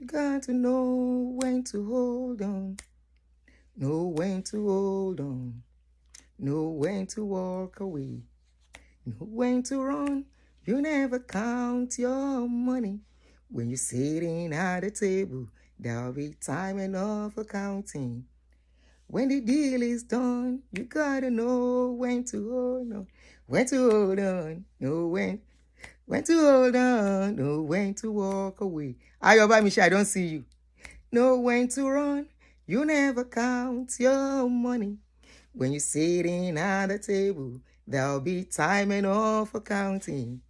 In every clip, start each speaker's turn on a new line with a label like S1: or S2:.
S1: got to know when to hold on. Know when to hold on. Know when to walk away. Know when to run. You never count your money. When you're sitting at the table, there'll be time enough for counting. When the deal is done, you gotta know when to hold on. When to hold on. Know when to hold on. Know when to walk away. Ayobamishi, I don't see you. Know when to run. You never count your money. When you're sitting at the table, there'll be time enough for counting.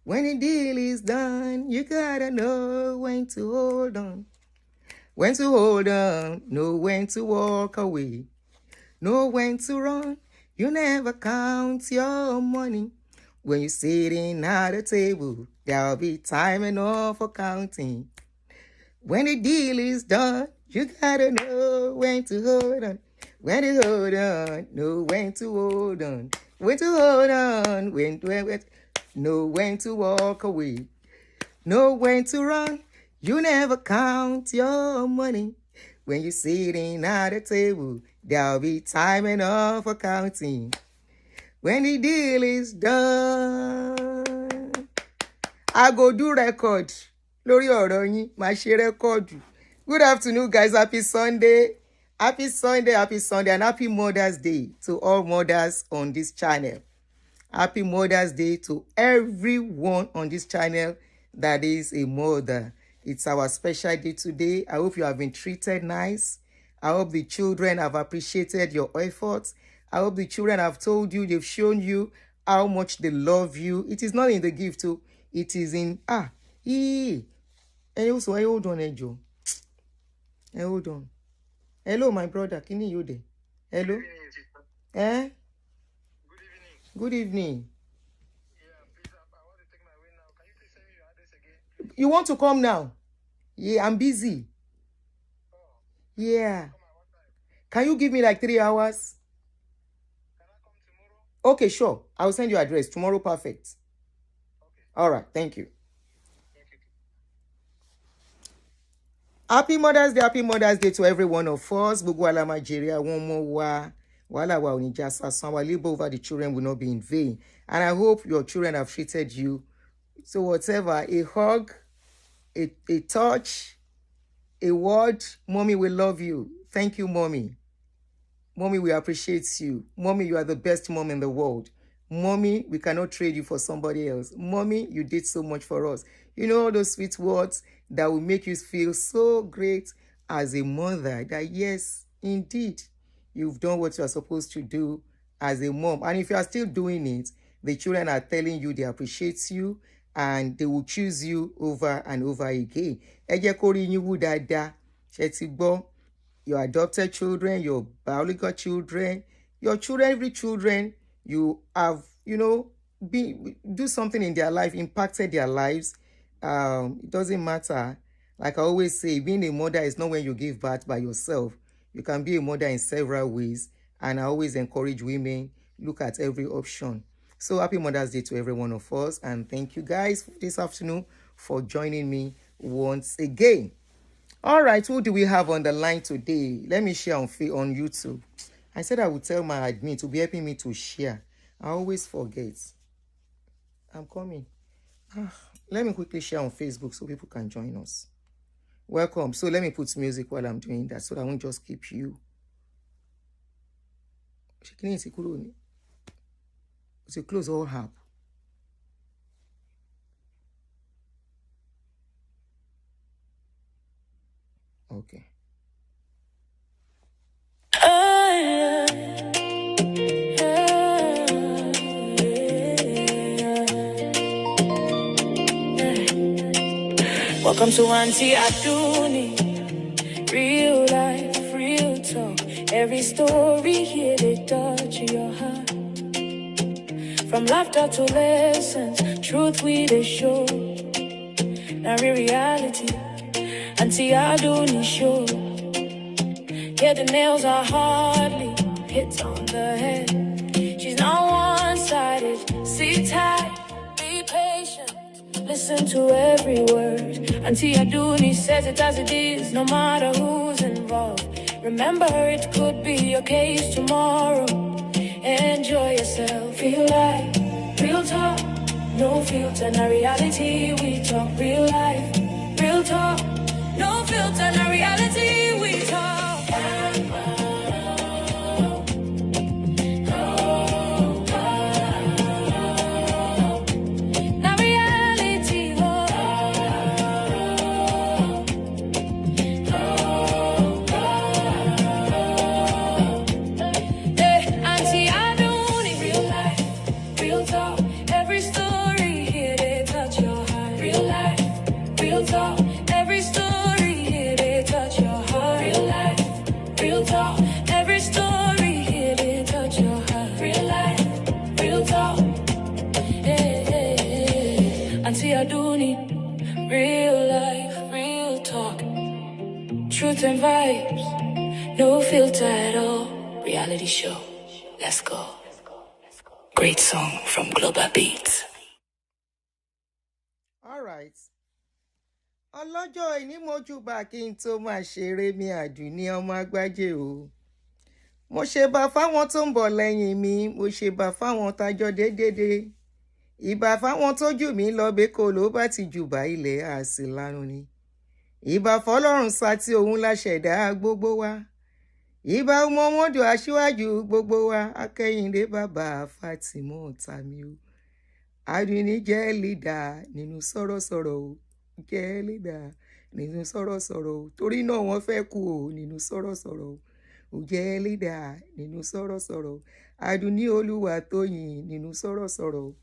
S1: When the deal is done, you gotta know when to hold on. When to hold on, know when to walk away. Know when to run, you never count your money. When you're sitting at the table, there'll be time enough for counting. When the deal is done, you gotta know when to hold on. When to hold on, know when to hold on. When to hold on, know when to walk away. Know when to run, you never count your money. When you're sitting at the table, there'll be time enough for counting. When the deal is done, I go do record. Lórí ọ̀rọ̀ yín, máa ṣe rẹ́kọ̀dù. Good afternoon, guys. Happy Sunday. Happy Sunday, and happy Mother's Day to all mothers on this channel. Happy Mother's Day to everyone on this channel that is a mother. It's our special day today. I hope you have been treated nice. I hope the children have appreciated your efforts. I hope the children have told you, they've shown you how much they love you. It is not in the gift, too. It is in, And also, hold on, Ejo. Hold on. Hello, my brother. Can you there? Hello?
S2: Good evening.
S1: Good evening.
S2: Yeah, please, I want to take my way now. Can you please send me your address again?
S1: You want to come now? Yeah, I'm busy.
S2: Oh.
S1: Yeah.
S2: Come at what time?
S1: Can you give me like 3 hours?
S2: Can I come tomorrow?
S1: Okay, sure. I'll send you address. Tomorrow, perfect.
S2: Okay.
S1: All right. Thank you.
S2: Thank you.
S1: Happy Mother's Day to every one of us. Gbogbo ala Nigeria, one more wa. Wala wa onija sasan. Our labor over the children will not be in vain. And I hope your children have treated you. So whatever, a hug, a touch, a word, mommy will love you. Thank you, mommy. Mommy, we appreciate you. Mommy, you are the best mom in the world. Mommy, we cannot trade you for somebody else. Mommy, you did so much for us. You know all those sweet words that will make you feel so great as a mother, that yes, indeed, you've done what you are supposed to do as a mom. And if you are still doing it, the children are telling you they appreciate you and they will choose you over and over again. Ẹ jẹ́ kó rí yín wú dáadáa. Ṣé ti gbọ́? Your adopted children, your biological children, your children, every children you have, do something in their life, impacted their lives. It doesn't matter. Like I always say, being a mother is not when you give birth by yourself. You can be a mother in several ways. And I always encourage women, look at every option. So happy Mother's Day to every one of us. And thank you guys this afternoon for joining me once again. All right, who do we have on the line today? Let me share on YouTube. I said I would tell my admin to be helping me to share. I always forget. I'm coming. Let me quickly share on Facebook so people can join us. Welcome. So let me put music while I'm doing that so that I won't just keep you. It's a close all app. Okay.
S3: Welcome to Aunty Aduni. Real life, real talk. Every story here, they touch your heart. From laughter to lessons, truth we they show. Now reality, Aunty Aduni show. Yeah, the nails are hardly hits on the head. She's not one-sided. Sit tight, be patient. Listen to every word. Aunty Aduni says it as it is, no matter who's involved. Remember, it could be your case tomorrow. Enjoy yourself, feel like real talk, no filter, na reality. We talk real life, real talk, no filter, na reality. We talk. Aduni, real life, real talk, truth and vibes, no filter at all. Reality show, let's go. Great song from Global Beats.
S1: All right. Ọlọ́jọ́ ìní mojúbà kí n tó máa ṣeré mi Àdùnní ọmọ Agbájé o. Mo ṣe bá fáwọn tó ń bọ̀ lẹ́yìn mi, mo ṣe bá fáwọn tájọ́ dédédé. Ìbà fáwọn tójú mi lọ bẹ́kọ̀ ló bá ti jùbà ilẹ̀ àsìlárun ni. Ìbà fọlọ́run sátì òun láṣẹ̀dá gbogbo wa. Ìbà Muhammadu aṣíwájú gbogbo wa. Akẹ́yìndé bàbá Fátímọ̀ Tàmí o. Àdùnní jẹ́ lídà nínú sọ̀rọ̀sọ̀rọ̀ o. Jẹ́ lídà nínú sọ̀rọ̀sọ̀rọ̀ o. Torí náà wọ́n fẹ́ kú o nínú sọ̀rọ̀sọ̀rọ̀ o. Jẹ́ lídà nínú sọ̀rọ̀sọ̀rọ̀ o. Àdùnní Olúwatóyìn nínú sọ̀rọ̀sọ̀rọ̀ o.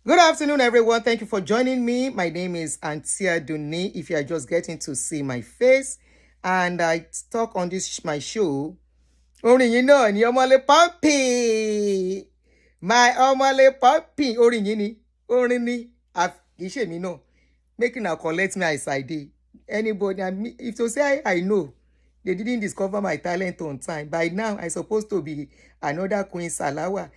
S1: Good afternoon, everyone. Thank you for joining me. My name is Aunty Aduni. If you are just getting to see my face, and I talk on this my show, orin yìí náà ni ọmọlé pumpy, my ọmọlé pumpy. Orin yìí ni, orin ni, kì í ṣe mi náà. Make una collect me as I dey. Anybody, if to say I know, they didn't discover my talent on time. By now, I supposed to be another Queen Salawa,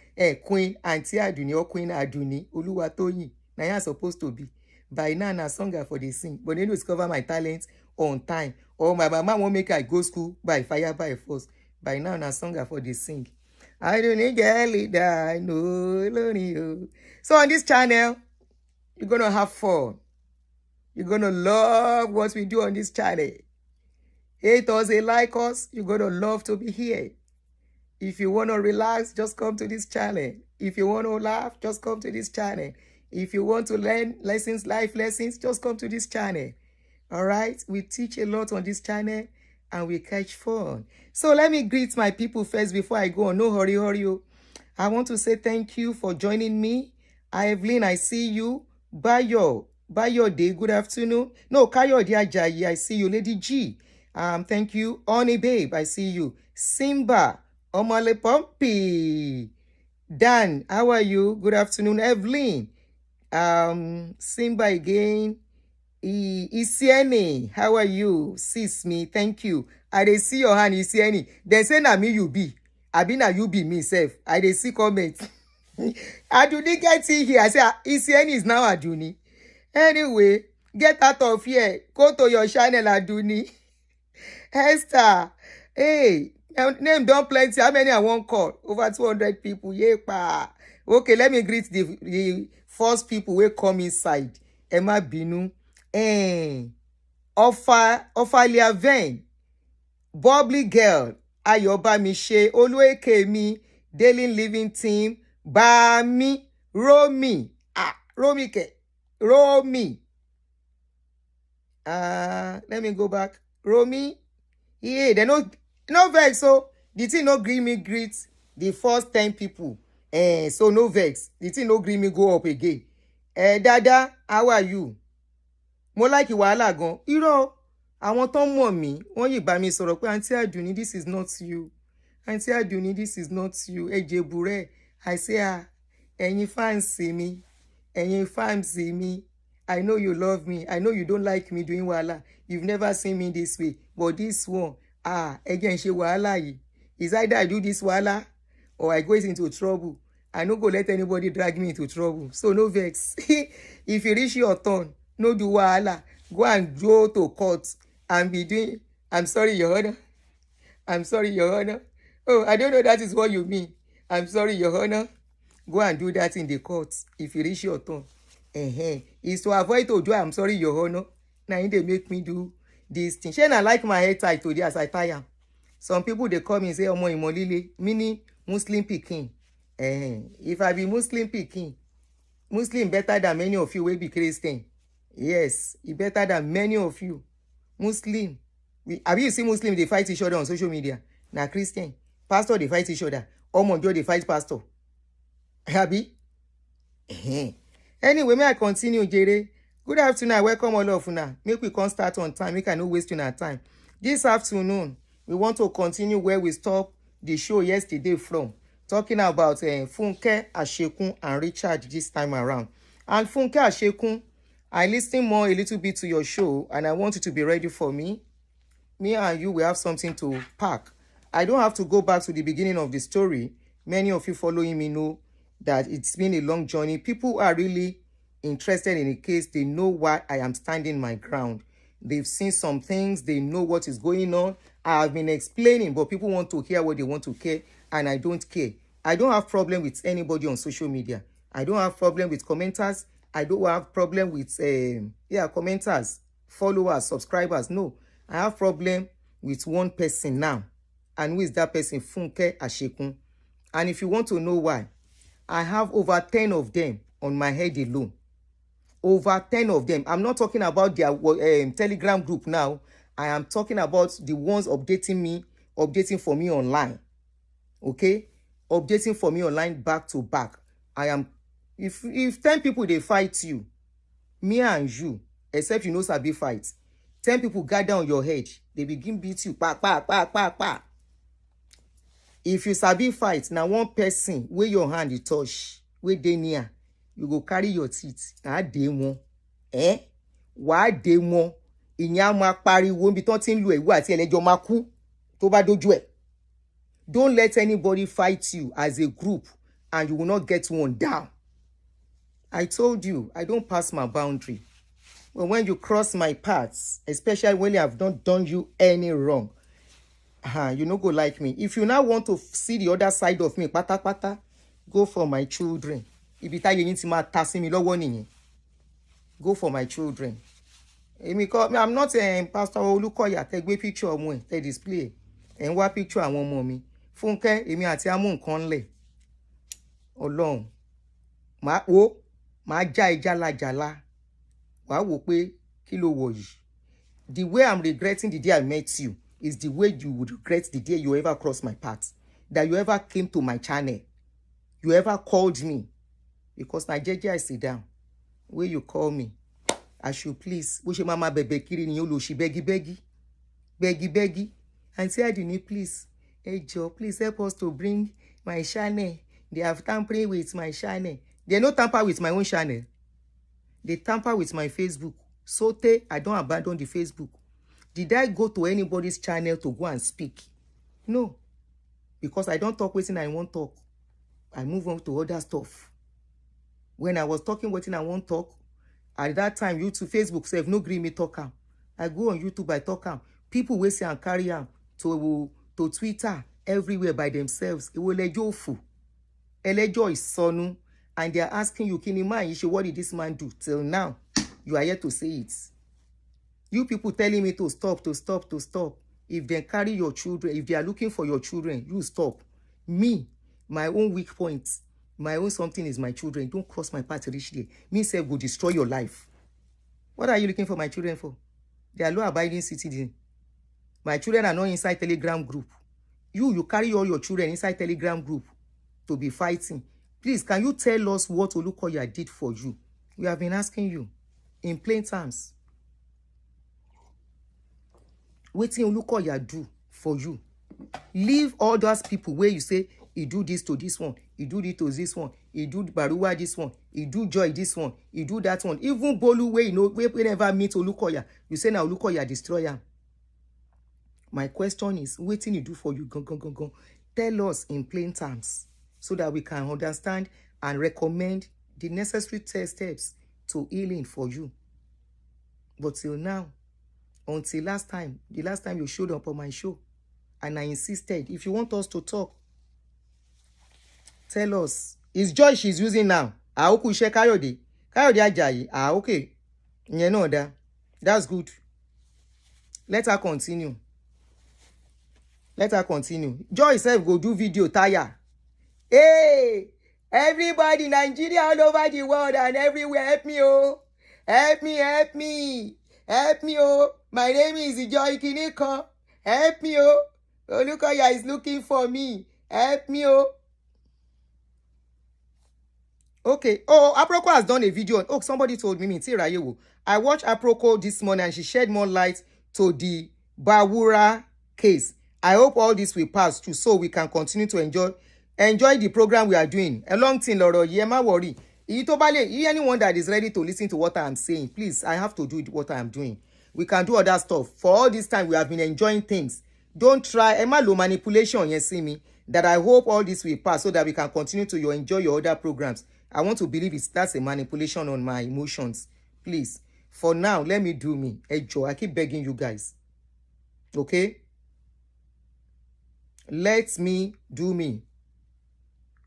S1: Queen Aunty Aduni or Queen Aduni, Oluwatoyin. Now I'm supposed to be. By now, na songer for the sing. But they don't discover my talent on time. Or my mama won't make I go school by fire by force. By now, na songer for the sing. I don't need leader, no, lonely you. So on this channel, you're gonna have fun. You're gonna love what we do on this channel. Hate us, they like us, you're going to love to be here. If you want to relax, just come to this channel. If you want to laugh, just come to this channel. If you want to learn lessons, life lessons, just come to this channel. All right? We teach a lot on this channel and we catch fun. So let me greet my people first before I go on. No hurry. I want to say thank you for joining me. Evelyn, I see you. Bayo Day, good afternoon. No, Kayode Ajayi, I see you. Lady G. Thank you. Oni Babe, I see you. Simba, Omale Pumpy. Dan, how are you? Good afternoon. Evelyn. Simba again. Isieni, how are you? Sis me, thank you. I dey see your hand, Isieni. They say na me you be. I be na you be me self. I dey see comments. Aduni get in here. I say, Isieni is now Aduni. Anyway, get out of here. Go to your channel, Aduni. Esther, hey, name don't plenty. How many I won't call? Over 200 people. Yepa. Okay, let me greet the first people who come inside. Emma Binu, Ophalia Ven, Bubbly Girl, Ayoba Miche, Oluekemi, Daily Living Team, Bami, Romi, Romi. Let me go back. Romi. Yeah, they no vex. So the thing no gree me greet the first 10 people. So no vex. The thing no gree me go up again. Dada, how are you? Mo like wàhálà gan. Irọ́, àwọn tó mọ̀ mí, wọ́n yìí bá mi sọ̀rọ̀ pé Aunty Aduni, this is not you. Aunty Aduni, this is not you. Ejebure. I say, ẹ̀yin fans mi. Ẹ̀yin fans mi. I know you love me. I know you don't like me doing wàhálà. You've never seen me this way. But this one, again, she wàhálà yìí. Is either I do this wàhálà or I go into trouble. I no go let anybody drag me into trouble. So no vex. If you reach your turn, no do wahala. Go and go to court and be doing, I'm sorry, Your Honor. I'm sorry, Your Honor. Oh, I don't know that is what you mean. I'm sorry, Your Honor. Go and do that in the courts if you reach your turn. It's to avoid to do I'm sorry, Your Honor. Now they make me do this thing. Shey I like my hair tie today as I tie am. Some people they come and say Omo Imolile, meaning Muslim pikin. If I be Muslim pikin, Muslim better than many of you will be Christian. Yes, he better than many of you. Muslim. Have you seen Muslim they fight each other on social media? Now Christian. Pastor they fight each other. Omojo they fight pastor. Happy? Anyway, may I continue, Jere? Good afternoon. I welcome all of you now. Make we can start on time. Make I no waste our time. This afternoon, we want to continue where we stopped the show yesterday from. Talking about Funke, Ashekun, and Richard this time around. And Funke, Ashekun, I listened more a little bit to your show, and I want you to be ready for me. Me and you will have something to pack. I don't have to go back to the beginning of the story. Many of you following me know that it's been a long journey. People are really interested in the case. They know why I am standing my ground. They've seen some things. They know what is going on. I have been explaining, but people want to hear what they want to hear, and I don't care. I don't have problem with anybody on social media. I don't have problem with commenters. I don't have problem with commenters, followers, subscribers. No, I have problem with one person now, and who is that person? Funke Ashekun. And if you want to know why, I have over 10 of them on my head alone. Over 10 of them. I'm not talking about their Telegram group now. I am talking about the ones updating for me online. Okay? Updating for me online back to back. If 10 people, they fight you, me and you, except you know sabi fight, 10 people gather on your head, they begin beat you, pa, pa, pa, pa, pa. If you sabi fight, now one person where your hand you touch, where they near, you go carry your teeth. Day one. Why day one? Inya ma pariwo bi ton tin lu ewu ati elejo ma ku tó bá dojú ẹ. Don't let anybody fight you as a group and you will not get one down. I told you, I don't pass my boundary. But when you cross my paths, especially when I have not done you any wrong, you no go like me. If you now want to see the other side of me, pata pata, go for my children. Ibi ta yin ti ma ta sí mi lọ́wọ́ nìyẹn. Go for my children. I'm not Pastor Olukoya tẹ́ gbé picture ọmọ ẹ̀ tẹ́ display ẹ̀ ń wá picture àwọn ọmọ mi. Funke, èmi àti amú nǹkan lẹ̀. Ọlọ́run. Màá já ẹ jálajàla. Wàá wò pé kí ló wọ̀ yìí. The way I'm regretting the day I met you is the way you would regret the day you ever crossed my path. That you ever came to my channel. You ever called me. Because na jeje I sit down. Where you call me, I should please. Bó ṣe mama bẹ̀bẹ̀ kiri ni olóṣì bẹ́gí. And say Aduni, please. Hey Joe, please help us to bring my channel. They have tampering with my channel. They no tamper with my own channel. They tamper with my Facebook. So I don't abandon the Facebook. Did I go to anybody's channel to go and speak? No. Because I don't talk wetin I won't talk. I move on to other stuff. When I was talking wetin I won't talk, at that time, YouTube, Facebook sef no gree me talk am. I go on YouTube, I talk am. People wey say and carry am to Twitter, everywhere by themselves. It will lejo fu. Elejo is sonu. And they are asking you, Kinima, what did this man do? Till now, you are yet to say it. You people telling me to stop. If they carry your children, if they are looking for your children, you stop. Me, my own weak points, my own something is my children. Don't cross my path reach there. Me self will destroy your life. What are you looking for my children for? They are law-abiding citizens. My children are not inside Telegram group. You carry all your children inside Telegram group to be fighting. Please, can you tell us what Olukoya did for you? We have been asking you in plain terms. Wetin Olukoya do for you? Leave all those people where you say, he do this to this one, he do this to this one, he do Baruwa this one, he do Joy this one, he do that one. Even Bolu where you know, we never meet Olukoya, you say now Olukoya destroy him. My question is, wetin he do for you? Go. Tell us in plain terms. so that we can understand and recommend the necessary steps to healing for you. But till now, until the last time you showed up on my show, and I insisted, if you want us to talk, tell us. It's Joy she's using now. Aoku she Kayode Ajayi. Okay. You know that. That's good. Let her continue. Joy self go do video tire. Hey, everybody, Nigeria, all over the world and everywhere, help me, oh. Help me. Oh. My name is Joy Kiniko. Help me, oh. Olukoya is looking for me. Help me, oh. Okay. Oh, Aproko has done a video. Oh, somebody told me. I watched Aproko this morning and she shed more light to the Bawura case. I hope all this will pass through so we can continue to enjoy the program we are doing. A long thing, Loro. Yema worry. Anyone that is ready to listen to what I am saying, please, I have to do what I am doing. We can do other stuff. For all this time, we have been enjoying things. Don't try Emalo manipulation, you see me, that I hope all this will pass so that we can continue to enjoy your other programs. I want to believe that's a manipulation on my emotions. Please, for now, let me do me. Hey, Joe, I keep begging you guys. Okay? Let me do me.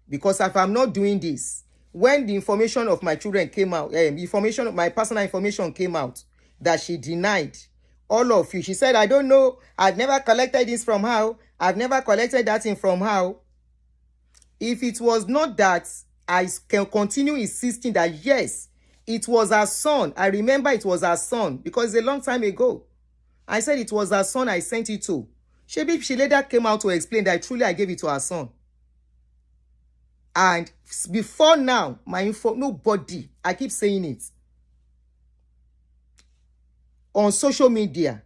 S1: Because if I'm not doing this, when the information of my children came out, my personal information came out, that she denied all of you. She said, I don't know. I've never collected this from her. I've never collected that thing from her. If it was not that, I can continue insisting that, yes, it was her son. I remember it was her son because it's a long time ago. I said it was her son I sent it to. She later came out to explain that truly I gave it to her son. And before now, nobody, I keep saying it, on social media,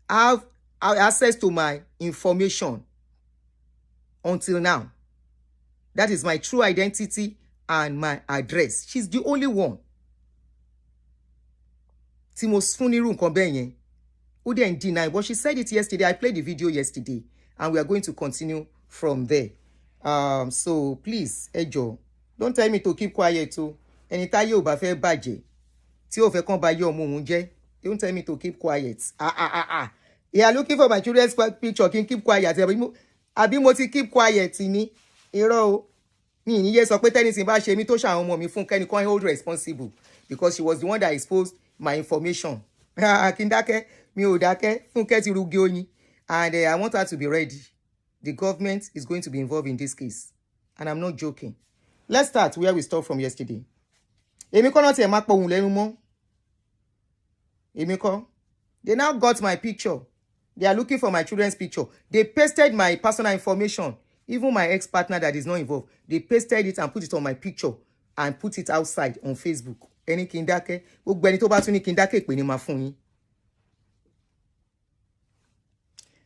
S1: have access to my information until now. That is my true identity and my address. She's the only one. Timos Funiru Nkombenye, who didn't deny, but she said it yesterday. I played the video yesterday, and we are going to continue from there. So please, Ejo, don't tell me to keep quiet too. Anytime you bafe baje, ti o fe kan ba yo mo je. Don't tell me to keep quiet. You are looking for my children's picture. Can keep quiet. Abi mo ti keep quiet ni. Iro mi ni ye sọ pé tẹ́nìsìn bá ṣe mí tó ṣàwọn ọmọ mi Funke ni kan hold responsible because she was the one that exposed my information. Akindake mi ò dákẹ́ Funke ti rugi oyin, and I want her to be ready. The government is going to be involved in this case, and I'm not joking. Let's start where we stopped from yesterday. Èmi kọ́ náà tiẹ̀ máa pohùn lẹ́nu mọ́. Èmi kọ́. They now got my picture. They are looking for my children's picture. They pasted my personal information. Even my ex-partner that is not involved, they pasted it and put it on my picture and put it outside on Facebook. Any kindake, gbogbo ẹni tó bá tún ní kindake pè ní máa fún yín.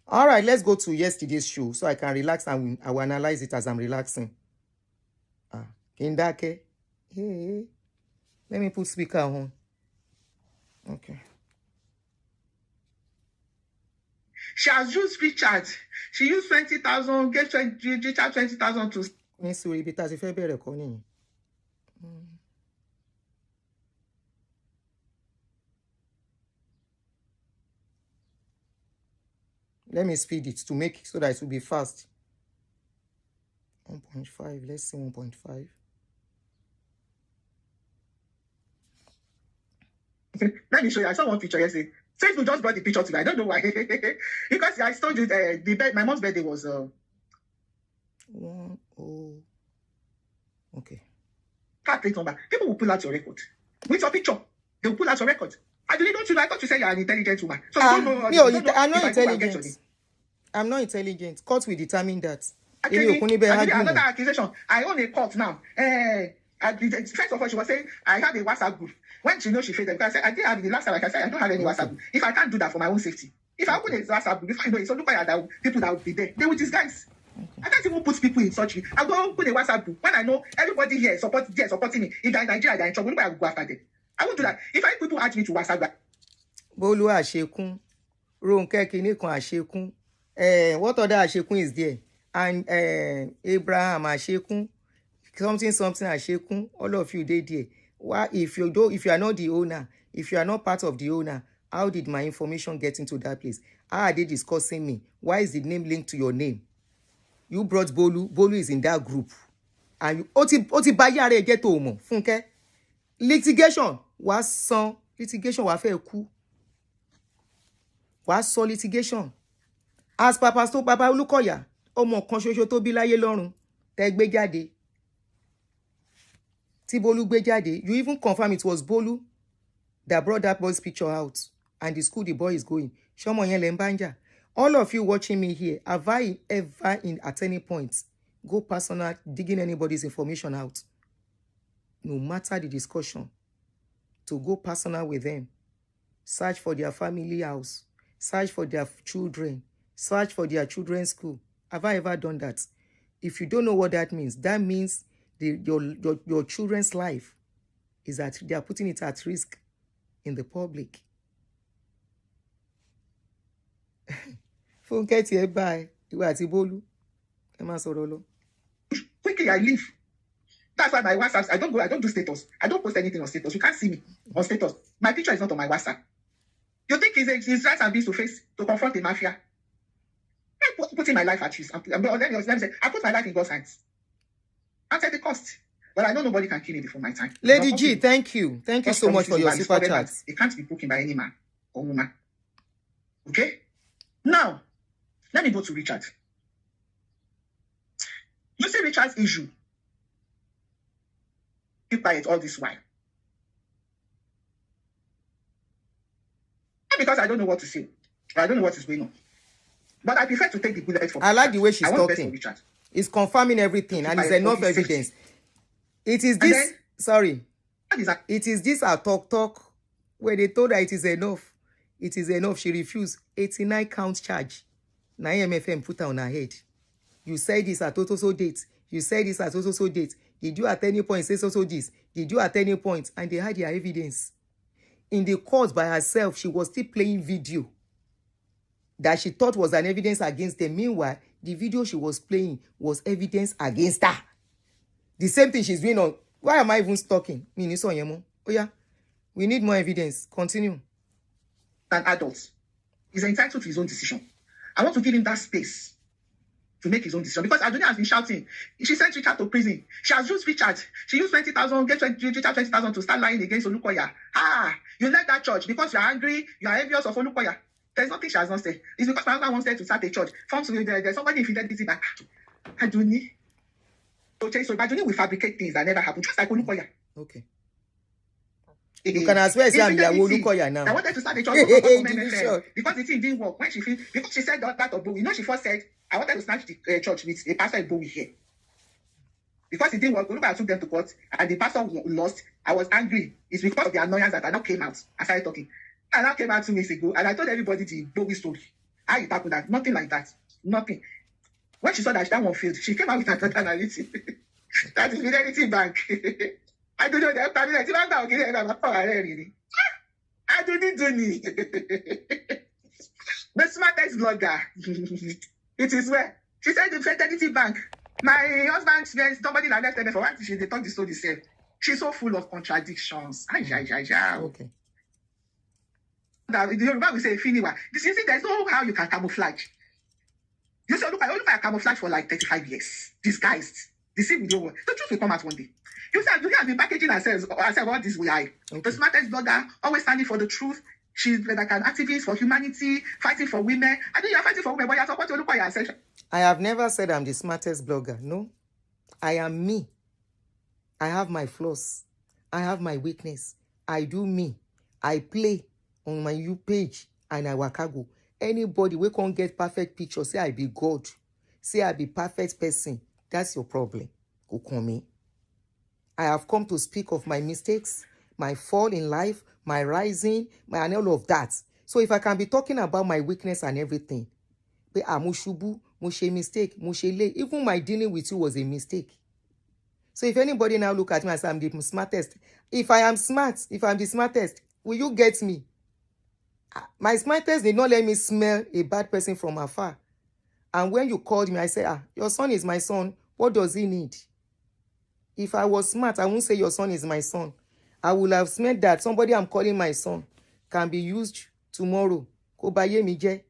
S1: All right, let's go to yesterday's show so I can relax and I will analyze it as I'm relaxing. Kindake. Hey. Let me put speaker on. Okay.
S4: She has used Richard. She used 20,000, gave Richard 20,000 to.
S1: Let me speed it to make it so that it will be fast. 1.5. Let's see 1.5.
S4: Let me show you. I saw one picture yesterday. Facebook just brought the picture today. I don't know why. Because I told you my mom's birthday was
S1: 1 0. Okay.
S4: Car plate number. People will pull out your record. With your picture, they will pull out your record. I don't you know. I thought you said you're an intelligent woman. So you don't know.
S1: I'm not intelligent. I'm not intelligent. Court will determine that.
S4: Actually, another accusation. I own a court now. First of all, she was saying I have a WhatsApp group. When she knows she failed, because I said I didn't have the last time. Like I said, I don't have any WhatsApp group. If I can't do that for my own safety, if I open a WhatsApp group, if I know it's only that people that will be there, they will disguise. I can't even put people in such. I'll go put a WhatsApp group when I know everybody here supporting me. If they're in Nigeria, they're in trouble. I will go after them. I won't do that. If I people ask me to WhatsApp group.
S1: Bolu Ashekun, Ronke Kini kan Ashekun. What other Ashekun is there? And Abraham Ashekun, something Ashekun, all of you did there. Why, if you are not the owner, if you are not part of the owner, how did my information get into that place? How are they discussing me? Why is the name linked to your name? You brought Bolu. Bolu is in that group. And you oti bayare get omo. Funke. Litigation was son. Litigation was fair coup. Was so litigation. As Papa Olukoya, ọmọ kan ṣoṣo tó bí láyé lọ́run, tẹ́ gbé jáde. Tí Bolu gbé jáde, you even confirm it was Bolu that brought that boy's picture out and the school the boy is going. Ṣọmọ yẹn lẹ ń bá ń jà. All of you watching me here, have I ever at any point go personal digging anybody's information out? No matter the discussion, to go personal with them, search for their family house, search for their children, search for their children's school. Have I ever done that? If you don't know what that means your children's life is that they are putting it at risk in the public. Funke tiẹ̀ bye. Ìwà àti Bolu. Ẹ má sọ̀rọ̀ lọ.
S4: Quickly, I leave. That's why my WhatsApp, I don't do status. I don't post anything on status. You can't see me on status. My picture is not on my WhatsApp. You think it's right and being to face to confront the mafia? I'm putting my life at risk. Let me say, I put my life in God's hands. I'll take the cost. But I know nobody can kill me before my time.
S1: Lady G, thank you. Thank you so much for your super chat.
S4: It can't be broken by any man or woman. Okay? Now, let me go to Richard. You see Richard's issue. Keep quiet all this while. Not because I don't know what to say. Or I don't know what is going on. But I prefer to take the bullet for
S1: I like the way she's
S4: talking.
S1: talking. It's confirming everything and it's enough evidence. It is this,
S4: then,
S1: sorry. It is this our talk where they told her it is enough. It is enough. She refused. 89 count charge. Now MFM put her on her head. You said this at so date. You said this at so date. Did you at any point say so this? Did you at any point? And they had their evidence. In the court by herself, she was still playing video that she thought was an evidence against them. Meanwhile, the video she was playing was evidence against her. The same thing she's doing on. Why am I even talking? Oh yeah, we need more evidence. Continue.
S4: An adult is entitled to his own decision. I want to give him that space to make his own decision because Aduni has been shouting. She sent Richard to prison. She has used Richard. She used 20,000, get Richard 20,000 to start lying against Olukoya. You left that church because you are angry. You are envious of Olukoya. There's nothing she has not said. It's because my husband wants to start a church. There's somebody in fidelity back. Aduni. So Aduni will fabricate things that never happen, just like Olukoya.
S1: Okay. You can as well say I'm Olukoya now.
S4: I wanted to start a church because the thing didn't work. When because she said that of Bowie. You know, she first said, I wanted to snatch the church with a pastor in Bowie here. Because it didn't work, Olukoya took them to court and the pastor lost. I was angry. It's because of the annoyance that I now came out. I started talking. And that came out 2 weeks ago, and I told everybody the Bowie story. How it happened that nothing like that. Nothing. When she saw that one failed, she came out with another analysis. That is Fidelity Bank. I don't know the family. I don't need the smartest blogger. It is where she said the Fidelity Bank. My husband, there's somebody that left them for what she they talk the story self. She's so full of contradictions.
S1: Okay.
S4: The Yoruba will say, Finiwa. You see, there's no how you can camouflage. You say, look at camouflage for like 35 years. Disguised. The same with your the truth will come out one day. You said, you have been packaging ourselves all this way. Okay. The smartest blogger, always standing for the truth. She's like an activist for humanity, fighting for women. I think you're fighting for women, but you're supposed to look at yourself.
S1: I have never said I'm the smartest blogger. No. I am me. I have my flaws. I have my weakness. I do me. I play on my U page and I wakago. Anybody we can't get perfect picture, say I be God. Say I be perfect person. That's your problem. Go call me. I have come to speak of my mistakes, my fall in life, my rising, and all of that. So if I can be talking about my weakness and everything, but mushubu, mushe mistake, mushele, even my dealing with you was a mistake. So if anybody now look at me and say I'm the smartest, if I am smart, if I'm the smartest, will you get me? My smartest did not let me smell a bad person from afar. And when you called me, I said, your son is my son. What does he need? If I was smart, I won't say your son is my son. I would have meant that somebody I'm calling my son can be used tomorrow. Kó ba yé mi jẹ́.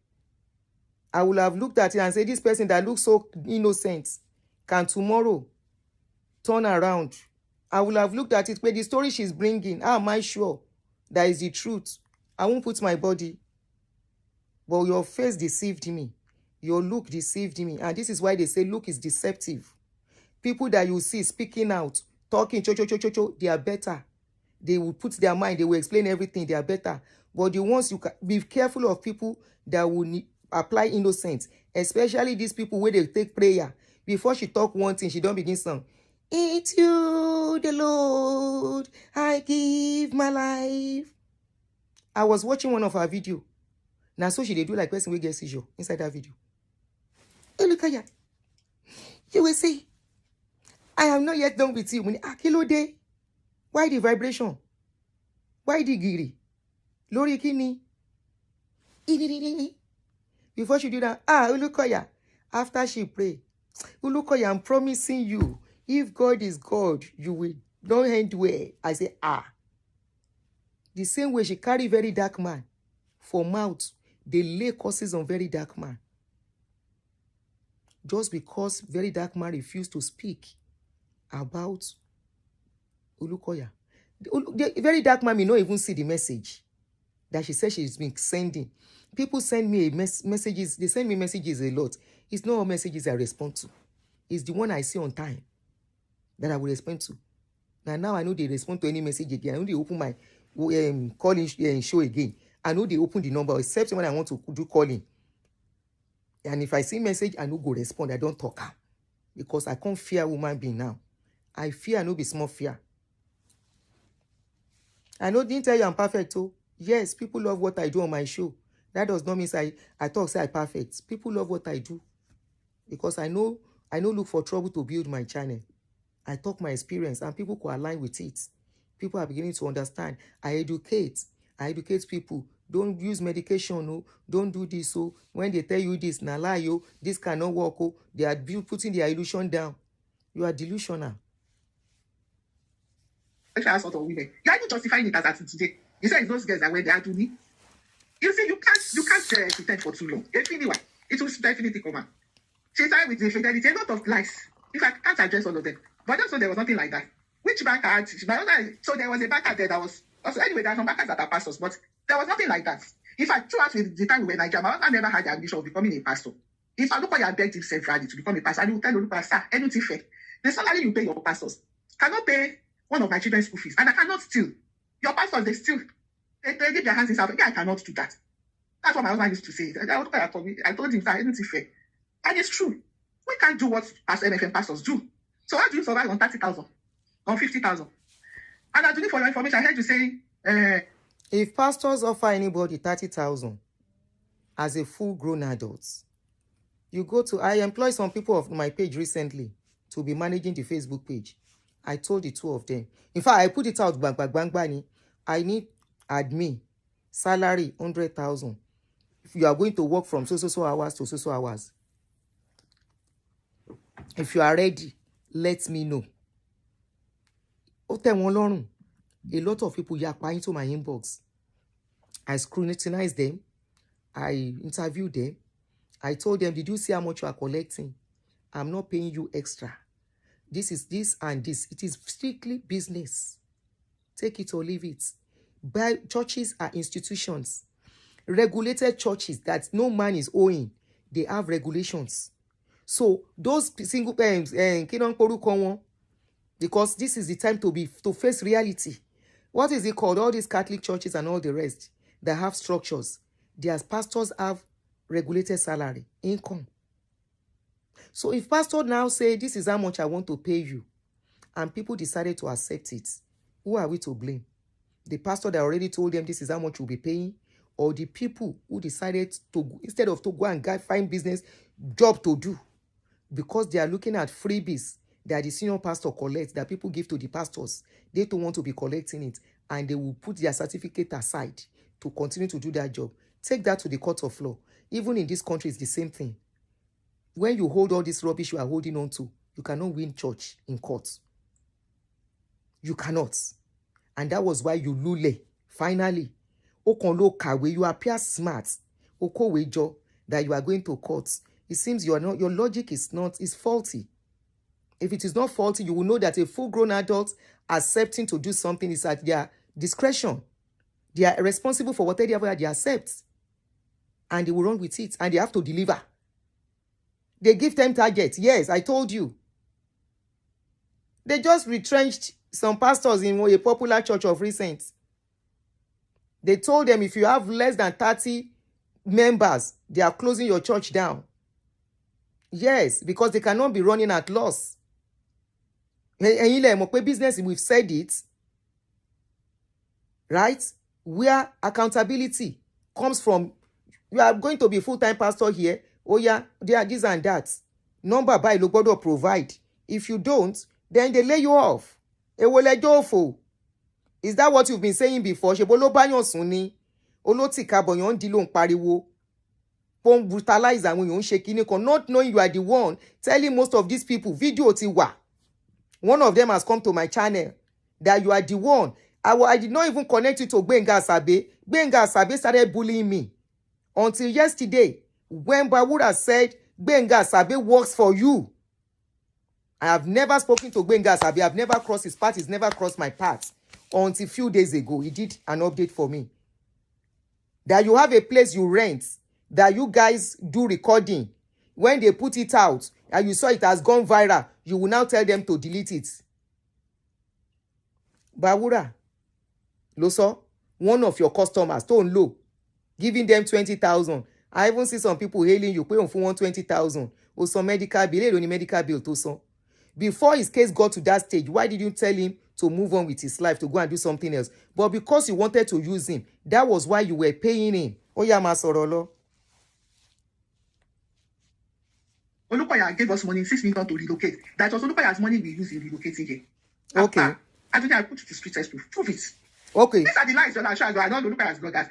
S1: I would have looked at it and said, this person that looks so innocent can tomorrow turn around. I would have looked at it, but the story she's bringing, how am I sure that is the truth? I won't put my body. But your face deceived me. Your look deceived me. And this is why they say look is deceptive. People that you see speaking out, talking, they are better. They will put their mind, they will explain everything, they are better. But the ones you can be careful of people that will apply innocence, especially these people where they take prayer. Before she talk one thing, she don't begin song. It's you, the Lord, I give my life. I was watching one of her video. Now so she they do like person we get seizure inside that video. Hey, look at that. You will see. I am not yet done with you. Kilo day. Why the vibration? Why the giri? Lori kini? Before she do that, Ulukoya. After she pray, Ulukoya, I'm promising you, if God is God, you will not end well. I say, The same way she carry very dark man for mouth, they lay curses on very dark man. Just because very dark man refused to speak about Ulukoya. The very dark man may not even see the message that she said she's been sending. People send me messages. They send me messages a lot. It's not all messages I respond to. It's the one I see on time that I will respond to. Now I know they respond to any message again. I know they open my calling show again. I know they open the number, except when I want to do calling. And if I see message, I no go respond. I don't talk. Because I can't fear woman being now. I fear, I no be small fear. I know didn't tell you I'm perfect, oh. Yes, people love what I do on my show. That does not mean I talk say I'm perfect. People love what I do. Because I know look for trouble to build my channel. I talk my experience and people could align with it. People are beginning to understand. I educate people. Don't use medication, no. Don't do this, so when they tell you this, na lie, yo, this cannot work, oh. They are putting their illusion down. You are delusional.
S4: Sort of women. You are even justifying it as today. You said those girls that wear the Aduni. You see, you can't pretend for too long. Anyway, it will definitely come out. She started with the fidelity, a lot of lies. In fact, I can't address all of them. But just so there was nothing like that. Which banker had so there was a banker there that was also anyway, there are some bankers that are pastors, but there was nothing like that. In fact, throughout the time we were in Nigeria, my husband never had the ambition of becoming a pastor. If I look at you begged himself ready to become a pastor, and he will tell you, sir, anything fair. The salary you pay your pastors cannot pay one of my children's school fees, and I cannot steal. Your pastors, they steal. They give their hands inside. Yeah, I cannot do that. That's what my husband used to say. I told him, sir, anything fair. And it's true. We can't do what MFM pastors do. So how do you survive on 30,000, on 50,000? And Aduni, for your information, I heard you saying,
S1: if pastors offer anybody 30,000 as a full-grown adult, you go to. I employed some people of my page recently to be managing the Facebook page. I told the two of them. In fact, I put it out. Bang. I need admin salary 100,000. If you are going to work from so hours to so hours, if you are ready, let me know. A lot of people yakpa into my inbox. I scrutinized them. I interviewed them. I told them, did you see how much you are collecting? I'm not paying you extra. This is this and this. It is strictly business. Take it or leave it. Churches are institutions. Regulated churches that no man is owing. They have regulations. So those single parents, because this is the time to face reality. What is it called? All these Catholic churches and all the rest that have structures. Their pastors have regulated salary, income. So if pastor now say, this is how much I want to pay you, and people decided to accept it, who are we to blame? The pastor that already told them this is how much you'll be paying, or the people who decided to, instead of to go and find business job to do, because they are looking at freebies that the senior pastor collects, that people give to the pastors, they don't want to be collecting it, and they will put their certificate aside to continue to do their job. Take that to the court of law. Even in this country, it's the same thing. when you hold all this rubbish you are holding on to, you cannot win church in court. You cannot. And that was why you lule. Finally, Okonlo you appear smart. Okowejo, that you are going to court. It seems your logic is faulty. If it is not faulty, you will know that a full-grown adult accepting to do something is at their discretion. They are responsible for whatever they accept. And they will run with it. And they have to deliver. They give them targets. Yes, I told you. They just retrenched some pastors in a popular church of recent. They told them if you have less than 30 members, they are closing your church down. Yes, because they cannot be running at loss. Business, we've said it. Right? Where accountability comes from. You are going to be full-time pastor here. Oh yeah, there are this and that. Number by lo gbọ́dọ̀ provide. If you don't, then they lay you off. Is that what you've been saying before? Ṣebó ló bá yàn sùn ni. Olótìkábọ̀ yàn ń di ló ń pariwo. Pon brutalize àwọn èèyàn ń ṣe kíní kan, not knowing you are the one telling most of these people video ti wà. One of them has come to my channel that you are the one. I did not even connect you to Gbenga Asabe. Gbenga Asabe started bullying me until yesterday when Bawura said Gbenga Asabe works for you. I have never spoken to Gbenga Asabe. I have never crossed his path. He's never crossed my path. Until a few days ago, he did an update for me. That you have a place you rent, that you guys do recording. When they put it out, and you saw it has gone viral, you will now tell them to delete it. Bawura, Loso, one of your customers, Stone Low, giving them 20,000. I even see some people hailing you, pay on for 120,000. Or some medical bill, only medical bill to some. Before his case got to that stage, why did you tell him to move on with his life, to go and do something else? But because you wanted to use him, that was why you were paying him. Oyama Sorolo.
S4: Olukoya gave us money, 6 million to relocate. That was Olukoya's money we use in relocating here.
S1: Okay.
S4: Aduni, I put it to street test proof it.
S1: Okay.
S4: These are the lies that I show. I don't Olukoya's bloggers.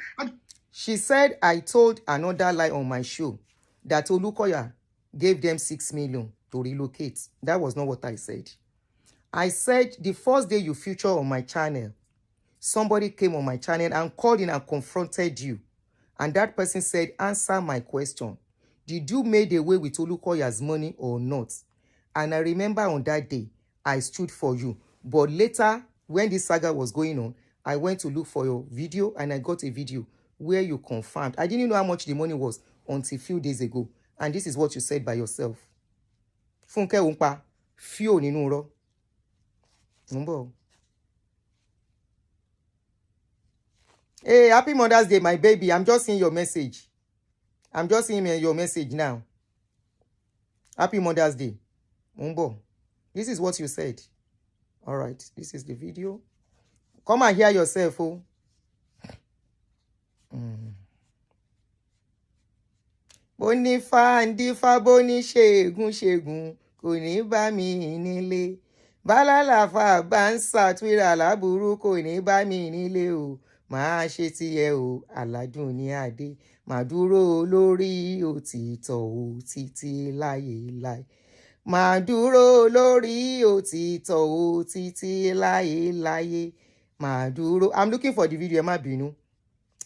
S1: She said I told another lie on my show that Olukoya gave them 6 million to relocate. That was not what I said. I said the first day you feature on my channel, somebody came on my channel and called in and confronted you. And that person said, answer my question. Did you make away with Olukoya's money or not? And I remember on that day, I stood for you. But later, when this saga was going on, I went to look for your video and I got a video where you confirmed. I didn't know how much the money was until a few days ago. And this is what you said by yourself. Funke Umpa, Fio Ninuro. Hey, happy Mother's Day, my baby. I'm just seeing your message. I'm just seeing your message now. Happy Mother's Day. Mumbo. This is what you said. All right. This is the video. Come and hear yourself, oh. Bonifa ndifa boni shegun kò ní bá mi nílé. Bálálàfà bá ń ṣàtúrà láburú kò ní bá mi nílé o. Màá ṣe tiẹ̀ o, aládùn ní adé. Màá dúró lórí òtítọ́ o títí láyéláyé. Màá dúró lórí òtítọ́ o títí láyéláyé. Màá dúró. I'm looking for the video, ẹ má bínú.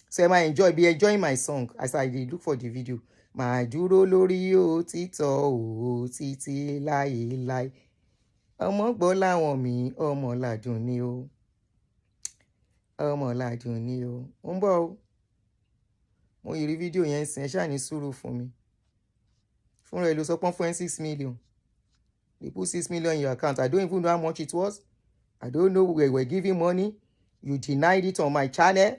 S1: So be enjoying my song as I look for the video. Màá dúró lórí òtítọ́ o títí láyéláyé. Ọmọ gbọ́ láwọn mi, ọmọ ládùn ni o. Ọmọ ládùn ni o. Ó ń bọ̀ o. Mo yìí rí fídíò yẹn sìn, ẹ ṣáà ní sùúrù fún mi. Fún rẹ̀ ló sọ pọ́n fún 6 million. They put 6 million in your account. I don't even know how much it was. I don't know where we're giving money. You denied it on my channel.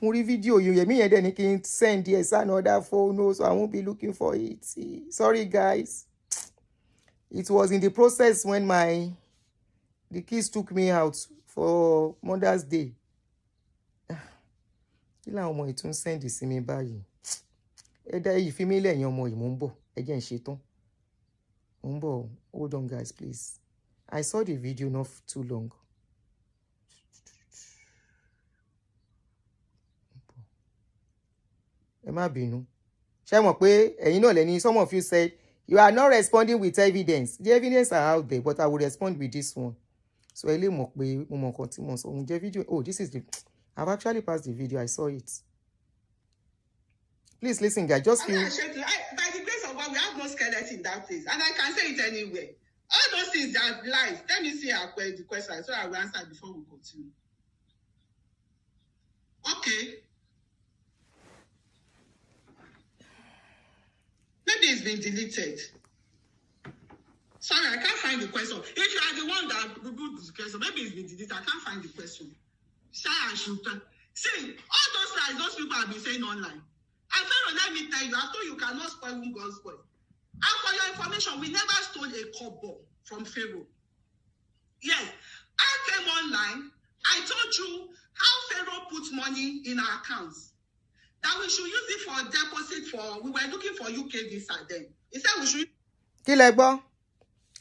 S1: Mo rí fídíò yìí, èmi yẹn dẹ̀ ní kí n send yes another phone, so I won't be looking for it. Sorry guys. It was in the process when the kids took me out for Mother's Day. Kí làwọn ọmọ ìtún send sí mi báyìí. Ẹ dá èyí fi mí lẹ́yìn ọmọ yìí, mò ń bọ̀. Ẹ jẹ́ n ṣe tán. Mò ń bọ̀. Hold on guys, please. I saw the video not too long. Ẹ má bínú. Ṣé mọ̀ pé ẹ̀yin náà lẹ́ni, some of you said you are not responding with evidence. The evidence are out there, but I will respond with this one. So ẹ lè mọ̀ pé mo mọ̀ nǹkan tí mo sọ. Mo jẹ́ video. Oh, this is the. I've actually passed the video. I saw it. Please listen, guys. Just feel.
S4: By the grace of God, we have no skeleton in that place, and I can say it anywhere. All those things are lies. Let me see the question so I will answer before we continue. Okay. Maybe it's been deleted. Sorry, I can't find the question. If you are the one that removed the question, maybe it's been deleted. I can't find the question. Shy and shooter. See, all those lies those people have been saying online. And Pharaoh, let me tell you, I thought you cannot spoil whom God spoil. And for your information, we never stole a kobo from Pharaoh. Yes, I came online. I told you how Pharaoh put money in our accounts. That we should use it for deposit for, we were looking for UK visa then. He said we should.
S1: Kí lẹ gbọ́?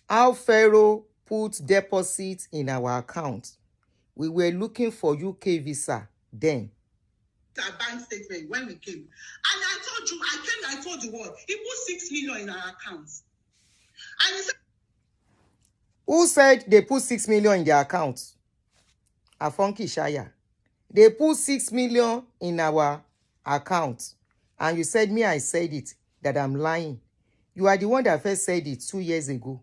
S1: How Pharaoh put deposit in our account. We were looking for UK visa then.
S4: A bank statement when we came. And I told you, I told the world, he put 6 million in our accounts. And he said,
S1: who said they put 6 million in their account? A Funke Shaya. They put 6 million in our account. And you said me, I said it, that I'm lying. You are the one that first said it 2 years ago.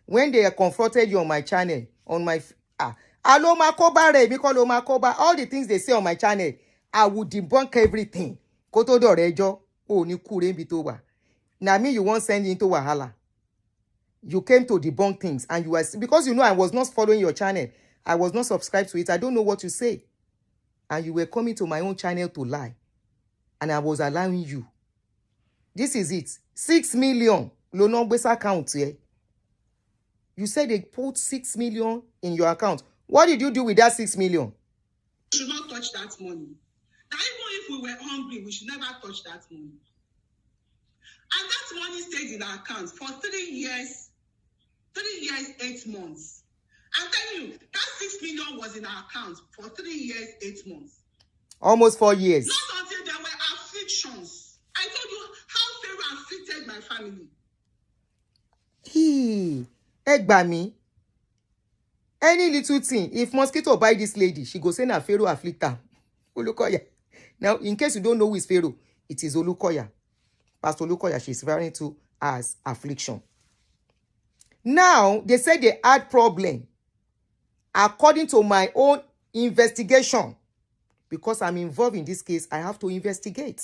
S1: When they confronted you on my channel, on my... all the things they say on my channel, I would debunk everything. Koto do rejo, oh ni kure bitowa. Now me you won't send into wahala. You came to debunk things and you were, because you know I was not following your channel. I was not subscribed to it. I don't know what to say. And you were coming to my own channel to lie. And I was allowing you. This is it. 6 million. Lono base account here. You said they put 6 million in your account. What did you do with that 6 million?
S4: we should not touch that money. That even if we were hungry, we should never touch that money. And that money stayed in our accounts for 3 years, 8 months. I'm telling you, that 6 million was in our accounts for 3 years, 8 months.
S1: Almost 4 years.
S4: Not until there were afflictions. I told you how Pharaoh afflicted my family.
S1: Egbami. Any little thing, if mosquito bite this lady, she go say na Pharaoh afflict her. Olukoya. Now, in case you don't know who is Pharaoh, it is Olukoya. Pastor Olukoya, she's referring to as affliction. Now, they said they had problem. According to my own investigation, because I'm involved in this case, I have to investigate.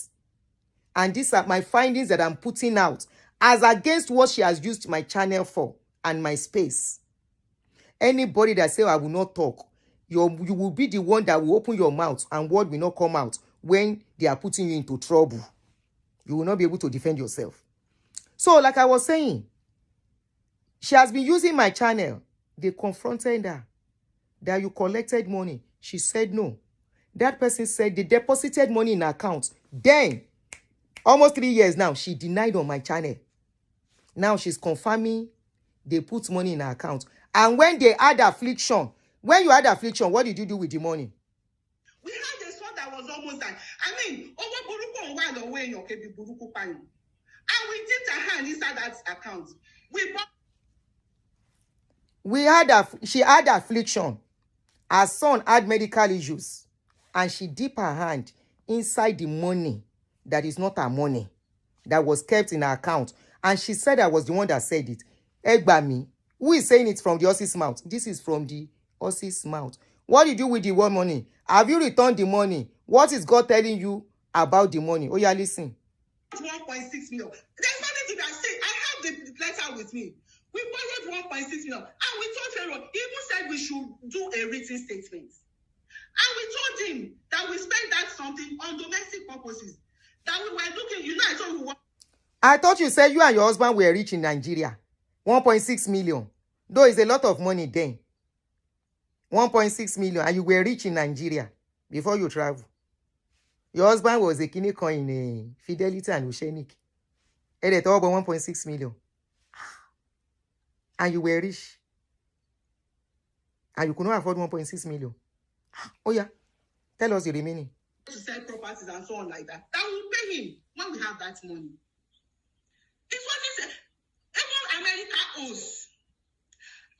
S1: And these are my findings that I'm putting out as against what she has used my channel for and my space. Anybody that say I will not talk, you will be the one that will open your mouth and word will not come out when they are putting you into trouble. You will not be able to defend yourself. So, like I was saying, she has been using my channel. They confronted her that you collected money. She said no. That person said they deposited money in her account. Then, almost 3 years now, she denied on my channel. Now she's confirming they put money in her account. And when they had affliction, when you had affliction, what did you do with the money?
S4: We had a son that was almost died. I mean, and we did a hand inside that account.
S1: She had affliction. Her son had medical issues. And she dipped her hand inside the money that is not her money, that was kept in her account. And she said I was the one that said it. Egbami. Who is saying it from the horse's mouth? This is from the horse's mouth. What did you do with the one money? Have you returned the money? What is God telling you about the money? Oh, yeah, listen.
S4: 1.6 million. There's nothing to that. See, I have the letter with me. We borrowed 1.6 million. And we told Pharaoh, he even said we should do a written statement. And we told him that we spent that something on domestic purposes. That we were looking, you know, I told you.
S1: I thought you said you and your husband were rich in Nigeria. 1.6 million. Though it's a lot of money then. 1.6 million. And you were rich in Nigeria before you travel. Your husband was a kidney coin in Fidelity and Oceanic. And they talk about 1.6 million. And you were rich. And you could not afford 1.6 million. Oh yeah. Tell us the remaining.
S4: To sell property properties and so on like that. That will pay him when we have that money. It's what he said. Even America owes.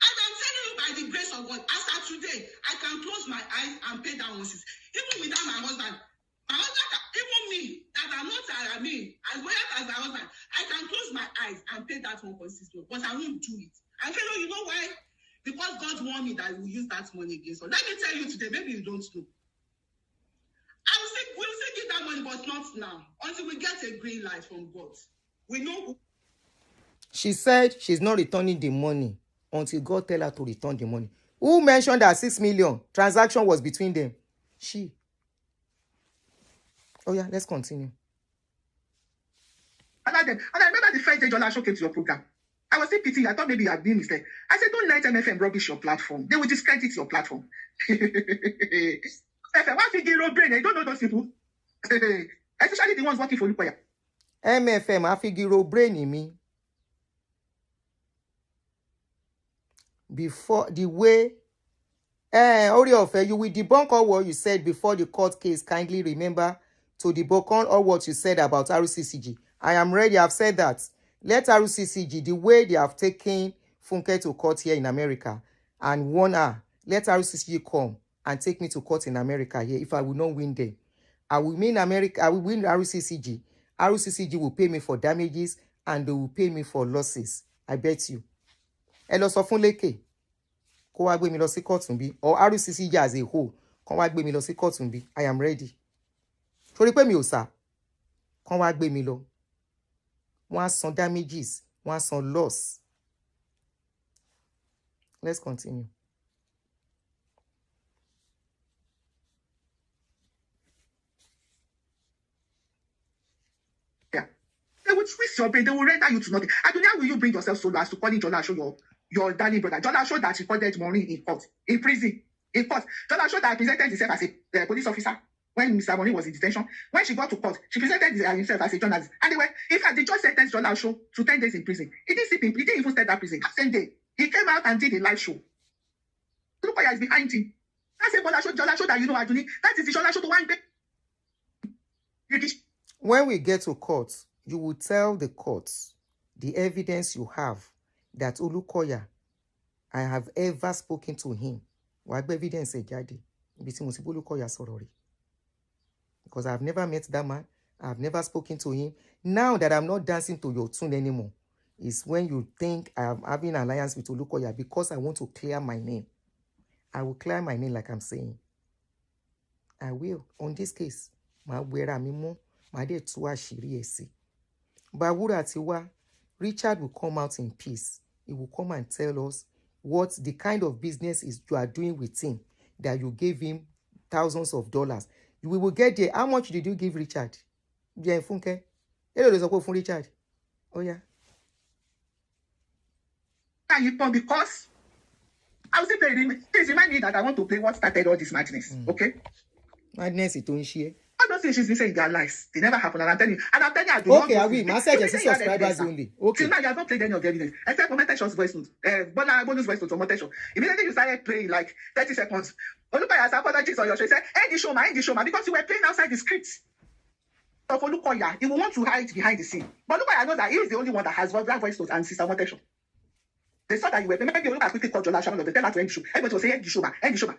S4: And I'm telling you, by the grace of God, as of today, I can close my eyes and pay that 160. Even without my husband, even me, that I'm not, as well as my husband, I can close my eyes and pay that 1.6 million, but I won't do it. And fellow, you know why? Because God warned me that I will use that money again. So let me tell you today, maybe you don't know. We'll still give that money, but not now. Until we get a green light from God. We know who.
S1: She said she's not returning the money until God tell her to return the money. Who mentioned that 6 million transaction was between them? She. Oh yeah, let's continue.
S4: And I remember the first day Jolasho came to your program. I was still pitying. I thought maybe you had been mistaken. I said, don't let MFM rubbish your platform. They will discredit your platform. FM, why figure your brain? I don't know those people. Especially the ones working for Lukoya.
S1: MFM, I figure brain in me. Before the way, you will debunk all what you said before the court case. Kindly remember to debunk all what you said about RCCG. I am ready. I've said that. Let RCCG, the way they have taken Funke to court here in America and won her, let RCCG come and take me to court in America here. If I will not win them, I will win America. I will win RCCG. RCCG will pay me for damages and they will pay me for losses. I bet you. Ẹ lọ sọ fún Lékè kó wá gbé mi lọ sí kóòtù bí, or RCCG as a whole kó wá gbé mi lọ sí kóòtù bí. I am ready. Torí pé mi ò sá, kó wá gbé mi lọ. Wọ́n á san damages, wọ́n á san loss. Let's continue.
S4: Yeah. They will twist your brain. They will render you to nothing. Aduni, how will you bring yourself so low as to call in Jolasho your darling brother? Jolasho that recorded Maureen in court, in prison, in court. Jolasho that presented himself as a police officer when Mr. Maureen was in detention. When she got to court, she presented himself as a journalist. Anyway, in fact, the judge sentenced Jolasho to 10 days in prison. He didn't even stay that prison. That same day, he came out and did a live show. Look what is behind him. That's a Jolasho that you know, Aduni. That is the Jolasho to one day.
S1: When we get to court, you will tell the courts the evidence you have that Olukoya, I have ever spoken to him. Wàá gbé evidence ẹ̀ jáde. Ibi tí mo ti bá Olukoya sọ̀rọ̀ rí. Because I've never met that man. I've never spoken to him. Now that I'm not dancing to your tune anymore, is when you think I am having an alliance with Olukoya because I want to clear my name. I will clear my name like I'm saying. I will. On this case, màá wẹra mi mọ́, màá dẹ̀ tú àṣírí ẹ̀ sí. Bawura Tiwa, Richard will come out in peace. He will come and tell us what the kind of business is you are doing with him, that you gave him thousands of dollars. We will get there. How much did you give Richard? Bien Funke. Hello, there's a quote from Richard. Oh yeah.
S4: Because I was saying, please remind me that I want to play what started all this madness. Okay?
S1: Madness is doing share.
S4: All those things she's been saying in their lives, they never happen. And I'm telling you, I do
S1: okay, I will. My suggest is subscribers only. Okay.
S4: Till now, you have not played any of the evidence. Except for Momentash's voice note. Bonus voice note on Momentasho. Immediately you started playing like 30 seconds. Olukoya has apologized on your show. He said, end the show, man, because you were playing outside the script. So for Olukoya, he will want to hide behind the scene. But Olukoya knows that he is the only one that has that voice note and Sister Momentasho. They saw that you were playing. Maybe Olukoya quickly called Jolasho. They tell her to end the show. Everybody will say, end the show, man.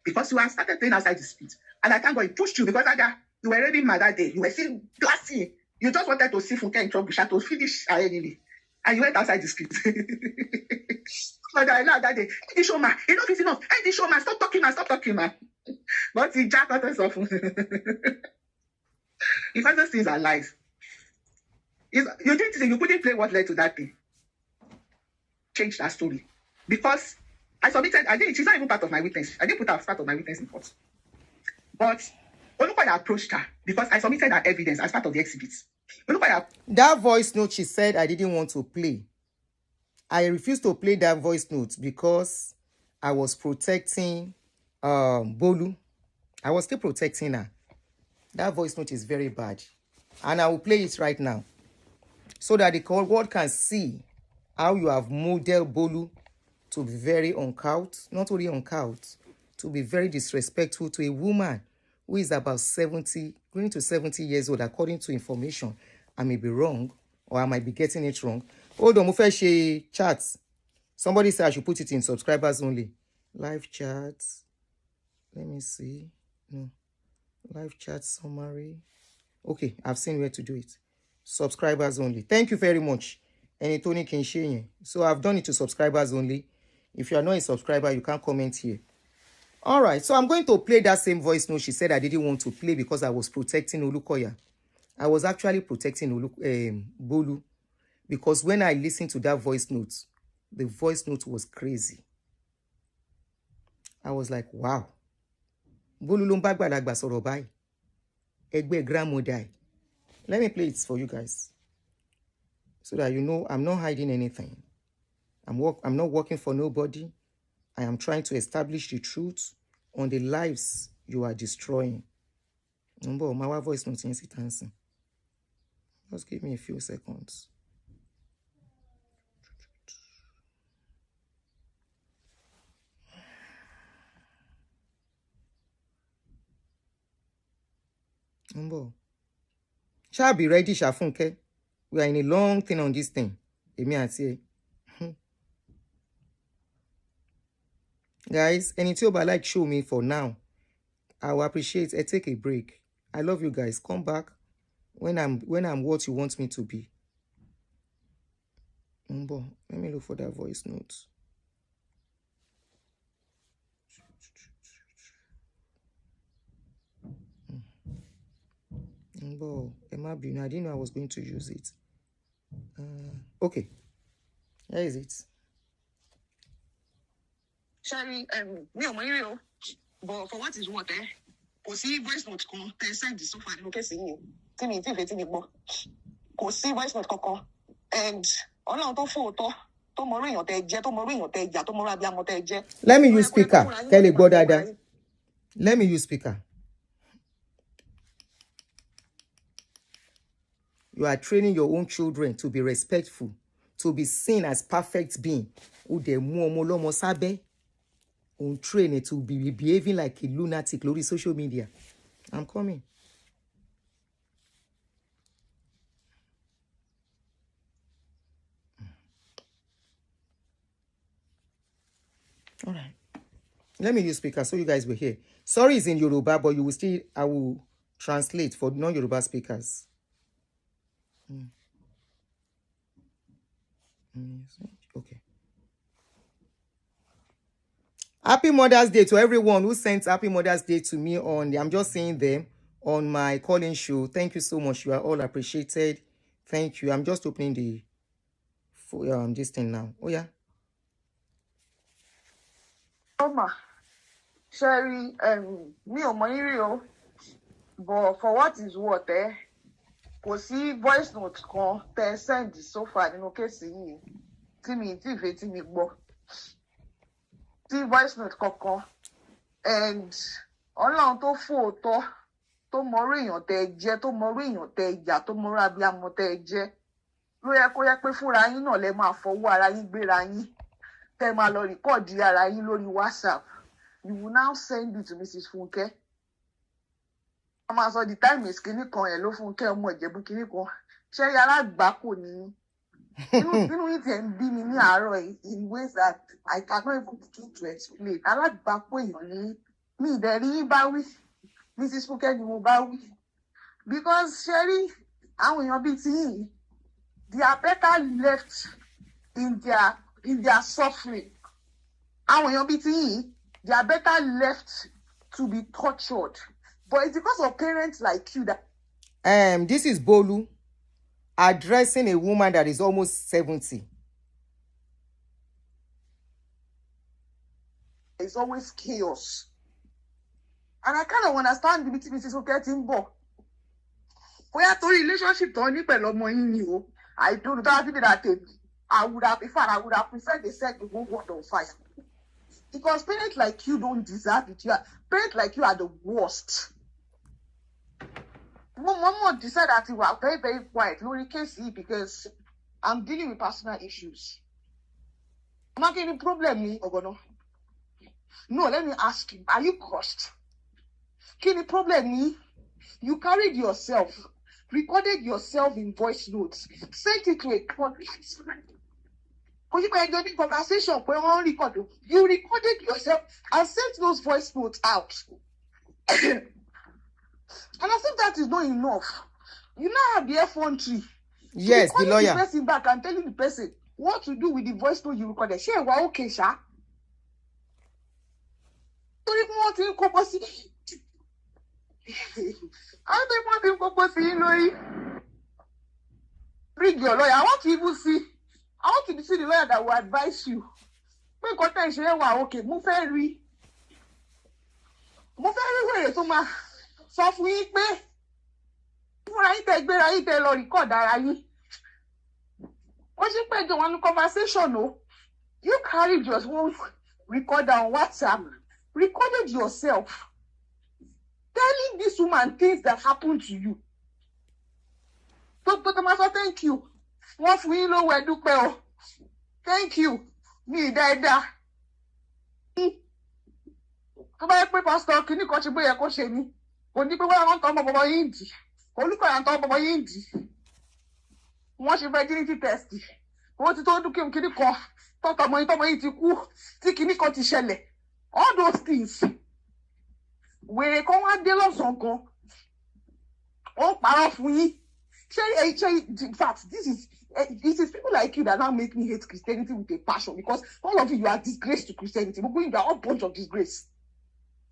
S4: Because you have started playing outside the script. And I thank God he pushed you because you were already mad that day. You were still glassy. You just wanted to see Funke in trouble. To finish anyway. And you went outside the script. But I know that day. End the show, man. Enough is enough. End the show, man. Stop talking, man. But he jacked out himself. Because those things are lies. You didn't think you couldn't play what led to that thing. Change that story. Because I submitted, she's not even part of my witness. I didn't put her as part of my witness in court. But Olukoya approached her because I submitted her evidence as part of the exhibits.
S1: That voice note she said I didn't want to play. I refused to play that voice note because I was protecting Bolu. I was still protecting her. That voice note is very bad. And I will play it right now so that the world can see how you have modeled Bolu to be very uncouth, not only uncouth, to be very disrespectful to a woman who is about 70, going to 70 years old, according to information. I may be wrong, or I might be getting it wrong. Hold on, mo fẹ́ ṣe chats. Somebody said I should put it in subscribers only. Live chats. Let me see. No. Live chat summary. Okay, I've seen where to do it. Subscribers only. Thank you very much. And Tony can share. So I've done it to subscribers only. If you are not a subscriber, you can't comment here. All right, so I'm going to play that same voice note she said I didn't want to play because I was protecting Olukoya. I was actually protecting Bolu, because when I listened to that voice note, the voice note was crazy. I was like, wow. Bolu ló ń bá àgbàlagbà sọ̀rọ̀ báyìí. Ẹgbẹ́ grandmother. Let me play it for you guys, so that you know I'm not hiding anything. I'm not working for nobody. I am trying to establish the truth on the lives you are destroying. Number my voice not in dancing. Just give me a few seconds. Number. Shall be ready, Funke. We are in a long thing on this thing. Guys, any tí ó bá like show me for now. I will appreciate it. Take a break. I love you guys. Come back when I'm what you want me to be. Let me look for that voice note. I didn't know I was going to use it. Okay. Here is it.
S4: Sherry, me ò mọ ire o, but for what is what, kò sí voice note kan tẹ́ send so far nínú case yìí o, tí mi ti fẹ́ tí mi gbọ́. Kò sí voice note kankan, and Ọlọ́run tó fún òótọ́, tó mọ orí èèyàn tẹ́ jẹ́, tó mọ orí èèyàn tẹ́ jà, tó mọ orí abiyamọ tẹ́ jẹ́.
S1: Let me use speaker. Tell you go dada. Let me use speaker. You are training your own children to be respectful, to be seen as perfect being. Ude mu ọmọ lọ́mọ sábẹ́. Train it to be behaving like a lunatic lórí social media. I'm coming. All right. Let me use speaker so you guys will hear. Sorry is in Yoruba, but I will translate for non-Yoruba speakers. Okay. Happy Mother's Day to everyone who sent Happy Mother's Day to me I'm just saying them on my calling show. Thank you so much. You are all appreciated. Thank you. I'm just opening this thing now. Oh yeah.
S4: Oma, Sherry, me ò mọ ire o, but for what is what, kò sí voice note kan tẹ́ send so far nínú case yìí, tí mi ti fẹ́ tí mi gbọ́. Tí voice note kankan, and Ọlọ́run tó fún òótọ́, tó mọ orí èèyàn tẹ́ jẹ́, tó mọ orí èèyàn tẹ́ jà, tó mọ orí abiyamọ tẹ́ jẹ́, ló yẹ kó yẹ pé fúnra yín náà lẹ máa fọwọ́ ara yín gbéra yín, tẹ́ máa lọ rìkọ́ọ̀dì ara yín lórí WhatsApp. You will now send it to Mrs. Funke. I'm also the time is kini kan ẹ ló Funke ọmọ Ìjẹ̀bú kini kan. Ṣé yàrá gbà kò ní? Inú yìí tẹ̀ ń bí mi ní àárọ̀ in ways that I cannot even begin to explain. Alágbàpọ̀ èèyàn ní mi ìdẹ̀rí yín bá wí. Mrs. Funke ni mo bá wí. Because Sherry, àwọn èèyàn bíi ti yìí, they are better left in their suffering. Àwọn èèyàn bíi ti yìí, they are better left to be tortured. But it's because of parents like you that...
S1: This is Bolu addressing a woman that is almost 70.
S4: It's always chaos. And I kind of understand the Mrs. Funke Timbo. Bóyá torí relationship tó ní pẹ̀lú ọmọ yín ni o. I don't know that I would have preferred they set the whole world on fire. Because parents like you don't deserve it. Parents like you are the worst. Mom decided that you are very, very quiet. No, you can't see because I'm dealing with personal issues. I'm not getting a problem, Ogono. No, let me ask you, are you cursed? Kini problem ni? You carried yourself, recorded yourself in voice notes, sent it to a podcast. Because you can do conversation when on record. You recorded yourself and sent those voice notes out. And as if that is not enough, you now have the F1 tree.
S1: Yes, the lawyer.
S4: The person back and telling the person what to do with the voice note you recorded. She was okay, sha. I don't want to go see. Bring your lawyer. I want to even see. I want to see the lawyer that will advise you. When content she was okay, mo fẹ́ rí wèrè tó máa sọ fún yín pé fúnra yín tẹ́ gbéra yín tẹ́ lọ record ara yín. Wọ́n ṣe pé jọ wọn ní conversation o. You carried your own recorder on WhatsApp, recorded yourself, telling this woman things that happened to you. So, thank you. Wọ́n fún yín lówó ẹ dúpẹ́ o. Thank you. Mi dáadáa. Tó bá yẹ pé pásítọ̀ kìíní kan ṣe bóyá kó ṣe ni. Kò ní pé wọ́n tọ́ ọmọ yín dì. Olùkọ́ yà ń tọ́ ọmọ yín dì. Wọ́n ṣe virginity test. Wọ́n ti tó dúkìá kìíní kan. Tọ́mọ yín ti kú. Tí kìíní kan ti ṣẹlẹ̀. All those things. Wèrè kan wá dé lọ́sàn-án kan. Ó parọ́ fún yín. In fact, it is people like you that now make me hate Christianity with a passion, because all of you are disgrace to Christianity. You are all bunch of disgrace.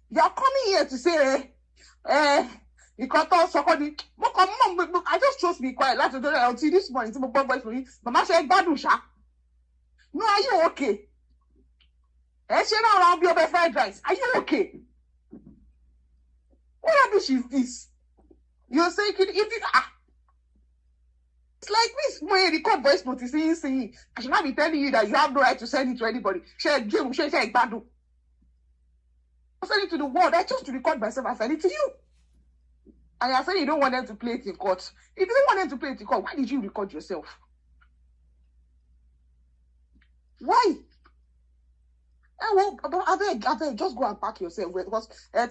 S4: You are coming here to say, because I just chose to be quiet. Like until this morning, Mama said, Badusha. No, are you okay? Around your fried rice. Are you okay? What rubbish is this? You're saying it's like this when you record voice note saying, I should not be telling you that you have no right to send it to anybody. Share Jim, share Badu. I send it to the world. I chose to record myself and send it to you. And you're saying you don't want them to play it in court. If you don't want them to play it in court, why did you record yourself? Why? I beg, just go and pack yourself because I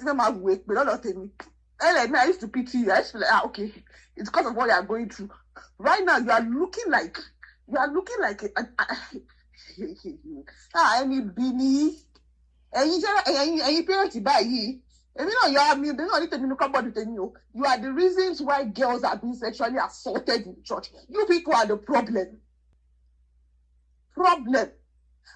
S4: used to pity you. I used to be like, okay, it's because of what you are going through. Right now, you are looking like any Bini. Any parents buy ye. And you know, you are the reasons why girls are being sexually assaulted in church. You people are the problem.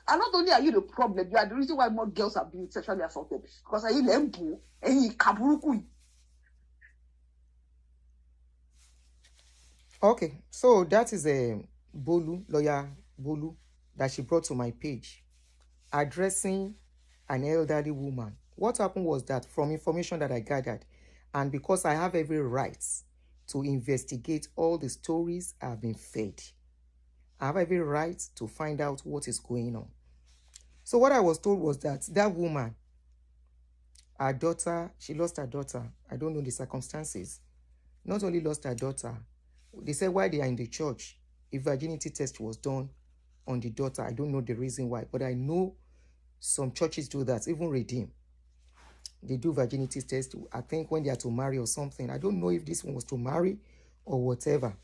S4: And not only are you the problem, you are the reason why more girls are being sexually assaulted. Because are you lembu, any kaburuku.
S1: Okay, so that is a lawyer Bolu, that she brought to my page, addressing an elderly woman. What happened was that from information that I gathered, and because I have every right to investigate all the stories I've been fed, I have every right to find out what is going on. So what I was told was that that woman, her daughter, she lost her daughter. I don't know the circumstances. Not only lost her daughter, they said while they are in the church, a virginity test was done on the daughter. I don't know the reason why, but I know some churches do that, even Redeem. They do virginity test, I think when they are to marry or something. I don't know if this one was to marry or whatever.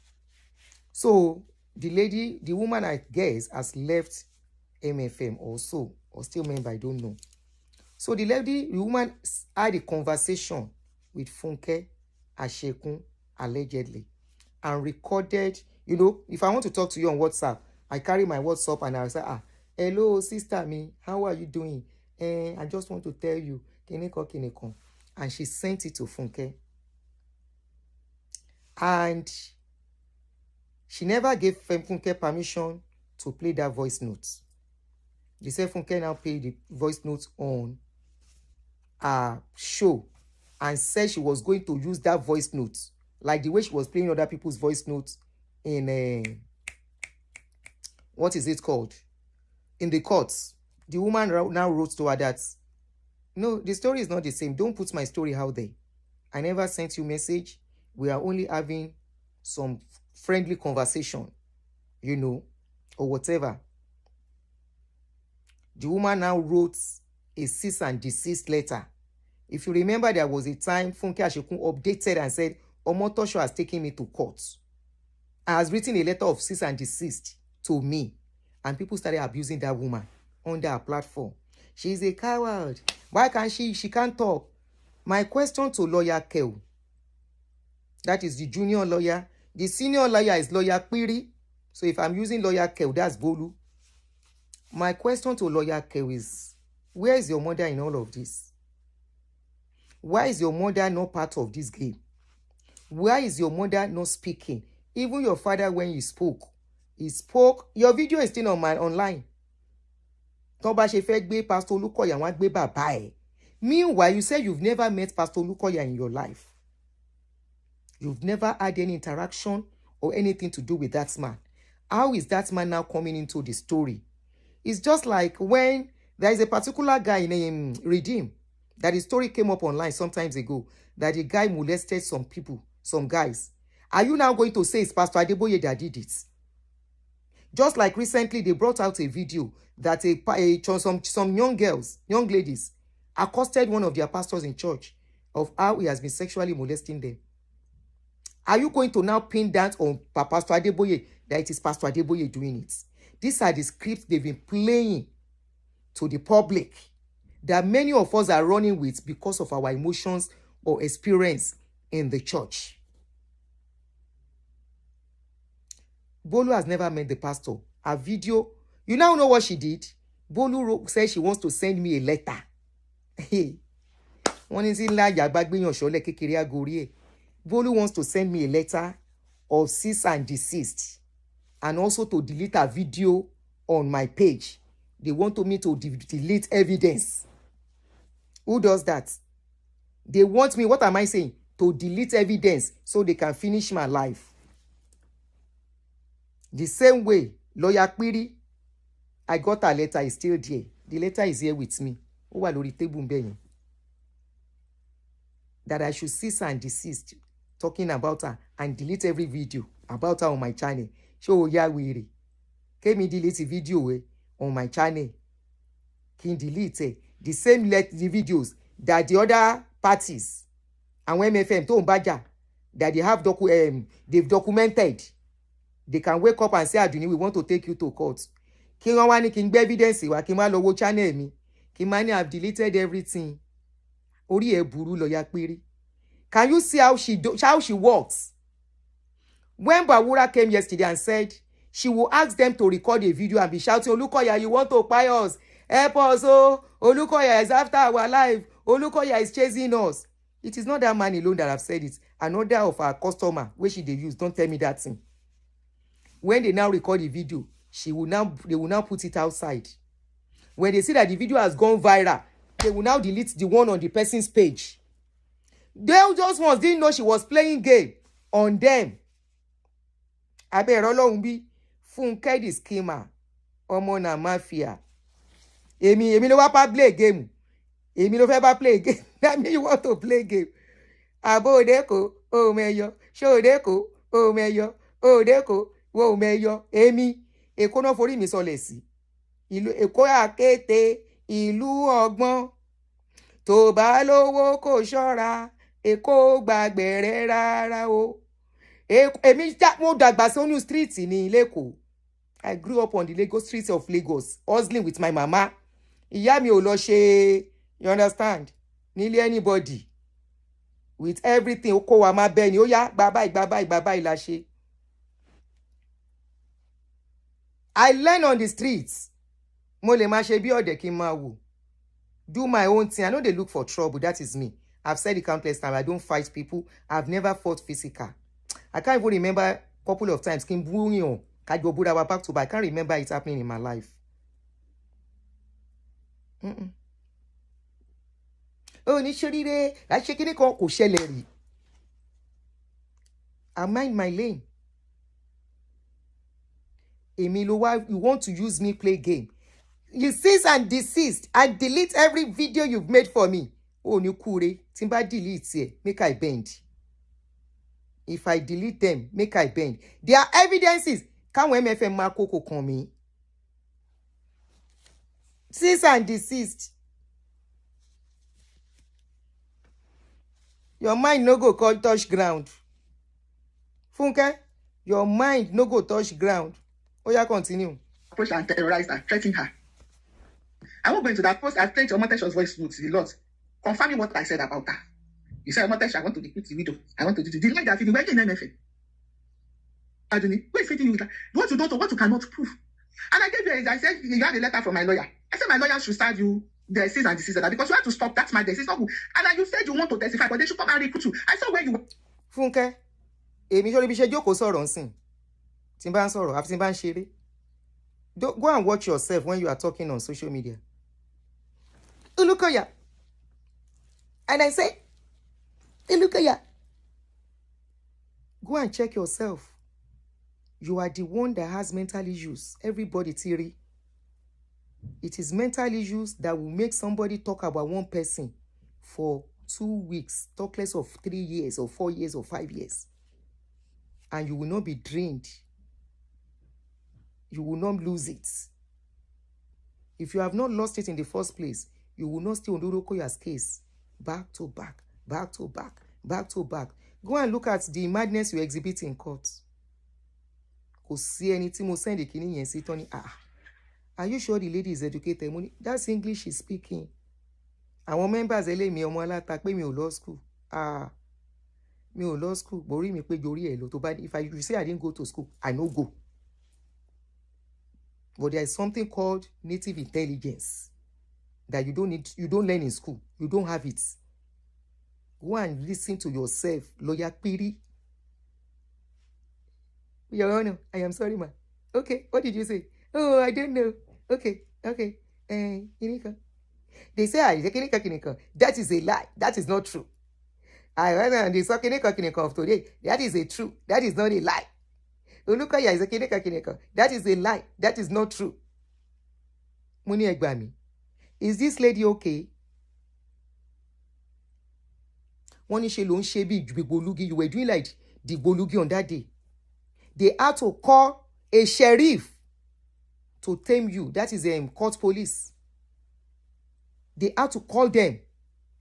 S1: So the woman, I guess, has left MFM also, or still member, I don't know. So the woman had a conversation with Funke Ashekun, allegedly, and recorded, if I want to talk to you on WhatsApp, I carry my WhatsApp and I say, hello, sister me, how are you doing? I just want to tell you, kineko. And she sent it to Funke. And she never gave Funke permission to play that voice note. They said Funke now played the voice note on a show and said she was going to use that voice note, like the way she was playing other people's voice notes in what is it called? In the courts. The woman now wrote to her that, no, the story is not the same. Don't put my story out there. I never sent you message. We are only having some friendly conversation, or whatever. The woman now wrote a cease and desist letter If you remember, there was a time Funke Ashekun updated and said, Omotosho has taken me to court. I has written a letter of cease and desist to me. And people started abusing that woman on their platform. She's a coward. Why can't she? She can't talk. My question to lawyer Kel, that is the junior lawyer. The senior lawyer is lawyer Piri. So if I'm using lawyer Kel, that's Bolu. My question to lawyer Kel is, where is your mother in all of this? Why is your mother not part of this game? Why is your mother not speaking? Even your father, when he spoke. Your video is still online. Tó bá ṣe fẹ́ gbé Pastor Olukoya, wọ́n á gbé bàbá ẹ̀. Meanwhile, you say you've never met Pastor Olukoya in your life. You've never had any interaction or anything to do with that man. How is that man now coming into the story? It's just like when there is a particular guy named Redeem, that the story came up online sometimes ago, that the guy molested some people, some guys. Are you now going to say it's Pastor Adeboye that did it? Just like recently, they brought out a video that some young girls, young ladies, accosted one of their pastors in church of how he has been sexually molesting them. Are you going to now pin that on Pastor Adeboye, that it is Pastor Adeboye doing it? These are the scripts they've been playing to the public that many of us are running with because of our emotions or experience in the church. Bolu has never met the pastor. A video, you now know what she did? Bolu said she wants to send me a letter. Bolu wants to send me a letter of cease and desist, and also to delete a video on my page. They want me to delete evidence. Who does that? They want me, what am I saying? To delete evidence so they can finish my life. The same way, lawyer Piri, I got a letter, is still there. The letter is here with me. That I should cease and desist talking about her and delete every video about her on my channel. Show ya weary. Can me delete the video on my channel? Can delete the same the videos that the other parties and when MFM to Mbaja that they have they've documented. They can wake up and say, Aduni, we want to take you to court. King Wani King evidence wa kin ma lowo channel mi. King Mani have deleted everything. Ori e buru lawyer Piri. Can you see how she works? When Bawura came yesterday and said she will ask them to record a video and be shouting, Olukoya, you want to buy us? Help us, oh. Olukoya is after our life. Olukoya is chasing us. It is not that man alone that have said it. Another of our customer, which they use, don't tell me that thing. When they now record the video, they will now put it outside. When they see that the video has gone viral, they will now delete the one on the person's page. They just once didn't know she was playing game on them. Aberolongbi, Funke the schemer, Omona mafia. Emi no wa play game. Emi no fe play game. That means you want to play game. Abo deko, oh meyo. Show deko, oh meyo. Oh deko. Wo meyo emi Èkó no forí mi sọlẹ̀ sí ìlú Èkó àkété ìlú ọgbọ́n tó bá lówó kò ṣọ́ra Èkó gbàgbẹ̀rẹ̀ rárá o èmi mo dàgbà sónú street ní Lẹ́kọ̀ọ́. I grew up on the Lagos streets of Lagos, hustling with my mama. Ìyá mi ò lọ ṣe, you understand, nílé anybody, with everything ó kó wa má bẹ́ẹ̀ ni ó yá gbà báyìí la ṣe. I learn on the streets. Mo lè máa ṣe bí ọ̀dẹ̀ kí n máa wò. Do my own thing. I know they look for trouble. That is me. I've said it countless times. I don't fight people. I've never fought physical. I can't even remember a couple of times. Back to back. I can't remember it happening in my life. Oh, níṣoríire. Àṣẹ kíní kan kò ṣẹlẹ̀ rí. I mind my lane. Emilo, why you want to use me play game? You cease and desist and delete every video you've made for me. Oh, ni kure. Timba delete here. Make I bend. If I delete them, make I bend. There are evidences. Can we MFM Marco come me? Cease and desist. Your mind no go touch ground. Funke, your mind no go touch ground. Oh yeah, continue.
S4: Approach her and terrorize her, threaten her. I won't go into that post. I've played Omotesha's voice notes a lot, confirming what I said about her. You said, Omotesha, I want to recruit the widow. I want to do. Do you like that feeling? We're in NFA. Aduni, who is feeding you with that? What you don't know, what you cannot prove. And I gave you, I said, you had a letter from my lawyer. I said, my lawyer should start you the cease and desist because you have to stop. That's my decision. And then you said you want to testify, but they should come and recruit you. I saw where you were.
S1: Funke, èmi sori bí ṣe jókòó sọ̀rọ̀ nsìn. Tí n bá ń sọ̀rọ̀, àfi tí n bá ń ṣeré. Go and watch yourself when you are talking on social media. Ulukoya. And I say, Ulukoya. Go and check yourself. You are the one that has mental issues. Everybody theory. It is mental issues that will make somebody talk about one person for 2 weeks, talk less of 3 years or 4 years or 5 years. And you will not be drained. You will not lose it. If you have not lost it in the first place, you will not stay on Ulukoya's case back to back, back to back, back to back. Go and look at the madness you exhibit in court. Kò sí ẹni tí mo send ìkíní yẹn sí Tony. Are you sure the lady is educated? Money? That's English she's speaking. Àwọn members ẹlẹ́mi ọmọ aláta pé mi ò lọ school. Mi ò lọ school. Borí mi pé jorí ẹ̀ lọ tó bá if you say I didn't go to school, I no go. But there is something called native intelligence that you don't learn in school. You don't have it. Go and listen to yourself. Lawyer Piri. Your Honor, I am sorry, ma. Okay, what did you say? Oh, I don't know. Okay. They say kinika. That is a lie. That is not true. I rather they saw kinika of today. That is a true. That is not a lie. Ulukoya is a kinika. That is a lie. That is not true. Muni Egbami. Is this lady okay? One she ló ń ṣe bí Gbolugi. You were doing like the Gbolugi on that day. They had to call a sheriff to tame you. That is court police. They had to call them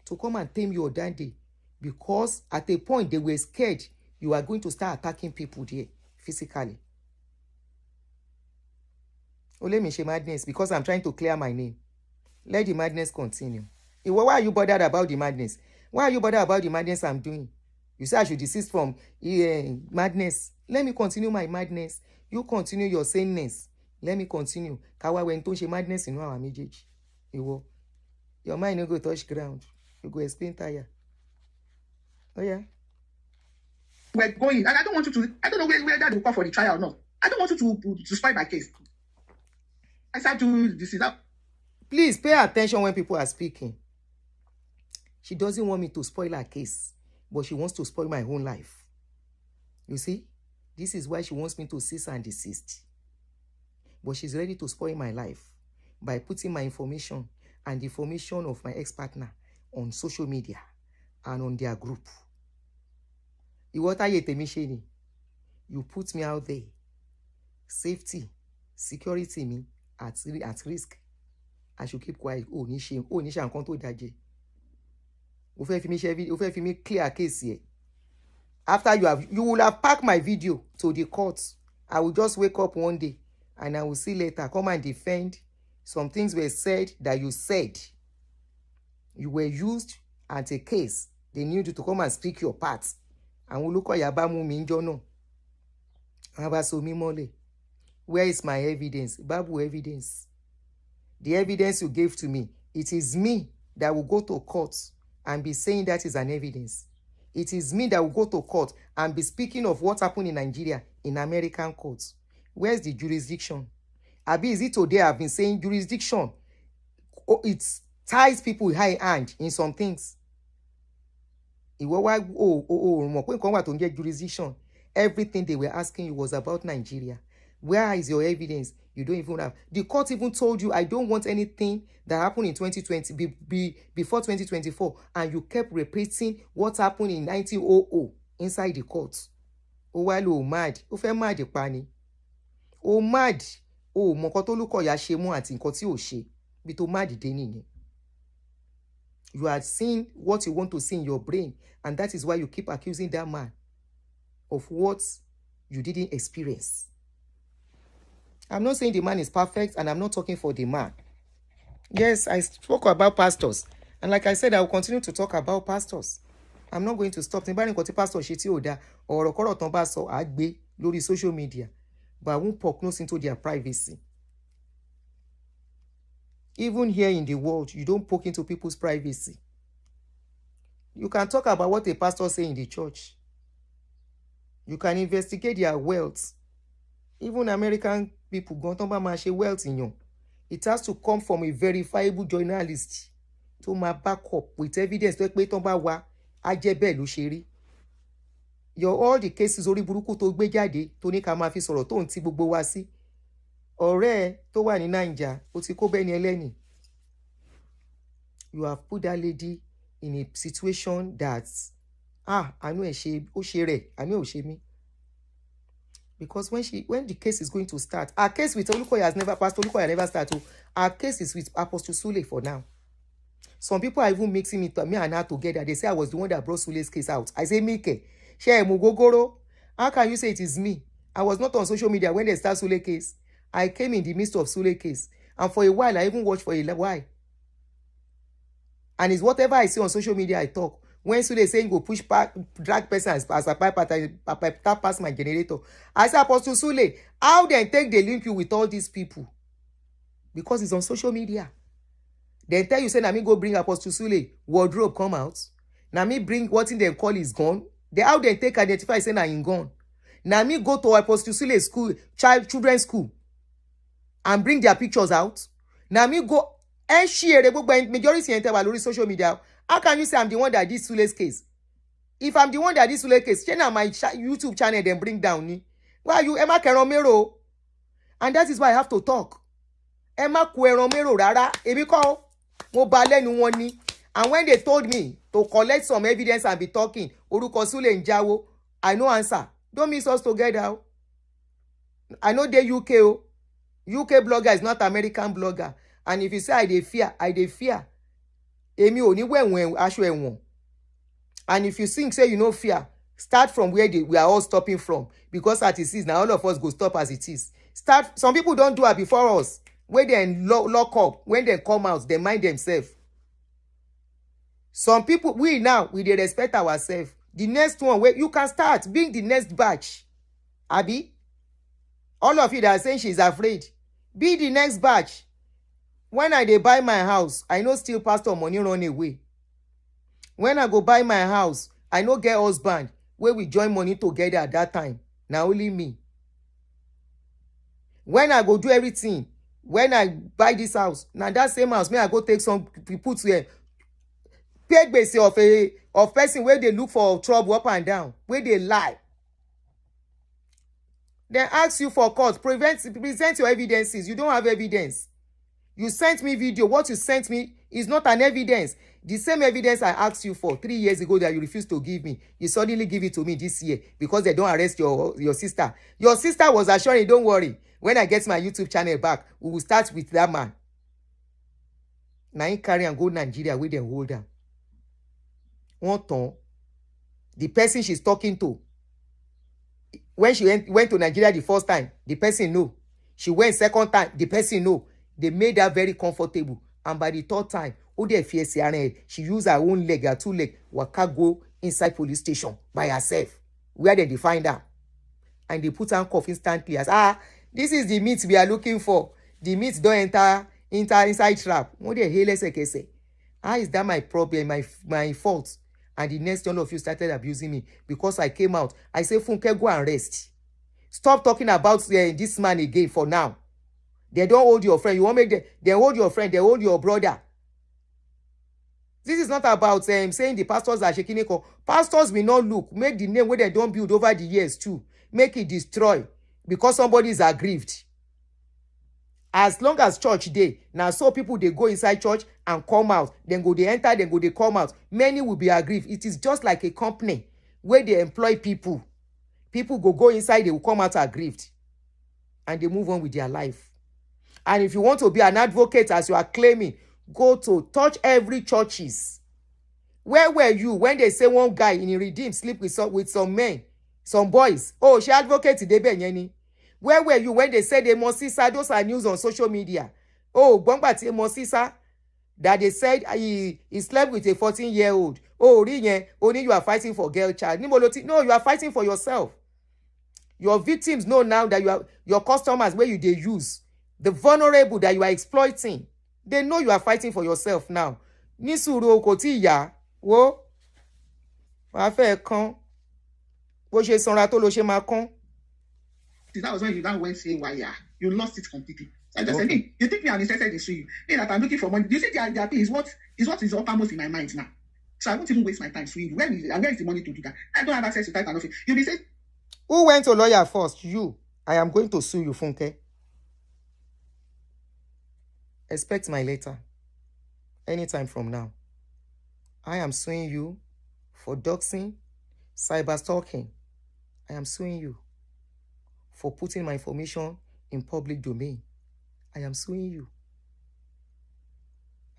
S1: to come and tame you on that day. Because at a point they were scared you are going to start attacking people there physically. Oh, let me share madness because I'm trying to clear my name. Let the madness continue. Why are you bothered about the madness? Why are you bothered about the madness I'm doing? You say I should desist from madness. Let me continue my madness. You continue your saneness. Let me continue. Kawa when don't madness in our méjèèjì. Your mind no go touch ground. You go explain tire. Oh yeah.
S4: We're going, and I don't want you to. I don't know where that will call for the trial or not. I don't want you to spoil my case. I start to this is up.
S1: Please pay attention when people are speaking. She doesn't want me to spoil her case, but she wants to spoil my own life. You see, this is why she wants me to cease and desist. But she's ready to spoil my life by putting my information and the information of my ex-partner on social media and on their group. You put me out there. Safety, security me at risk. I should keep quiet. Oh, ni shame. Oh, ni shame. Konto daje. Ufe me clear case here. After you will have packed my video to the court. I will just wake up one day and I will see later come and defend. Some things were said that you said. You were used at a case. They need you to come and speak your part. And we look at Yabamu Minjono. Where is my evidence? Babu evidence. The evidence you gave to me, it is me that will go to court and be saying that is an evidence. It is me that will go to court and be speaking of what happened in Nigeria in American courts. Where's the jurisdiction? Abi, is it today I've been saying jurisdiction? It ties people high hand in some things. Jurisdiction. Everything they were asking you was about Nigeria. Where is your evidence? You don't even have. The court even told you, I don't want anything that happened in 2020 before 2024. And you kept repeating what happened in 1900 inside the court. Oh, well, mad. Oh, fair mad, pani. Oh, mad. Oh, mokoto luko ya shemu ati nkoti o she. Bito mad deni ni. You are seeing what you want to see in your brain, and that is why you keep accusing that man of what you didn't experience. I'm not saying the man is perfect, and I'm not talking for the man. Yes, I spoke about pastors, and like I said, I will continue to talk about pastors. I'm not going to stop. Tí bá ní nǹkan tí pastor ṣe tí ò dáa, ọ̀rọ̀ kọ́rọ̀ tán bá sọ á gbé lórí social media, but I won't poke nose into their privacy. Even here in the world, you don't poke into people's privacy. You can talk about what a pastor say in the church. You can investigate their wealth. Even American people, wealth in you. It has to come from a verifiable journalist to my back up with evidence. Your all the cases orí burúkú tó gbé jáde tó ní ká máa fi sọ̀rọ̀ tó ń ti gbogbo wa sí. Ọ̀rẹ́ tó wà ní Naija, ó ti kó bẹ́ni ẹlẹ́ni. You have put that lady in a situation that I know I know me. Because when the case is going to start, our case with Pastor Olukoya never started. Our case is with Apostle Sule for now. Some people are even mixing me and her together. They say I was the one that brought Sule's case out. I say, Mike, share Mugogoro. How can you say it is me? I was not on social media when they start Sule case. I came in the midst of Sule case. And for a while, I even watched for a while. And it's whatever I see on social media, I talk. When Sule saying go push drag person as a pipe past my generator, I say, Apostle Sule, how then take the link you with all these people? Because it's on social media. Then tell you, say, na me go bring Apostle Sule wardrobe come out. Na me bring what in them call is gone. They how they take identify say na in gone. Na me go to Apostle Sule school, children's school, and bring their pictures out. Na me go and share the book by majority enter social media. How can you say I'm the one that did Sule's case? If I'm the one that did Sule's case, share my YouTube channel then bring down me. Why you Emma Keromero? And that is why I have to talk. Emma Keromero rara. Ebiko mo ba lenu won ni. And when they told me to collect some evidence and be talking, Oruko Sule Njawo, I no answer. Don't mix us together. I know the UK. UK blogger is not American blogger. And if you say I dey fear. Emi oni when aso enwon. And if you think say you no fear, start from where we are all stopping from. Because as it is now, all of us go stop as it is. Start. Some people don't do it before us. When they lock up, when they come out, they mind themselves. Some people, we dey respect ourselves. The next one, where you can start being the next batch. Abi, all of you that are saying she's afraid, be the next batch. When I dey buy my house, I no steal pastor money run away. When I go buy my house, I no get husband where we join money together at that time. Now only me. When I go do everything, when I buy this house, now that same house, may I go take some people to here. Pay base of person where they look for trouble up and down, where they lie. Then ask you for court, present your evidences. You don't have evidence. You sent me video. What you sent me is not an evidence. The same evidence I asked you for 3 years ago that you refused to give me, you suddenly give it to me this year because they don't arrest your sister. Your sister was assuring, don't worry. When I get my YouTube channel back, we will start with that man. Now he carry and go Nigeria with them hold her. One time, the person she's talking to, when she went to Nigeria the first time, the person know. She went second time, the person know. They made her very comfortable. And by the third time, she used her own leg, her 2 legs, waka go inside police station by herself. Where they find her. And they put her cuff instantly as, this is the meat we are looking for. The meat don't enter inside trap. What the hell is it? How is that my problem, my fault? And the next all of you started abusing me because I came out. I say, Funke, go and rest. Stop talking about this man again for now. They don't hold your friend. You want to make them, they hold your friend, they hold your brother. This is not about saying the pastors are shaking it. Pastors will not look. Make the name where they don't build over the years too. Make it destroy because somebody is aggrieved. As long as church day, now so people they go inside church and come out. Then go they enter, then go they come out. Many will be aggrieved. It is just like a company where they employ people. People go inside, they will come out aggrieved. And they move on with their life. And if you want to be an advocate as you are claiming, go to touch every churches Where were you when they say one guy in Redeem sleep with some men, some boys? Oh, she advocate Debe Yeni. Where were you when they said they Mosisa? Those are news on social media. Oh, Bongbati Mosisa, that they said he slept with a 14-year-old. Oh, only you are fighting for girl child. No, you are fighting for yourself. Your victims know now that your customers where they use, the vulnerable that you are exploiting. They know you are fighting for yourself now. Nisuru koti ya wo wa fe kan bó ṣe sanra tó ló ṣe máa kan.
S4: That was when you now went say why you lost it completely. So I just said, hey, you think me I'm interested in suing you? Hey, that I'm looking for money. Do you see their pay is what is uppermost in my mind now? So I won't even waste my time suing you. Where is the money to do that? I don't have access to that kind of thing. You'll be saying,
S1: who went to lawyer first? You. I am going to sue you, Funke. Expect my letter. Anytime from now. I am suing you for doxing, cyber stalking. I am suing you for putting my information in public domain. I am suing you.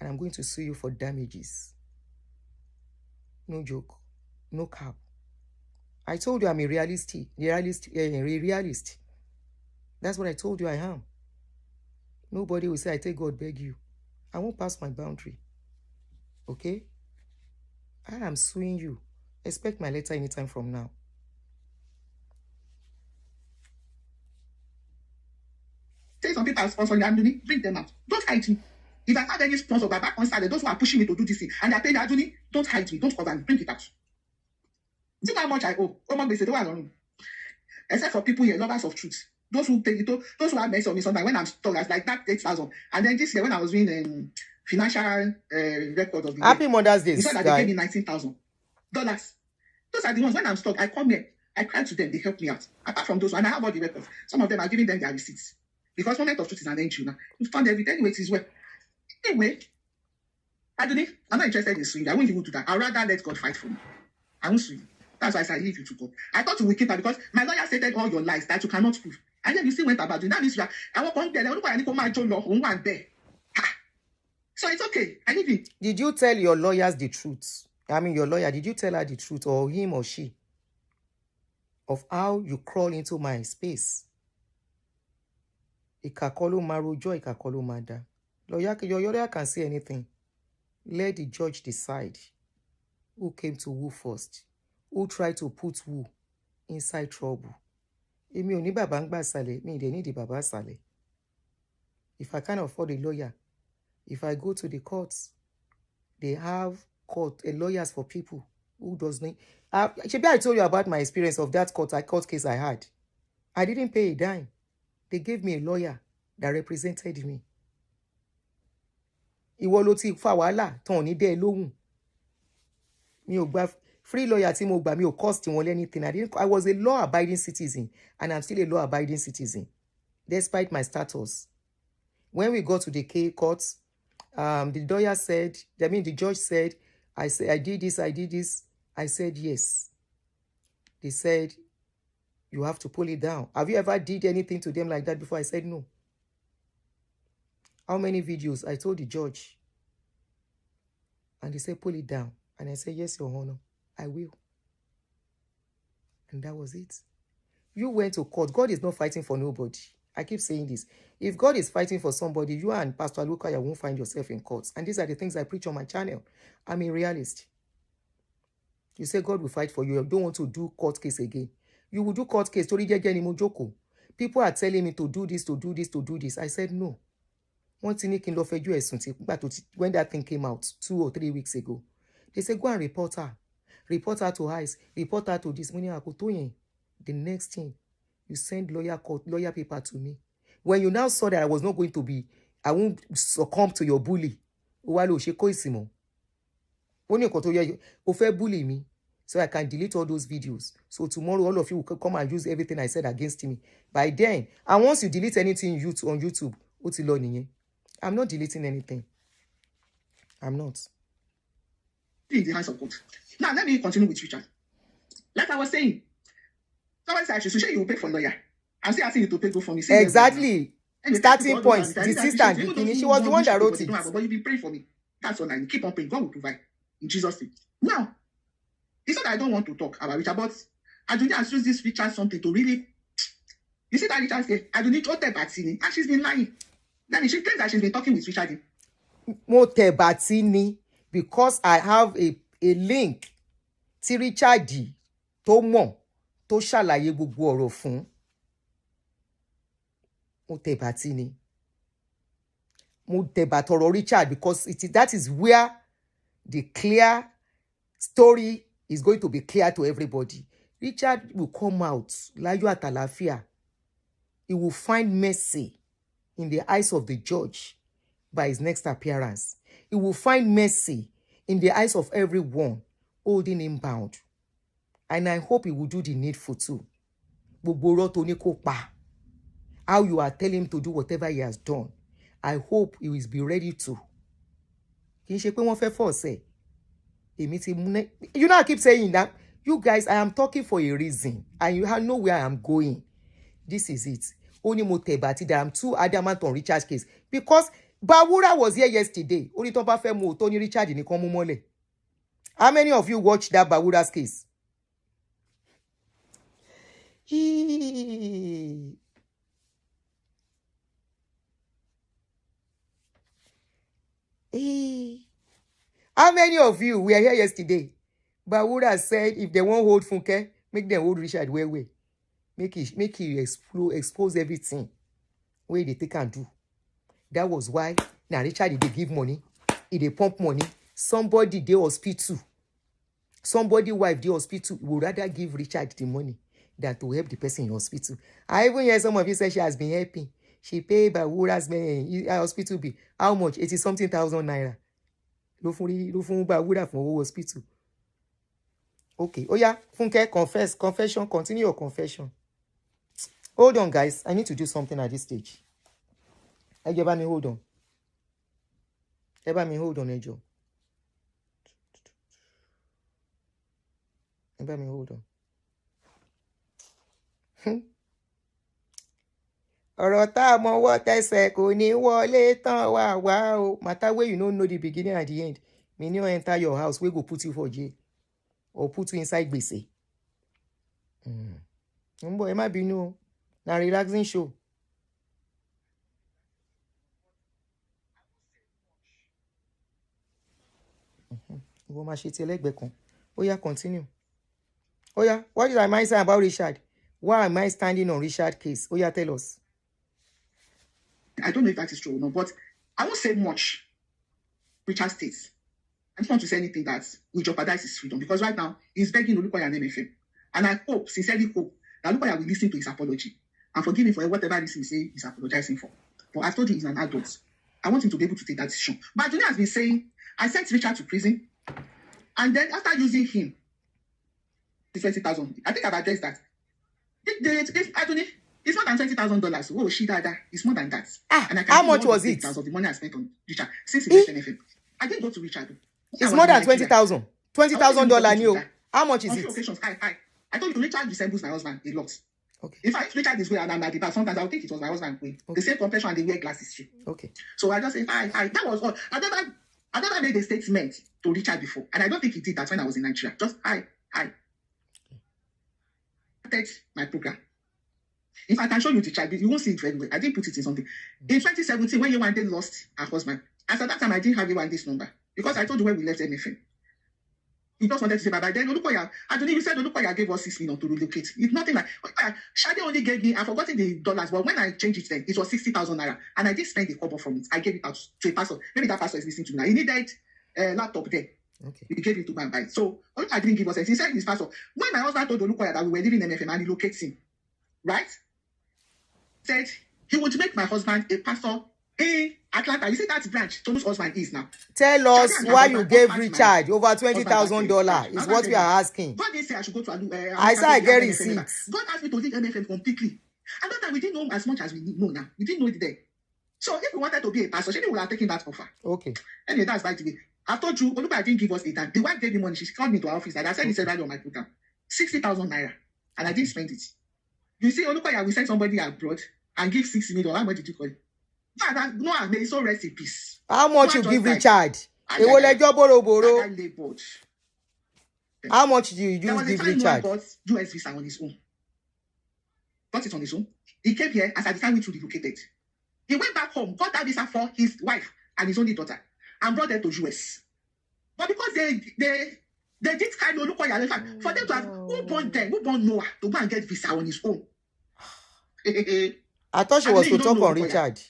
S1: And I'm going to sue you for damages. No joke. No cap. I told you I'm a realist. That's what I told you I am. Nobody will say, I take God beg you. I won't pass my boundary. Okay? I am suing you. Expect my letter anytime from now.
S4: say some people are sponsoring Aduni, bring them out. Don't hide me. If I have any sponsor by back on Saturday, those who are pushing me to do this thing, and they're paying Aduni, don't hide me, don't cover me, bring it out. Do you know how much I owe? Oh, my, don't know. Except for people here, lovers of truth. Those who pay it, those who have messed on me sometimes when I'm stuck, as like that 8,000. And then this year when I was doing financial record of the
S1: Happy Mother's Day.
S4: You saw that they gave me $19,000. Those are the ones when I'm stuck. I come here, I cry to them, they help me out. Apart from those, and I have all the records. Some of them are giving them their receipts. Because moment of truth is an entry now. You found everything. Anyway, it is well. Anyway, Aduni, I'm not interested in suing. I won't even do that. I'd rather let God fight for me. I won't sue you. That's why I said leave you to God. I thought you would keep her because my lawyer stated all your lies that you cannot prove. And then you still went about it. That means you are, I won't come there. I need to my John law. So it's okay. I leave it.
S1: Did you tell your lawyers the truth? I mean, your lawyer, did you tell her the truth, or him or she, of how you crawl into my space? Ikakolo marujo, ikakolo mada. Your lawyer can say anything. Let the judge decide who came to who first, who tried to put who inside trouble. Emi oni baba ngba sale, me they need the baba sale. If I can't afford a lawyer, if I go to the courts, they have lawyers for people who does not. Maybe I told you about my experience of that court case I had. I didn't pay a dime. They gave me a lawyer that represented me. Ìwọ ló ti fa wàhálà tán ní dé lóhùn. Mi ò gba free lawyer tí mo gbà mi ò cost wọn anything. I was a law-abiding citizen, and I'm still a law-abiding citizen, despite my status. When we got to the courts, the lawyer said, the judge said, I did this. I said, yes. They said, you have to pull it down. Have you ever did anything to them like that before? I said, no. How many videos? I told the judge. And they said, pull it down. And I said, yes, Your Honor, I will. And that was it. You went to court. God is not fighting for nobody. I keep saying this. If God is fighting for somebody, you and Pastor Lukaya won't find yourself in courts. And these are the things I preach on my channel. I'm a realist. You say God will fight for you. You don't want to do court case again. You will do court case. People are telling me to do this. I said no. When that thing came out 2 or 3 weeks ago, they said, go and report her. Report her to ICE. Report her to this. The next thing, you send lawyer paper to me. When you now saw that I was not going to be, I won't succumb to your bully. Bully me, so I can delete all those videos. So tomorrow, all of you will come and use everything I said against me. By then, and once you delete anything on YouTube, I'm not deleting anything. I'm not.
S4: In the hands of God. Now, let me continue with Richard. Like I was saying, somebody said, I should say you will pay for lawyer. I'm still asking you to pay go for me.
S1: Exactly. Starting points. The sister, she was the one that wrote it.
S4: But you've been praying for me. That's all I need. Keep on praying. God will provide. in Jesus' name. Now, it's not that I don't want to talk about Richard, but Aduni has used this Richard something to really. You see that Richard said, Aduni told her Batini, and she's been lying. Then she claims that she's been talking with Richard.
S1: Mote Batini, because I have a link tí Richard tó mọ̀ tó ṣàlàyé gbogbo ọ̀rọ̀ fún. Mote Batini. Mote Batoro Richard, because that is where the clear story is going to be clear to everybody. Richard will come out, láyọ̀ àtàlàáfíà. He will find mercy in the eyes of the judge by his next appearance. He will find mercy in the eyes of everyone holding him bound. And I hope he will do the needful too. How you are telling him to do whatever he has done. I hope he will be ready to. You know, I keep saying that. You guys, I am talking for a reason. And you know where I am going. This is it. Only Motebati that I'm too adamant on Richard's case. Because Bawura was here yesterday. Only Tomba Femo, Tony Richard in the. How many of you watched that Bawura's case? How many of you were here yesterday? Bawura said if they won't hold Funke, make them hold Richard way. Make it expose everything. Where they take and do. That was why now Richard they give money, they pump money. Somebody they hospital. Somebody wife they hospital would rather give Richard the money than to help the person in hospital. I even hear some of you say she has been helping. She paid Bawura's hospital bill. How much? 80-something thousand naira. Lo fun Bawura from hospital. Okay. Oh yeah, Funke, confession. Continue your confession. Hold on, guys. I need to do something at this stage. Eba me hold on. Ejo. Eba me hold on. Ọ̀rọ̀ tá mọ̀ wọ́ tẹsẹ̀ kò ní wọlé tán wá o. Matter where you don't know the beginning and the end. Me no enter your house, we go put you for jail. Or put you inside gbese. Mbo, ẹ má bínú. Na relaxing show. Oh yeah, continue. Oh yeah, what did I say about Richard? Why am I standing on Richard's case? Oh yeah, tell us.
S4: I don't know if that is true or not, but I won't say much. Richard states. I don't want to say anything that will jeopardize his freedom because right now he's begging Olukoya and MFM. And I sincerely hope that Olukoya will listen to his apology and forgive him for whatever this he say he's apologizing for. But I told you he's an adult. I want him to be able to take that decision. But Aduni has been saying, I sent Richard to prison, and then after using him, it's 20,000. I think I've addressed that. If Aduni, it's more than $20,000. Oh, she died. It's more than that.
S1: And I can how much was it?
S4: Of the money I spent on Richard since he left NFM. I didn't go to Richard.
S1: It's more than 20,000. $20,000 new. How much is it? On
S4: occasions, I told you Richard resembles my husband a lot.
S1: Okay.
S4: If Richard is way and I'm at the back, sometimes I'll think it was my husband way. Okay. The same complexion and they wear glasses too.
S1: Okay.
S4: So I just say hi. That was all. I never made a statement to Richard before, and I don't think he did that when I was in Nigeria. Just hi. My program. If I can show you the child, you won't see it very well. I didn't put it in something. In 2017, when Yewande lost her husband, after that time I didn't have Yewande's number because I told you when we left MFM. He just wanted to say bye-bye. Then Olukoya, Aduni, you said Olukoya gave us $6 million to relocate. It's nothing like Shade only gave me, I've forgotten the dollars, but when I changed it then, it was 60,000 naira. And I didn't spend a couple from it. I gave it out to a pastor. Maybe that pastor is listening to me now. He needed a laptop there.
S1: Okay.
S4: He gave it to go and buy it. So I didn't give us it. He said his pastor. When my husband told Olukoya that we were living in MFM and he locates him, right? Said he would make my husband a pastor in Atlanta. You see that branch Tolu's husband is now.
S1: Tell us why you gave Richard over $20,000 is what we are asking.
S4: God didn't say I should go to
S1: I said I get receipts.
S4: God asked me to leave MFM completely. And that time we didn't know as much as we know now. We didn't know it then. So if we wanted to be a pastor, she would have taken that offer.
S1: Okay.
S4: Anyway, that's by the way. I told you, Olukoya didn't give us a time. The wife gave me money. She called me to our office. And I said, it's a value on my program. 60,000 naira. And I didn't spend it. You see, Olukoya, we send somebody abroad and give $6 million. How much did you call it? No, may so rest in peace.
S1: How much you give Richard? Ewo lejo boro.
S4: That guy labored.
S1: How much do you
S4: There was a
S1: give
S4: time
S1: Richard?
S4: Noah got US visa on his own. Got it on his own. He came here as at the time we relocated. He went back home, got that visa for his wife and his only daughter, and brought them to US. But because they did kind of look what you're for them to have who born Noah to go and get visa on his own.
S1: I thought she was to talk on Richard.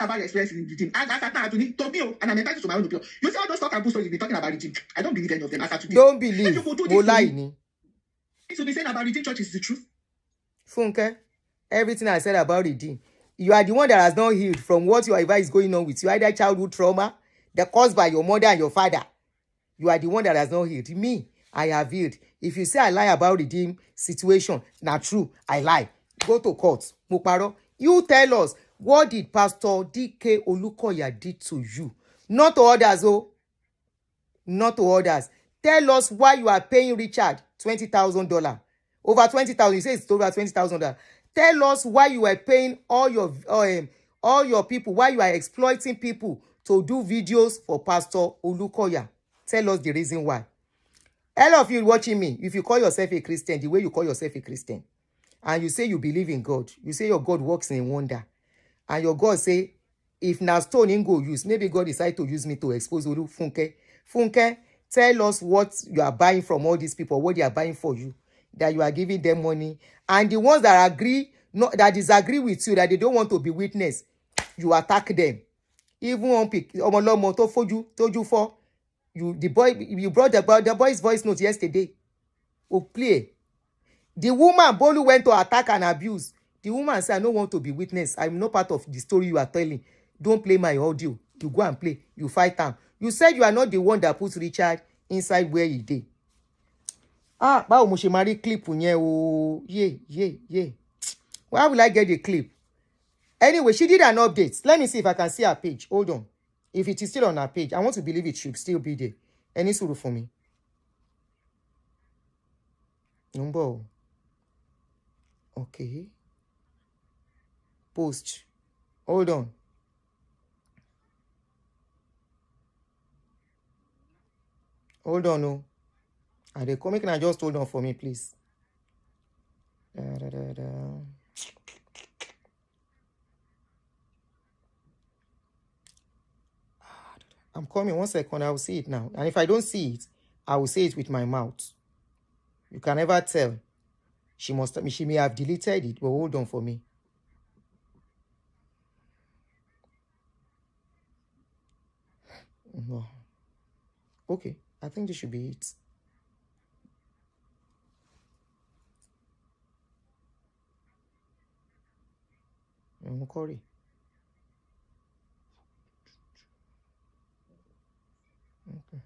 S4: About your experience in the gym. And as Aduni told me, and I'm entitled to my own opinion. You see all those talk and stories you've been talking about the gym. I don't believe any of them. As today.
S1: Don't believe.
S4: It should be saying about the church is the truth.
S1: Funke, everything I said about Redeem, you are the one that has not healed from what your advice is going on with you. Either childhood trauma that caused by your mother and your father. You are the one that has not healed. Me, I have healed. If you say I lie about Redeem situation, not true, I lie. Go to court. Muparo, you tell us, what did Pastor DK Olukoya did to you? Not to others, oh. Not to others. Tell us why you are paying Richard $20,000. Over 20,000. You say it's over $20,000. Tell us why you are paying all your people, why you are exploiting people to do videos for Pastor Olukoya. Tell us the reason why. All of you watching me, if you call yourself a Christian, the way you call yourself a Christian, and you say you believe in God, you say your God works in wonder, and your God say, if now stone in go use, maybe God decide to use me to expose Olu Funke. Funke, tell us what you are buying from all these people, what they are buying for you, that you are giving them money. And the ones that agree, that disagree with you, that they don't want to be witness, you attack them. Even on Omolomo told you for you brought the boy's voice note yesterday. Oh, play. The woman Bolu went to attack and abuse. The woman said, I don't want to be witness. I'm not part of the story you are telling. Don't play my audio. You go and play. You fight time. You said you are not the one that puts Richard inside where he did. Báwo mo ṣe máa rí clip yẹn o. Yeah. Why will I get the clip? Anyway, she did an update. Let me see if I can see her page. Hold on. If it is still on her page, I want to believe it should still be there. Any suru for me. Number. Okay. Post. Hold on. Hold on, no. Are they coming? Can I just hold on for me, please? I'm coming. 1 second. I will see it now. And if I don't see it, I will say it with my mouth. You can never tell. She may have deleted it, but hold on for me. No. Okay. I think this should be it. Okay.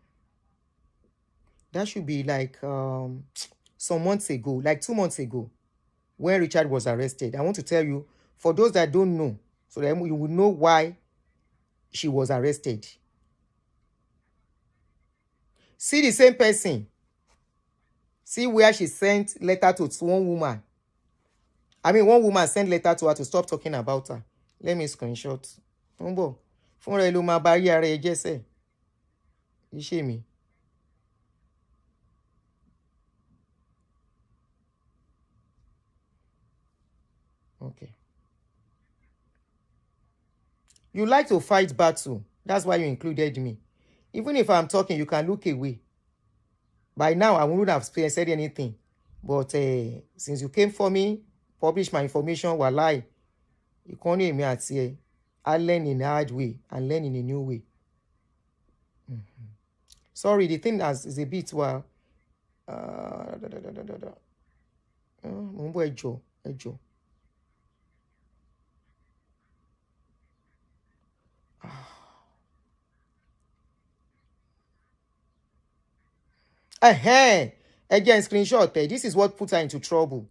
S1: That should be like some months ago, like 2 months ago, when Richard was arrested. I want to tell you, for those that don't know, so that you will know why she was arrested. See the same person. See where she sent letter to one woman. I mean, one woman sent letter to her to stop talking about her. Let me screenshot. Fúnra ẹ ló máa bá rí ara ẹ jẹ́ sẹ́. Iṣẹ́ mi. Okay. You like to fight battle. That's why you included me. Even if I'm talking, you can look away. By now, I wouldn't have said anything. But since you came for me, publish my information, walai, you can't hear me at here. I learn in a hard way and learn in a new way. Sorry, the thing is a bit well. Ejo. Again, screenshot. This is what put her into trouble.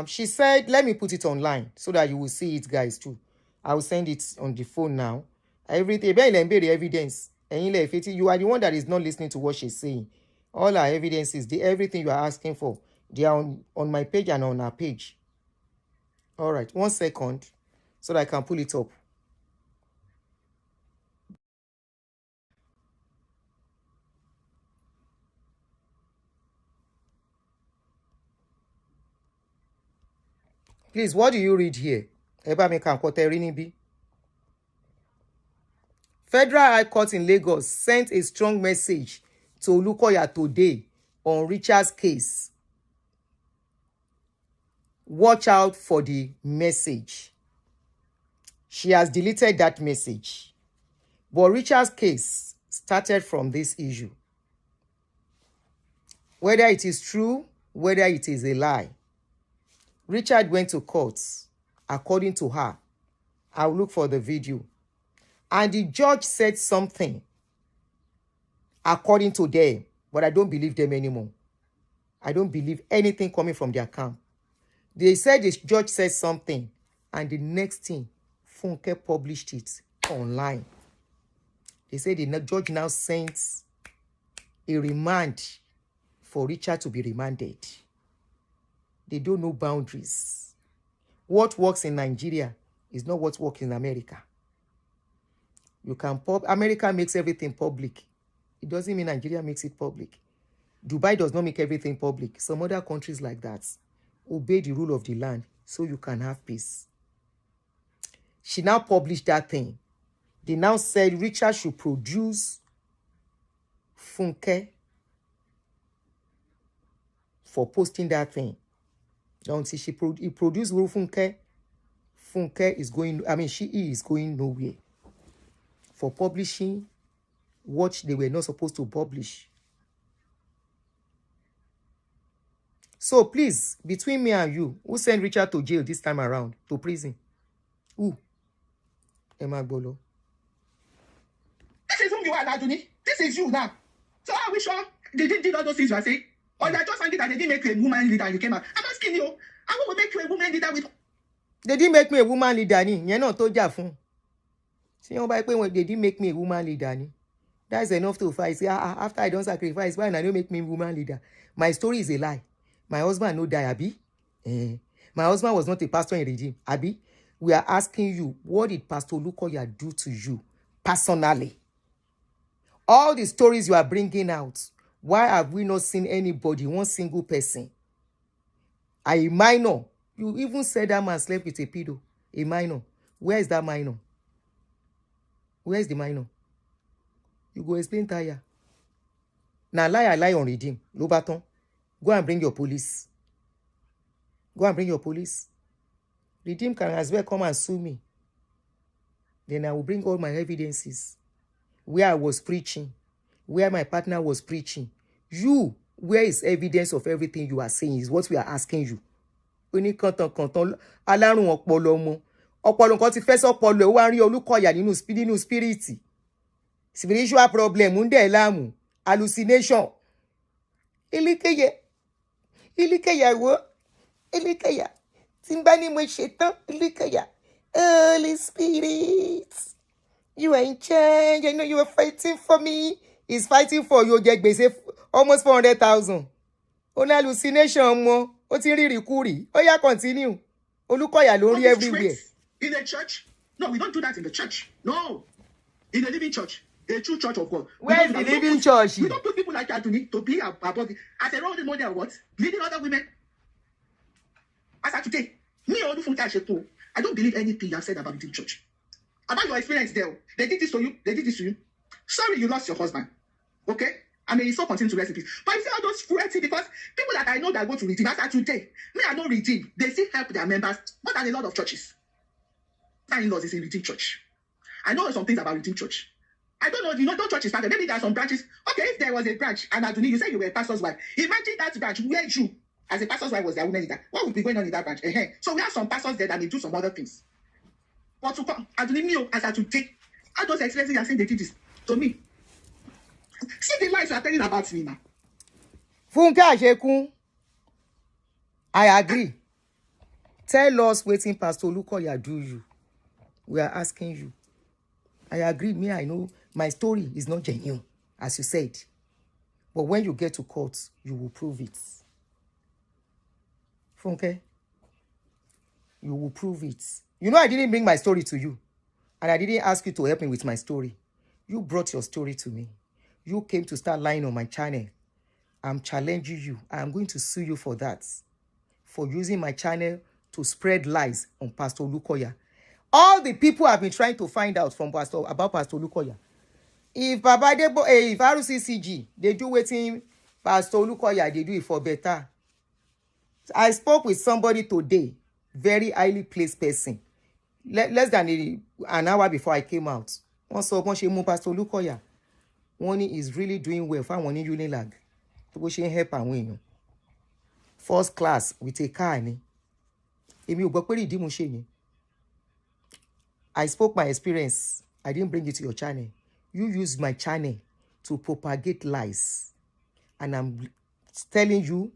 S1: She said, let me put it online so that you will see it, guys, too. I will send it on the phone now. Everything, the evidence. You are the one that is not listening to what she's saying. All our evidences, everything you are asking for, they are on my page and on her page. All right, 1 second so that I can pull it up. Please, what do you read here? Eba mi kan kote rí níbí. Federal High Court in Lagos sent a strong message to Olukoya today on Richard's case. Watch out for the message. She has deleted that message. But Richard's case started from this issue. Whether it is true, whether it is a lie. Richard went to court, according to her. I'll look for the video. And the judge said something, according to them, but I don't believe them anymore. I don't believe anything coming from their camp. They said the judge said something, and the next thing, Funke published it online. They said the judge now sends a remand for Richard to be remanded. They don't know boundaries. What works in Nigeria is not what works in America. You can America makes everything public. It doesn't mean Nigeria makes it public. Dubai does not make everything public. Some other countries like that obey the rule of the land so you can have peace. She now published that thing. They now said Richard should produce Funke for posting that thing. Aunty, he produced Funke. Funke is going, she is going nowhere for publishing what they were not supposed to publish. So please, between me and you, who sent Richard to jail this time around, to prison? Who? Emma Bolo.
S4: This is whom you are, Aduni. This is you now. So are we sure they did all those things you are saying? Or they're just angry that they didn't make you a woman leader and you came out? I'm asking you, how will make you a woman leader with...
S1: They didn't make me a woman leader, ni. You're not told Jafun. See, they didn't make me a woman leader, ni. That's enough to fight. See, after I don't sacrifice, why not make me a woman leader? My story is a lie. My husband no die, Abi. My husband was not a pastor in Redeem, Abi. We are asking you, what did Pastor Olukoya do to you personally? All the stories you are bringing out, why have we not seen anybody, one single person? A minor. You even said that man slept with a pedo. A minor. Where is that minor? Where is the minor? You go explain tire. Now lie on Redeem. Lobaton. Go and bring your police. Go and bring your police. Redeem can as well come and sue me. Then I will bring all my evidences. Where I was preaching. Where my partner was preaching. You, where is evidence of everything you are saying is what we are asking you. Oni kantan alárùn ọpọlọ ọmọ. Ọpọlọ nǹkan ti fẹ́ sọpọlọ ẹ̀ wá rí Olúkọ̀yà nínú spirit. Spiritual problem ń dẹ̀ láàmú. Hallucination. Ilikeye wo. Ilikeye. Tí n bá ní mo ṣe tán, Ilikeye. Holy Spirit. You are in charge. I know you are fighting for me. He's fighting for you. Jẹ gbèsè almost 400,000. On hallucination mo. O ti rí rìkúrì. Ó yá continue. Olúkọ̀yà ló rí everywhere.
S4: In a church? No, we don't do that in the church. No. In a living church. A true church of God.
S1: Where is the living church?
S4: We don't put people like Aduni to be above it. As a role model, what? Leading other women. As of today, me or Funke, I don't believe anything you have said about the church. About your experience there. They did this to you. They did this to you. Sorry you lost your husband. Okay? I mean, you still continue to rest in peace. But you see all those cruelty because people that I know that go to Redeem, as of today, me I know Redeem, they still help their members more than a lot of churches. My in-laws is in Redeem Church. I know some things about Redeem Church. I don't know, you know, those churches started. Maybe there are some branches. Okay, if there was a branch, and Aduni, you said you were a pastor's wife. Imagine that branch where you, as a pastor's wife, was their woman leader. What would be going on in that branch? So we have some pastors there that may do some other things. But to come, Aduni, me, as I to take, all those experiences you are saying they did this to me. See the lies you are telling about me now.
S1: Funke Ashekun, I agree. Tell us waiting Pastor Olukoya do you. We are asking you. I agree. Me, I know my story is not genuine, as you said. But when you get to court, you will prove it. Funke, you will prove it. You know I didn't bring my story to you. And I didn't ask you to help me with my story. You brought your story to me. You came to start lying on my channel. I'm challenging you. I'm going to sue you for that. For using my channel to spread lies on Pastor Olukoya. All the people have been trying to find out from about Pastor Olukoya. If Baba Debo, if RCCG, they do wetin Pastor Olukoya, they do it for better. I spoke with somebody today, very highly placed person, less than an hour before I came out. Wọ́n sọ bọ́n ṣe mú Pastor Olukoya. One is really doing well. Fáwọn ní Unilag. Tó bó ṣe ń help àwọn èèyàn. First class with a car ni. Èmi ò gbọ́ pé ìdí mo ṣe yẹn. I spoke my experience. I didn't bring it to your channel. You used my channel to propagate lies. And I'm telling you,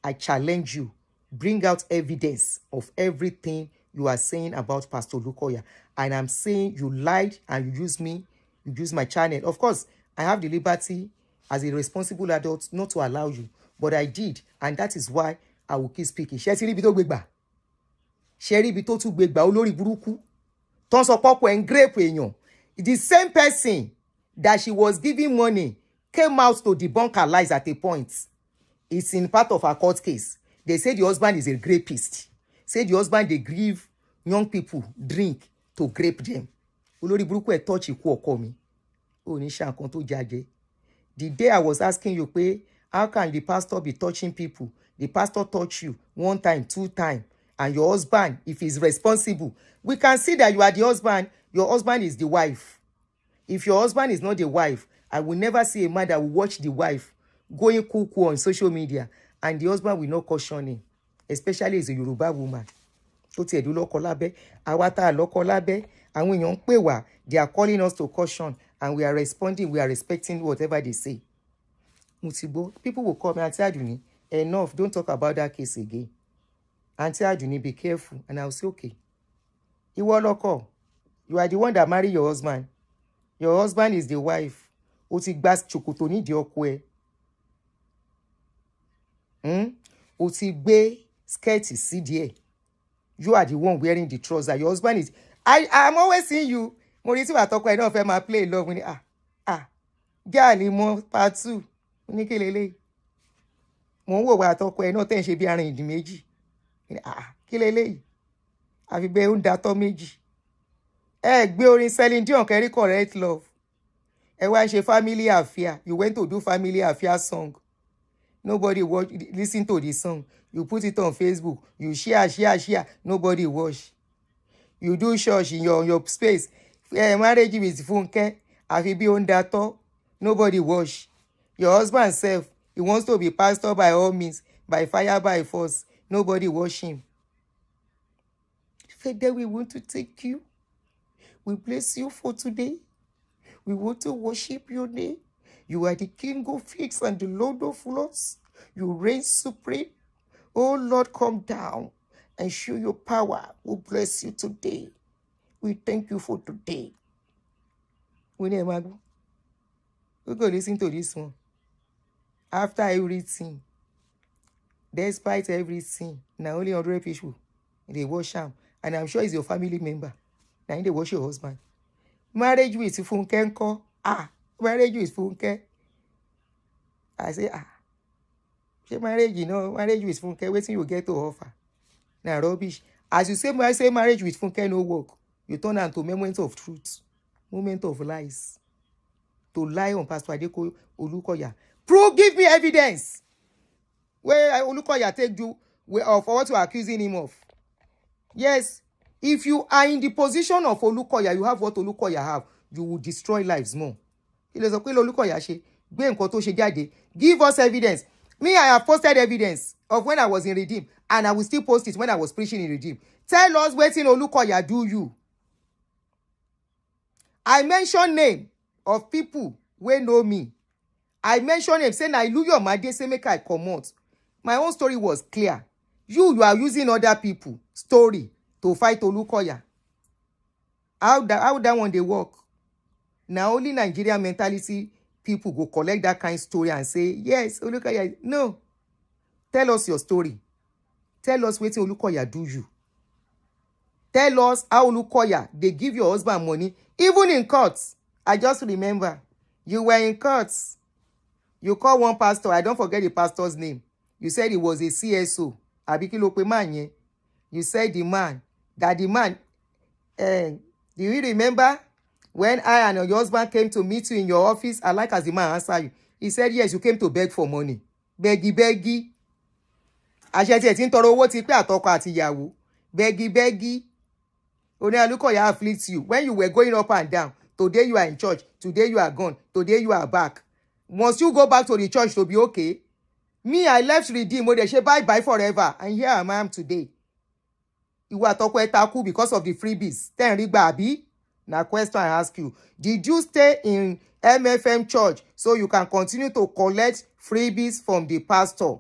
S1: I challenge you. Bring out evidence of everything you are saying about Pastor Olukoya. And I'm saying you lied and you used me. You used my channel. Of course, I have the liberty as a responsible adult not to allow you. But I did. And that is why I will keep speaking. Ṣé ti rí ibi tó gbégbà? Ṣé rí ibi tó tún gbégbà olórí burúkú? Tó ń sọ pọ́pọ́ ẹ̀ ń grape èèyàn. The same person that she was giving money came out to debunk her lies at a point. It's in part of her court case. They say the husband is a rapist. Say the husband they give young people drink to grape them. Olórí burúkú ẹ̀ touch ikú ọkọ mi. Ó ní ṣe nǹkan tó jàjẹ́. The day I was asking you, pé, how can the pastor be touching people? The pastor touch you 1 time, 2 times, and your husband, if he's responsible, we can see that you are the husband. Your husband is the wife. If your husband is not the wife, I will never see a man that will watch the wife going cuckoo on social media, and the husband will not caution him, especially as a Yoruba woman. Tó tiẹ̀ dú lọ́kọ lábẹ́, àwa tá a lọ́kọ lábẹ́, àwọn èèyàn ń pè wá, they are calling us to caution, and we are responding, we are respecting whatever they say. Mutibo, people will call me, Aunty Aduni, enough, don't talk about that case again. Aunty Aduni, be careful. And I'll say, okay. Ìwọ lọ́kọ, you are the one that married your husband. Your husband is the wife. Ó ti gbá ṣòkòtò nídìí ọkọ ẹ̀. Ó ti gbé skẹ́ẹ̀tì sí díẹ̀. You are the one wearing the trouser. Your husband is... I'm always seeing you. Mo rí tí wàá tọkọ ẹ̀ náà fẹ́ máa play love. Gáàlì mo part 2. Ní kí lélẹ́yìí. Mo ń wò wá tọkọ ẹ̀ náà tẹ́ ń ṣe bí arìn ìdí méjì. Kí lélẹ́yìí. Àfi bẹ́ẹ̀ ń datọ́ méjì. Ẹ gbé orin Celine Dion kẹrí correct love. Ẹ wá ṣe family affair. You went to do family affair song. Nobody listen to the song. You put it on Facebook. You share. Nobody watch. You do church in your space. Marriage with Funke. Àfi bí ó ń datọ́. Nobody watch. Your husband self, he wants to be pastor by all means, by fire, by force. Nobody watch him. Father, we want to thank you. We bless you for today. We want to worship your name. You are the King of kings and the Lord of lords. You reign supreme. Oh Lord, come down and show your power. We bless you today. We thank you for today. We go listen to this one. After everything, despite everything, now only 100 people, they wash him. And I'm sure it's your family member. Now they wash your husband. Marriage with Funke nko. Marriage with Funke. I say, marriage, marriage with Funke, waiting you get to offer. Now rubbish. As you say marriage with Funke no work, you turn into moment of truth, moment of lies. To lie on Pastor Adeko Olukoya. Give me evidence where Olukoya take you of what you are accusing him of. Yes, if you are in the position of Olukoya, you have what Olukoya have, you will destroy lives more. Give us evidence. Me, I have posted evidence of when I was in Redeem, and I will still post it when I was preaching in Redeem. Tell us what in Olukoya do you. I mention name of people who know me. I mentioned him saying, I your Made say make I come out. My own story was clear. You are using other people's story to fight Olukoya. How that one they work? Now only Nigerian mentality people go collect that kind of story and say, yes, Olukoya. No. Tell us your story. Tell us what Olukoya do you. Tell us how Olukoya, they give your husband money, even in courts. I just remember, you were in courts. You call one pastor, I don't forget the pastor's name. You said he was a CSO. Abiki lo pe man yen. You said the man, do you remember when I and your husband came to meet you in your office? I like as the man answered you. He said, yes, you came to beg for money. Beggy. Àṣẹ tí ẹ ti ń tọrọ owó ti pé àtọkọ àti ìyàwó. Beggy. Only Olukoya afflicts you. When you were going up and down, today you are in church, today you are gone, today you are back. Must you go back to the church to be okay? Me, I left Redeem. They say bye forever. And here I am today. You are talking taku because of the freebies. Then Rigbabi. Now question I ask you. Did you stay in MFM church so you can continue to collect freebies from the pastor?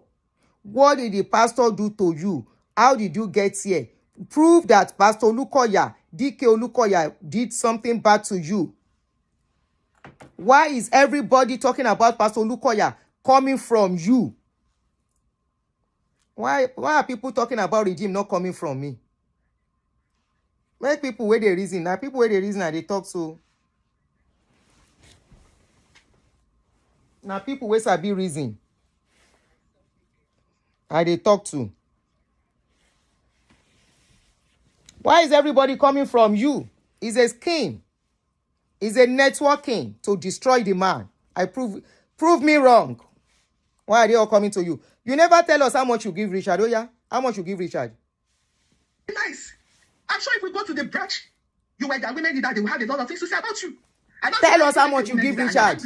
S1: What did the pastor do to you? How did you get here? Prove that Pastor Olukoya, DK Olukoya, did something bad to you. Why is everybody talking about Pastor Olukoya coming from you? Why are people talking about Redeem not coming from me? Make people where they reason. Now people where they reason and they talk so. Now people where sabi reason. And they talk to. Why is everybody coming from you? It's a scheme. It's a networking to destroy the man. Prove me wrong. Why are they all coming to you? You never tell us how much you give Richard. Oh yeah? How much you give Richard?
S4: Nice. I'm sure if we go to the branch, you were the women leader, they will have a lot of things to say about you.
S1: Tell us how much you give Richard.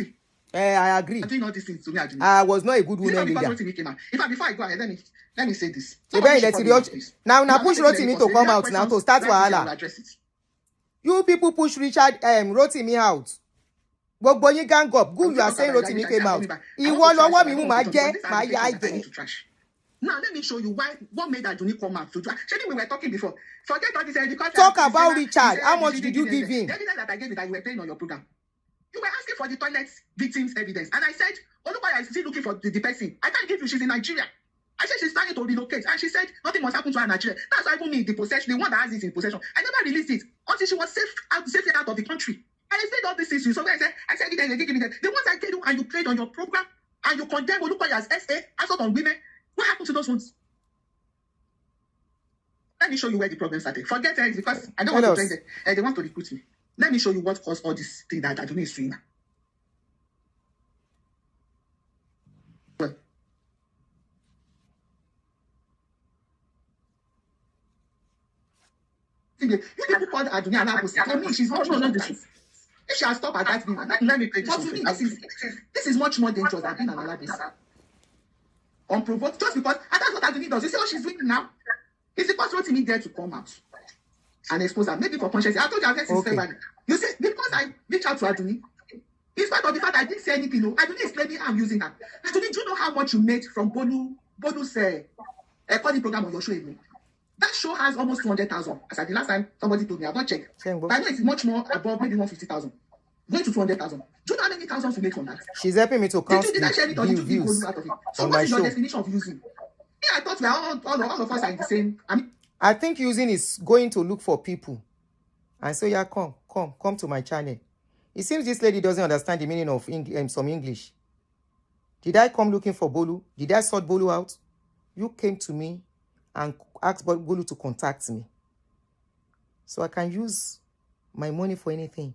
S1: I agree.
S4: You're doing all these things to me, Aduni.
S1: I was not a good woman leader.
S4: In fact, before I go ahead, let me say this.
S1: Now push Rotimi to come out now to start wahala. You people push Richard Rotimi out. Gbogbo yín gang up. Good, you are saying Rotimi came out. Ìwọ lọ́wọ́ mi mú máa jẹ́ máa yá ẹ̀jẹ̀.
S4: Now let me show you what made Aduni come out to try. We were talking before. Forget all this.
S1: Talk about Richard. How much did you give him?
S4: The evidence that I gave you that you were playing on your program. You were asking for the toilet victims evidence. And I said, Olukoya is still looking for the person. I can't give you, she's in Nigeria. I said she's planning to relocate. And she said nothing must happen to her in Nigeria. That's why even me, the possession, the one that has it in possession, I never released it until she was safely out of the country. And I said all these things. So I said, evidence, they give me that. The ones I gave you and you played on your program and you condemn Olukoya as SA, assault on women. What happened to those ones? Let me show you where the problem started. Forget it because I don't want to trend it. They want to recruit me. Let me show you what caused all this thing that Aduni is doing now. Well, you people called Aduni and Abusi. For me, she's much more not the truth. If she has stopped at that thing, let me play this. This is much more dangerous than being an Alabis. Unprovoked, just because, and that's what Aduni does. You see what she's doing now? It's because Rotimi there to come out and expose her. Maybe for conscience. I told you I'll get his favor. You see, because I reached out to Aduni, in spite of the fact I didn't say anything, Aduni is claiming I'm using her. Aduni, do you know how much you made from Bolu's calling program on your show? That show has almost 200,000. As at the last time somebody told me, I've not checked. But I know it's much more above, maybe 150,000. Going to 200,000. Do you know how many thousands you make from that?
S1: She's helping me to count
S4: the
S1: views
S4: out of it. So
S1: on
S4: what
S1: my
S4: is your
S1: show.
S4: definition of using? Yeah, I thought we are all of us are in the same.
S1: I think using is going to look for people and say, yeah, come to my channel. It seems this lady doesn't understand the meaning of some English. Did I come looking for Bolu? Did I sort Bolu out? You came to me and asked Bolu to contact me. So I can use my money for anything.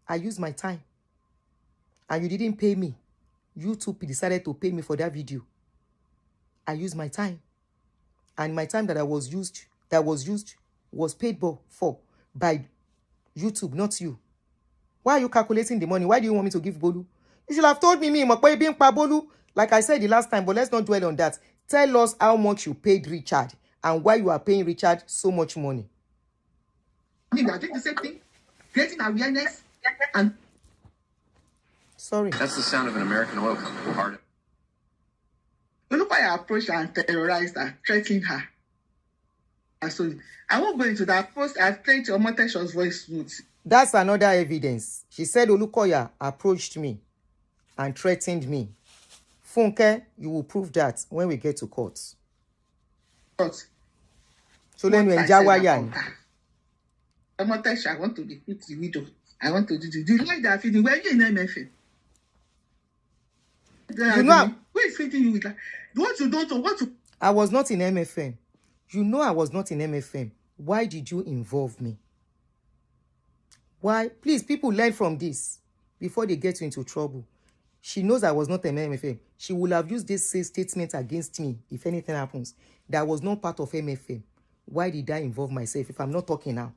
S1: I used my time. And you didn't pay me. YouTube decided to pay me for that video. I used my time. And my time that was used was paid for by YouTube, not you. Why are you calculating the money? Why do you want me to give Bolu? You should have told me, being Bolu, like I said the last time, but let's not dwell on that. Tell us how much you paid Richard and why you are paying Richard so much money.
S4: I mean, we are doing the same thing, creating awareness and...
S1: Sorry.
S5: That's the sound of an American oil company.
S4: Look why I approached her and terrorized her, threatening her. So I won't go into that post. I've played your Monteshore's voice note.
S1: That's another evidence. She said Olukoya approached me and threatened me. Funke, you will prove that when we get to court.
S4: But
S1: so let me enjoy Wayan.
S4: Montesha, I want to be put the widow. I want to do you like that feeling? Where you in MFA?
S1: You know,
S4: who is feeding you with that? What you don't know, what to...
S1: I was not in MFM. You know I was not in MFM. Why did you involve me? Why? Please, people learn from this before they get you into trouble. She knows I was not an MFM. She will have used this statement against me if anything happens. That I was not part of MFM. Why did I involve myself if I'm not talking now?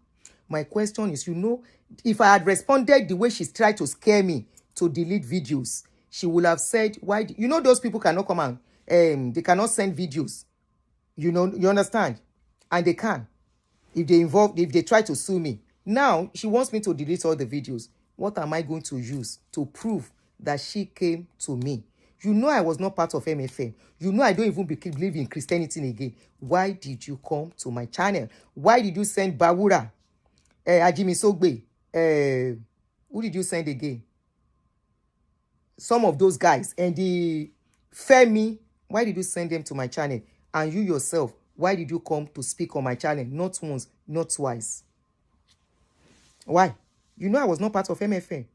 S1: My question is, you know, if I had responded the way she's tried to scare me to delete videos, she would have said, why? You know, those people cannot come out. They cannot send videos. You know, you understand? And they can. If they try to sue me. Now, she wants me to delete all the videos. What am I going to use to prove that she came to me? You know I was not part of MFM. You know I don't even believe in Christianity again. Why did you come to my channel? Why did you send Bawura? Ajimi Sogbe? Who did you send again? Some of those guys. And the Femi, why did you send them to my channel? And you yourself, why did you come to speak on my channel? Not once, not twice. Why? You know I was not part of MFM.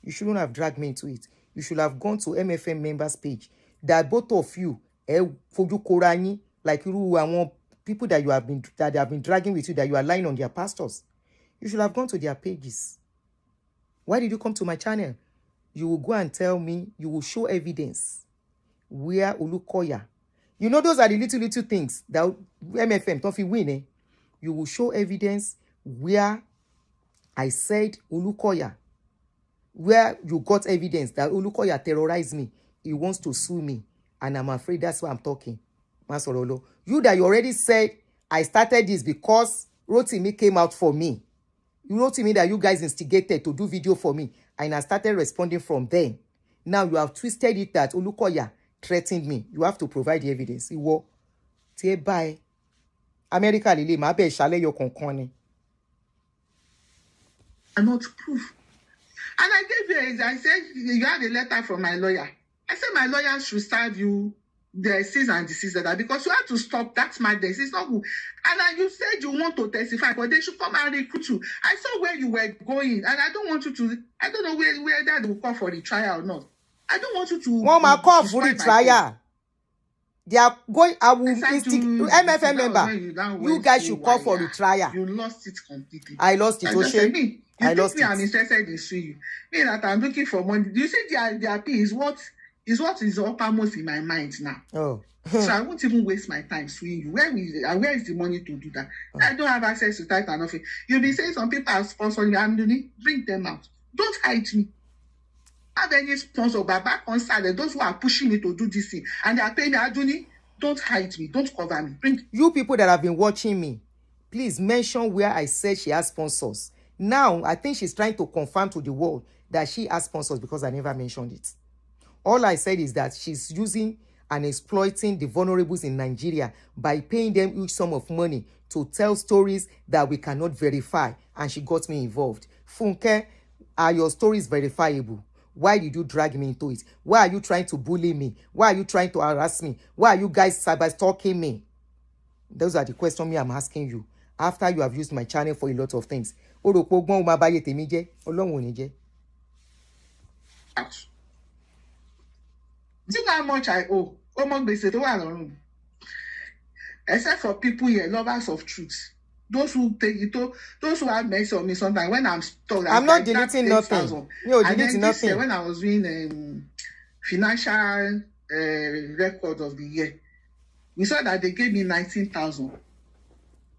S1: You shouldn't have dragged me into it. You should have gone to MFM members page. That both of you, like you people that they have been dragging with you, that you are lying on their pastors. You should have gone to their pages. Why did you come to my channel? You will go and tell me, you will show evidence where Olukoya. You know those are the little things that MFM don't feel win. Eh? You will show evidence where I said Olukoya, where you got evidence that Olukoya terrorized me. He wants to sue me. And I'm afraid that's why I'm talking. Masorolo. You that you already said I started this because Rotimi came out for me. You wrote to me that you guys instigated to do video for me. And I started responding from then. Now you have twisted it that Olukoya threatened me. You have to provide the evidence. Iwo. Tie bye. America lili ma be shale yo konkoni.
S4: Not proof. And I gave you, I said, you have a letter from my lawyer. I said my lawyer should serve you the cease and desist letter because you have to stop that madness. It's not good. And you said you want to testify, but they should come and recruit you. I saw where you were going, and I don't want you to, I don't know where that will call for the trial or not. I don't want you to.
S1: One ma call for the trial. They are going, I will MFM member. You guys should call for the trial.
S4: You lost it completely.
S1: I lost it.
S4: I lost it. I'm interested in suing you. Me that I'm looking for money. Do you see their pay is what is uppermost in my mind now?
S1: Oh.
S4: So I won't even waste my time suing you. Where is the money to do that? Oh. I don't have access to that and nothing. You'll be saying some people are sponsoring Aduni. Bring them out. Don't hide me. Have any sponsor Baba concert, those who are pushing me to do this thing and they are paying me Aduni, don't hide me, don't cover me. Bring
S1: you people that have been watching me, please mention where I said she has sponsors. Now I think she's trying to confirm to the world that she has sponsors because I never mentioned it. All I said is that she's using and exploiting the vulnerables in Nigeria by paying them huge sum of money to tell stories that we cannot verify, and she got me involved. Funke, are your stories verifiable? Why did you drag me into it? Why are you trying to bully me? Why are you trying to harass me? Why are you guys cyber-stalking me? Those are the questions I'm asking you. After you have used my channel for a lot of things. Do you
S4: know how much I owe? Except for people here, lovers of truth. Those who take it, those who have mercy on me sometimes when I'm stuck.
S1: I'm not deleting nothing. No, deleting nothing.
S4: Year, when I was doing financial record of the year, we saw that they gave me 19,000.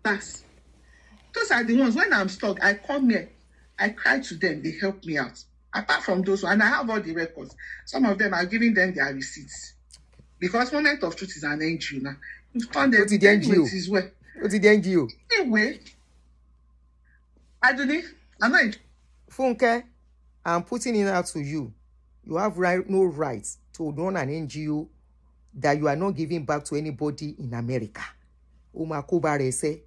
S4: Those are the ones when I'm stuck. I come here, I cry to them, they help me out. Apart from those, and I have all the records. Some of them are giving them their receipts because Moment of Truth is an NGO now. You've turned them to the NGO.
S1: What did the NGO?
S4: Anyway, Aduni, I'm not.
S1: Funke, I'm putting it out to you. You have no right to run an NGO that you are not giving back to anybody in America. Umakubare say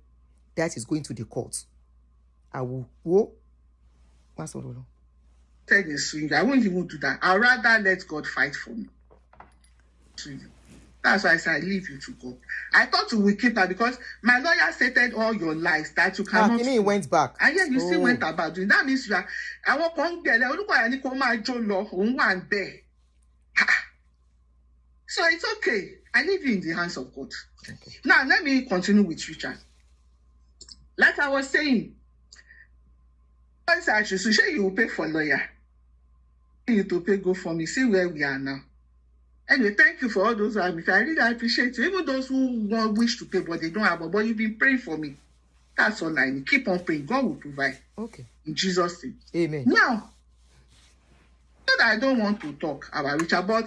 S1: that is going to the court. I will go.
S4: I won't even do that. I'd rather let God fight for me. That's why I said I leave you to go. I thought you would keep her because my lawyer stated all your lies that you cannot.
S1: He went back.
S4: And yet you still went about doing that. Means you are. I won't get there. Look why I need to come and join law. One there. So it's okay. I leave you in the hands of God. Okay. Now, let me continue with Richard. Like I was saying, once I should say you will pay for lawyer. You to pay go for me. See where we are now. Anyway, thank you for all those who have me. I really appreciate you. Even those who don't wish to pay, but they don't have, but you've been praying for me. That's all I need. Keep on praying. God will provide.
S1: Okay.
S4: In Jesus' name.
S1: Amen.
S4: Now, not that I don't want to talk about Richard, but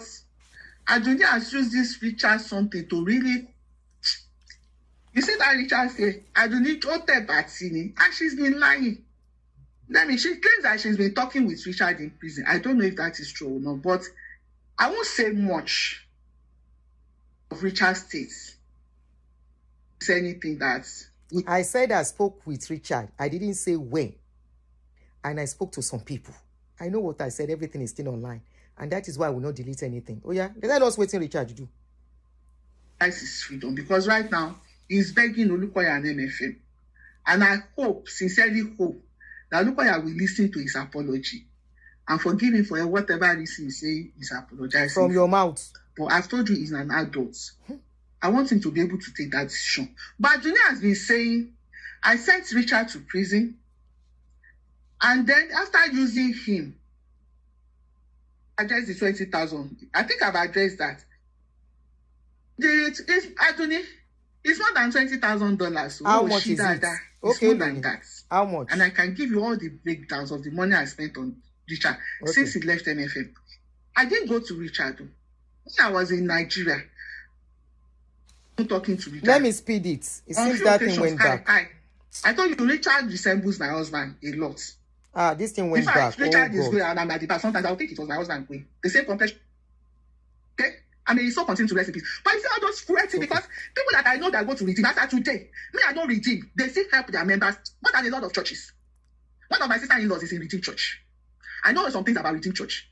S4: Aduni has used this Richard something to really. You see that Richard say, Aduni Ote Batini, and she's been lying. She claims that she's been talking with Richard in prison. I don't know if that is true or not, but I won't say much of Richard's states. Say anything that
S1: I said I spoke with Richard. I didn't say when. And I spoke to some people. I know what I said. Everything is still online. And that is why I will not delete anything. Oh yeah? Let us wait till Richard to do.
S4: That's his freedom. Because right now, he's begging Olukoya and MFM. And I hope, sincerely hope, that Olukoya will listen to his apology and forgive him for whatever reason he say he's apologizing.
S1: From your mouth.
S4: But I've told you he's an adult. I want him to be able to take that decision. But Aduni has been saying, I sent Richard to prison. And then after using him, I addressed the 20,000. I think I've addressed that. Aduni, it's more than $20,000. So
S1: how much is it?
S4: It's more than that.
S1: How much?
S4: And I can give you all the breakdowns of the money I spent on Richard since he left MFM. I didn't go to Richard. When I was in Nigeria, talking to Richard.
S1: Let me speed it. It seems that thing went back.
S4: I told you, Richard resembles my husband a lot.
S1: This thing went back.
S4: Richard is good and I'm at the back. Sometimes I'll think it was my husband. The same complexion. Okay? I mean, he so continue to recipes. But you see all those cruelty because people that I know that go to redeem, after today, me, I don't redeem. They still help their members more than a lot of churches. One of my sister-in-laws is in Redeem Church. I know some things about Redeem Church.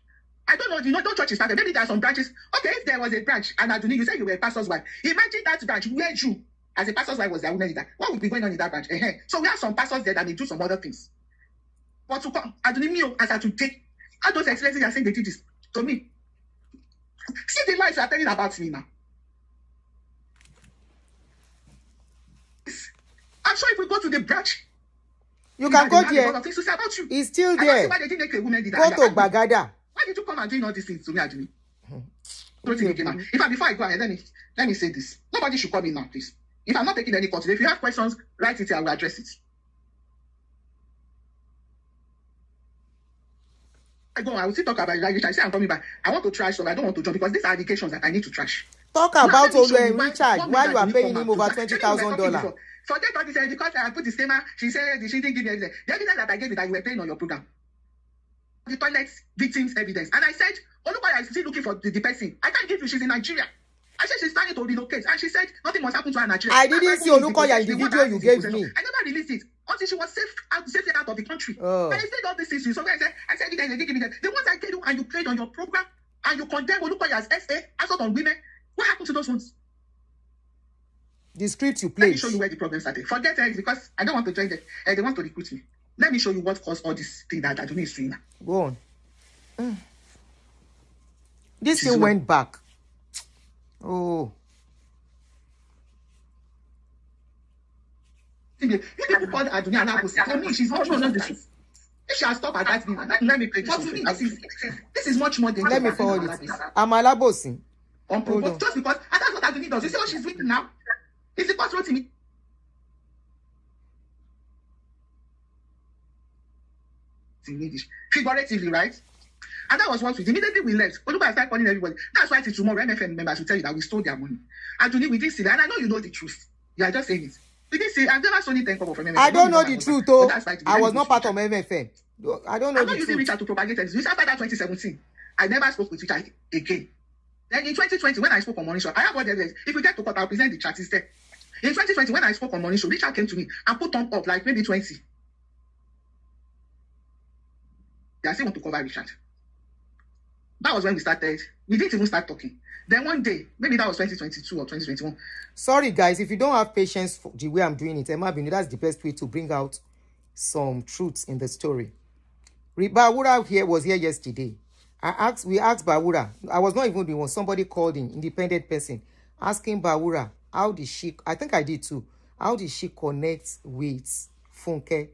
S4: I don't know, those churches started. Maybe there are some branches. Okay, if there was a branch, and Aduni, you said you were a pastor's wife. Imagine that branch where you, as a pastor's wife, was their woman leader. What would be going on in that branch? So we have some pastors there that may do some other things. But to come, Aduni, me, as I today, all those excellencies are saying they did this to me. See the lies you are telling about me now. I'm sure if we go to the branch,
S1: you can go there.
S4: Things to say about you.
S1: He's still there.
S4: Why they didn't make a woman leader.
S1: Go to Bagada.
S4: Why did you come and doing all these things to me, Aduni? In fact, before I go ahead, let me say this. Nobody should call me now, please. If I'm not taking any call today, if you have questions, write it here, I will address it. I will still talk about it. I say I'm coming back. I want to trash stuff. I don't want to jump because these are allegations that I need to trash.
S1: Talk about Richard. Why you are paying him over $20,000?
S4: Forget all this because I put disclaimer. She said she didn't give me evidence. The evidence that I gave you that you were playing on your program. The toilet victims evidence. And I said, Olukoya is still looking for the person. I can't give you, she's in Nigeria. I said she's planning to relocate. And she said nothing must happen to her in Nigeria.
S1: I didn't see Olukoya in the video you gave me.
S4: I never released it until she was safely out of the country.
S1: Oh.
S4: And I said all these things. So I said, they didn't give me that. The ones I gave you and you played on your program and you condemn Olukoya as SA, assault on women. What happened to those ones?
S1: The script you
S4: Let
S1: played.
S4: me show you where the problem started. Forget it because I don't want to join them. They want to recruit me. Let me show you what caused all this thing that Aduni is doing now.
S1: Go on. This thing went back. Oh.
S4: You people call Aduni an apple. For me, she's much more than this. If she has stopped at that, let me play this. This is much more than.
S1: Let me forward it. I'm alabosin.
S4: Just because, and that's what Aduni does. You see what she's doing now? It's because wrote me. In English, figuratively, right? And that was what we did. Immediately we left. Olukoya started calling everybody. That's why till tomorrow, MFM members will tell you that we stole their money. Aduni, we didn't see that. And I know you know the truth. You are just saying it. We didn't see. I've never stolen 10 kobo from MFM.
S1: I don't know the truth, though. I was not part of MFM. I don't know the truth. I'm not using Richard to propagate it. After that 2017, I never spoke with Richard again. Then in 2020, when I spoke on Morning Show, I have all the evidence. If we get to court, I'll present the chat instead. In 2020, when I spoke on Morning Show, Richard came to me and put thumb up like maybe 20. They still want to cover Richard. That was when we started. We didn't even start talking. Then one day, maybe that was 2022 or 2021. Sorry, guys, if you don't have patience for the way I'm doing it, Emma Binu, that's the best way to bring out some truths in the story. Riba Wura was here yesterday, We asked Bawura. I was not even the one. Somebody called in, independent person, asking Bawura, how did she, I think I did too, how did she connect with Funke?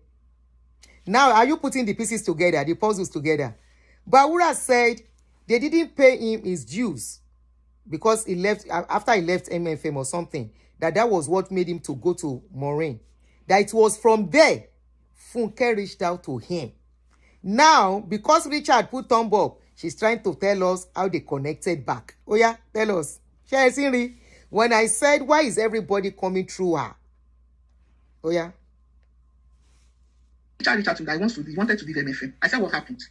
S1: Now, are you putting the pieces together, the puzzles together? Bawura said they didn't pay him his dues because he left, after he left MFM or something, that was what made him to go to Maureen. That it was from there Funke reached out to him. Now, because Richard put thumb up, she's trying to tell us how they connected back. Oh yeah, tell us. Sherry, when I said, why is everybody coming through her? Oh yeah.
S4: Richard to me, he wanted to leave MFM. I said, what happened?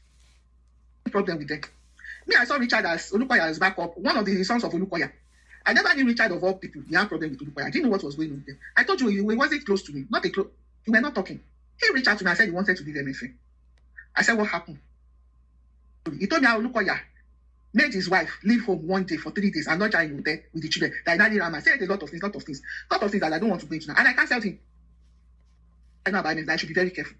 S4: No problem with them. Me, I saw Richard as Olukoya as backup, one of the sons of Olukoya. I never knew Richard of all people. He had a problem with Olukoya. I didn't know what was going on with them. I told you, he wasn't close to me. Not a close. We were not talking. He reached out to me and said he wanted to leave MFM. I said, what happened? He told me how Olukoya made his wife leave home one day for 3 days and not join there with the children. That I said a lot of things that I don't want to go into now. And I can't tell him. I know about him. I should be very careful.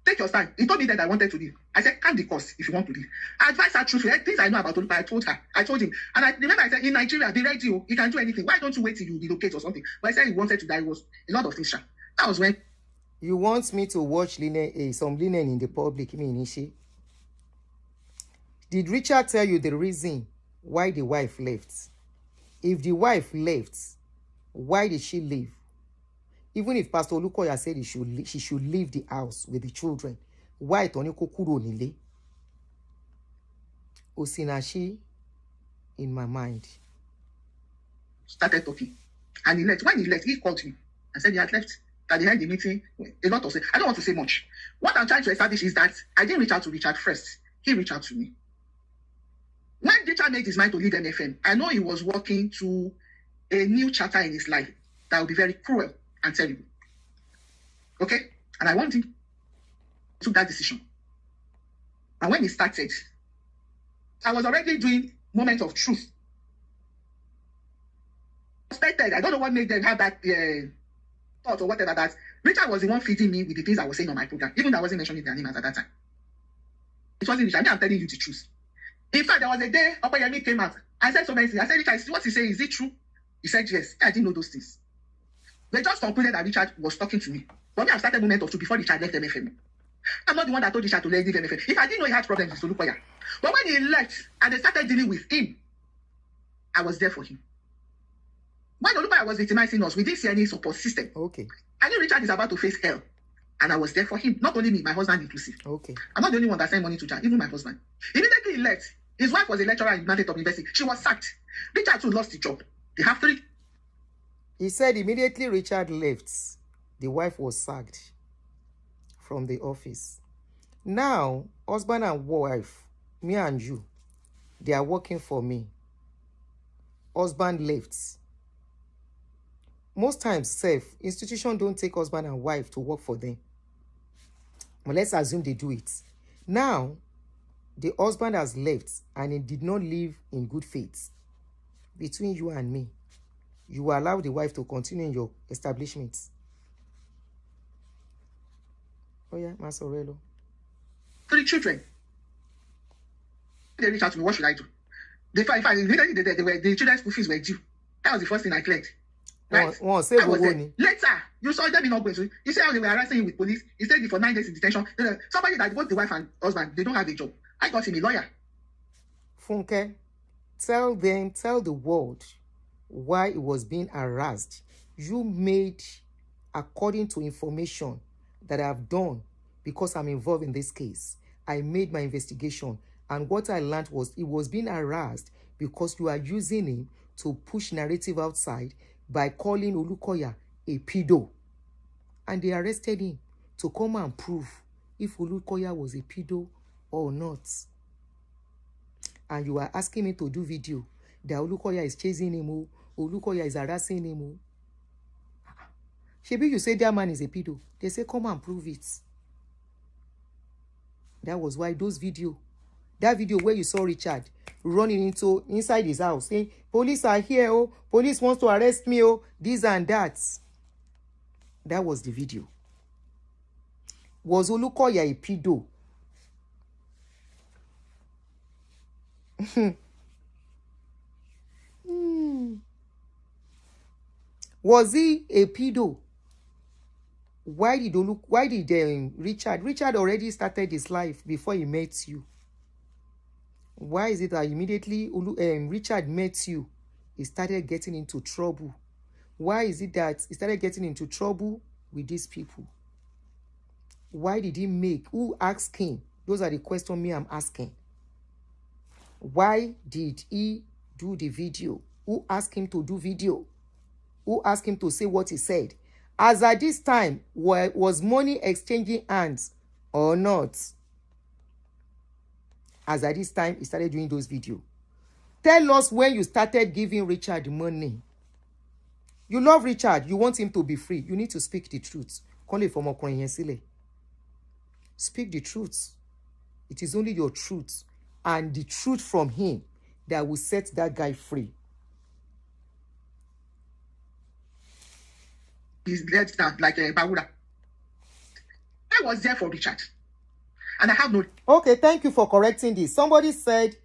S4: Take your stand. He told me that I wanted to leave. I said, come the course if you want to leave. I advised her truthfully. Things I know about Olukoya, I told him. And I remember I said, in Nigeria, be ready. You can do anything. Why don't you wait till you relocate or something? But I said he wanted to die. It was a lot of things. That was when.
S1: You want me to watch some linen in the public, Nishi? Did Richard tell you the reason why the wife left? If the wife left, why did she leave? Even if Pastor Olukoya said she should leave the house with the children, why Toniko kuro nile? Osinashi in my mind.
S4: Started talking. And he left. When he left, he called me and said he had left. At the end of the meeting, a lot of say. I don't want to say much. What I'm trying to establish is that I didn't reach out to Richard first. He reached out to me. When Richard made his mind to leave MFM, I know he was walking to a new chapter in his life that would be very cruel and terrible. Okay? And I want him to take that decision. And when he started, I was already doing moment of truth. I don't know what made them have that thought or whatever, that Richard was the one feeding me with the things I was saying on my program, even though I wasn't mentioning their names at that time. It wasn't Richard. I'm telling you the truth. In fact, there was a day Opeyemi came out. I said so many things. I said, Richard, what he saying, is it true? He said yes. I didn't know those things. They just concluded that Richard was talking to me. But me, I started moment of two before Richard left MFM. I'm not the one that told Richard to leave MFM. If I didn't know he had problems with Olukoya. But when he left and they started dealing with him, I was there for him. When Olukoya was victimizing us, we didn't see any support system.
S1: Okay.
S4: I knew Richard is about to face hell. And I was there for him. Not only me, my husband inclusive.
S1: Okay.
S4: I'm not the only one that sent money to Richard, even my husband. Immediately he left. His wife was a lecturer in United Top University. She was sacked. Richard too lost his job. They have 3.
S1: He said immediately Richard left, the wife was sacked from the office. Now, husband and wife, me and you, they are working for me. Husband left. Most times, institutions don't take husband and wife to work for them. But let's assume they do it. Now, the husband has left and he did not live in good faith. Between you and me, you allow the wife to continue in your establishments. Oh yeah, Masorello.
S4: 3 children. They reached out to me, what should I do? The children's school fees were due. That was the first thing I cleared. Right?
S1: Say
S4: later, you saw them not going to. You see how they were arresting him with police. He stayed for 9 days in detention. Somebody that both the wife and husband, they don't have a job. I got him a lawyer.
S1: Funke, tell the world why it was being harassed. You made, according to information that I've done, because I'm involved in this case, I made my investigation, and what I learned was it was being harassed because you are using him to push narrative outside by calling Olukoya a pedo. And they arrested him to come and prove if Olukoya was a pedo or not. And you are asking me to do video that Olukoya is chasing him, Olukoya is harassing him. Shebi, you say that man is a pedo. They say come and prove it. That was why that video where you saw Richard running inside his house saying, police are here, police wants to arrest me, this and that. That was the video. Was Olukoya a pedo? Was he a pedo? Why did Richard already started his life before he met you? Why is it that immediately Richard met you, he started getting into trouble? Why is it that he started getting into trouble with these people? Why did he make? Who asked him? Those are the questions me I'm asking. Why did he do the video? Who asked him to do video? Who asked him to say what he said? As at this time, was money exchanging hands or not? As at this time, he started doing those videos. Tell us when you started giving Richard money. You love Richard. You want him to be free. You need to speak the truth. Speak the truth. It is only your truth and the truth from him that will set that guy free.
S4: He's dead now, like Bawura. I was there for Richard. And I have no...
S1: Okay, thank you for correcting this. Somebody said,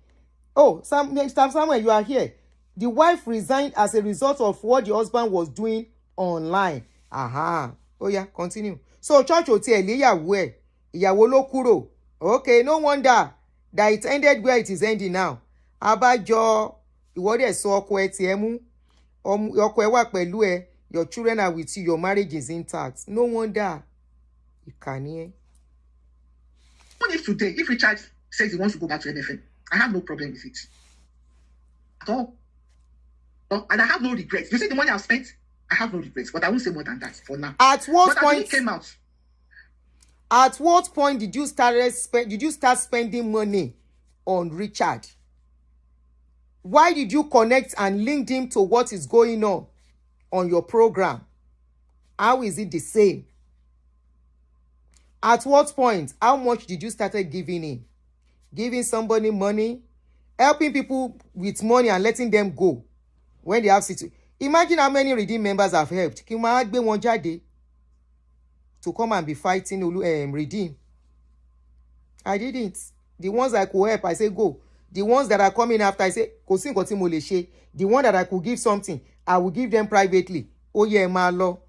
S1: oh, somewhere you are here. The wife resigned as a result of what the husband was doing online. Aha. Oh yeah, continue. So church hotel, ìyàwó ló kúrò. Okay, no wonder that it ended where it is ending now. Abájọ, ìwọ dẹ̀ sọ ọkọ ẹ tiẹ̀ mú. Ọkọ ẹ wà pẹ̀lú ẹ. Your children are with you. Your marriage is intact. No wonder. Ìkànnì ẹ.
S4: Even if today, if Richard says he wants to go back to MFM, I have no problem with it. At all. And I have no regrets. You see the money I've spent? I have no regrets. But I won't say more than that for now.
S1: At what point
S4: it came out?
S1: At what point did you start spending money on Richard? Why did you connect and link him to what is going on your program? How is it the same? At what point? How much did you start giving him? Giving somebody money? Helping people with money and letting them go when they have situation. Imagine how many Redeem members have helped. Kí máa gbé wọn jáde to come and be fighting Redeem. I didn't. The ones I could help, I say go. The ones that are coming after, I say, kò sí nǹkan tí mo lè ṣe. The one that I could give something, I will give them privately. Oh yeah, my law.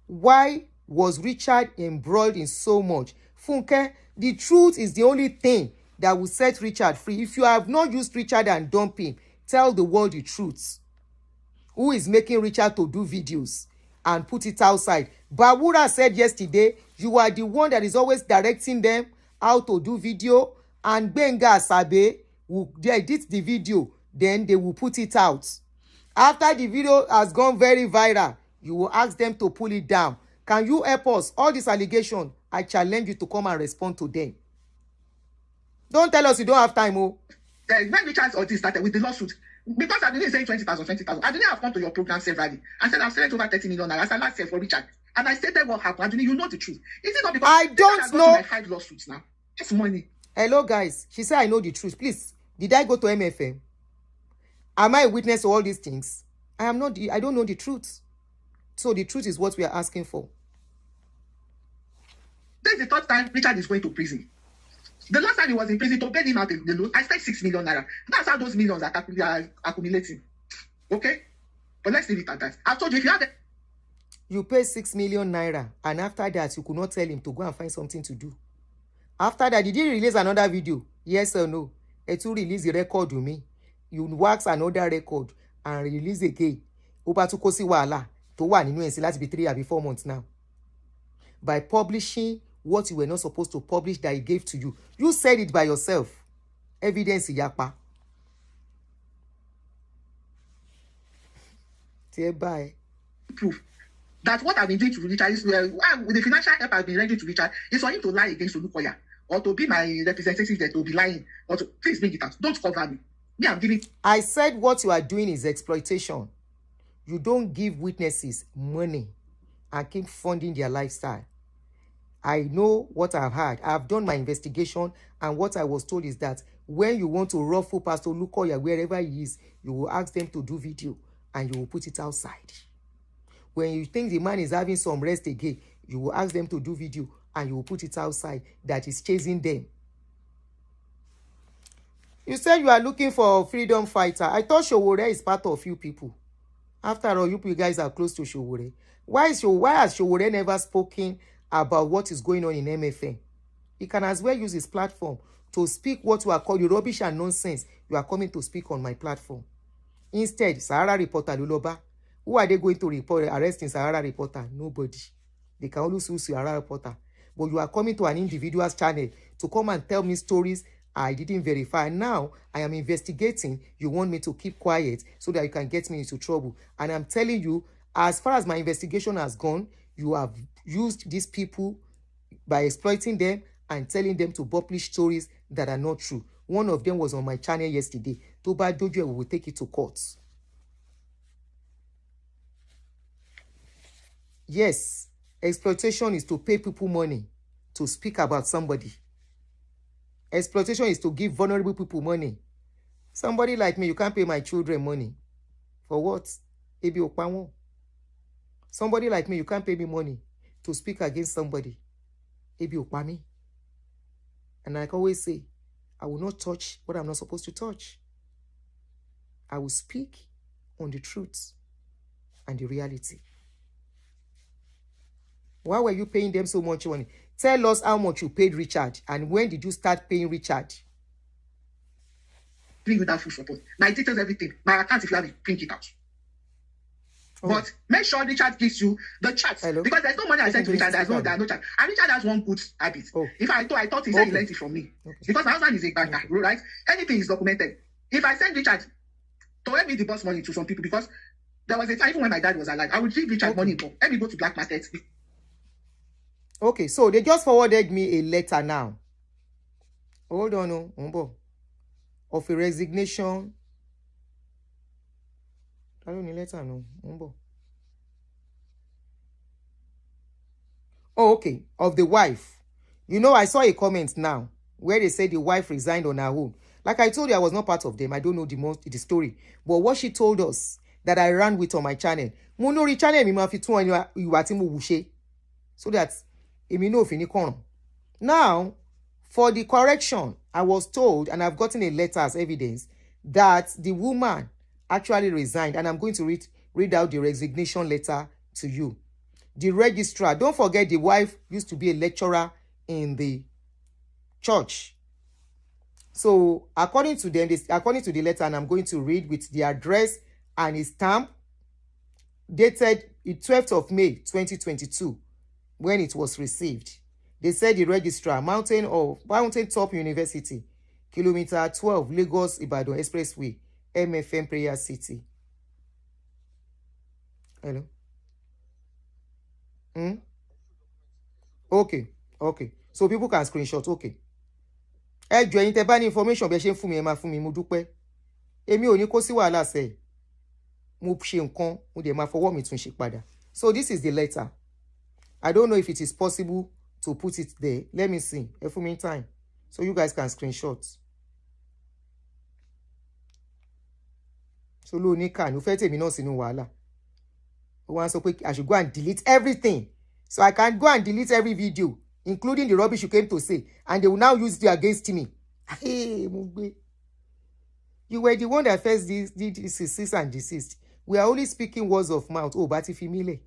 S1: Why was Richard embroiled in so much? Funke, the truth is the only thing that will set Richard free. If you have not used Richard and dump him, tell the world the truth. Who is making Richard to do videos and put it outside? Bawura said yesterday, you are the one that is always directing them how to do video, and Benga Asabe will edit the video, then they will put it out. After the video has gone very viral, you will ask them to pull it down. Can you help us? All these allegations, I challenge you to come and respond to them. Don't tell us you don't have time, oh.
S4: When Richard's audit started with the lawsuit, because Aduni is saying 20,000, Aduni have come to your program severally and said I've spent over 30 million naira as a last year for Richard. And I stated what happened. Aduni, you know the truth. Is it not because
S1: I don't know?
S4: My 5 lawsuits now. Just money.
S1: Hello, guys. She said I know the truth. Please, did I go to MFM? Am I a witness to all these things? I am not. I don't know the truth. So the truth is what we are asking for.
S4: This is the third time Richard is going to prison. The last time he was in prison, to bail him out the loan, I spent 6 million naira. That's how those millions are accumulating. Okay? But let's leave it at that. I told you, if you have
S1: You pay 6 million naira, and after that, you could not tell him to go and find something to do. After that, did he release another video? Yes or no? It will release the record with me. You wax another record and release again. Oba to kosi wala to one in last be 3 or 4 months now. By publishing what you were not supposed to publish that he gave to you. You said it by yourself. Evidence yakpa. Bye.
S4: Proof that what I've been doing to Richard is with the financial help I've been rendering to Richard is for him to lie against Olukoya or to be my representative that will be lying or to please bring it out. Don't cover me. Me, I'm giving.
S1: I said what you are doing is exploitation. You don't give witnesses money and keep funding their lifestyle. I know what I've had. I've done my investigation, and what I was told is that when you want to ruffle Pastor Lukoya wherever he is, you will ask them to do video and you will put it outside. When you think the man is having some rest again, you will ask them to do video and you will put it outside that is chasing them. You said you are looking for a freedom fighter. I thought Showore is part of you people. After all, you guys are close to Showore. Why has Showore never spoken about what is going on in MFM? He can as well use his platform to speak what you are calling rubbish and nonsense. You are coming to speak on my platform. Instead, Sahara reporter Luloba. Who are they going to report arresting Sahara reporter? Nobody. They can only sue Sahara reporter. But you are coming to an individual's channel to come and tell me stories I didn't verify. Now I am investigating. You want me to keep quiet so that you can get me into trouble. And I'm telling you, as far as my investigation has gone, you have used these people by exploiting them and telling them to publish stories that are not true. One of them was on my channel yesterday. Toba Dojo, we will take it to court. Yes, exploitation is to pay people money to speak about somebody. Exploitation is to give vulnerable people money. Somebody like me, you can't pay my children money. For what? Ebi okpawo. Somebody like me, you can't pay me money to speak against somebody. Ebi okpami. And like I always say, I will not touch what I'm not supposed to touch. I will speak on the truth and the reality. Why were you paying them so much money? Tell us how much you paid Richard and when did you start paying Richard?
S4: Bring without full support. My details, everything. My account, if you have it, print it out. Oh. But make sure Richard gives you the chat.
S1: Hello?
S4: Because there's no money I sent to Richard. There's no chat. And Richard has one good habit. Oh. If I thought he said he learned it from me. Okay. Because my husband is a banker, right? Anything is documented. If I send Richard to help me divorce money to some people, because there was a time even when my dad was alive, I would give Richard money to help me go to black market.
S1: Okay, so they just forwarded me a letter now. Hold on, of a resignation. I don't need letter, no. Oh, okay, of the wife. You know, I saw a comment now where they said the wife resigned on her own. Like I told you, I was not part of them. I don't know the story. But what she told us that I ran with on my channel. Monori channel so that now, for the correction, I was told, and I've gotten a letter as evidence, that the woman actually resigned. And I'm going to read out the resignation letter to you. The registrar, don't forget the wife used to be a lecturer in the church. So according to them, according to the letter, and I'm going to read with the address and a stamp, dated the 12th of May, 2022, when it was received. They said the registrar, Mountain Top University, kilometer 12, Lagos Ibadan Expressway, MFM Prayer City. Hello? Okay. So people can screenshot. Okay. Ẹ jọ̀ọ́ ẹ̀yin tẹ́ bá ní information bẹ́ẹ̀ ṣe ń fún mi ẹ máa fún mi mo dúpẹ́. Èmi ò ní kó sí wàhálà ṣe. Mo ṣe nǹkan, mo dẹ̀ máa fọwọ́ mi tún ṣe padà. So this is the letter. I don't know if it is possible to put it there. Let me see. Ẹ fún mi time. So you guys can screenshot. So lo ní ká ní ó fẹ́ tèmi náà sínú wàhálà. Ó wá sọ pé I should go and delete everything. So I can go and delete every video, including the rubbish you came to say, and they will now use it against me. Hey, Mugbe. You were the one that first did cease and desist. We are only speaking words of mouth. Oh, Bati Fimile.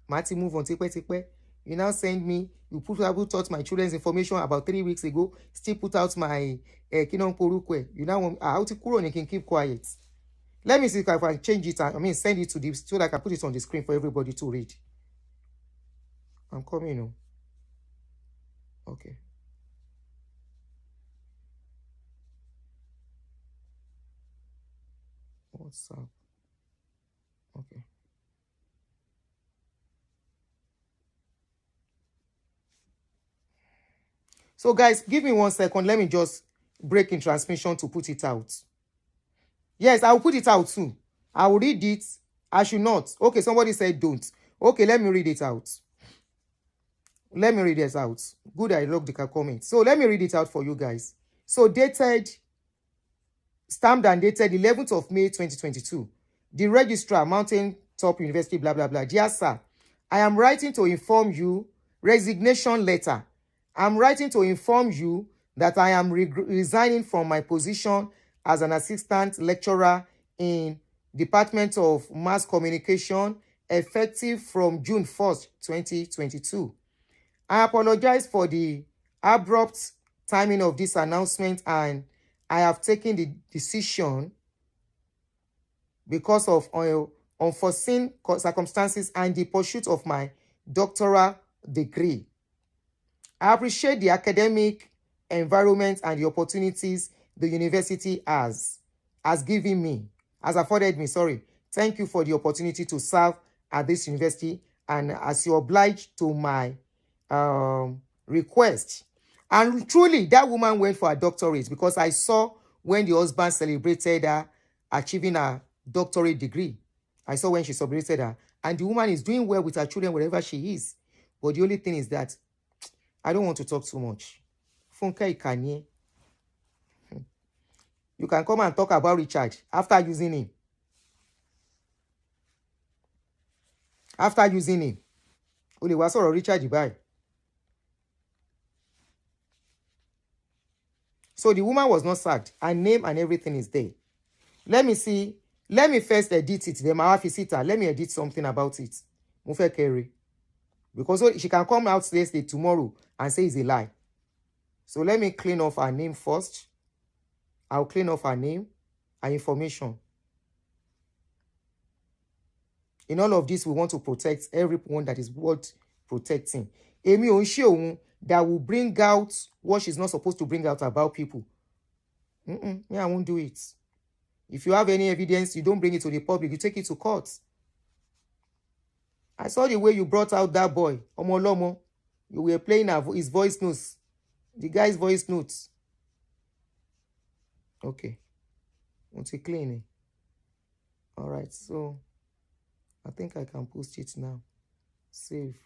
S1: Mati move on. Tepe. You now send me, you taught my children's information about 3 weeks ago, still put out my Kinon Porukwe. You now want Aunty Kuro and you can keep quiet. Let me see if I can change it. Send it to the so that I can put it on the screen for everybody to read. I'm coming now. Okay. What's up? Okay. So guys, give me 1 second. Let me just break in transmission to put it out. Yes, I will put it out soon. I will read it. I should not. Okay, somebody said don't. Okay, let me read it out. Let me read this out. Good, I logged the comment. So let me read it out for you guys. So dated, stamped and dated 11th of May 2022. The registrar, Mountain Top University, blah, blah, blah. Dear sir, I am writing to inform you, resignation letter. I'm writing to inform you that I am resigning from my position as an assistant lecturer in Department of Mass Communication, effective from June 1st, 2022. I apologize for the abrupt timing of this announcement, and I have taken the decision because of unforeseen circumstances and the pursuit of my doctoral degree. I appreciate the academic environment and the opportunities the university has afforded me. Thank you for the opportunity to serve at this university, and as you obliged to my request. And truly, that woman went for a doctorate, because I saw when the husband celebrated her achieving a doctorate degree. I saw when she celebrated her, and the woman is doing well with her children wherever she is. But the only thing is that I don't want to talk too much. Funke Ikanye. You can come and talk about Richard after using him. After using him. Only was or Richard Dubai. So the woman was not sacked. Her name and everything is there. Let me see. Let me first edit it. Then my office. Let me edit something about it. Mufe Kerry. Because she can come out tomorrow and say it's a lie. So let me clean off her name first. I'll clean off her name and information. In all of this, we want to protect everyone that is worth protecting. Emi Onshioun that will bring out what she's not supposed to bring out about people. Me, I won't do it. If you have any evidence, you don't bring it to the public. You take it to court. I saw the way you brought out that boy, Omolomo. You were playing his voice notes. The guy's voice notes. Okay. Want to clean it? All right, so I think I can post it now. Save.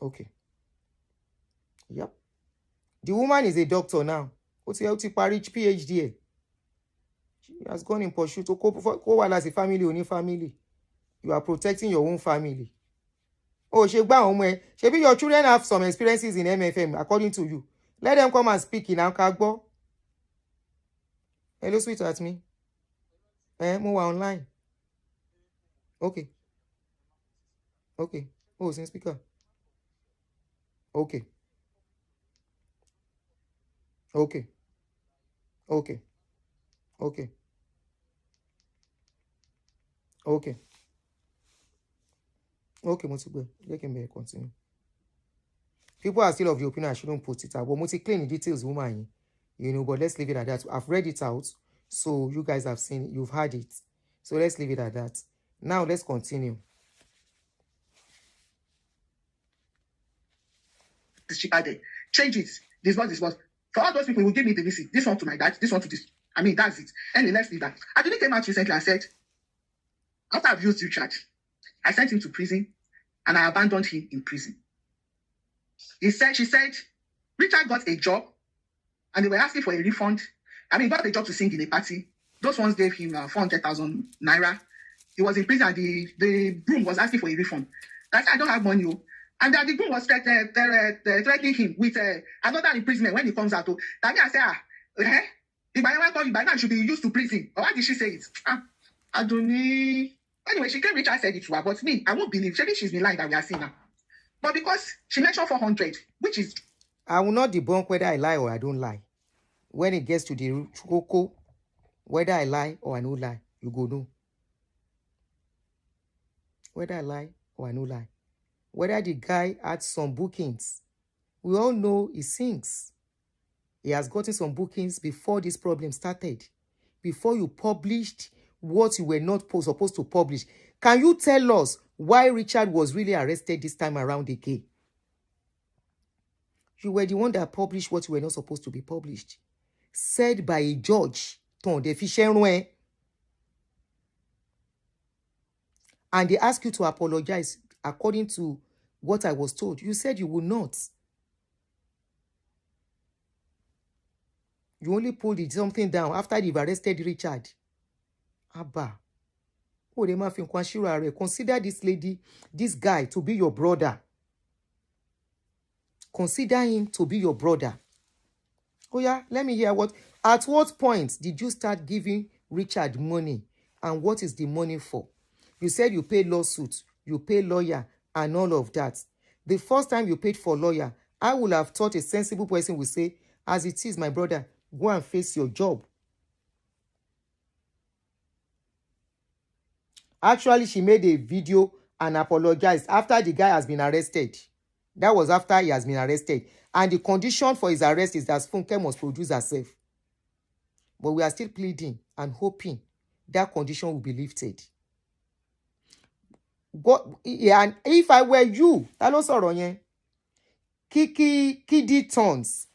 S1: Okay. Yep. The woman is a doctor now. What's the PhD? She has gone in pursuit to go as a family, only family. You are protecting your own family. Oh, Shebi, your children have some experiences in MFM, according to you. Let them come and speak in Ankagbo. Hello, sweetheart, me. Move online. Okay. Okay. Oh, same speaker. Okay. Okay. Okay. Okay. Okay. Okay, Motigbe. Let me continue. People are still of the opinion I shouldn't put it out. But Moti clean the details, woman. But let's leave it at that. I've read it out. So you guys have seen it. You've heard it. So let's leave it at that. Now let's continue.
S4: It's cheaper there. Change it. This was. For all those people who give me the receipt, this one to my dad, this one to this. I mean, that's it. Anyway, let's leave that. Aduni came out recently and said, after I've used Richard, I sent him to prison and I abandoned him in prison. She said, Richard got a job and they were asking for a refund. I mean, he got a job to sing in a party. Those ones gave him 400,000 naira. He was in prison and the groom was asking for a refund. I said, I don't have money. And then the groom was threatening him with another imprisonment when he comes out. I said, if I ever call you by now, you should be used to prison. Or why did she say it? Aduni. Anyway, she came Richard said it to her, but me, I won't believe. Maybe she's been lying that we are seeing her. But because she mentioned 400, which is...
S1: I will not debunk whether I lie or I don't lie. When it gets to the cocoa, whether I lie or I don't lie, you go know. Whether I lie or I don't lie. Whether the guy had some bookings. We all know he sings. He has gotten some bookings before this problem started. Before you published what you were not supposed to publish. Can you tell us why Richard was really arrested this time around again? You were the one that published what you were not supposed to be published. Said by a judge. And they asked you to apologize according to what I was told. You said you would not. You only pulled something down after they've arrested Richard. Abba. Consider this lady, this guy to be your brother. Consider him to be your brother. Oh yeah, let me hear at what point did you start giving Richard money? And what is the money for? You said you paid lawsuit, you pay lawyer, and all of that. The first time you paid for lawyer, I would have thought a sensible person would say, as it is, my brother, go and face your job. Actually, she made a video and apologized after the guy has been arrested. That was after he has been arrested. And the condition for his arrest is that Funke must produce herself. But we are still pleading and hoping that condition will be lifted. And if I were you, that ló sọ̀rọ̀ yẹn. Kiddy tunes,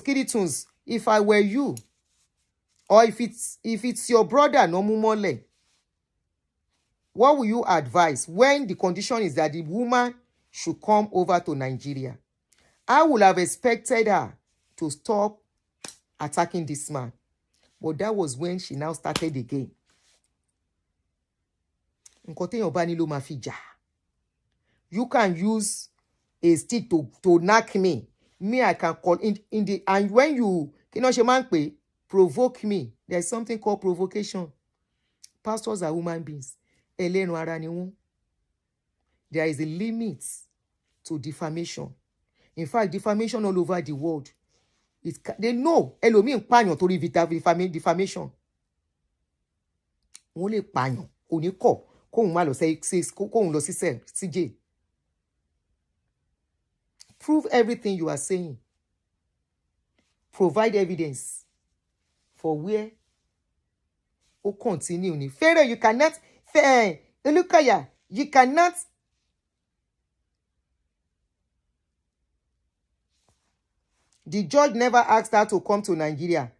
S1: Kiddy tunes. If I were you, or if it's your brother, no mumole, what will you advise when the condition is that the woman should come over to Nigeria? I would have expected her to stop attacking this man. But that was when she now started again. You can use a stick to knock me. Me, I can call in the, and when you provoke me, there's something called provocation. Pastors are human beings. There is a limit to defamation. In fact, defamation all over the world. They know Elohim pààyàn torí defamation. Wọ́n lè pààyàn kò ní kọ̀ kóhun má lọ kóhun lọ sí CJ. Prove everything you are saying. Provide evidence for where o continue ni. Pharaoh, you cannot Elukaya, you cannot the judge never asked her to come to Nigeria.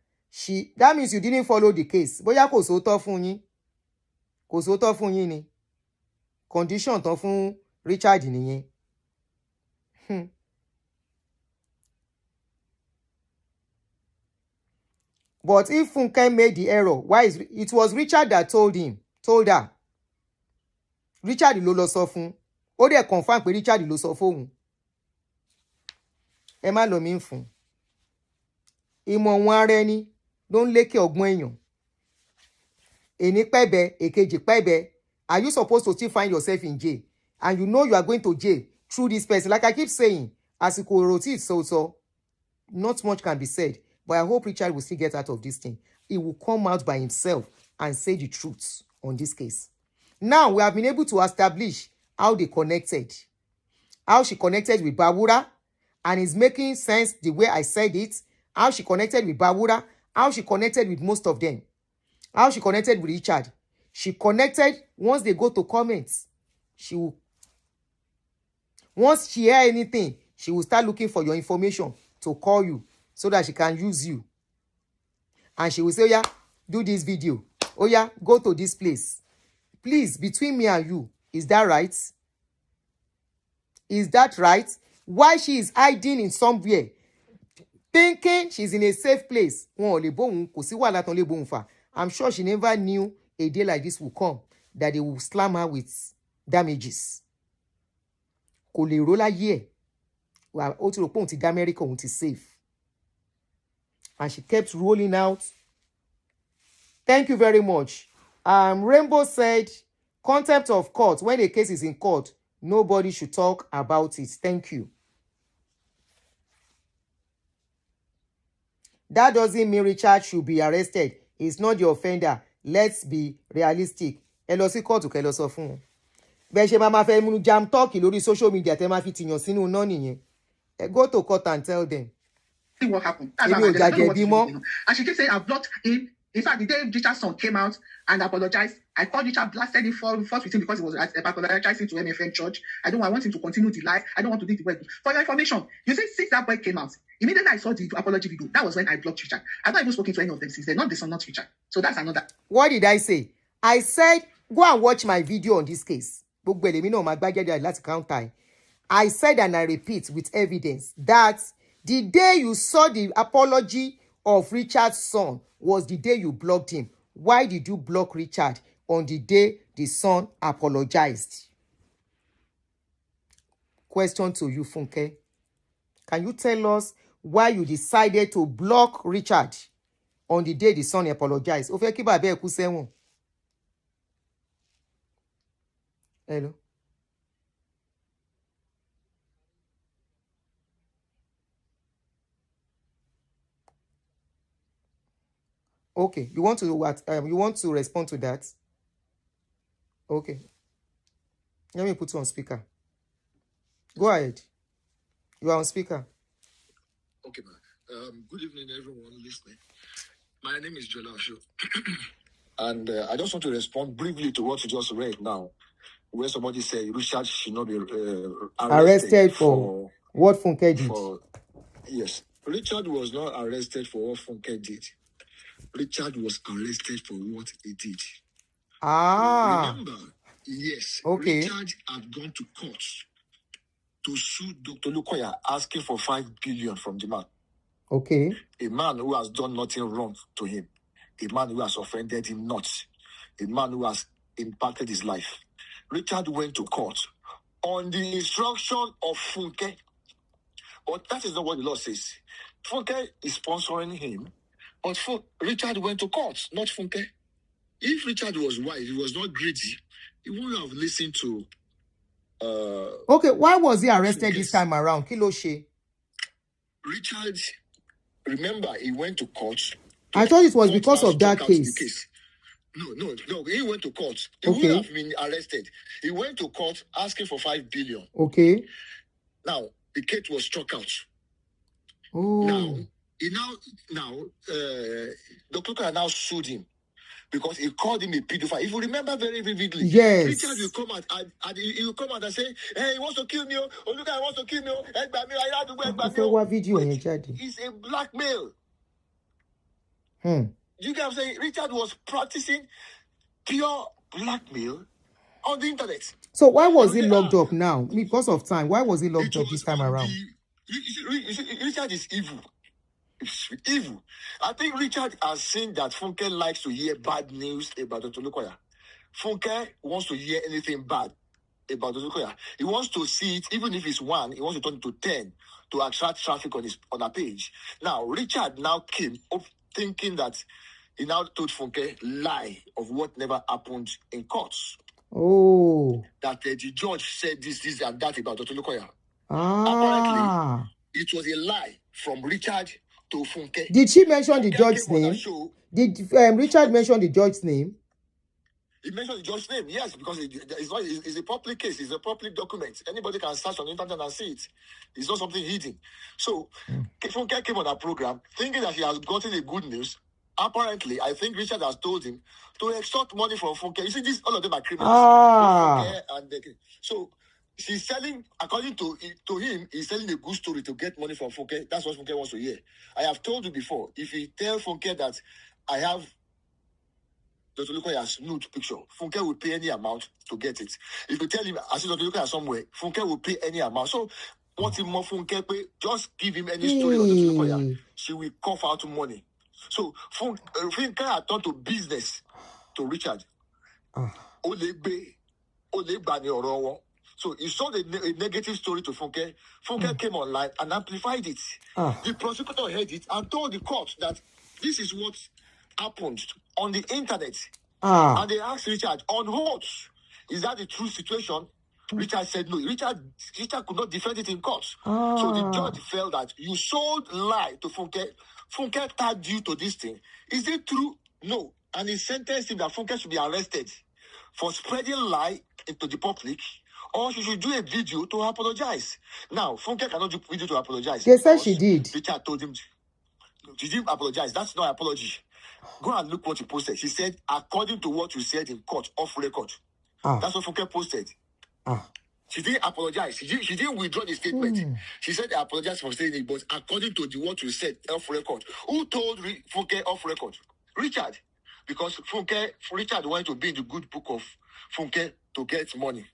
S1: That means you didn't follow the case. Bóyá kò sóòótọ́ fún yín. Kò sóòótọ́ fún yín ni. Condition tán fún Richard nìyẹn. But if Funke made the error, why is it was Richard that told her. Richard ló lọ sọ fún. Ó dẹ̀ confirm pé Richard ló sọ fóun. Ẹ má lọ mí fún. Ìmọ̀ wọn ara ẹni ló ń lékè ọgbọ́n èèyàn. Èní pẹ́bẹ, èkejì pẹ́bẹ. Are you supposed to still find yourself in jail? And you know you are going to jail through this person. Like I keep saying, àsìkò ọ̀rọ̀ tí so not much can be said. But I hope Richard will still get out of this thing. He will come out by himself and say the truth on this case. Now, we have been able to establish how they connected. How she connected with Bawura. And it's making sense the way I said it. How she connected with Bawura. How she connected with most of them. How she connected with Richard. She connected once they go to comments. Once she hear anything, she will start looking for your information to call you so that she can use you. And she will say, oh yeah, do this video. Oh yeah, go to this place. Please, between me and you, is that right? Is that right? Why she is hiding in somewhere, thinking she's in a safe place? I'm sure she never knew a day like this will come, that they will slam her with damages. Kò lè ró láyé ẹ̀. Ó ti rò pé òun ti dá America, òun ti safe. And she kept rolling out. Thank you very much. Rainbow said, contempt of court. When a case is in court, nobody should talk about it. Thank you. That doesn't mean Richard should be arrested. He's not the offender. Let's be realistic. Ẹ lọ sí kóòtù kẹ́ lọ sọ fún wọn. Bẹ́ẹ̀ ṣe máa fẹ́ múnú jam talk lórí social media tẹ́ máa fi tìyàn sínú náà nìyẹn. Go to court and tell them.
S4: See what happened. And she kept saying, I've blocked him. In fact, the day Richard's son came out and apologized, I called Richard, blasted him for with him because he was apologizing to MFM Church. I want him to continue the life. I don't want to do the work. For your information, you see, since that boy came out, immediately I saw the apology video. That was when I blocked Richard. I've not even spoken to any of them since then. Not the son, not Richard. So that's another.
S1: What did I say? I said, go and watch my video on this case. I said, and I repeat with evidence, that the day you saw the apology of Richard's son was the day you blocked him. Why did you block Richard on the day the son apologized? Question to you, Funke. Can you tell us why you decided to block Richard on the day the son apologized? Ó fẹ́ kí bàbá ẹ̀ kú sẹ́wọ̀n. Hello. Okay, you want to what? You want to respond to that? Okay. Let me put you on speaker. Go ahead. You are on speaker.
S6: Okay, man. Good evening, everyone listening. My name is Jola Osho. And I just want to respond briefly to what you just read now, where somebody said Richard should not be
S1: Arrested for what Funke did.
S6: Yes. Richard was not arrested for what Funke did. Richard was arrested for what he did. Remember, yes,
S1: okay.
S6: Richard had gone to court to sue Dr. Lukoya, asking for 5 billion from the man.
S1: Okay.
S6: A man who has done nothing wrong to him. A man who has offended him not. A man who has impacted his life. Richard went to court on the instruction of Funke. But that is not what the law says. Funke is sponsoring him. But Richard went to court, not Funke. If Richard was wise, he was not greedy, he wouldn't have listened to...
S1: okay, why was he arrested this time around? Kí ló ṣe?
S6: Richard, remember, he went to court.
S1: I thought it was because of that case.
S6: No, he went to court. He would have been arrested. He went to court asking for 5 billion.
S1: Okay.
S6: Now, the case was struck out.
S1: Oh.
S6: Now, Dr. Lukoya now sued him because he called him a pedophile. If you remember very vividly,
S1: yes.
S6: Richard will come out he will come out and say, hey, he wants to kill me. Oh, look, I want to kill me. It's a blackmail. You guys saying Richard was practicing pure blackmail on the internet.
S1: So why was he locked up now? Because of time. Why was he locked up this time around?
S6: Richard is evil. It's evil. I think Richard has seen that Funke likes to hear bad news about Dr. Lukoya. Funke wants to hear anything bad about Dr. Lukoya. He wants to see it, even if it's 1, he wants to turn it to 10 to attract traffic on a page. Now, Richard now came up thinking that he now told Funke lie of what never happened in courts.
S1: Oh.
S6: That the judge said this, and that about Dr. Lukoya. Apparently, it was a lie from Richard to Funke.
S1: Did she mention the judge's name? Did Richard mention the judge's name?
S6: He mentioned the judge's name, yes, because it's a public case. It's a public document. Anybody can search on the internet and see it. It's not something hidden. So, Funke came on that program thinking that he has gotten a good news. Apparently, I think Richard has told him to extort money from Funke. You see, all of them are criminals. So, she's selling, according to him, he's selling a good story to get money from Funke. That's what Funke wants to hear. I have told you before, if you tell Funke that I have Dr. Lukoya's nude picture, Funke will pay any amount to get it. If you tell him, I see Dr. Lukoya somewhere, Funke will pay any amount. So, what if more Funke pay? Just give him any story of Dr. Lukoya. She will cough out money. So, Funke had turned to business to Richard. Olegbe ni orowo. So he saw a negative story to Funke. Funke came online and amplified it. The prosecutor heard it and told the court that this is what happened on the internet. And they asked Richard, on oath, is that the true situation? Richard said no. Richard could not defend it in court. So the judge felt that you sold lie to Funke. Funke tagged you to this thing. Is it true? No. And he sentenced him that Funke should be arrested for spreading lie into the public, or she should do a video to apologize. Now, Funke cannot do video to apologize.
S1: They said she did.
S6: Richard told him, she didn't apologize. That's not apology. Go and look what he posted. She said, according to what you said in court, off record. That's what Funke posted. She didn't apologize. She didn't withdraw the statement. She said, I apologize for saying it, but according to what you said off record. Who told Funke off record? Richard. Because Richard wanted to be in the good book of Funke to get money.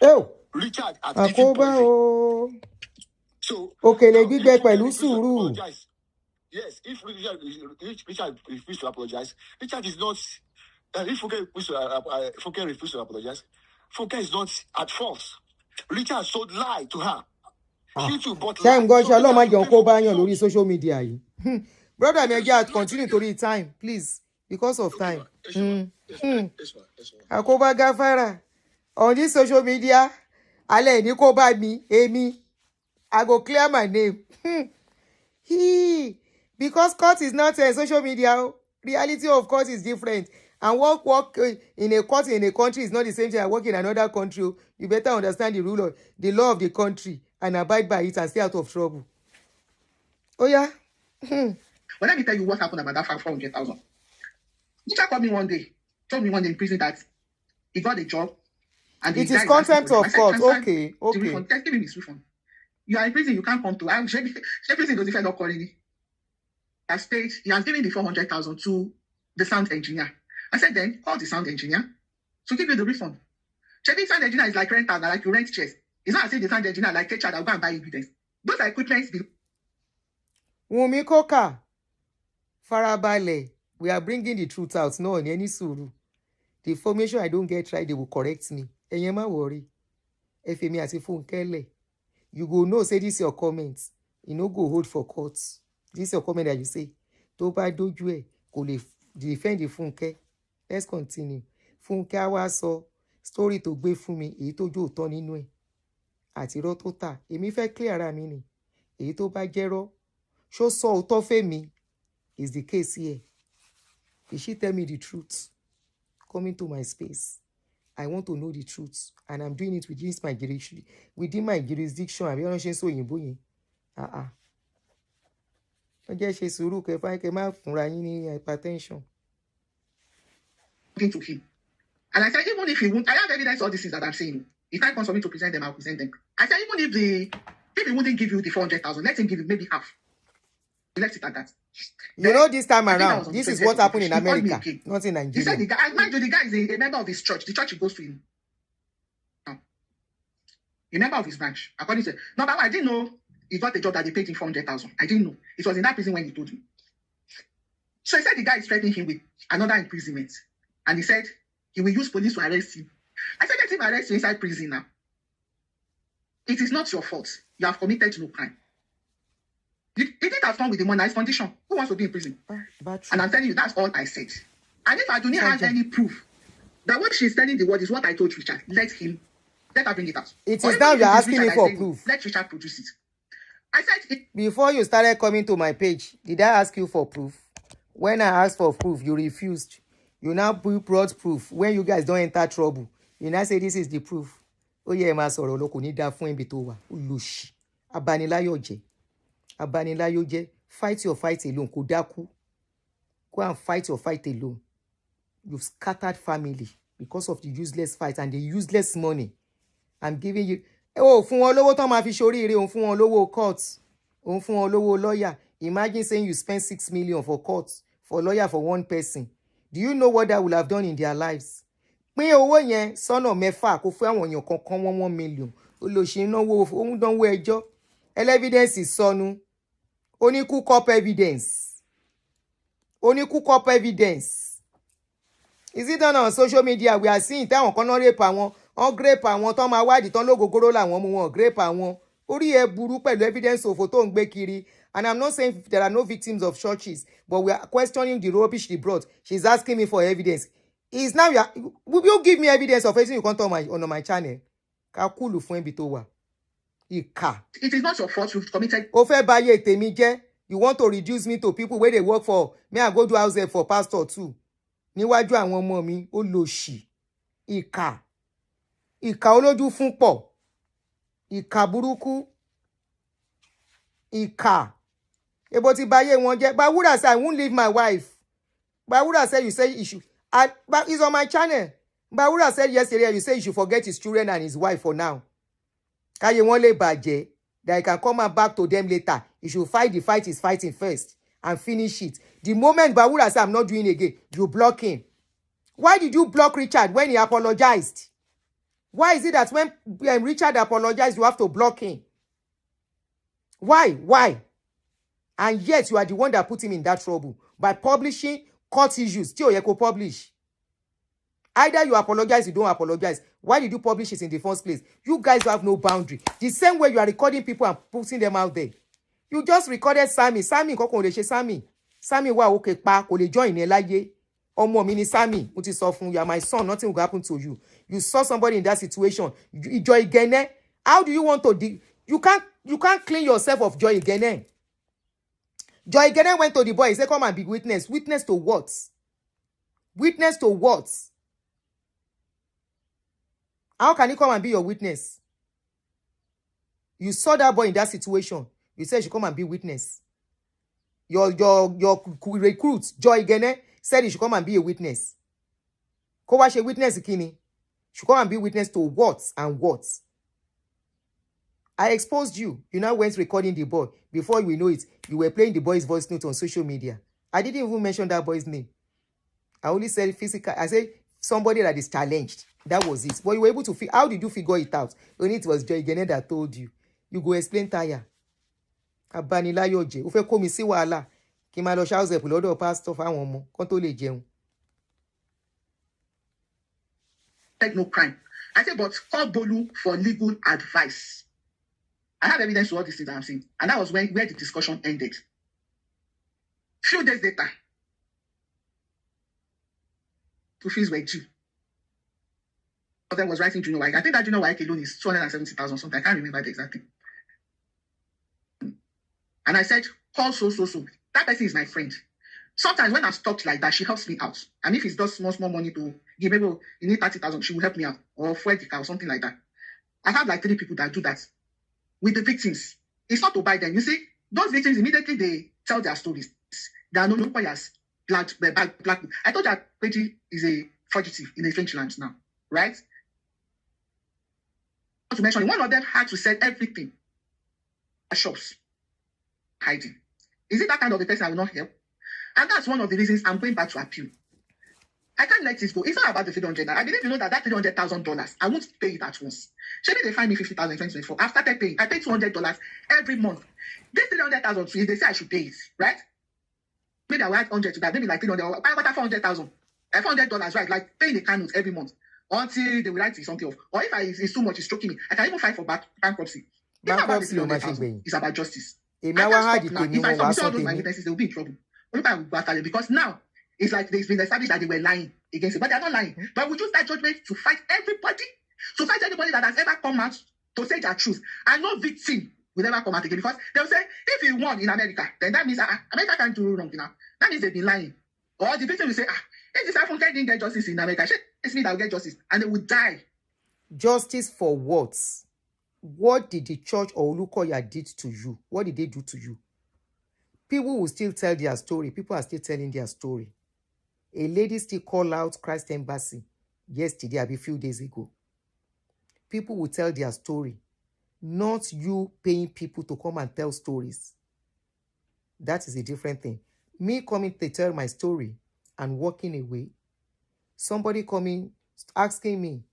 S1: Oh.
S6: Richard had eaten poison. So,
S1: okay, lady get pẹ̀lú sùúrù.
S6: Yes, if Richard refused to apologize, Richard is not. If Funke refused to apologize, Funke is not at fault. Richard sold lie to her. YouTube bought
S1: Time
S6: land.
S1: gosh,
S6: So
S1: Ọlọ́run má
S6: they have
S1: jẹun
S6: to
S1: kó
S6: pay
S1: bá
S6: for
S1: yàn lórí
S6: it.
S1: social media yìí. Brother mi ẹjẹ́ continue torí time please because of time. Àkóbá gáfárà on this social media alẹ́ ní kó bá mi èmi I go clear my name. Because court is not a social media. Reality of court is different. And work in a court in a country is not the same thing as work in another country. You better understand the law of the country and abide by it and stay out of trouble. Oh yeah.
S4: But let me tell you what happened about that 400,000. Teacher called me one day, told me one day in prison that he got a job. And
S1: it is contempt of court. Okay.
S4: Refund. Just give him his refund. You are in prison, you can't come to. I'm prison doesn't feel not calling me. He has given the 400,000 to the sound engineer. I said, then call the sound engineer to give you the refund. Checking sound engineer is like rental, like you rent chairs. It's not as if the sound engineer like take charge, I'll go and buy evidence. Those are equipments.
S1: Wunmi Koka, Farabale, we are bringing the truth out. No, in any suru. The information I don't get right, they will correct me. Enyema worry. If me as if Funke, you go know, say this your comments. You no go hold for courts. This is your comment that you say. To bá dojú ẹ, kò lè defend the Funke. Let's continue. Funke wá sọ story tó gbé fún mi, èyí tó jó òótọ́ nínú ẹ̀. Àti irọ́ tó tà. Èmi fẹ́ clear ara mi ni. Èyí tó bá jẹ́rọ́. Ṣó sọ òótọ́ fẹ́mi is the case here. Did she tell me the truth? Coming to my space. I want to know the truth. And I'm doing it within my jurisdiction. Àbí ọ̀nà ṣe ń sọ òyìnbó yẹn. Ọjọ́ ṣe sùúrù kẹfà kẹ má fúnra yín ní hypertension.
S4: To him. And I said, even if he won't, I have evidence all these things that I'm saying. If time comes for me to present them, I'll present them. I said, even if he wouldn't give you the 400,000, let him give you maybe half. He left it at that.
S1: You know, this time around, this is what happened in America, not in Nigeria.
S4: He said, the guy is a member of his church. The church he goes to him. A member of his branch. According to number one, I didn't know he got a job that they paid him 400,000. I didn't know. It was in that prison when he told me. So he said the guy is threatening him with another imprisonment. And he said he will use police to arrest him. I said, let him arrest you inside prison now. It is not your fault. You have committed no crime. He didn't have fun with the nice condition. Who wants to be in prison? And I'm telling you, that's all I said. And if Aduni has any proof that what she's telling the world is what I told Richard, let her bring it out.
S1: It is now you're asking me for proof.
S4: Let Richard produce it. I said
S1: before you started coming to my page, did I ask you for proof? When I asked for proof, you refused. You now brought proof. When you guys don't enter trouble, you now say this is the proof. Oh yeah, ma sọ̀rọ̀ ló kò ní dá fún ẹ̀bí tó wà. Olùṣì. Abaniláyọ̀ jẹ́. Abaniláyọ̀ jẹ́. Fight your fight alone. Kò dákú. Go and fight your fight alone. You've scattered family because of the useless fight and the useless money. I'm giving you. Oh, fún wọn lówó tán máa fi ṣoríire, òun fún wọn lówó court. Òun fún wọn lówó lawyer. Imagine saying you spend 6 million for court, for lawyer for one person. Do you know what that will have done in their lives? Pín owó yẹn sọ́nà mẹ́fà kó fún àwọn èèyàn kankan 1 million. Olóṣì náwó òun dánwó ẹjọ́. Evidence sọnù. Ó ní cook up evidence. Ó ní cook up evidence. Is it done on social media? We are seeing táwọn kan náà rape àwọn, on grape àwọn tán máa wádìí tán lógógóró làwọn mú wọn grape àwọn. Orí ẹ burú pẹ̀lú evidence òfò tó ń gbé kiri. And I'm not saying there are no victims of churches, but we are questioning the rubbish they brought. She's asking me for evidence. Is now will you give me evidence of anything you can't on my channel? Kakulu fún ẹbí tó wà. Ìkà.
S4: It is not your fault you've committed.
S1: Ó fẹ́ báyé tèmi jẹ́. You want to reduce me to people where they work for. May I go to house there for pastor too? Níwájú àwọn ọmọ mi, ó lòṣì. Ìkà. Ìkà olójú fún pọ̀. Ìkà burúkú. Ìkà. Ebo ti báyé wọn jẹ́. Bawura said I won't leave my wife. Bawura said you say you should. But he's on my channel. Bawura said yesterday you say you should forget his children and his wife for now. Káyé wọn lè bàjẹ́. That he can come back to them later. You should fight the fight he's fighting first and finish it. The moment Bawura said I'm not doing it again, you block him. Why did you block Richard when he apologized? Why is it that when Richard apologized, you have to block him? Why? And yet you are the one that put him in that trouble by publishing court issues. Tí ó yẹ kó publish. Either you apologize, you don't apologize. Why did you publish it in the first place? You guys have no boundary. The same way you are recording people and putting them out there. You just recorded Sammy. Sammy kò lè ṣe Sammy. Sammy wà òkè pa kò lè join ẹ láyé. Ọmọ mi ni Sammy. Mo ti sọ fún you are my son. Nothing will happen to you. You saw somebody in that situation. Joy Igene. How do you want to you can't clean yourself of Joy Igene. Joy Igene went to the boy. He said, come and be witness. Witness to what? Witness to what? How can he come and be your witness? You saw that boy in that situation. You said you should come and be witness. Your recruit, Joy Igene, said he should come and be a witness. Kó wá ṣe witness kini. Should come and be witness to what and what. I exposed you. You now went recording the boy. Before you know it, you were playing the boy's voice note on social media. I didn't even mention that boy's name. I only said physical. I said somebody that is challenged. That was it. But you were able to how did you figure it out? Only it was Joy Igene that told you. You go explain tire. Abanilayoje. Ó fẹ́ kó mi sí wàhálà. Kí máa lọ shout up lọ́dọ̀ pastor fáwọn ọmọ kán tó lè jẹun.
S4: No crime. I said, but call Bolu for legal advice. I have evidence to all these things I'm saying. And that was where the discussion ended. Few days later, two fees were due. One of them was writing Junior White. I think that Junior White alone is 270,000 something. I can't remember the exact thing. And I said, call so. That person is my friend. Sometimes when I'm stuck like that, she helps me out. And if it's just small money to give me, you need 30,000, she will help me out. Or 40,000 or something like that. I have like 3 people that do that. With the victims. It's not to buy them. You see, those victims, immediately they tell their stories. They are known as black. I thought that Peji is a fugitive in the French lands now. Right? Not to mention, one of them had to sell everything at shops. Hiding. Is it that kind of a person I will not help? And that's one of the reasons I'm going back to appeal. I can't let this go. It's not about the $300. I believe you know that $300,000, I won't pay it at once. Maybe they find me $50,000 in 2024. I've started paying. I pay $200 every month. This $300,000, they say I should pay it, right? Maybe I will add 100 to that. Maybe like $300. Why about $400,000? $400, right? Like paying the candles every month until they will write something off. Or if it's too much, it's choking me. I can even file for bankruptcy. It's not about the $300,000. It's about justice. I can't stop now. If I submit all those my witnesses, they will be in trouble. What if I will go after them? Because now it's like it's been established that they were lying against it, but they're not lying. Mm-hmm. But we use that judgment to fight everybody, anybody that has ever come out to say their truth. And no victim will ever come out again, because they'll say if he won in America, then that means America can't do wrong now. That means they've been lying. Or the victim will say, if this Funke didn't get justice in America, it's me that will get justice, and they will die.
S1: Justice for what? What did the church or Olukoya did to you? What did they do to you? People will still tell their story. People are still telling their story. A lady still called out Christ Embassy yesterday, a few days ago. People will tell their story. Not you paying people to come and tell stories. That is a different thing. Me coming to tell my story and walking away. Somebody coming, asking me,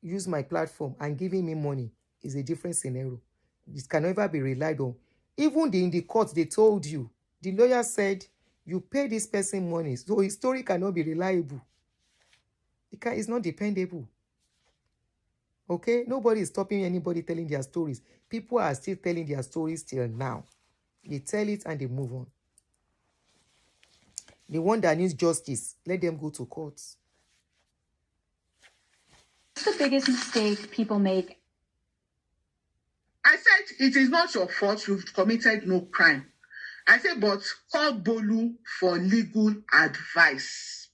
S1: use my platform and giving me money is a different scenario. This can never be relied on. Even in the court, they told you, the lawyer said, you pay this person money, so his story cannot be reliable. It's not dependable. Okay? Nobody is stopping anybody telling their stories. People are still telling their stories till now. They tell it and they move on. The one that needs justice, let them go to court.
S7: What's the biggest mistake people make?
S4: I said, it is not your fault. You've committed no crime. I said, but call Bolu for legal advice.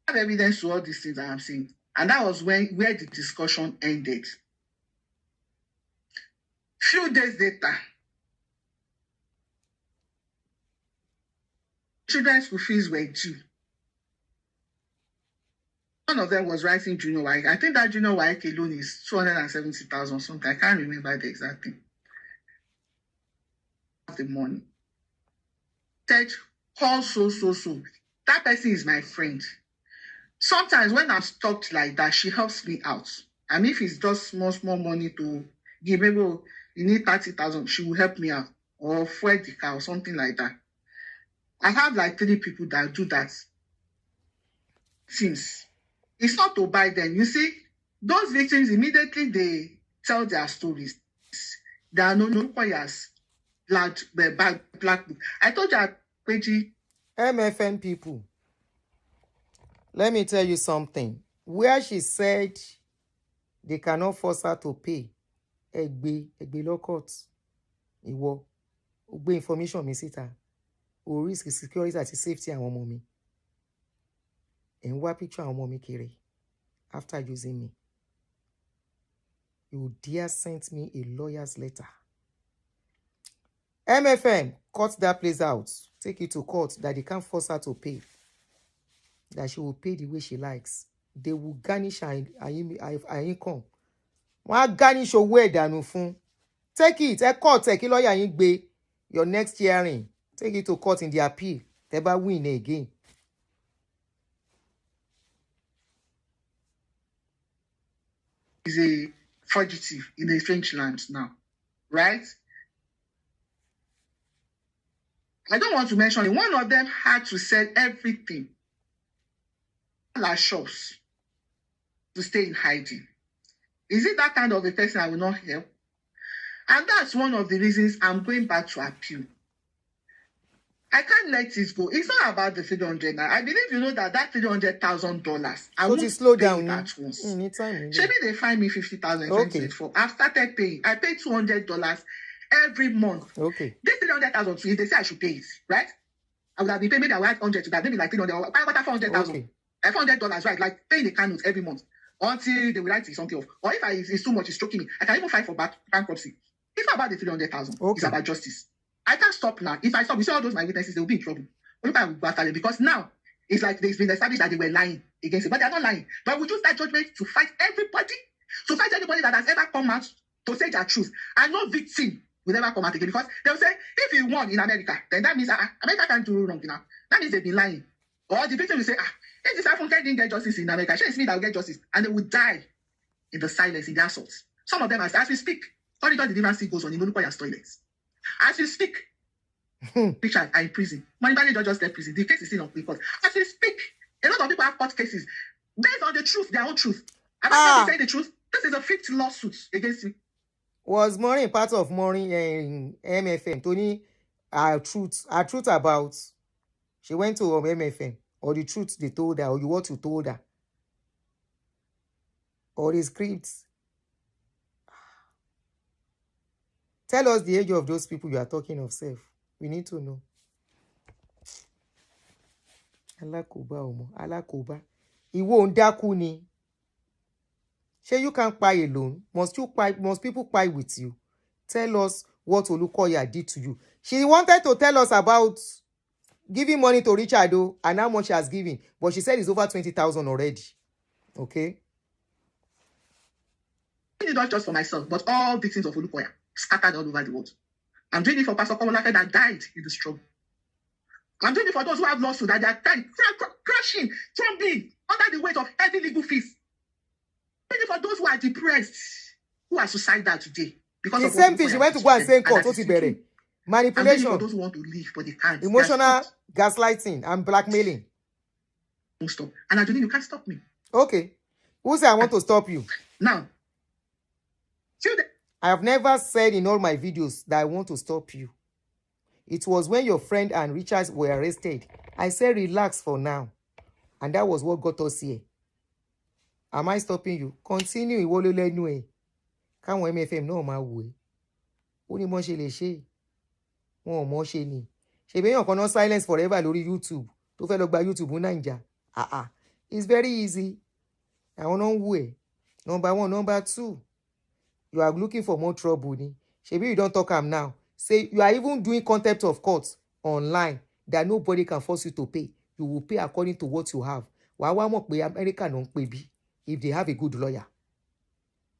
S4: I have evidence to all these things I am saying. And that was where the discussion ended. Few days later, children's school fees were due. One of them was writing Junior White. I think that Junior White alone is 270,000 something. I can't remember the exact thing. The money. Said, call so. That person is my friend. Sometimes when I'm stuck like that, she helps me out. And if it's just small money to give, maybe you need 30,000, she will help me out. Or fuel the car or something like that. I have like 3 people that do that. Since it's not to buy them. You see, Those victims immediately they tell their stories. There are no lawyers, black book. I told you, Peji.
S1: MFN people, let me tell you something. Where she said they cannot force her to pay, Egbe law court, Ìwọ, ó gbé information mi síta, ó risk security àti safety àwọn ọmọ mi. Ẹ ń wá picture àwọn ọmọ mi kiri after using me. You dare send me a lawyer's letter. MFM, cut that place out. Take it to court that they can't force her to pay. That she will pay the way she likes. They will garnish her income. Wọ́n á garnish owó ẹ̀dànù fún. Take it, court, kí lawyer yín gbé. Your next hearing, take it to court in the appeal. Tẹ́ bá win again.
S4: Is a fugitive in a strange land now, right? I don't want to mention it. One of them had to sell everything, like shops, to stay in hiding. Is it that kind of a person I will not help? And that's one of the reasons I'm going back to appeal. I can't let this go. It's not about the 300. I believe you know that $300,000. I won't
S1: slow down
S4: that once.
S1: Anytime.
S4: Maybe they find me $50,000.
S1: Okay.
S4: I've started paying. I pay $200 every month.
S1: Okay.
S4: This 300,000, if they say I should pay it, right? I would have been paying, maybe I would have 100 to that, maybe like 300. What 400,000?
S1: Okay.
S4: $400, right? Like paying the car notes every month until they will write something off. Or if it's too much, it's choking me. I can even file for bankruptcy. It's not about the 300,000.
S1: Okay.
S4: It's about justice. I can't stop now. If I stop, you see all those my witnesses, they will be in trouble. Only I will go after them because now it's like it's been established that they were lying against it, but they're not lying. But we use that judgment to fight everybody, anybody that has ever come out to say their truth, and no victim will ever come out again because they'll say if you won in America, then that means America can't do wrong now. That means they've been lying. Or the victim will say, if this Funke didn't get justice in America, it's me that will get justice, and they will die in the silence, in the assaults. Some of them, as we speak, corridor deliverance goes on in Olukoya's toilets. As we speak, Richard are in prison. Money just left prison. The case is still on record. As we speak, a lot of people have court cases based on the truth, their own truth. Am I not saying the truth? This is a 5th lawsuit against you.
S1: Was Maureen part of Maureen MFM? Tony, our truth about she went to MFM, or the truth they told her, or what you told her, or the scripts. Tell us the age of those people you are talking of, self. We need to know. Alakoba omo, alakoba. Iwo ndaku ni. Say you can't buy alone. Must people buy with you? Tell us what Olukoya did to you. She wanted to tell us about giving money to Richard and how much she has given, but she said it's over 20,000 already. Okay.
S4: Not just for myself, but all victims of Olukoya scattered all over the world. I'm doing it for Pastor Komolafe that died in the struggle. I'm doing it for those who have lost that they are dying, crashing, trembling under the weight of heavy legal fees. I'm doing it for those who are depressed, who are suicidal today. Because
S1: the
S4: of
S1: same thing, she went to go and say court. Manipulation.
S4: For those who want to leave, but they can't.
S1: Emotional gaslighting and blackmailing.
S4: Don't stop. And Aduni, you can't stop me.
S1: Okay. Who said I want to stop you?
S4: Now,
S1: I have never said in all my videos that I want to stop you. It was when your friend and Richard were arrested. I said relax for now. And that was what got us here. Am I stopping you? Continue ìwọ ló lẹ́nu ẹ̀. Káwọn MFM náà máa wò ẹ́. Ó ní mọ́ ṣe lè ṣe. Wọn ò mọ́ ṣe ni. Ṣebí èèyàn kan náà silence forever lórí YouTube. Tó fẹ́ lọ gba YouTube ní Naija. It's very easy. Àwọn náà ń wò ẹ́. Number 1, number 2. You are looking for more trouble ni. Shebi you don't talk am now. Say you are even doing contempt of court online that nobody can force you to pay. You will pay according to what you have. Wàá wá mọ̀ pé America no ń pè bí if they have a good lawyer.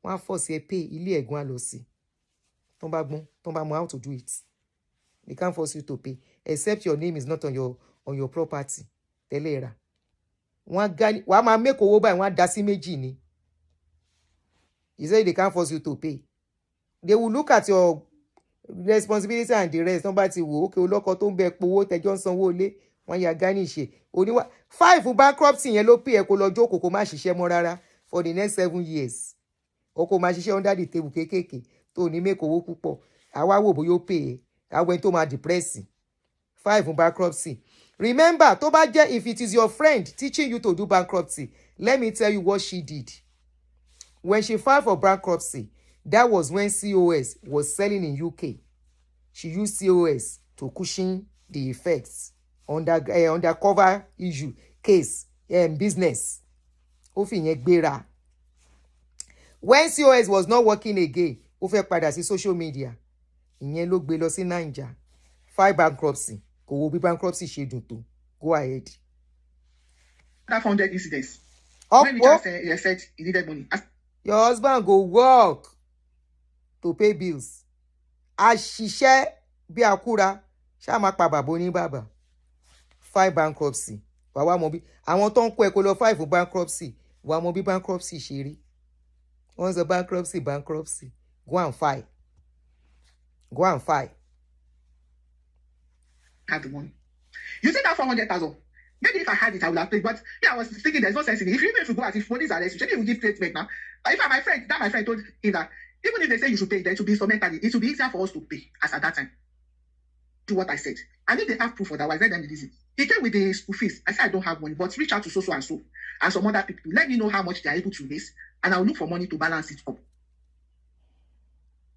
S1: Wọ́n á force ẹ pay ilé ẹ̀gbọ́n á lọ sí. Tọ́n bá mọ̀ how to do it. They can't force you to pay except your name is not on your property. Tẹ́lẹ̀ ra. Wàá máa make owó báyìí wọ́n á dá sí méjì ni. You say they can't force you to pay. They will look at your responsibility and the rest. Nobody will okay olóko tó ń bẹ powó tẹjọ́ ń sanwó lé wọ́n ya garnish. Oníwà 5 bankruptcy yẹn ló pay ẹ kó lọ jókòó kó má ṣiṣẹ́ mọ́ rárá for the next 7 years. Oko máa ṣiṣẹ́ under the table kéékèèké tó ní make owó púpọ̀. Àwa wò bóyá ó pay ẹ́. Àwọn tó máa depress. 5 bankruptcy. Remember, tó bá jẹ́ if it is your friend teaching you to do bankruptcy, let me tell you what she did. When she filed for bankruptcy, that was when COS was selling in UK. She used COS to cushion the effects undercover issue case business. Ó fi yẹn gbéra. When COS was not working again, ó fẹ́ padà sí social media. Ìyẹn ló gbé lọ sí Naija. 5 bankruptcy. Kò wo bí bankruptcy ṣe dùn tó. Go ahead.
S4: That 400 incidents. When Richard said he needed money.
S1: Your husband go work to pay bills. Àṣìṣe bí àkúra ṣá máa pa bàbá ní bàbá. 5 bankruptcy. Wàá mọ̀ bí àwọn tó ń kó ẹ kó lọ 5 bankruptcy. Wàá mọ̀ bí bankruptcy ṣe rí. Once a bankruptcy. Go and file.
S4: Have the money. You see that 400,000. Maybe if I had it, I would have paid. But yeah, I was thinking there's no sense in it. If you go as if police arrest you, maybe you will give treatment now. But if I'm my friend told him that even if they say you should pay, then it will be instrumentally. It will be easier for us to pay as at that time. Do what I said. And if they have proof otherwise, let them release it. He came with the school fees. I said I don't have money, but reach out to so and some other people. Let me know how much they are able to raise, and I'll look for money to balance it up.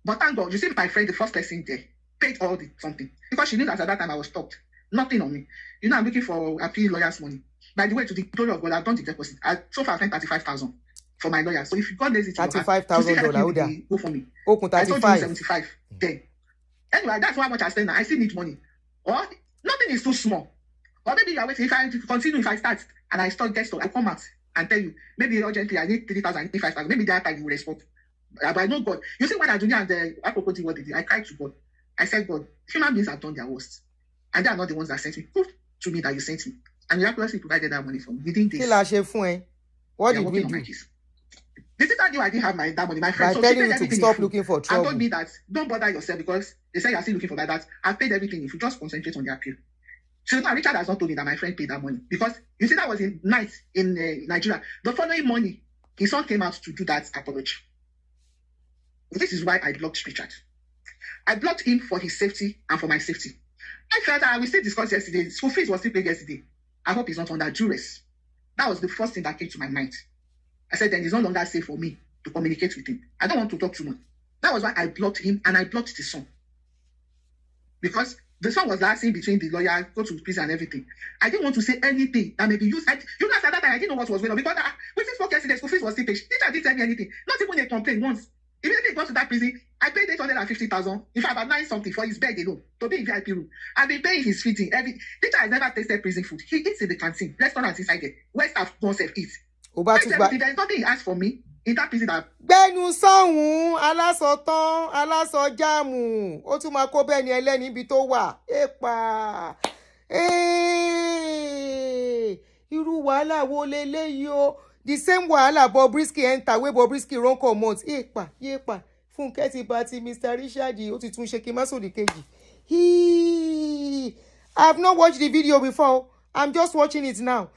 S4: But thank God, you see my friend, the first person there, paid all the something. Because she knew that at that time I was stopped. Nothing on me. You know, I'm looking for appeal lawyer's money. By the way, to the glory of God, I've done the deposit. So far, I spent 35,000 for my lawyer. So if you got lazy to
S1: $35,000,
S4: go for me.
S1: Oh,
S4: I told you 75 then. Anyway, that's how much I spend now. I still need money. Or nothing is too small. Or maybe you are waiting. If I start and I start, I come out and tell you, maybe urgently I need 3,000, I need 5,000. Maybe that time you will respond. But I know God. You see, when Aduni and the Apropos what they did, I cried to God. I said, God, human beings have done their worst. And they are not the ones that sent me. Prove to me that you sent me. And miraculously provided that money for me. Within this.
S1: What did we do?
S4: This is how I didn't have that money. My friend,
S1: so she paid everything. Stop looking for trouble.
S4: And told me that don't bother yourself because they say you're still looking for that. I've paid everything if you just concentrate on the appeal. So now Richard has not told me that my friend paid that money. Because you see, that was in night in Nigeria. The following morning, his son came out to do that apology. This is why I blocked Richard. I blocked him for his safety and for my safety. I felt that we still discussed yesterday. School fees was still paid yesterday. I hope he's not under duress. That was the first thing that came to my mind. I said, then it's no longer safe for me to communicate with him. I don't want to talk too much. That was why I blocked him and I blocked the son. Because the son was last in between the lawyer, go to prison and everything. I didn't want to say anything that may be used. You know, at that time, I didn't know what was going on. Because we just spoke yesterday, school fees was still paid. Teacher didn't tell me anything. Not even a complaint once. Immediately he got to that prison, I paid 850,000. In fact, about 9 something for his bed alone to be in VIP room. I've been paying his feeding. Teacher has never tasted prison food. He eats in the canteen, restaurants inside there. Where staff don't eat. There's nothing he asked for me in that prison.
S1: Gbẹ́nu sọ́hún alásọtán alásọjáàmù ó tún máa kó bẹ́ẹ̀ ni ẹlẹ́ni ibi tó wà èèpà irú wàhálà wo leléyìí o. The same wahala Bobrisky enter wey Bobrisky run comot. Yepa. Funke ti bá ti Mr. Richard ó ti tún ṣe kí má sòdì kejì. I have not watched the video before. I'm just watching it now.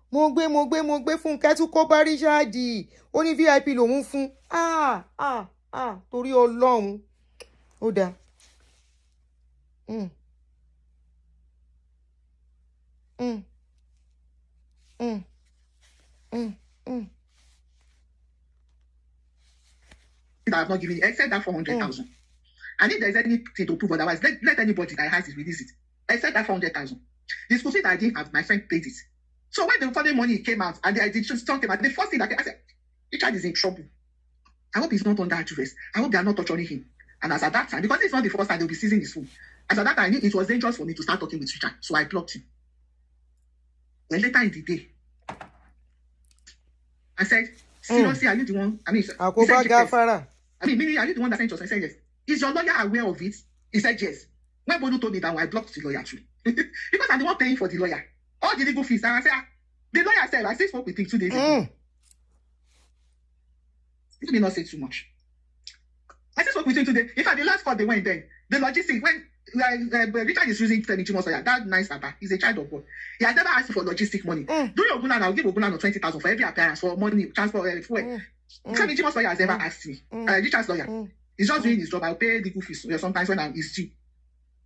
S1: Mo gbé Funke tún kó bá Richard. Ó ní VIP lòun fún. Torí Ọlọ́run. Ó dáa.
S4: I have not given it, except that 400,000. And if there's anything to prove otherwise, let anybody that has it release it. Except that 400,000. The school fees I didn't have, my friend paid it. So when the following money came out and the song came out, the first thing that I said, Richard is in trouble. I hope he's not under duress. I hope they are not torturing him. And as at that time, because it's not the first time they'll be seizing his phone. As at that time, I knew it was dangerous for me to start talking with Richard. So I blocked him. Then later in the day, I said, seriously, are you the one? I mean, meaning, are you the one that sent us? I said, yes. Is your lawyer aware of it? He said, yes. When Bodu told me that, I blocked the lawyer too. Because I'm the one paying for the lawyer. All the legal fees. And I said, the lawyer said, I still spoke with him 2 days ago. Let me not say too much. I just spoke with him today. In fact, the last call they went then, the logistics, when Richard is using Femichi Mosoya. That nice papa. He's a child of God. He has never asked for logistic money. Do your Oguna, I'll give Oguna 20,000 for every appearance, for money, transport, fuel. Femichi Mosoya has never asked me. Richard's lawyer. He's just doing his job. I'll pay the fees sometimes when it's due.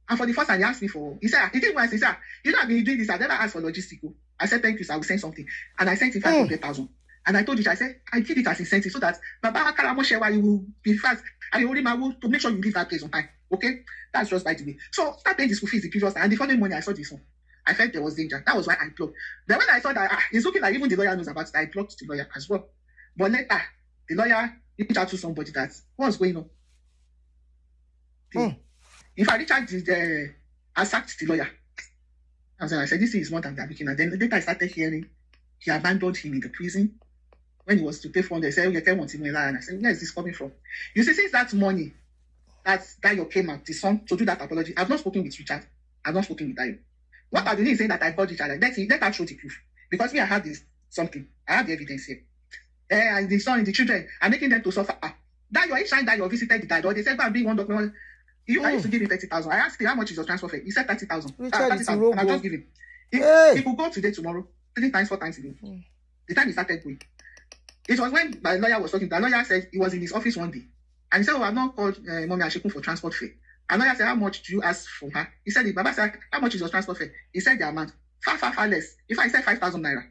S4: And for the first time, he asked me for, he said, he didn't want to say, you know, I've been doing this. I've never asked for logistical. I said, thank you, sir. I will send something. And I sent him 500,000. And I told Richard, I said, I give it as incentive so that Baba Kalamoshewa, you will be fast. And you will to make sure you leave that place on time. Okay? That's just by the way. So start paying the school fees the previous time. And the following morning, I saw this one. I felt there was danger. That was why I blocked. Then when I saw that it's looking like even the lawyer knows about it, I blocked the lawyer as well. But later, the lawyer reached out to somebody that what's going on. In fact, Richard I sacked the lawyer. And so I said, this is more than that. And then later I started hearing he abandoned him in the prison. When he was to pay for they said, okay, want him. And I said, where is this coming from? You see, since that morning that Dayo came out, the son, to do that apology, I've not spoken with Richard. I've not spoken with Dayo. What Aduni is saying that I called Richard, let her show the proof. Because me, I have this something. I have the evidence here. And the son and the children are making them to suffer. Dayo, each time Dayo visited the Dayo, they said, go and bring one document. I used to give him 30,000. I asked him how much is your transfer fee. He said 30,000. 30,000. And I just give him. He could go today, tomorrow, 3 times, 4 times a day. The time he started going. It was when my lawyer was talking. The lawyer said he was in his office one day. And he said, I've not called Mommy Ashikun for transport fare. And lawyer said, how much do you ask from her? He said, Baba said, how much is your transport fare? He said the amount. Far less. If I said 5,000 naira.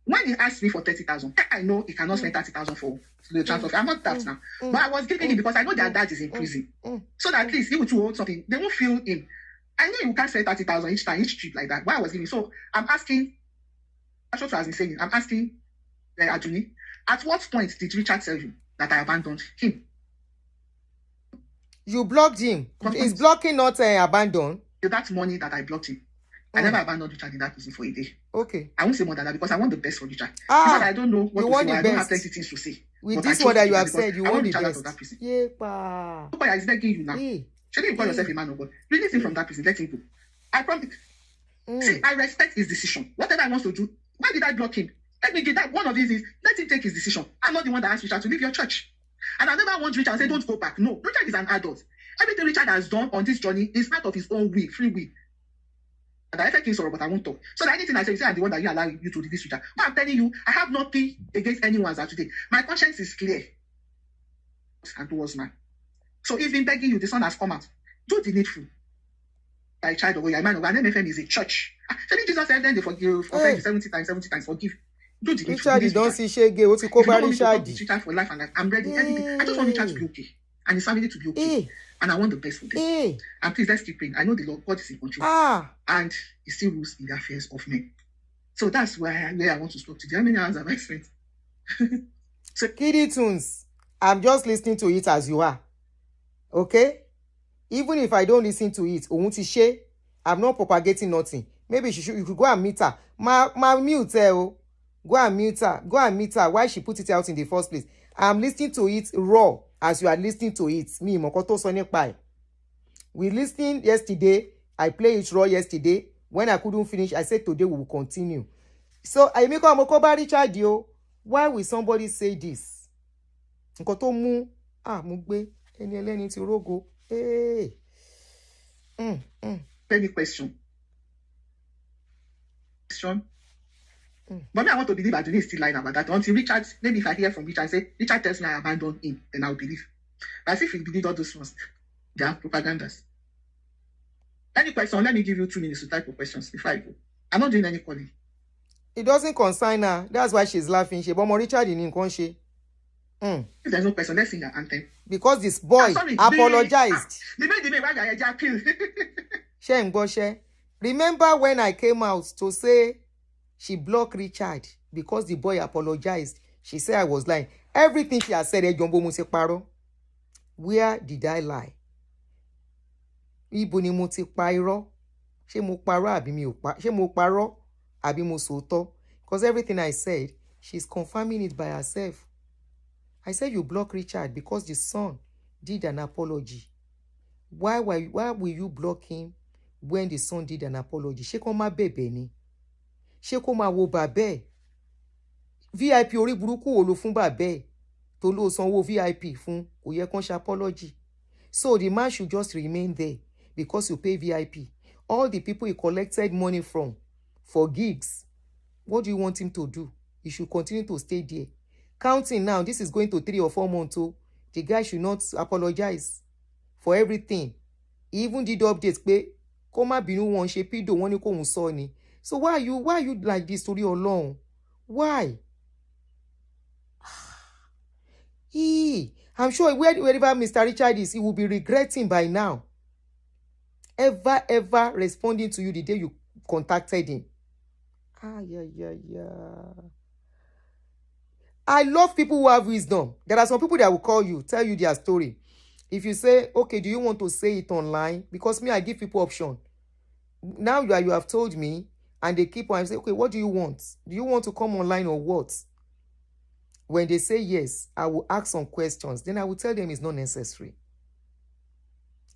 S4: When he asked me for 30,000, I know he cannot spend 30,000 for the transport fare. I'm not that now. But I was giving him because I know their dad is in prison. So that at least he would hold something. They won't feel him. I know you can't spend 30,000 each time, each trip like that. Why I was giving. So I'm asking, that's what I was saying. I'm asking Aduni, at what point did Richard tell you that I abandoned him?
S1: You blocked him. Is blocking not abandon?
S4: That morning that I blocked him, I never abandoned Richard in that prison for a day.
S1: Okay.
S4: I won't say more than that because I want the best for Richard. I don't know what to say. I don't have plenty things to say.
S1: With this word that you have said, you want the best.
S4: Yeah, Nobody is begging you now. Should you call yourself a man of God? Release him from that prison. Let him go. I promise. See, I respect his decision. Whatever I want to do, why did I block him? Let me get that. One of these is let him take his decision. I'm not the one that asked Richard to leave your church. And I never want Richard to say, don't go back. No, Richard is an adult. Everything Richard has done on this journey is out of his own will, free will. And I effect sorrow, but I won't talk. So that anything I say, I'm the one that you allow you to release Richard. But I'm telling you, I have nothing against anyone as today. My conscience is clear. And towards man. So he's been begging you, the son has come out. Do the needful. By child of God, man of God, and MFM is a church. So Jesus said, then they forgive, offend 70 times, forgive. Do the needful.
S1: Richard, you don't see Shege. What's it called?
S4: Richard for life and life. I'm ready. Anything. I just want Richard to be okay. And his family to be okay. And I want the best for them. And please, let's keep praying. I know the Lord, God is in control. And He still rules in the affairs of men. So that's where I want to stop today. How many hours have I spent?
S1: So, Kiddy Tunes, I'm just listening to it as you are. Okay? Even if I don't listen to it, I'm not propagating nothing. Maybe you could go and meet her. My mute her. Go and mute her. Go and meet her. Why she put it out in the first place? I'm listening to it raw as you are listening to it. Me, Mokoto Sonepai. We listened yesterday. I played it raw yesterday. When I couldn't finish, I said today we will continue. So, I make a Mokoba Richard yo. Why will somebody say this? Mokoto mu. Mugbe. Any ti rogo. Hey.
S4: Any question? But me, I want to believe Aduni is still lying about that. Until Richard, maybe if I hear from Richard, say, Richard tells me I abandoned him, then I'll believe. But as if you believe all those ones, they are propagandas. Any question? Let me give you 2 minutes to type of questions before I go. I'm not doing any calling.
S1: It doesn't concern her. That's why she's laughing. She, but more Richard in Konshi.
S4: If there's no question, let's sing your anthem.
S1: Because this boy apologized. Remember when I came out to say she blocked Richard because the boy apologized? She said I was lying. Everything she has said, where did I lie? Ibo ni mo ti pa irọ́? Ṣé mo parọ́ àbí mi ò pa? Ṣé mo parọ́ àbí mo sòótọ́? Because everything I said, she's confirming it by herself. I said you block Richard because the son did an apology. Why will you block him when the son did an apology? Ṣé kó má bẹ̀bẹ̀ ni? Ṣé kó má wo bàbẹ́? VIP orí burúkú wo ló fún bàbẹ́? Tó ló sanwó VIP fún, kò yẹ kó ṣe apology. So the man should just remain there because you pay VIP. All the people he collected money from for gigs, what do you want him to do? He should continue to stay there. Counting now, this is going to 3 or 4 months. So the guy should not apologize for everything. He even did updates. Koma binu won she pido won ni kohun so ni. So why you like this story alone? Why? I'm sure wherever Mr. Richard is, he will be regretting by now. Ever responding to you the day you contacted him. I love people who have wisdom. There are some people that will call you, tell you their story. If you say, okay, do you want to say it online? Because me, I give people option. Now you have told me, and they keep on, I say, okay, what do you want? Do you want to come online or what? When they say yes, I will ask some questions. Then I will tell them it's not necessary.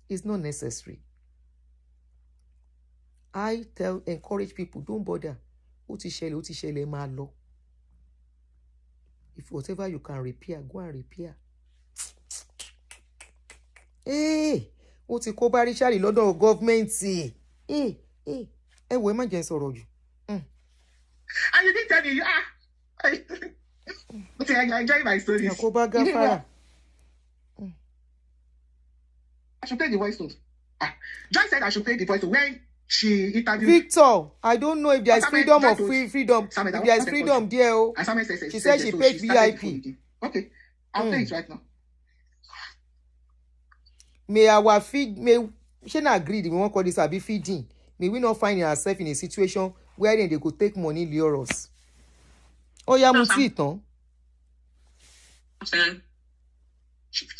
S1: It's not necessary. I encourage people, don't bother. Utishele ma lo. If whatever you can repair, go and repair. Hey, what you call Richard lọ́dọ̀ government? Hey, where am I getting so wrong?
S4: And you didn't tell me, but I enjoy my stories. I should play the voice note. Joy said I should play the voice note when she interviewed
S1: Victor. I don't know if there is freedom of freedom. If there is freedom there. She said she paid VIP.
S4: Okay, I'll play it right now.
S1: May our feed, she not agree, we won't call this a be feeding. May we not find ourselves in a situation where they could take money, lure us. Oh, yeah, Mutito.
S8: Okay,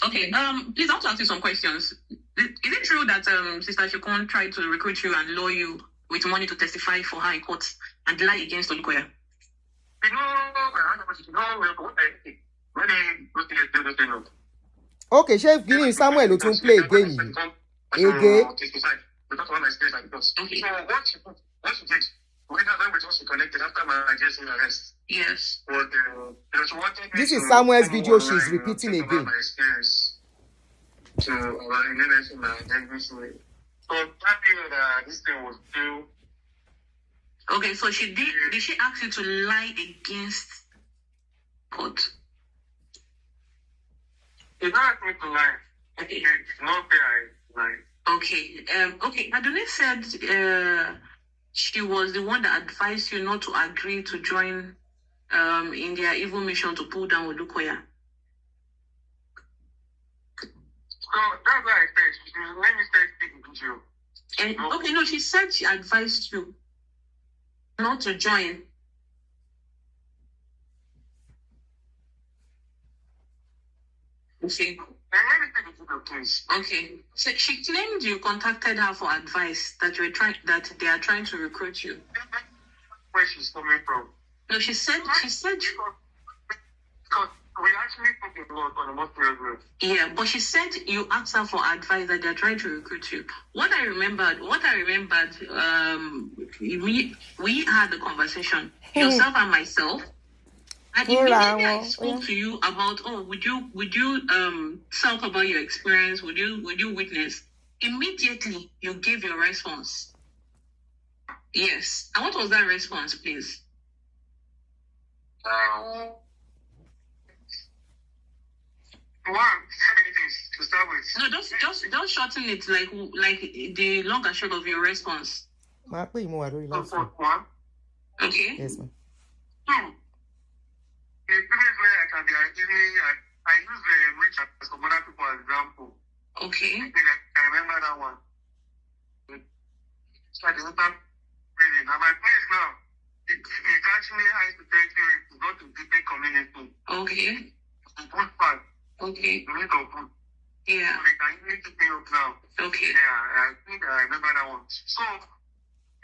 S8: please, I want to ask you some questions. Is it true that Sister Shikon tried to recruit you and lure you with money to testify for her in court and lie against Olukoya?
S1: Okay, Chef, give me Samuel who can play again.
S2: Okay. What she did, when we just connected after my Jason arrest.
S8: Yes.
S2: But,
S1: this is Samuel's video she's repeating again.
S2: My experience to our international and so that period, this thing was still.
S8: Okay, so did she ask you to lie against court?
S2: She not asked me to lie.
S8: Okay.
S2: It's not fair I lie.
S8: Okay. Okay. Aduni said she was the one that advised you not to agree to join in their evil mission to pull down Olukoya.
S2: So that's what I said. Let me start speaking to you.
S8: Okay, no, she said she advised you not to join. Okay. Okay. So she claimed you contacted her for advice that they are trying to recruit you.
S2: Where she's coming from?
S8: No, she said.
S2: Because we actually talking on a more serious note.
S8: Yeah, but she said you asked her for advice that they are trying to recruit you. What I remembered, we had a conversation, yourself and myself. And immediately I spoke to you about, would you talk about your experience? Would you witness? Immediately you gave your response. Yes. And what was that response, please?
S2: One, so many things to start with.
S8: No, don't shorten it like the long and short of your response.
S1: Okay. Yes, ma'am.
S2: Two. In places where I can be I use the rich as some other people as example.
S8: Okay.
S2: I remember that one. So I didn't reading. At my place now, it's actually high security to go to different community.
S8: Okay.
S2: Good part.
S8: Okay.
S2: You need to put.
S8: Yeah.
S2: So they can easily pick me up now.
S8: Okay.
S2: Yeah, I think I remember that one. So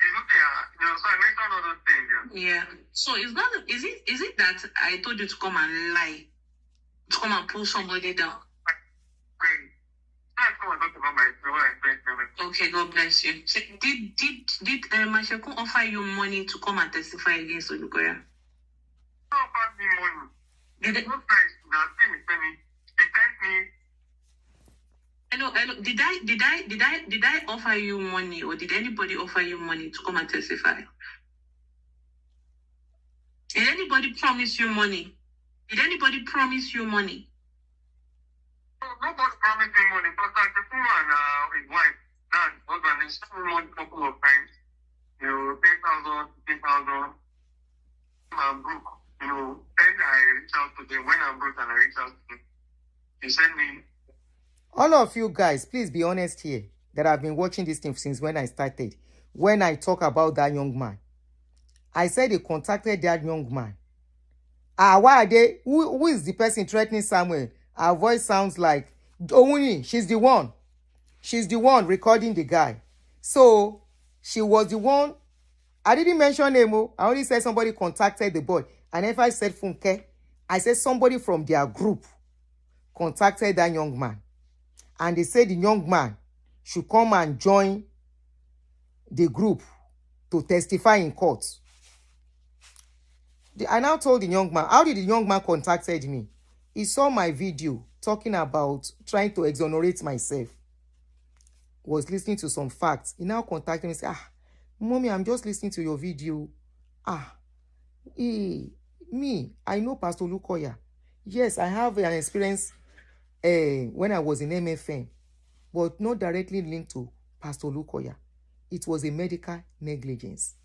S2: so I mentioned all those things.
S8: Yeah. So is it that I told you to come and lie, to come and pull somebody down? Okay, God bless you. So did Mashekun offer you money to come and testify against Olukoya?
S2: No, offer me money.
S8: Did it?
S2: No price. They sent me.
S8: No, hello. Did I offer you money, or did anybody offer you money to come and testify? Did anybody promise you money? Did anybody promise you money?
S2: Nobody promised me money, but like the woman, his wife, dad, husband, he sent me money a couple of times. 10,000, 15,000. I'm broke. Then I reach out to them. When I'm broke and I reach out to them, he sent me.
S1: All of you guys, please be honest here that I've been watching this thing since when I started. When I talk about that young man, I said they contacted that young man. Why are they? Who is the person threatening Samuel? Her voice sounds like Aunty. She's the one. She's the one recording the guy. So she was the one. I didn't mention name. I only said somebody contacted the boy. And if I said Funke, I said somebody from their group contacted that young man. And they said the young man should come and join the group to testify in court. I now told the young man, how did the young man contacted me? He saw my video talking about trying to exonerate myself. Was listening to some facts. He now contacted me and said, Mommy, I'm just listening to your video. Me, I know Pastor Lukoya. Yes, I have an experience when I was in MFM, but not directly linked to Pastor Lukoya. It was a medical negligence.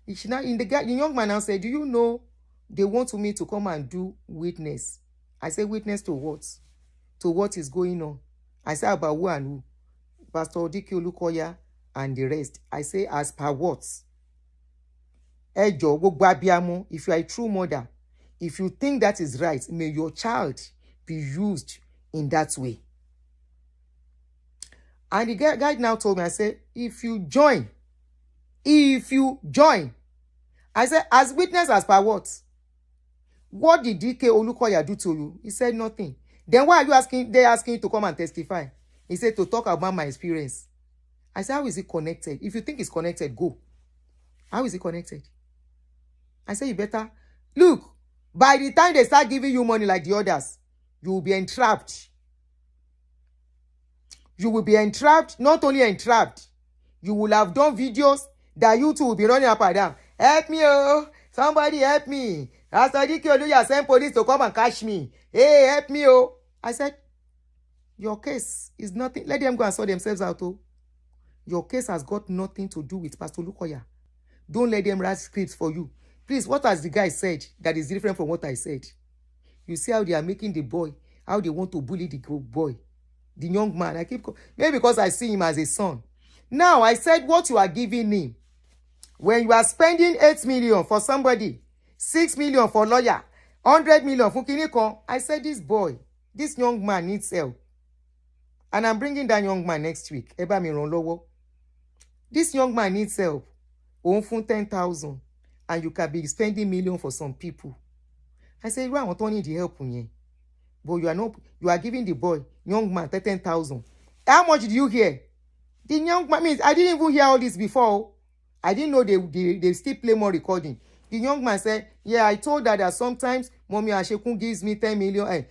S1: The young man now said, do you know they want me to come and do witness? I said, witness to what? To what is going on? I said, about who and who? Pastor Odike Lukoya and the rest. I say, as per what? If you are a true mother, if you think that is right, may your child be used in that way. And the guy now told me, I said, if you join, I said, as witness as per what? What did DK Olukoya do to you? He said nothing. Then why are you asking? They asking you to come and testify. He said to talk about my experience. I said, how is it connected? If you think it's connected, go. How is it connected? I said, you better look. By the time they start giving you money like the others, you will be entrapped. You will be entrapped. Not only entrapped, you will have done videos that you two will be running up and down. Help me, oh. Somebody help me. Pastor Dike Oluya send police to come and catch me. Hey, help me, oh. I said, your case is nothing. Let them go and sort themselves out, oh. Your case has got nothing to do with Pastor Lukoya. Don't let them write scripts for you. Please, what has the guy said that is different from what I said? You see how they are making the boy, how they want to bully the boy, the young man. Maybe because I see him as a son. Now, I said what you are giving him. When you are spending 8 million for somebody, 6 million for lawyer, 100 million for Kiniko, I said this boy, this young man needs help. And I'm bringing that young man next week. Eba mi ran lowo. This young man needs help. Own fun 10,000. And you can be spending million for some people. I said, you don't need the help. But you are giving the boy, young man, 10,000. How much did you hear? The young man means I didn't even hear all this before. I didn't know they still play more recording. The young man said, yeah, I told her that sometimes Mommy Ashekun gives me 10,000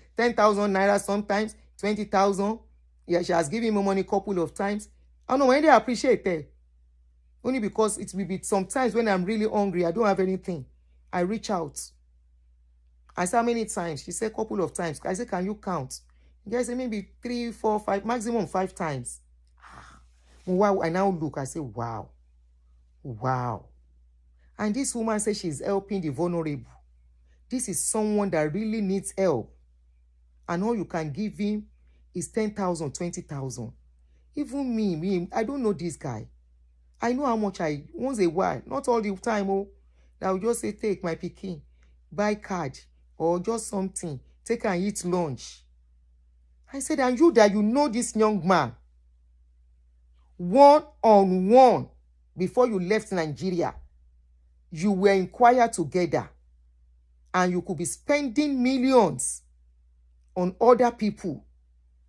S1: naira, sometimes 20,000. Yeah, she has given me money a couple of times. I know when they appreciate it. Only because it will be sometimes when I'm really hungry, I don't have anything. I reach out. I said, how many times? She said, a couple of times. I said, can you count? You guys say maybe 3, 4, 5, maximum 5 times. Wow. I now look, I say, wow. Wow. And this woman says she's helping the vulnerable. This is someone that really needs help. And all you can give him is 10,000, 20,000. Even me, I don't know this guy. I know how much once a while, not all the time, that I will just say, take my pikin, buy card, or just something, take and eat lunch. I said, and you that you know this young man, one-on-one, before you left Nigeria, you were inquired together, and you could be spending millions on other people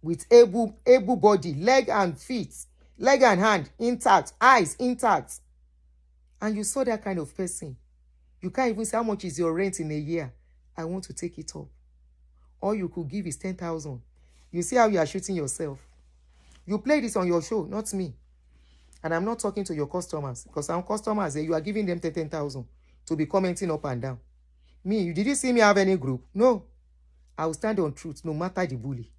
S1: with able body, leg and feet, leg and hand intact, eyes intact. And you saw that kind of person. You can't even say, how much is your rent in a year? I want to take it up. All you could give is 10,000. You see how you are shooting yourself. You play this on your show, not me. And I'm not talking to your customers, because our customers, you are giving them 10,000 to be commenting up and down. Me, did you see me have any group? No. I will stand on truth, no matter the bully.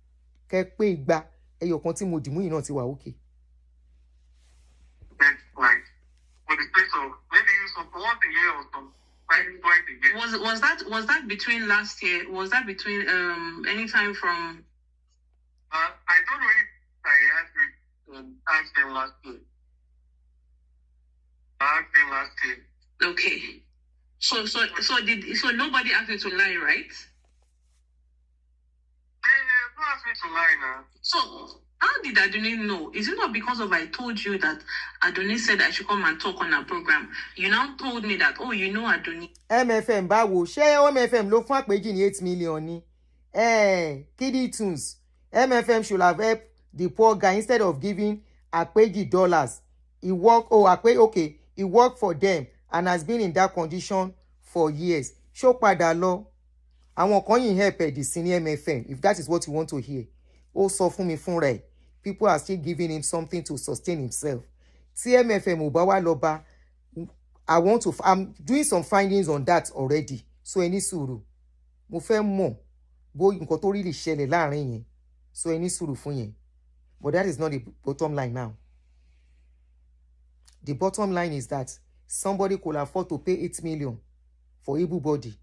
S1: Kẹ́ pé igba, ẹyọ kan tí mo dì mú yìí náà ti wà okay.
S2: Like, for the space of maybe some once a year or some twice a year.
S8: Was that between last year? Was that between any time from?
S2: I don't know if I asked them last year. I asked them last year.
S8: Okay. So nobody asked you to lie, right?
S2: They asked me to lie now.
S8: So how did Aduni know? Is it not because of I told you that Aduni said I should come and talk on a program? You now told me that, oh, you know Aduni.
S1: MFM báwo, ṣé MFM ló fún Àpèjì ní 8 million ni? Kiddie Tunes. MFM should have helped the poor guy instead of giving Àpèjì dollars. He worked for them and has been in that condition for years. Ṣó padà lọ. Àwọn kan yìí help the senior MFM, if that is what you want to hear. Ó sọ fún mi fúnra ẹ̀. People are still giving him something to sustain himself. Tí MFM ò bá wá lọ bá, I'm doing some findings on that already. So ẹ ní sùúrù. Mo fẹ́ mọ̀ bó nǹkan tó really ṣẹlẹ̀ láàrin yẹn. So ẹ ní sùúrù fún yẹn. But that is not the bottom line now. The bottom line is that somebody could afford to pay 8 million for able-body.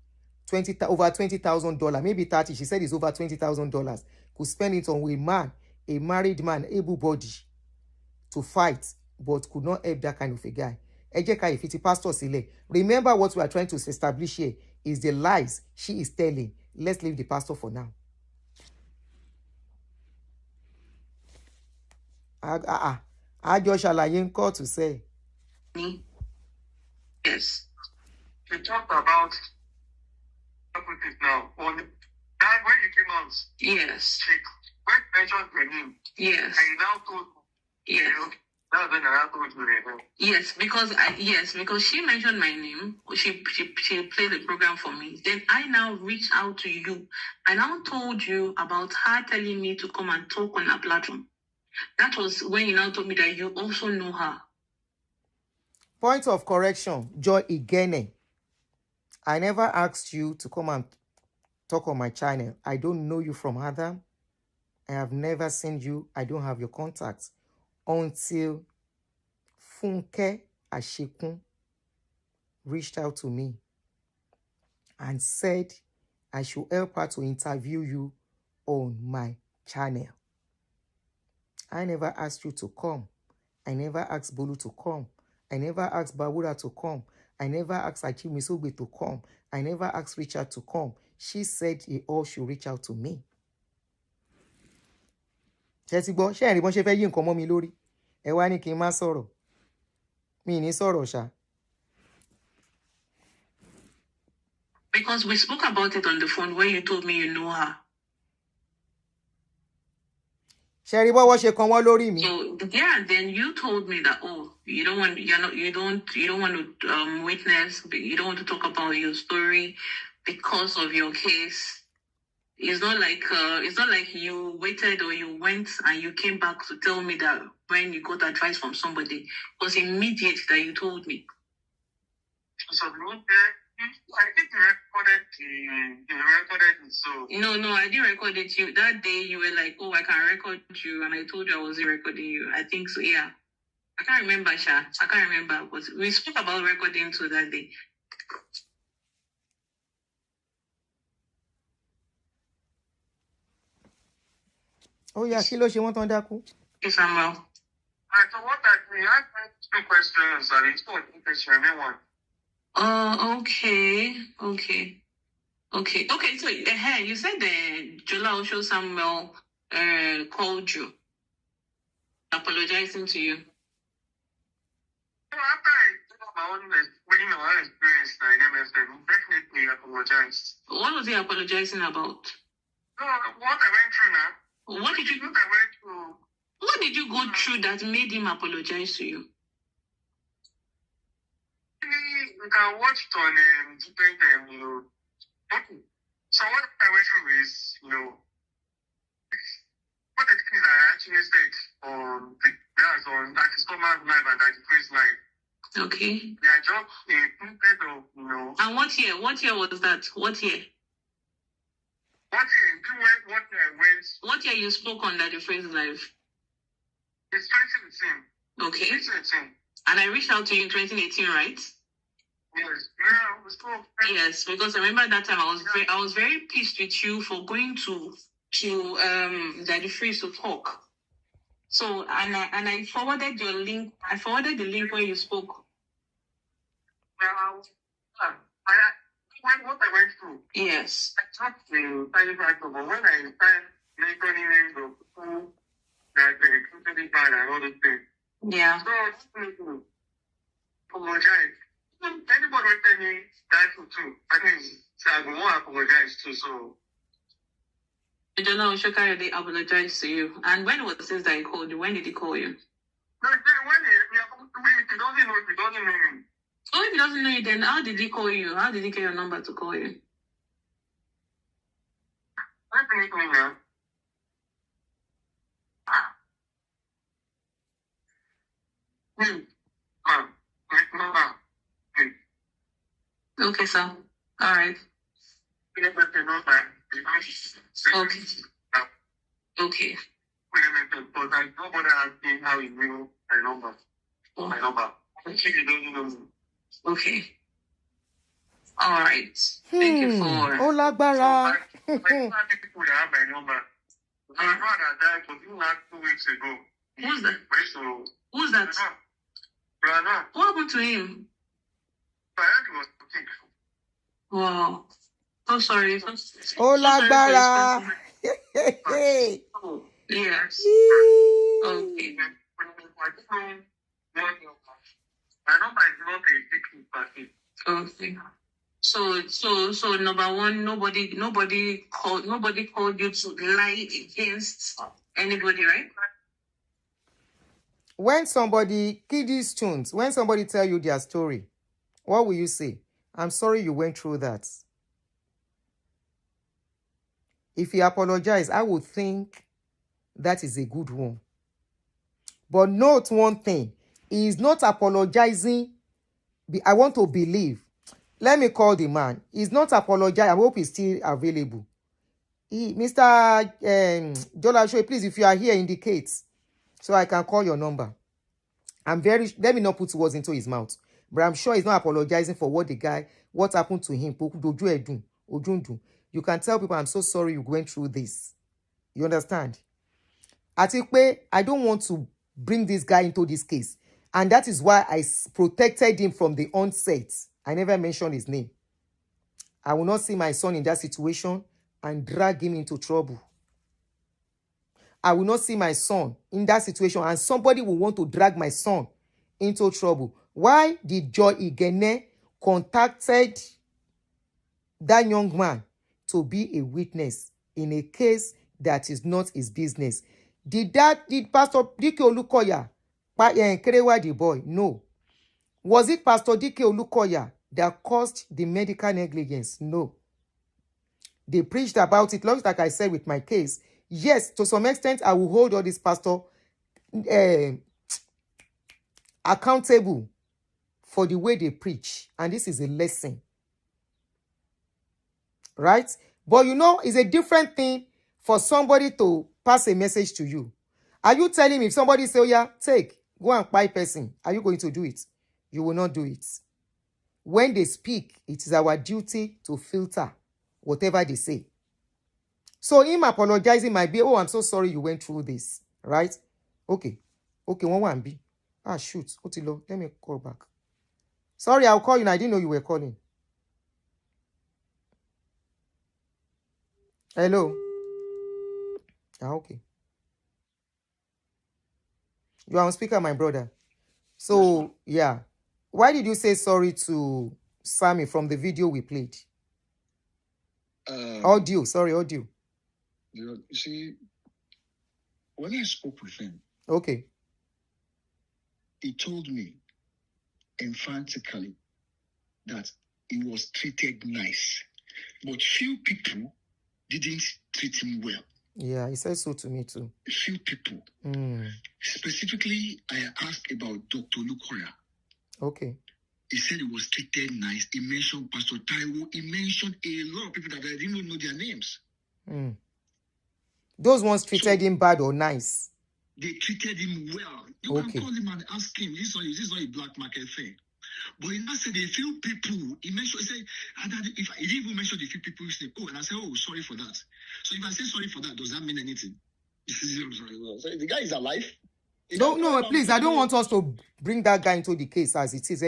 S1: Over $20,000, maybe 30. She said it's over $20,000. Could spend it on a man, a married man, able-body, to fight, but could not help that kind of a guy. If it's pastor sílẹ̀. Remember what we are trying to establish here is the lies she is telling. Let's leave the pastor for now. Àjọ ṣàlàyé ń kọ́ to say.
S8: Yes.
S2: We talked about it now. On that when you came out.
S8: Yes.
S2: When you mentioned your name.
S8: Yes.
S2: And you now told me.
S8: Yes.
S2: That's when I told you your name.
S8: Yes, because she mentioned my name. She played the program for me. Then I now reached out to you. I now told you about her telling me to come and talk on her platform. That was when you now told me that you also know her.
S1: Point of correction, Joy Igene. I never asked you to come and talk on my channel. I don't know you from Adam. I have never seen you. I don't have your contacts. Until Funke Ashekun reached out to me and said I should help her to interview you on my channel. I never asked you to come. I never asked Bolu to come. I never asked Bawura to come. I never asked Achimisogbe to come. I never asked Richard to come. She said they all should reach out to me. Ṣé ti gbọ́, ṣé ẹ̀rí bọ́n ṣe fẹ́ yí nǹkan mọ́ mi lórí? Ẹ wá ní kí n má sọ̀rọ̀. Mi ní sọ̀rọ̀ ṣá.
S8: Because we spoke about it on the phone when you told me you know her.
S1: Ṣé rí bọ́wọ́ ṣe kan wọ́n lórí mi?
S8: So yeah, then you told me that you don't want to witness, you don't want to talk about your story because of your case. It's not like you waited or you went and you came back to tell me that when you got advice from somebody. It was immediate that you told me.
S2: So I think you recorded it. So
S8: no, I didn't record it. You that day you were like, oh, I can record you, and I told you I wasn't recording you. I think so. Yeah, I can't remember, Sha. I can't remember, but we spoke about recording too that day.
S1: Oh yeah, kí ló ṣe wọ́n tán dákú?
S8: Okay, Samuel.
S2: So what we had 2 questions, and it's not question one.
S8: Okay. So you said Jola Osho Samuel called you, apologizing to you.
S2: So after I told my own experience, I definitely apologized.
S8: What was he apologizing about?
S2: So what I went through now.
S8: What did you go through that made him apologize to you?
S2: You can watch it on different, So what I went through is, what the things I actually said on that's on Anti-Stomach Live and Anti-Freeze Live.
S8: Okay.
S2: They are just a puppet of, you know.
S8: And what year? What year was that? What year? What year you spoke on that Freeze Live?
S2: It's 2018.
S8: Okay.
S2: 2018.
S8: And I reached out to you in 2018, right?
S2: Yes. Yeah, we spoke.
S8: Yes, because I remember that time I was very pissed with you for going to Daddy Freeze to talk. So and I forwarded your link. I forwarded the link where you spoke.
S2: What I went through.
S8: Yes.
S2: I talked to Tiny Factor, but when I started making names of people that totally bad and all those things.
S8: Yeah.
S2: So I just need to apologize. Anybody will tell me that too. I mean, so I will want to apologize too. So.
S8: Jonah Oshokare, they apologized to you. And when was this that he called you? When did he call you?
S2: No, when he doesn't know me.
S8: Oh, if he doesn't know you, then how did he call you? How did he get your number to call you?
S2: Let me call now.
S8: Okay, sir. All right. Okay. Okay.
S2: But I don't bother asking how you knew my number. My number. Actually, you don't know me.
S8: Okay. All right. Thank you for.
S1: Oh, Lagbara.
S2: People that have my number. My brother died for 2 weeks ago.
S8: Who's that?
S2: So,
S8: Who's that?
S2: Brother.
S8: What happened to him?
S2: I heard he was sick.
S8: Wow. So sorry.
S1: Oh, Lagbara.
S8: Yes. Okay.
S2: My number is not a 6
S8: Okay. So number one, nobody called you to lie against anybody, right?
S1: When somebody, kiddies tunes, when somebody tell you their story, what will you say? I'm sorry you went through that. If you apologize, I would think that is a good one. But note one thing, he is not apologizing. I want to believe. Let me call the man. He's not apologizing. I hope he's still available. Mr. Jolasho, please, if you are here, indicate so I can call your number. Let me not put words into his mouth, but I'm sure he's not apologizing for what happened to him. You can tell people, I'm so sorry you went through this. You understand? Atikpe, I don't want to bring this guy into this case. And that is why I protected him from the onset. I never mentioned his name. I will not see my son in that situation and drag him into trouble. I will not see my son in that situation and somebody will want to drag my son into trouble. Why did Joy Igene contacted that young man to be a witness in a case that is not his business? Did Pastor Dike Olukoya Kerewa the boy? No. Was it Pastor Dike Olukoya that caused the medical negligence? No. They preached about it, like I said with my case. Yes, to some extent, I will hold all this pastor accountable for the way they preach. And this is a lesson. Right? But you know, it's a different thing for somebody to pass a message to you. Are you telling me if somebody say, oh yeah, go and buy person, are you going to do it? You will not do it. When they speak, it is our duty to filter whatever they say. So him apologizing might be, oh, I'm so sorry you went through this. Right? Okay, 1B. Ah, shoot. Otilo, let me call back. Sorry, I'll call you. I didn't know you were calling. Hello. Ah, okay. You are on speaker, my brother. So, yeah. Why did you say sorry to Sammy from the video we played? Audio.
S6: You see, when I spoke with him,
S1: okay,
S6: he told me emphatically that he was treated nice, but few people didn't treat him well.
S1: Yeah, he said so to me too.
S6: A few people. Specifically, I asked about Dr. Lukoya.
S1: Okay.
S6: He said he was treated nice. He mentioned Pastor Taiwo. He mentioned a lot of people that I didn't even know their names.
S1: Those ones treated him bad or nice?
S6: They treated him well. You can call him and ask him. This is not a black market thing. But he now said a few people. He mentioned, he said, if he didn't even mention the few people, he said, oh, and I said, oh, sorry for that. So if I say sorry for that, does that mean anything? So the guy is alive.
S1: No, please, I don't want us to bring that guy into the case as it is.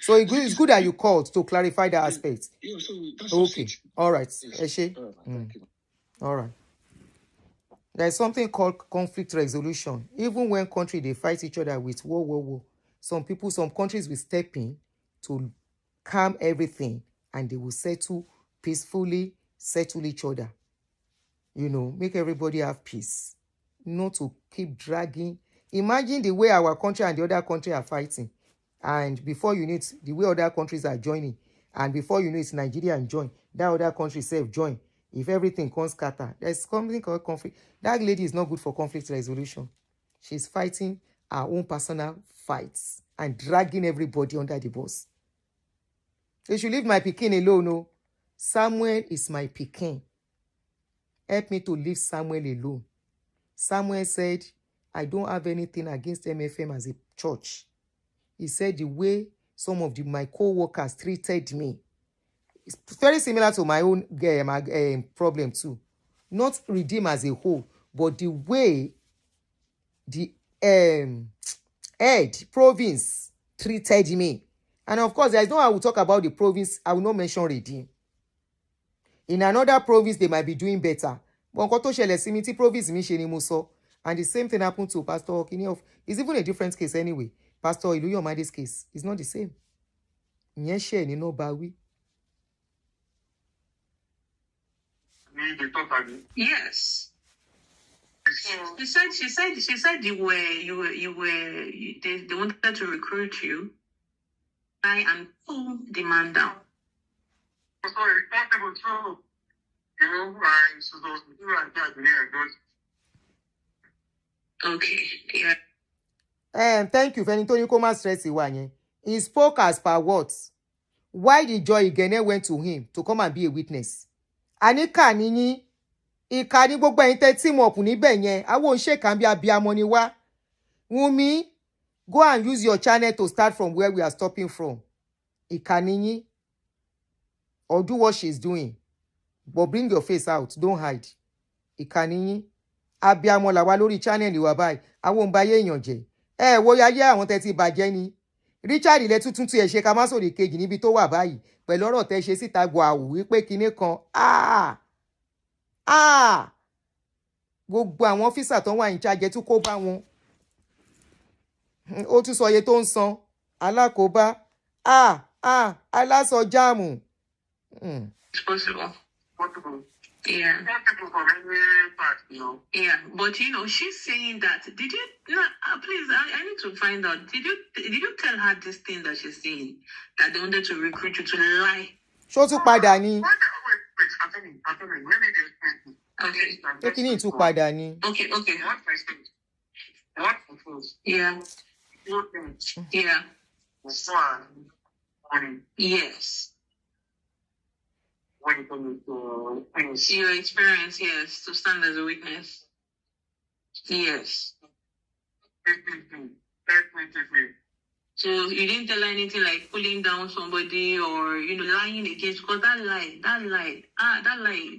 S1: So it's good that you called to clarify that aspect.
S6: So that's
S1: okay. All right.
S6: Yes.
S1: All right. There's something called conflict resolution. Even when countries they fight each other with war. Some countries will step in to calm everything and they will peacefully settle each other. Make everybody have peace. Not to keep dragging. Imagine the way our country and the other country are fighting. And before you know it, the way other countries are joining. And before you know it, Nigeria and join. That other country self join. If everything comes scatter, there's something called conflict. That lady is not good for conflict resolution. She's fighting her own personal fights and dragging everybody under the bus. They should leave my Pikin alone. No. Samuel is my Pikin. Help me to leave Samuel alone. Samuel said, I don't have anything against MFM as a church. He said the way some of my co-workers treated me, it's very similar to my own problem too. Not Redeem as a whole, but the way the head province treated me. And of course, there is no I will talk about the province. I will not mention Redeem. In another province, they might be doing better. But province and the same thing happened to Pastor Okiniof. It's even a different case anyway. Pastor Iluyomadi's case is not the same.
S8: Yes. She said they wanted to recruit you. I am pull the man down.
S2: So it's possible too.
S8: Okay. Yeah.
S1: Thank you, Fenitoni stress. He spoke as per words. Why did Joy Igene went to him to come and be a witness? Anika nini ikani gbogbo ẹ̀yin team up níbẹ̀ yẹn. Awo nse kan bí abiyamọ ni wá. Wunmi, go and use your channel to start from where we are stopping from. Ikani or do what she's doing. But bring your face out. Don't hide. Ikani abiyamọ la wá lórí channel wa báyìí. Awon nba ye èyàn jẹ́. Wo ya ye àwọn tẹ́ ti bàjẹ́ ni. Richard ilẹ̀ tuntun tí ẹ ṣe ká má sórí kejì níbi tó wà báyìí. Pẹ̀lú ọ̀rọ̀ tẹ́ ṣe síta gbàù wípé kinní kan. Gbogbo àwọn ọ́físà tó wà in charge tún kó bá wọn. Ó tún sọ iye tó ń san. Alákòóbá. Aláṣọ jáàmù.
S8: It's possible. Yeah. Yeah, but she's saying that. Did you? No, please. I need to find out. Did you tell her this thing that she's saying that they wanted to recruit you to lie?
S1: Ṣó tún padà ni.
S8: Okay.
S1: Kí ni tún padà ni.
S8: Okay. Yeah. Yeah. Yes. Your experience, yes, to stand as a witness. Yes. So you didn't tell her anything like pulling down somebody or lying against, because that lie,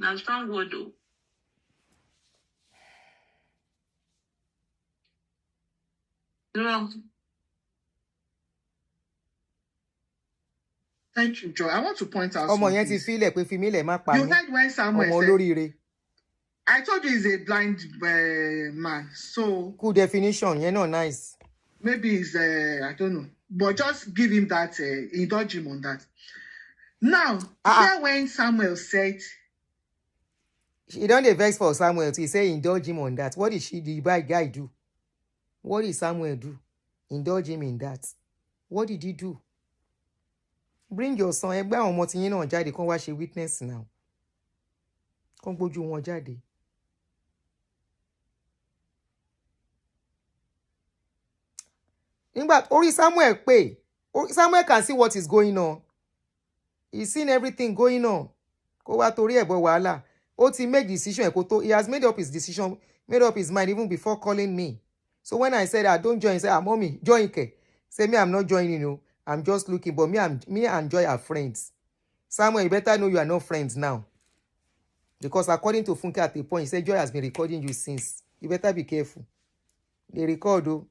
S8: that's a strong word though. No.
S4: Thank you, Joy. I want to point out
S1: Ọmọ yẹn ti fílẹ̀ pé fímílẹ̀ má pa mí.
S4: You heard when Samuel
S1: Ọmọ olóríire.
S4: I told you he's a blind man. So
S1: Cool definition. You're not nice.
S4: Maybe he's I don't know. But just give him that, indulge him on that. Now, here when Samuel said
S1: he don't vex for Samuel. He say indulge him on that. What did the bad guy do? What did Samuel do? Indulge him in that. What did he do? Bring your son. Ẹgbẹ́ àwọn ọmọ tí yín náà jáde kán wá ṣe witness now. Kàn gbójú wọn jáde. Nígbà orí Samuel pé, Samuel can see what is going on. He's seen everything going on. Kó wá torí ẹ̀ bọ́ wàhálà. Ó ti make decision ẹ̀ kó tó. He has made up his decision, made up his mind even before calling me. So when I said, don't join, he said, mommy, join Ke. Say me, I'm not joining you. I'm just looking, but me and Joy are friends. Samuel, you better know you are not friends now. Because according to Funke at the point, he said Joy has been recording you since. You better be careful. They record though.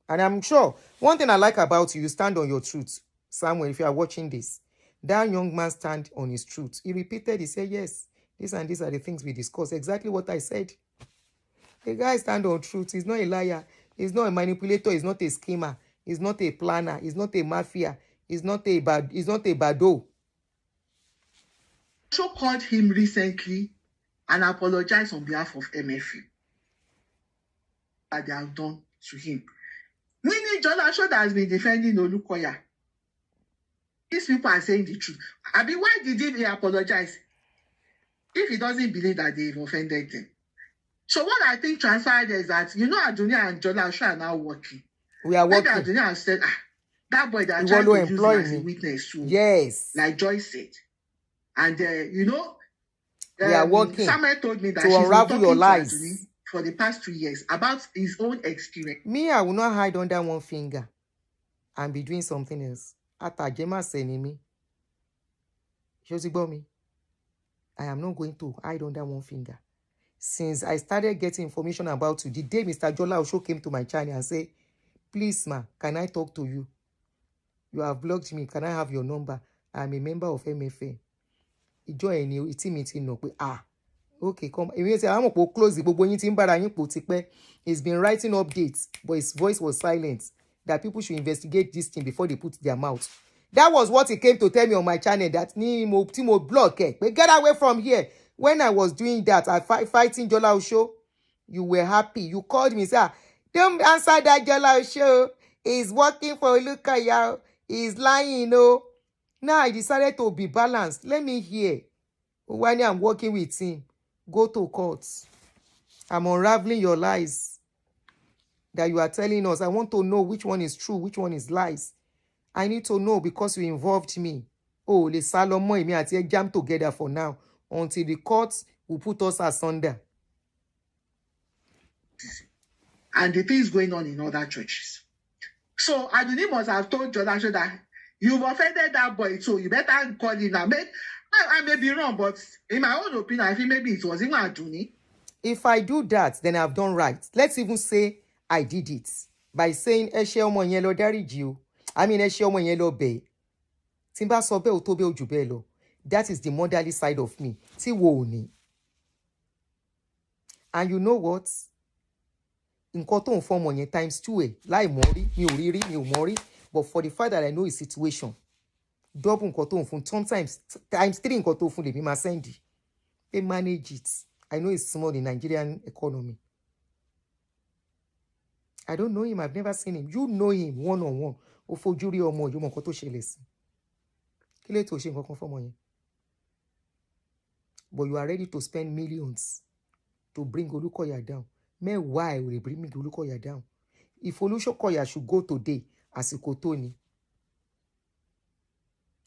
S1: And I'm sure one thing I like about you, you stand on your truth. Samuel, if you are watching this, that young man stand on his truth. He repeated, he said, yes, this and these are the things we discussed. Exactly what I said. The guy stand on truth. He's not a liar. He's not a manipulator. He's not a schemer. He's not a planner. He's not a mafia. He's not a bado.
S4: So called him recently and apologized on behalf of MFA that they have done to him. Winnie Jolasho that has been defending Olukoya. These people are saying the truth. I mean, why did he apologize if he doesn't believe that they've offended him? So what I think transpired is that, Aduni and Jolasho are now working.
S1: We are working.
S4: Maybe Aduni has said, that boy that tried to use him as a witness too.
S1: Yes.
S4: Like Joyce said. And,
S1: we are working
S4: Samuel told me that
S1: to unravel your lies
S4: for the past 2 years about his own experience.
S1: Me, I will not hide under one finger and be doing something else. Atajema sending me. Me. I am not going to hide under one finger. Since I started getting information about you, the day Mr. Jola Osho came to my channel and said, please, ma, can I talk to you? You have blocked me. Can I have your number? I am a member of MFA. Join you, it's meeting no. Okay, come. If I'm going to close the book, he's been writing updates, but his voice was silent. That people should investigate this thing before they put their mouth. That was what he came to tell me on my channel. That Timo block. But get away from here. When I was doing that, I fighting Jola Osho. You were happy. You called me, sir. Don't answer that Jola Osho. He's working for Olukaya. He's lying, Now I decided to be balanced. Let me hear. When I'm working with him, go to court. I'm unraveling your lies that you are telling us. I want to know which one is true, which one is lies. I need to know because you involved me. Oh, the Salomon and me ati jam together for now until the courts will put us asunder.
S4: And the things going on in other churches. So Aduni must have told Jolasho that you've offended that boy, so you better call him now. I may be wrong, but in my own opinion, I think maybe it was even Aduni.
S1: If I do that, then I've done right. Let's even say I did it by saying Eshe omo yen lo dariji o. I mean Eshe omo yen lo be. Timba so be o to be oju be lo. That is the motherly side of me. Ti wo ni. And you know what? Nǹkan tó ń fọ́ ọmọ yẹn times 2 ẹ̀ láì mọ̀ rí mi ò rí mi ò mọ̀ rí but for the fact that I know his situation double nǹkan tó ń fún sometimes times 3 nǹkan tó fún lèmi máa send they manage it. I know it's small in Nigerian economy. I don't know him. I've never seen him. You know him one on one. Ó fojú rí ọmọ yìí mọ nǹkan tó ṣẹlẹ̀ sí. Kí lè tó ṣe nǹkan kan fọ́mọ yẹn? But you are ready to spend millions to bring Olukoya down. Why will they bring me Olukoya down? If Olukoya should go today, àsìkò tó ni.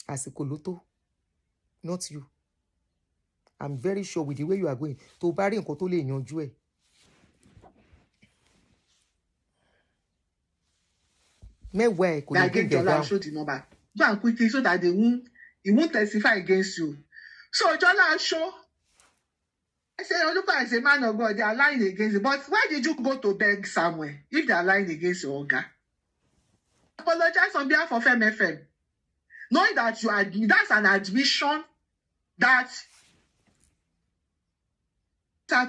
S1: Àsìkò ló tó. Not you. I'm very sure with the way you are going. To bá rí nǹkan tó lè yanjú ẹ̀. Mẹ́wàá ẹ̀ kò lè bring them down.
S4: Show the number. Go and quickly so that he won't testify against you. So Jola show. I say, Olukoya is a man of God. They are lying against you. But why did you go to beg somewhere if they are lying against your Oga? Apologize on behalf of MFM. Knowing that that's an admission that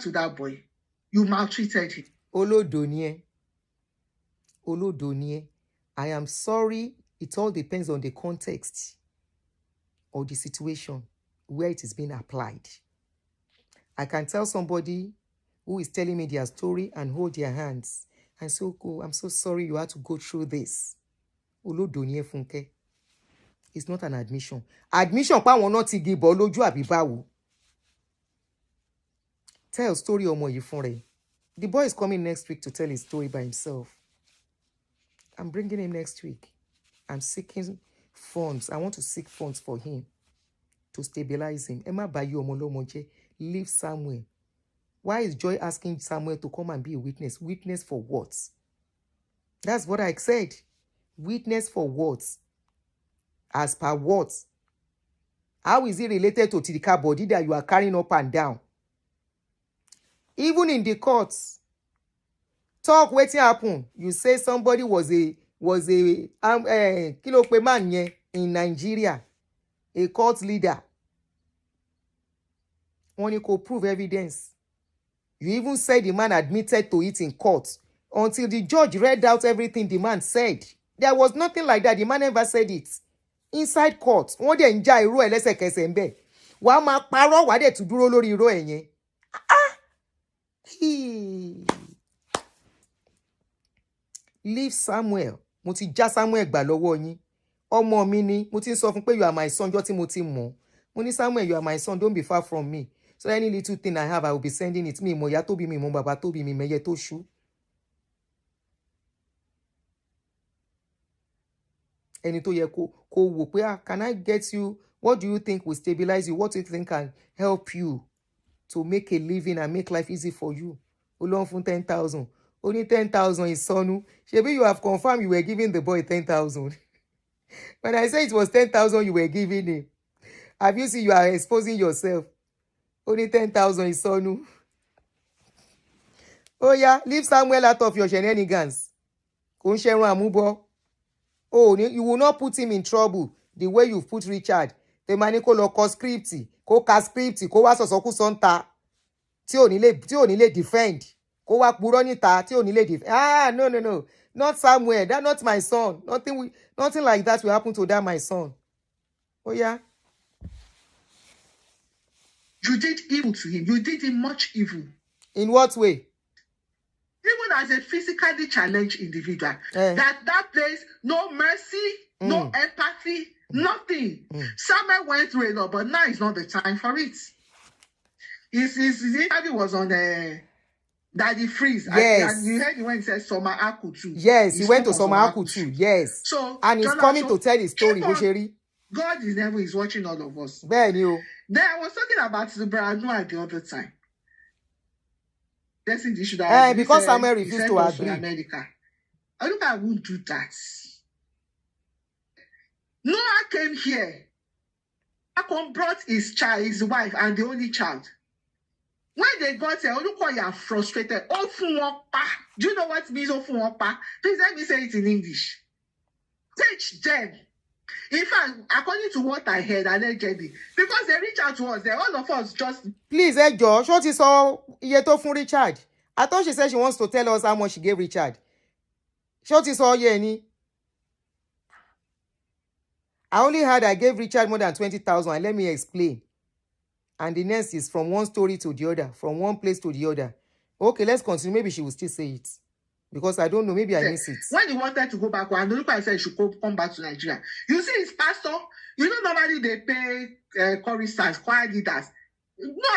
S4: to that boy. You maltreated him.
S1: Olodoniye. I am sorry. It all depends on the context or the situation where it is being applied. I can tell somebody who is telling me their story and hold their hands and say, oh, I'm so sorry you had to go through this. Olodoniye Funke. It's not an admission. Admission pa won not igi bo lójú àbí báwo. Tell story omo yi fun re. The boy is coming next week to tell his story by himself. I'm bringing him next week. I'm seeking funds. I want to seek funds for him to stabilize him. Emma Bayo Omolomoje, leave Samuel. Why is Joy asking Samuel to come and be a witness? Witness for what? That's what I said. Witness for what? As per what? How is it related to Tidika body that you are carrying up and down? Even in the courts, talk wetin happen. You say somebody was a kilo pe man yen in Nigeria, a court leader. When you could prove evidence, you even said the man admitted to it in court until the judge read out everything the man said. There was nothing like that. The man never said it inside court. Wọ́n dẹ̀ ń já irú ẹ̀ lẹ́sẹ̀kẹsẹ̀ ń bẹ̀. Wàá máa parọ́ wàá dẹ̀ tún dúró lórí irọ́ ẹ̀ yẹn. Leave Samuel. Mo ti já Samuel gbà lọ́wọ́ yín. Ọmọ mi ni. Mo ti ń sọ fún pé you are my son jọ́ tí mo ti mọ̀. Mo ní Samuel, you are my son. Don't be far from me. So any little thing I have, I will be sending it. Mi mo ya tó bí mi mo bàbá tó bí mi mẹ́yẹ tó ṣú. Ẹni tó yẹ kó wò pé can I get you? What do you think will stabilize you? What do you think can help you to make a living and make life easy for you? Olóhùn fún 10,000. Only 10,000 is sonu. Shebi, you have confirmed you were giving the boy 10,000. When I say it was 10,000 you were giving him, have you seen you are exposing yourself? Only 10,000 is sonu. Oh yeah, leave Samuel out of your shenanigans. Oh, you will not put him in trouble the way you put Richard. The man ko lo ko script, ko ka script, ko wa sosoku sonta. Tí ò ní lè defend. Ko wa purọ́ níta tí ò ní lè defend. No. Not Samuel. That's not my son. Nothing like that will happen to that my son. Oh yeah.
S4: You did evil to him. You did him much evil.
S1: In what way?
S4: Even as a physically challenged individual. That place, no mercy, no empathy, nothing. Samuel went through a lot, but now is not the time for it. His interview was on Daddy Freeze.
S1: Yes.
S4: And you heard when he said Summer Aku too.
S1: Yes, he went to Summer Aku too. Yes.
S4: So,
S1: and he's coming to tell his story.
S4: God is never is watching all of us.
S1: Then I
S4: was talking about the Aduni the other time.
S1: Because Samuel refused to agree.
S4: America. I look, I won't do that. Noah came here. Akon brought his wife, and the only child. When they got here, look how you are frustrated. Do you know what means ofunwapa? Please let me say it in English. Teach them. In fact, according to what I heard allegedly, because they reach out to us, all of us just...
S1: Please, Josh, what is all yeto fun Richard? I thought she said she wants to tell us how much she gave Richard. What is all Yeni? I only heard I gave Richard more than 20,000, and let me explain. And the next is from one story to the other, from one place to the other. Okay, let's continue. Maybe she will still say it. Because I don't know, maybe I miss it.
S4: When he wanted to go back, and the I said he should come back to Nigeria. You see his pastor, you know normally they pay choristers, choir leaders.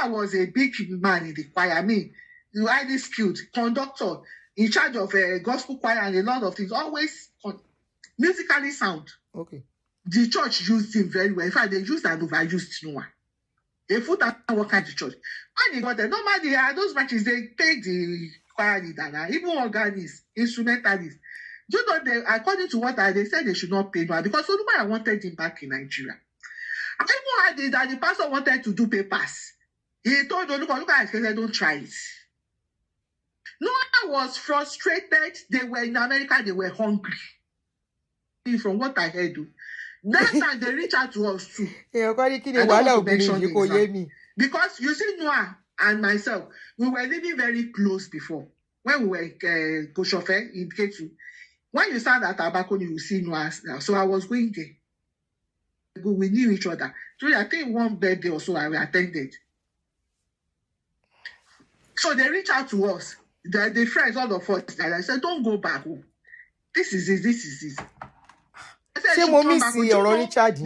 S4: I was a big man in the choir. I mean, highly skilled, conductor, in charge of a gospel choir and a lot of things, always musically sound.
S1: Okay.
S4: The church used him very well. In fact, they used and overused Noah. They put that work at the church. When he got there, normally those matches, they paid the choir leader, even organists, instrumentalists. You know, according to what they said, they should not pay Noah because I wanted him back in Nigeria. I even had that the pastor wanted to do papers. He told them, look at it, don't try it. Noah was frustrated. They were in America, they were hungry. From what I heard, that time they reached out to us too. Because you see, Noah and myself, we were living very close before. When we were in Koshofe in Ketu. When you stand at Abakoni, you see Noah now. So I was going there. We knew each other. So I think one birthday or so I attended. So they reached out to us. The friends, all of us, and I said, don't go back home. This is it. said she
S1: mo
S4: come
S1: miss
S4: back. The
S1: Richard
S4: child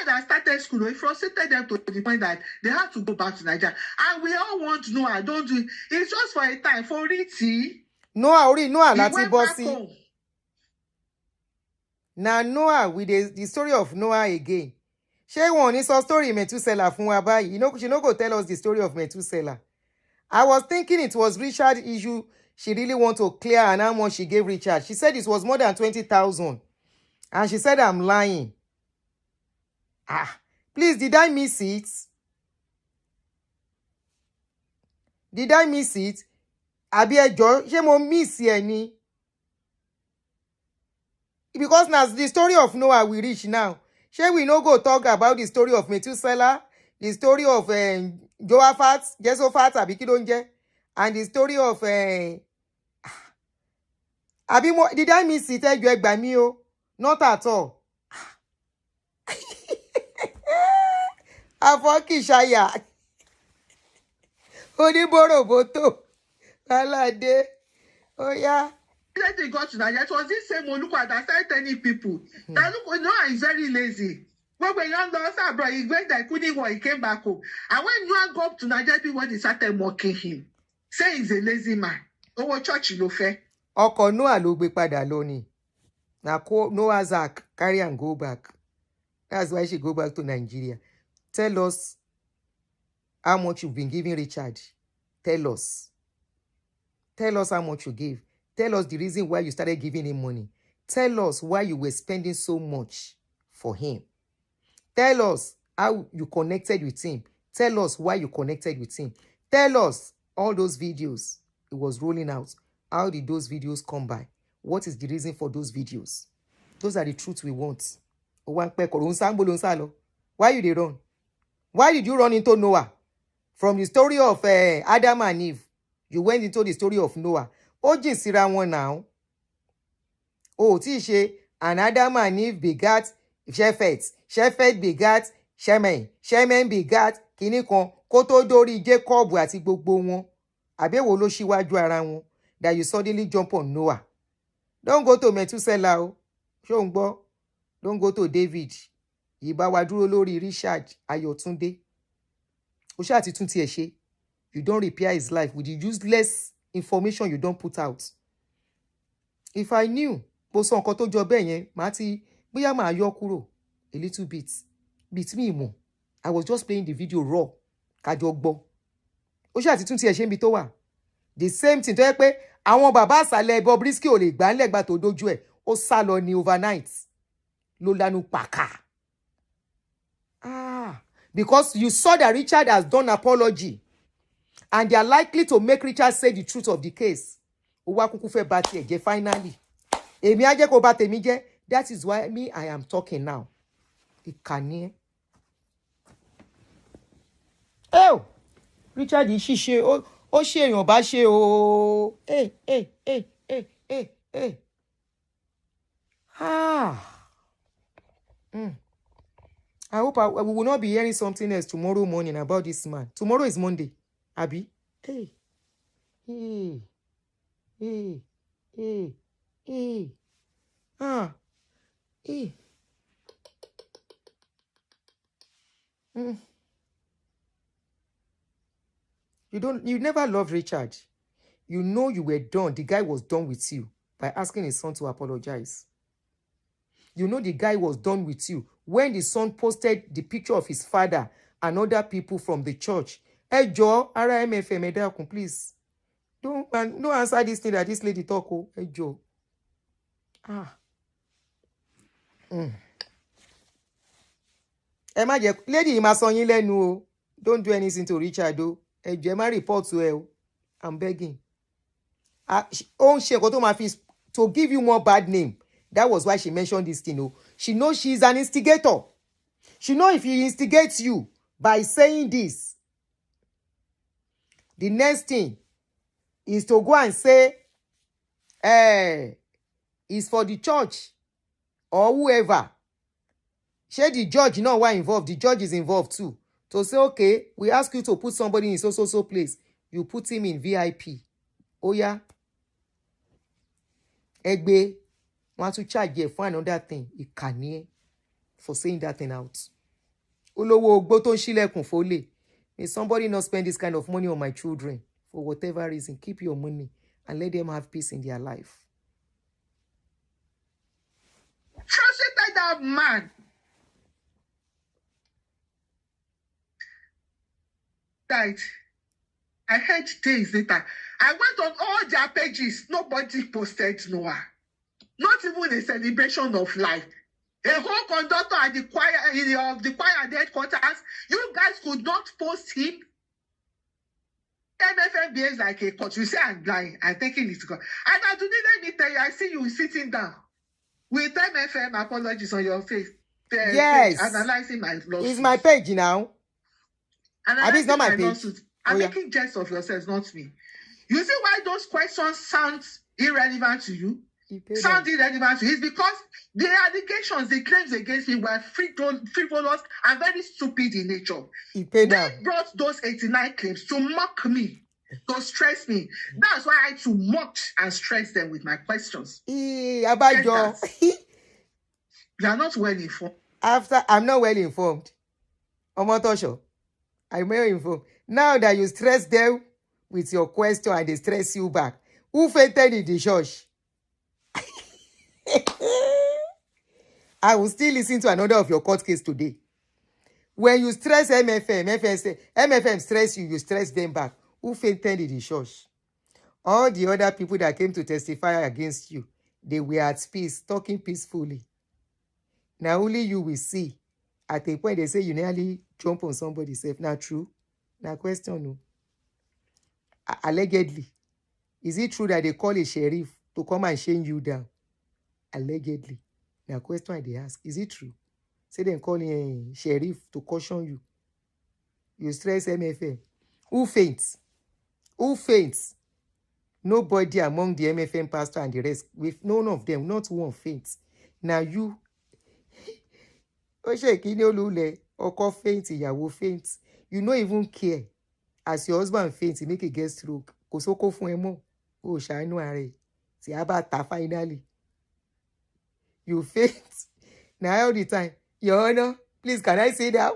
S4: that started school, it frustrated them to the point that they had to go back to Nigeria. And we all want to know, I don't do it. It's just for a time. For Riti,
S1: Noah láti
S4: went
S1: bọ́
S4: back
S1: sí.
S4: home.
S1: Now Noah with the story of Noah again. She won't ní sọ story Methuselah fún wa báyìí. She no go tell us the story of Methuselah. I was thinking it was Richard issue. She really want to clear and how much she gave Richard. She said it was more than 20,000. And she said I'm lying. Please, did I miss it? Did I miss it? Àbí ẹjọ́, ṣé mo miss ẹ ni? Because now the story of Noah we reach now. Shall we no go talk about the story of Methuselah, the story of Jehoshaphat, àbí kí ló ń jẹ́, and the story of did I miss it? Ẹjọ́ ẹ gbà mí o. Not at all. Afọ́kìṣayà. Oníbòròbótò. Aládé. Oh yeah.
S4: When they got to Nigeria, it was this same Oluka that started telling people that look, Noah is very lazy. When young daughter, bro, he went there, couldn't work, he came back home. And when Noah got to Nigeria, people they started mocking him, saying he's a lazy man. Oh, church ló fẹ́.
S1: Ọkọ Noah ló gbé padà lọ ni. Na Noah's Ark carry and go back. That's why she go back to Nigeria. Tell us how much you've been giving Richard. Tell us. Tell us how much you gave. Tell us the reason why you started giving him money. Tell us why you were spending so much for him. Tell us how you connected with him. Tell us why you connected with him. Tell us all those videos it was rolling out. How did those videos come by? What is the reason for those videos? Those are the truths we want. Why you did run? Why did you run into Noah? From the story of Adam and Eve, you went into the story of Noah. Ó jìn síra wọn now. Ó tí ṣe, and Adam and Eve begat Shephet. Shephet begat Shemen. Shemen begat kíní kan kó tó dórí Jacob àti gbogbo wọn. Àbẹ̀wò ló ṣíwájú ara wọn that you suddenly jump on Noah. Don't go to Methuselah o. Ṣó ń gbọ́? Don't go to David. Ìbá wa dúró lórí Richard Ayotunde. Ó ṣáà ti tún tiẹ̀ ṣe. You don't repair his life with the useless information you don't put out. If I knew, bó sọ nǹkan tó jọ bẹ́ẹ̀ yẹn, màá ti bóyá màá yọ kúrò a little bit. Bit me mo. I was just playing the video raw. Kájọ gbọ́. Ó ṣáà ti tún tiẹ̀ ṣe níbi tó wà. The same thing tó yẹ pé àwọn bàbá àsàlẹ̀ Bobrisky ò lè gbà ńlẹ̀gbà tó dojú ẹ̀. Ó sá lọ ní overnight. Ló lanu pàkà. Because you saw that Richard has done apology. And they are likely to make Richard say the truth of the case. Finally. That is why I am talking now. Oh, Richard ṣiṣẹ́ ó ṣe èèyàn bá ṣe o. I hope we will not be hearing something else tomorrow morning about this man. Tomorrow is Monday. Abi, You never loved Richard. You know you were done. The guy was done with you by asking his son to apologize. You know the guy was done with you when the son posted the picture of his father and other people from the church. Hey, Joe, RMFM, please. Don't answer this thing that this lady talk. Hey, Joe. Lady, don't do anything to Richard, though. Hey, Joe, report to her. I'm begging. To give you more bad name. That was why she mentioned this thing. She knows she's an instigator. She knows if he instigates you by saying this, the next thing is to go and say, it's for the church or whoever. Share the judge, you know why involved. The judge is involved too. To say, okay, we ask you to put somebody in so place. You put him in VIP. Oh yeah. Egbe. Want to charge you for another thing. You can for saying that thing out. Olowo ogbo to nṣílẹ̀kùn fólè. May somebody not spend this kind of money on my children for whatever reason. Keep your money and let them have peace in their life.
S4: Frustrated that man. Died. I heard days later. I went on all their pages. Nobody posted Noah. Not even a celebration of life. A whole conductor at the choir of the choir at the headquarters. You guys could not post him. MFM behaves like a court. You say I'm lying. I'm taking it to God. And Aduni, let me tell you, I see you sitting down with MFM apologies on your face.
S1: Yes.
S4: Page, analyzing my lawsuit.
S1: It's my page now.
S4: And
S1: it's not my page.
S4: Lawsuit. I'm making jest of yourselves, not me. You see why those questions sound irrelevant to you? Sound irrelevant to you? It's because the allegations, the claims against me were frivolous and very stupid in nature. They brought those 89 claims to mock me, to stress me. That's why I had to mock and stress them with my questions. You are not well informed.
S1: I'm not well informed. Omotosho, I'm well informed. Now that you stress them with your question and they stress you back, who fainted in the church? I will still listen to another of your court case today. When you stress MFM stress you, you stress them back. Who fainted in the church? All the other people that came to testify against you, they were at peace, talking peacefully. Now only you will see. At a point, they say you nearly jump on somebody's self. Now true? Now question, no. Allegedly. Is it true that they call a sheriff to come and shame you down? Allegedly. Now question they ask, is it true? Say they call a sheriff to caution you. You stress MFM. Who faints? Who faints? Nobody among the MFM pastor and the rest, with none of them, not one faints. Now you, Oko faint, Ìyàwó faint. You don't even care. As your husband faints, he make a guest stroke. Kosoko fún ẹ mọ́. O ṣàánú ara ẹ̀. Tí a bá ta finally. You faint. Now all the time. Your Honor, please, can I say that?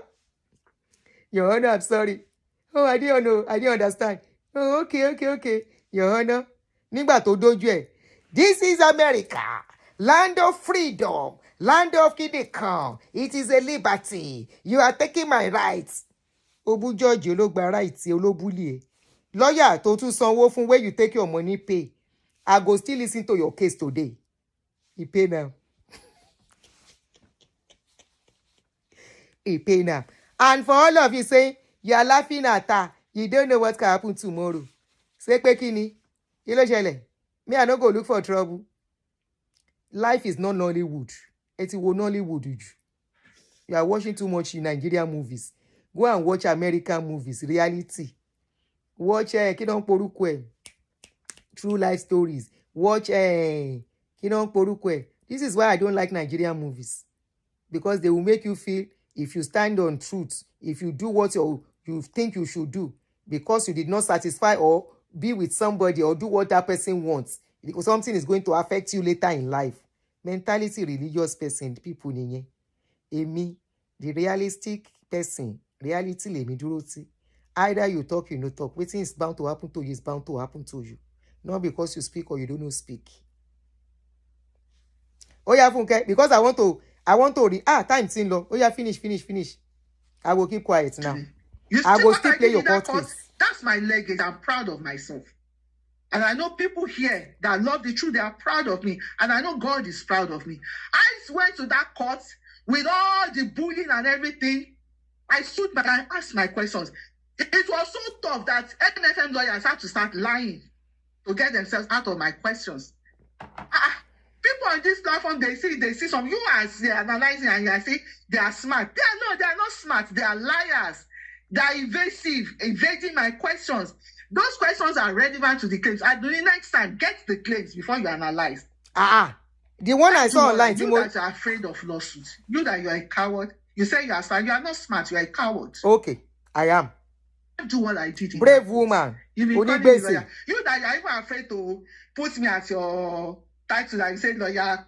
S1: Your Honor, I'm sorry. Oh, I didn't know. I didn't understand. Oh, okay. Your Honor. Nígbà tó dójú ẹ̀. This is America. Land of freedom. Land of kingdom. It is a liberty. You are taking my rights. Obu George ológba rights olóbùlì ẹ̀. Lawyer tó tún sanwó fún where you take your money pay. I go still listen to your case today. He pay now. He pay now. And for all of you saying, you are laughing at her. You don't know what can happen tomorrow. Say pe kini? Kí ló ṣẹlẹ̀? Me, I no go look for trouble. Life is not Nollywood. It will Nollywood. You are watching too much Nigerian movies. Go and watch American movies, reality. Watch Kidon Porukwe, true life stories. Watch Kidon Porukwe. This is why I don't like Nigerian movies. Because they will make you feel if you stand on truth, if you do what you think you should do, because you did not satisfy or be with somebody or do what that person wants, because something is going to affect you later in life. Mentality, religious person, people niye. Emi, the realistic person, reality lemi dúró tì. Either you talk, you no talk. Wetin is bound to happen to you is bound to happen to you. Not because you speak or you don't know speak. Oh yeah, Funke, because I want to read. Time is in low. Oh yeah, finish. I will keep quiet now. I will still play your court case.
S4: That's my legacy. I'm proud of myself. And I know people here that love the truth, they are proud of me. And I know God is proud of me. I went to that court with all the bullying and everything. I stood back and asked my questions. It was so tough that NFM lawyers had to start lying to get themselves out of my questions. People on this platform, they see some, you as they're analyzing and you see they are smart. They are not smart. They are liars. They are evading my questions. Those questions are relevant to the claims. Aduni, next time, get the claims before you analyze.
S1: The one I saw online.
S4: You that are afraid of lawsuits. You that you are a coward. You say you are smart. You are not smart. You are a coward.
S1: Okay, I am.
S4: Do what I did.
S1: Brave woman.
S4: You that you are even afraid to put me as your title that you say lawyer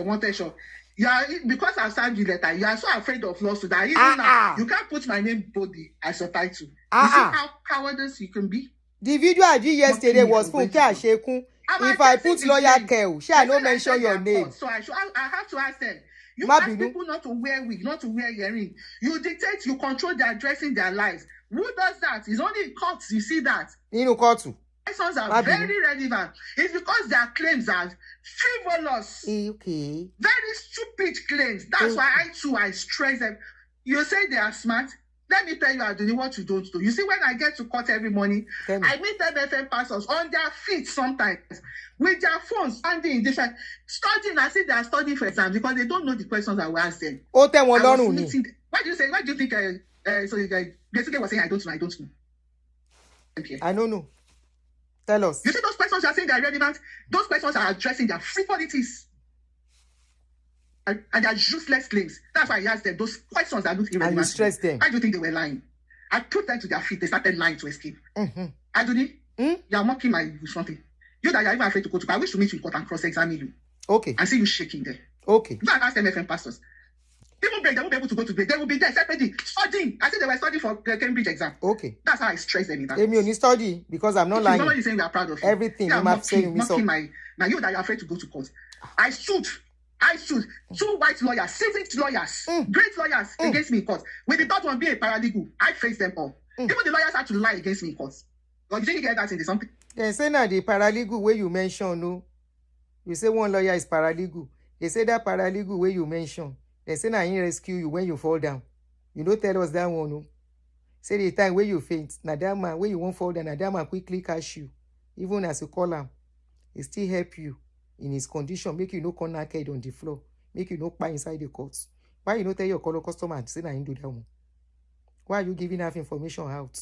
S4: wanted show. You are, because I've signed you letter, you are so afraid of lawsuit that even now you can't put my name boldly as a title. You see how cowardice you can be?
S1: The video I did yesterday was Funke Ashekun. If I put lawyer Kel, shall not mention your name.
S4: So I have to ask them. You ask people not to wear wig, not to wear earring. You dictate, you control their dressing, their lives. Who does that? It's only in courts you see that.
S1: In court.
S4: Questions are very relevant. It's because their claims are frivolous.
S1: Okay.
S4: Very stupid claims. That's why I stress them. You say they are smart. Let me tell you, Aduni, what you don't do. You see, when I get to court every morning, I meet MFM pastors on their feet sometimes, with their phones, standing in different, studying. I say they are studying for exams because they don't know the questions I will ask them.
S1: Why do
S4: you say? Why do you think? So basically, was saying I don't know. Okay.
S1: I don't know. Tell us.
S4: You see those questions you are saying they are relevant? Those questions are addressing their frivolities. And they are useless claims. That's why I asked them those questions that look irrelevant.
S1: And you stress them.
S4: Why do you think they were lying? I put them to their feet. They started lying to escape. Aduni, you are mocking my something. You that you are even afraid to go to court. I wish to meet you in court and cross-examine you.
S1: Okay.
S4: And see you shaking there.
S1: Okay.
S4: You can ask MFM pastors. People break, they won't be able to go to break. They will be there separately studying. I said they were studying for the Cambridge exam.
S1: Okay.
S4: That's how I stress them in that.
S1: They only study because I'm not lying.
S4: You're saying we are proud of you.
S1: Everything.
S4: You are mocking my you that you are afraid to go to court. I sued 2 white lawyers, seasoned lawyers, great lawyers against me in court. With the third one being a paralegal, I faced them all. Even the lawyers had to lie against me in court. But you think you get that into something?
S1: They say now the paralegal where you mention, no. You say one lawyer is paralegal. They say that paralegal where you mention. They say now he rescue you when you fall down. You don't tell us that one, no. Say the time where you faint, now that man where you won't fall down, now that man quickly catch you. Even as you call him, he still help you in his condition, make you no come naked on the floor, make you no pie inside the courts. Why you not tell your customer and say now you do that one? Why are you giving that information out?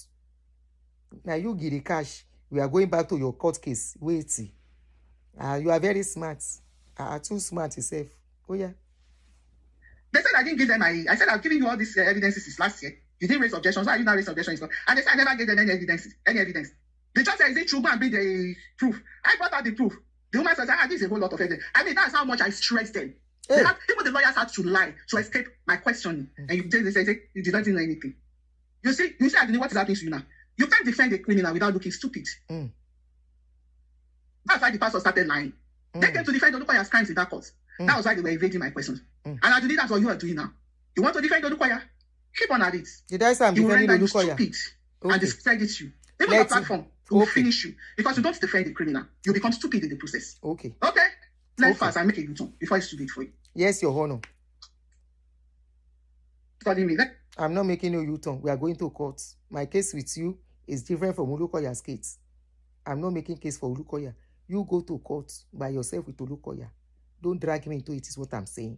S1: Now you give the cash. We are going back to your court case. Wait. You are very smart. Too smart yourself. Oh yeah.
S4: They said I didn't give them I said I've given you all these evidences since last year. You didn't raise objections. Why are you not raising objections? And they said I never gave them any evidence. The judge said, is it true? Go and bring the proof. I brought out the proof. The woman said, this is a whole lot of evidence. I mean, that's how much I stressed them. Even the lawyers had to lie to escape my questioning. And they said, you did not do anything. You see, Aduni, what is happening to you now? You can't defend a criminal without looking stupid. That's why the pastor started lying. They came to defend Olukoya's crimes in that court. That was why they were evading my questions. And Aduni, that's what you are doing now. You want to defend Olukoya? Keep on at it.
S1: Did I say I'm defending Olukoya?
S4: Stupid and discredit you. Even your platform will finish you because you don't defend the criminal. You become stupid in the process.
S1: Okay.
S4: Let's fast and make a U-turn before it's too late for you.
S1: Yes, Your Honor.
S4: Study me.
S1: I'm not making no U-turn. We are going to court. My case with you is different from Olukoya's case. I'm not making case for Olukoya. You go to court by yourself with Olukoya. Don't drag me into it, is what I'm saying.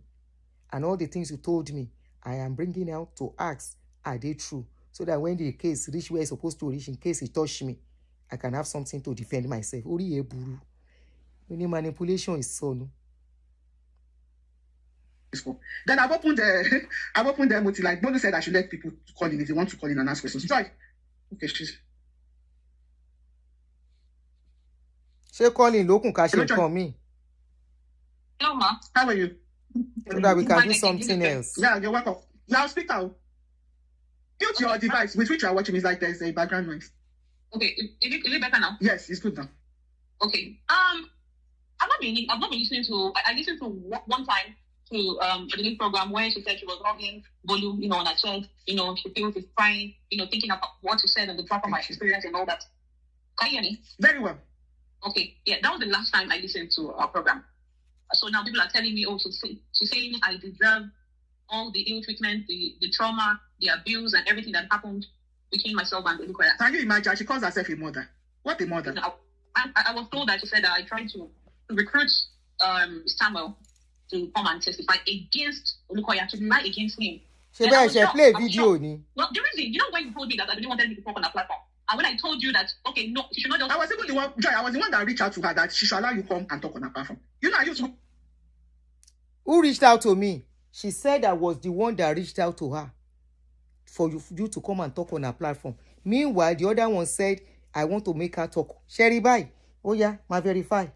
S1: And all the things you told me, I am bringing out to ask, are they true? So that when the case reach where it's supposed to reach, in case it touch me, I can have something to defend myself. Only manipulation is so no.
S4: Then I've opened the multi, like Bolu said I should let people call in if they want to call in and ask questions. Joy. Okay, she's.
S1: She calling local cash call me.
S8: Hello, ma.
S4: How are you?
S1: So that we can do something else.
S4: Yeah, you're welcome. Now speak out. Mute your device with which you are watching is like there's a background noise.
S8: Okay, is it better now?
S4: Yes, it's good now.
S8: Okay. I've not been listening to. I listened to one time to the new program where she said she was hugging Bolu, on her chest. She feels she's crying. Thinking about what she said and the drop of my experience and all that. Can you hear me?
S4: Very well.
S8: Okay. Yeah, that was the last time I listened to our program. So now people are telling me, she's saying I deserve all the ill treatment, the trauma, the abuse, and everything that happened between myself and Olukoya.
S4: Can you imagine? She calls herself a mother. What a mother!
S8: I was told that she said that I tried to recruit Samuel to come and testify against Olukoya, to lie against him.
S1: She play a video.
S8: Well, the reason, when you told me that I didn't want me to talk on a platform, and when I told you that, okay, no, you should not just...
S4: I was even the one, Joy, I was the one that reached out to her that she should allow you come and talk on her platform. I used to...
S1: Who reached out to me? She said I was the one that reached out to her for you to come and talk on her platform. Meanwhile, the other one said, I want to make her talk. Sherry, bye. Oh yeah, my verify.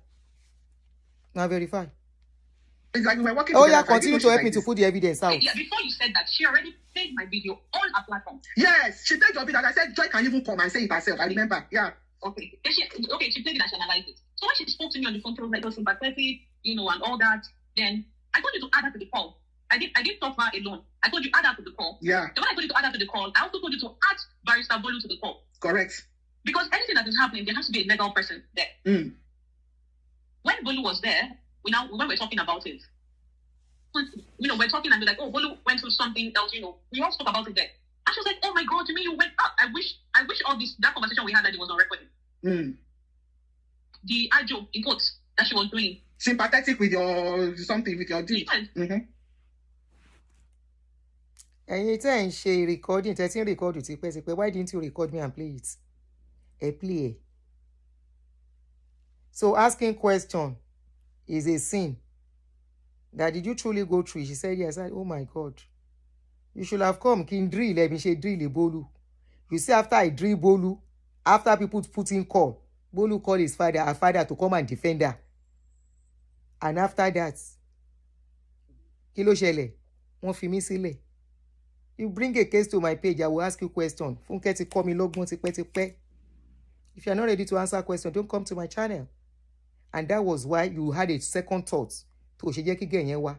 S4: It's like we were working
S1: Oh
S4: together.
S1: yeah, continue to help me to put the evidence out.
S8: Yeah, before you said that, she already played my video on a platform.
S4: Yes, she played your video. And I said, Joy can even come and say it herself. I remember. Yeah.
S8: Okay. She played it and she analyzed it. So when she spoke to me on the phone, she was like, sympathetic, and all that. Then I told you to add her to the call. I didn't talk to her alone. I told you add her to the call.
S4: Yeah.
S8: Then when I told you to add her to the call, I also told you to add Barrister Bolu to the call.
S4: Correct.
S8: Because anything that is happening, there has to be a legal person there.
S4: Mm.
S8: When Bolu was there, when we're talking about it, we're talking and we're like, oh, Bolu went through something else, we all spoke about it there. And she was like, oh my God, you mean you went up? I wish all that conversation we had that it was on recording.
S4: Mm.
S8: The ajo in quotes that she was doing.
S4: Sympathetic with your deed.
S8: Yes.
S4: Mm-hmm.
S1: Ẹ̀yin tẹ́ ń ṣe recording, tẹ́ ti ń record tipẹ́tipẹ́, why didn't you record me and play it? Play. So asking question is a sin. That did you truly go through? She said yes. Oh my God. You should have come. Kin drill. Let me say drill Bolu. You see, after I drill Bolu, after people put in call, Bolu called his father to come and defend her. And after that, kí ló ṣẹlẹ̀? Wọ́n fi mí sílẹ̀. You bring a case to my page, I will ask you question. Funke ti kọ́ mi lọ́gbọ́n tipẹ́tipẹ́. If you are not ready to answer question, don't come to my channel. And that was why you had a second thought. Tó ṣe jẹ́ kí gẹ̀ yẹn wá.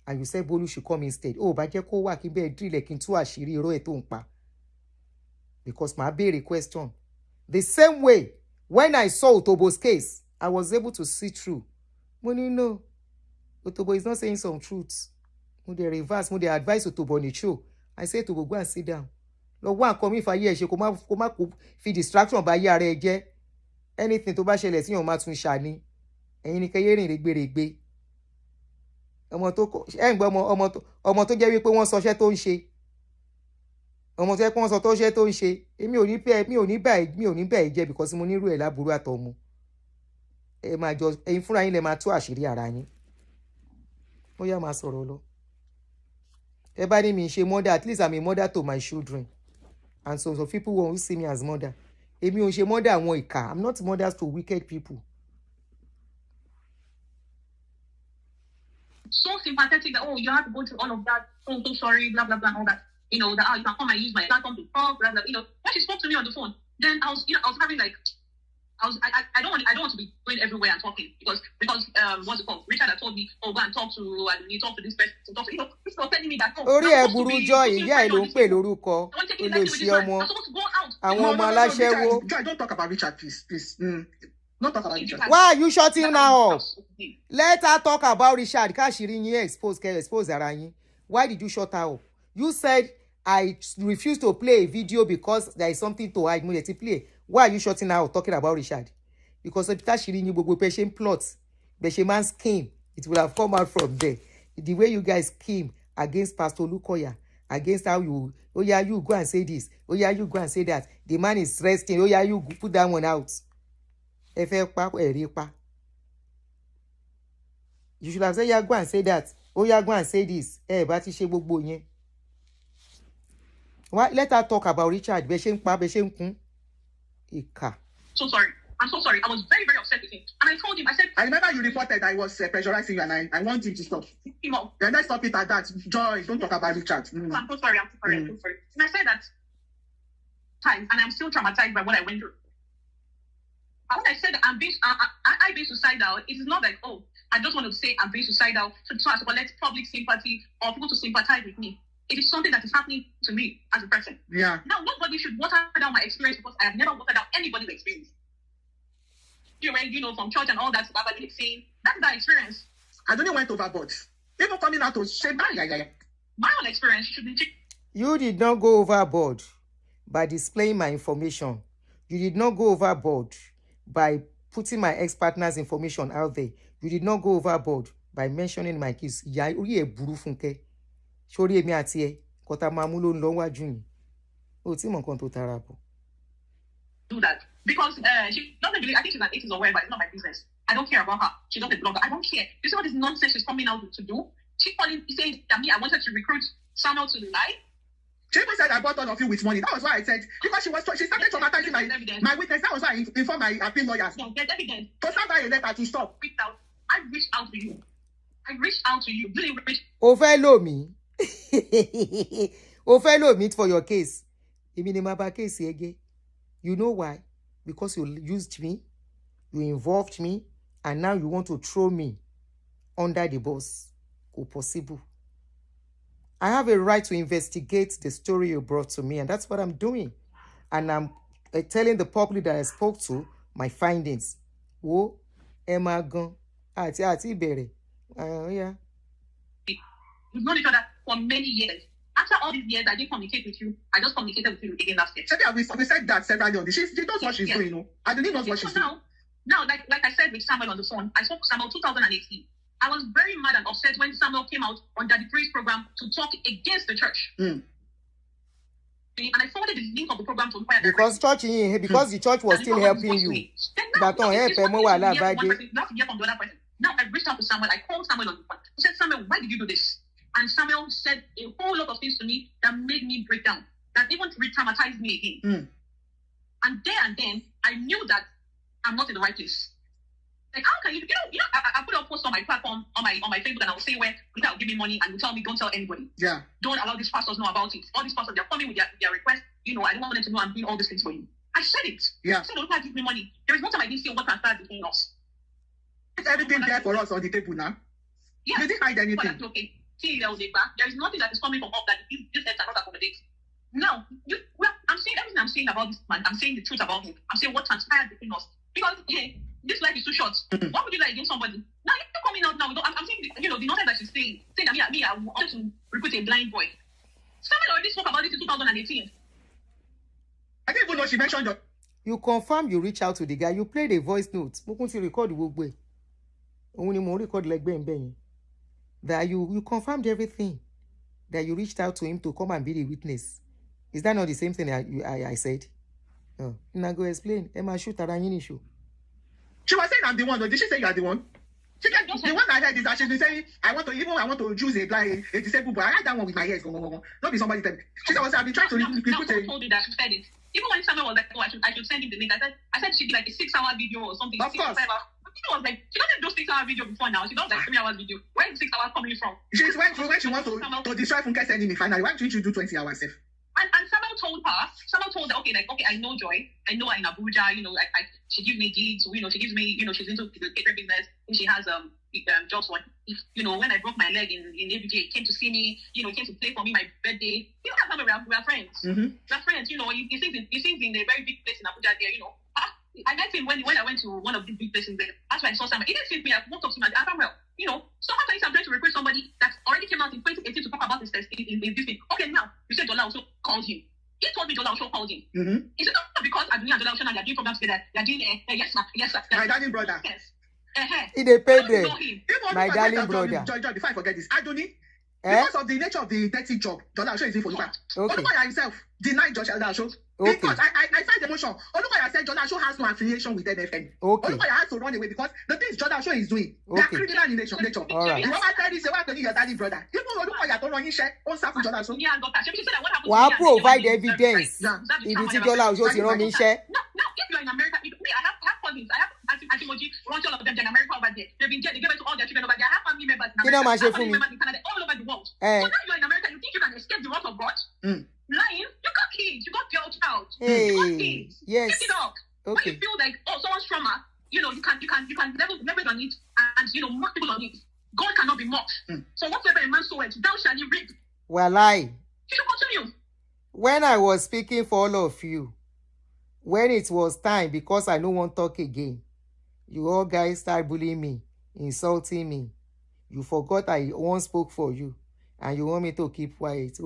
S1: And you said Bolu should come instead. Oh, bá jẹ́ kó wá kí bẹ́ẹ̀ drill kí n tú àṣírí irọ́ ẹ̀ tó ń pa. Because màá béèrè question. The same way, when I saw Otobo's case, I was able to see through. Mo ní no, Otobo is not saying some truths. Mo dey reverse, mo dey advise Otobo on the show. I say Otobo, go and sit down. Lọ wá nǹkan mi fàyè ẹ̀ ṣe kó má fi distraction bá yé ara ẹ jẹ́. Anything tó bá ṣẹlẹ̀ sí yàn máa tún ṣà ni. Ẹ̀yin ni kẹ́yẹ́ rìn rẹ́gbẹ̀rẹ́gbẹ́. Ọmọ tó jẹ́ wípé wọ́n sọṣẹ́ tó ń ṣe. Ọmọ tó jẹ́ pé wọ́n sọ tó ṣẹ́ tó ń ṣe. Èmi ò ní bẹ́ẹ̀ jẹ́ because mo nírú ẹ̀ láburú àtọmọ. Ẹ máa jọ ẹ̀yin fúnra yín lẹ máa tú àṣírí ara yín. Ó yá máa sọ̀rọ̀ lọ. Ẹ bá ní mi ṣe mother, at least I'm a mother to my children. And some people won't see me as mother. Èmi ò ṣe mother àwọn ìkà. I'm not mothers to wicked people.
S8: So sympathetic that, you have to go through all of that. Oh, so sorry, blah, blah, blah, and all that. That you can come and use my platform to talk, blah, blah. When she spoke to me on the phone, then I was having like, I don't want to be going everywhere and talking because what's it called? Richard had told me, go and talk to Aduni, talk to this person, talk to, this was telling me that.
S1: Orí ẹ̀ burú Joy, ìyá ẹ̀ ló ń pè lórúkọ. Olóṣì ọmọ. Àwọn ọmọ aláṣẹ́wó.
S4: Joy, don't talk about Richard, please. Don't talk about Richard.
S1: Why are you shutting him now up? Let her talk about Richard. Káṣírí yín expose ara yín. Why did you shut her up? You said I refuse to play a video because there is something to hide. Mo lè ti play. Why are you shutting her up talking about Richard? Because káṣírí yín gbogbo patient plot, patient man scheme, it will have come out from there. The way you guys scheme against Pastor Lukoya, against how you go and say this. You go and say that. The man is resting. You put that one out. You should have said, go and say that. Go and say this. But she gbogbo yẹn. Let her talk about Richard.
S8: So sorry. I'm so sorry. I was very, very upset with him. And I told him, I said...
S4: I remember you reported I was pressurizing you and I want him to stop. Then let's stop it at that. Joy, don't talk about Richard.
S8: Mm. I'm so sorry. And I said that time, and I'm still traumatized by what I went through. When I said that I'm being suicidal, it is not like, I just want to say I'm being suicidal so as to collect public sympathy or people to sympathize with me. It is something that is happening to me as a person.
S4: Yeah.
S8: Now, nobody should water down my experience because I have never watered down anybody's experience. From church and all that, saying that's that experience.
S4: Aduni went overboard. People coming out to say,
S8: my own experience should be.
S1: You did not go overboard by displaying my information. You did not go overboard by putting my ex-partner's information out there. You did not go overboard by mentioning my kids. Orí ẹ̀ burú Funke. Sórí èmi àti ẹ, kọ́ta máa mú ló ń lọ wájú yìí. Ó tí mọ̀ nǹkan tó tara bọ̀.
S8: Do that. Because she doesn't believe, I think she's an atheist or whatever, it's not my business. I don't care about her. She's not a blogger. I don't care. You see what this nonsense she's coming out to do? She saying that I wanted to recruit Samuel to lie.
S4: She even said I bought all of you with money. That was why I said, because she started traumatizing my witness. That was why I informed my appeal lawyers.
S8: No, there's evidence.
S4: To send her a letter to stop.
S8: I reached out to you. I reached out to you. Really reached.
S1: Follow me. Follow me for your case. Case again. You know why? Because you used me, you involved me, and now you want to throw me under the bus. Possible. I have a right to investigate the story you brought to me, and that's what I'm doing. And I'm telling the public that I spoke to my findings. Oh, Emma gone. Ati bere. Yeah.
S8: We've known each other for many years. After all these years, I didn't communicate with you. I just communicated with you again last year.
S4: We said that several times. She knows what she's doing, you know. Aduni knows what she's doing.
S8: Now, like I said with Samuel on the phone, I spoke to Samuel 2018. I was very mad and upset when Samuel came out on Daddy Free's program to talk against the church. And I forwarded the link of the program to Empire.
S1: Because the church was still helping you.
S8: But don't help him. Now I reached out to Samuel. I called Samuel on the phone. I said, Samuel, why did you do this? And Samuel said a whole lot of things to me that made me break down, that even re-traumatized me again. And there and then, I knew that I'm not in the right place. Like, how can you know, I put a post on my platform, on my Facebook, and I will say where will give me money and will tell me, don't tell anybody.
S4: Yeah.
S8: Don't allow these pastors know about it. All these pastors, they're coming with their request. You know, I don't want them to know I'm doing all these things for you. I said it.
S4: Yeah.
S8: I said, don't give me money. There is no time I didn't see what transpired between us.
S4: It's everything there for us on the table now.
S8: Yeah.
S4: You didn't hide anything.
S8: Okay. There is nothing that is coming from up that this head cannot accommodate. Now, I'm saying everything I'm saying about this man. I'm saying the truth about him. I'm saying what transpired between us. Because, hey, this life is too short. What would you like against somebody? Now, you're coming out now. I'm saying, the nonsense that she's saying that me, I want to recruit a blind boy. Someone already spoke about this in 2018.
S4: I didn't even know she mentioned your...
S1: You confirm you reach out to the guy. You played a voice note. Record that you confirmed everything. That you reached out to him to come and be the witness. Is that not the same thing I said? Oh, now go explain. Emma shoot around show.
S4: She was saying I'm the one. Did she say you are the one? The one I heard is that she's been saying I want to choose a blind, a disabled boy. I heard that one with my ears. Not be somebody tell me. She said I've been trying to recruit
S8: a... told you that she said it. Even when Samuel was like, oh, I should send him the link. I said she did like a 6-hour video or something.
S4: Of course.
S8: She was like, she doesn't do 6-hour video before now. She does like 3 hours video. Where is 6 hours coming from?
S4: She's when she wants to destroy Funke's enemy finally. Why don't you do 20 hours safe?
S8: And Samuel told her, okay, I know Joy. I know her in Abuja, she gives me gigs, she gives me, she's into the catering business, and she has jobs for, when I broke my leg in ABJ, came to see me, came to play for me my birthday. That's how we are friends. We're friends, he sings in a very big place in Abuja there, I met him when I went to one of the big places there. That's why I saw Samuel. He didn't see me, I walked up to him and Samuel, so how can I'm trying to recruit somebody that already came out in 2018 to talk about this test in this thing. Okay, now, you said Jola also called him. He told me Jola also called him. Is it not because Aduni and Jola also now they're doing programs together? They're doing, yes, sir.
S4: My darling brother.
S8: Yes.
S1: He they paid them. My darling brother.
S4: Joy, before I forget this, Aduni, because of the nature of the dirty job, Jola also is doing for Luka. Olukoya himself denied Jola show. Because I find the motion. Olukoya said Jola show has no affiliation with NFN. Olukoya has to run away because the things Jola show is doing, they are criminal in nature.
S1: All right.
S4: You want to tell this, you want to your daddy brother. Even Olukoya don't run in share, on staff with Jola show.
S1: Well, provide evidence. If you think Jola show you run in share.
S8: Now, if you are in America, I have cousins. I have Antimoji, run all of them in America over there. They've been there, they give it to all their children over there. I have family members in America. I have family members in Canada, all over the world. So now you are in America, you think you can escape the wrath of God? Lying, you got kids, you got girl child, you got kids.
S1: Yes.
S8: Pick it up. When you feel like, someone's trauma, you can leverage on it and mock people on it. God cannot be mocked. So whatsoever a man soweth, thou shalt reap.
S1: Well, you
S8: should continue.
S1: When I was speaking for all of you, when it was time, because I don't want to talk again, you all guys start bullying me, insulting me. You forgot I once spoke for you, and you want me to keep quiet.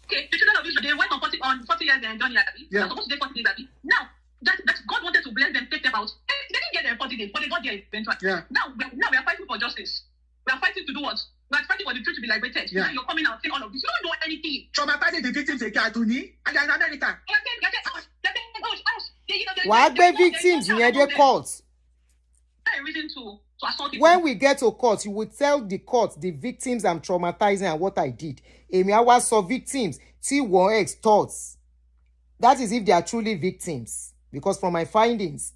S8: Okay, the children of Israel, they went on 40 years and done Yabi. They're supposed to take 40 days Yabi. Now, that God wanted to bless them, take them out. They didn't get there in 40 days, but they got there eventually.
S4: Yeah.
S8: Now we are fighting for justice. We are fighting to do what? We are fighting for the truth to be liberated.
S4: Yeah.
S8: Now you're coming out saying all of this. You don't know anything.
S4: Traumatizing the victims again, Aduni, and you're in America.
S1: Why the victims in your court?
S8: A reason to
S1: When we get to court, you will tell the court the victims I'm traumatizing and what I did. Èmi á wá sọ victims tí wọ́n extort. That is if they are truly victims. Because from my findings,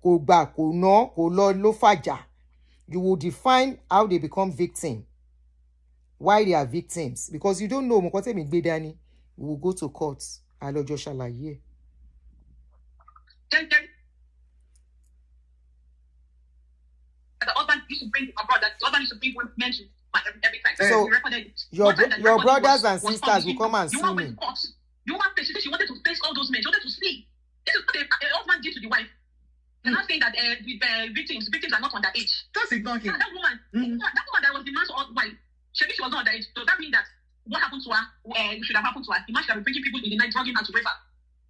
S1: kò gbà, kò ná, kò lọ ló fàjà. You will define how they become victim. Why they are victims. Because you don't know. Mo kàn tẹ́ mi gbé dání. We will go to court. A lọ jọ ṣàlàyé.
S9: The husband used to bring abroad, that the husband used to bring men to every time.
S1: So your brothers and sisters will come and see me.
S9: You want to she wanted to face all those men. She wanted to see. This is what the husband did to the wife. They're not saying that victims are not underage.
S4: Just ignore him.
S9: That woman that was the man's wife, she was not underage. Does that mean that what happened to her should have happened to her? The man should have been bringing people in the night, drugging her to rape her.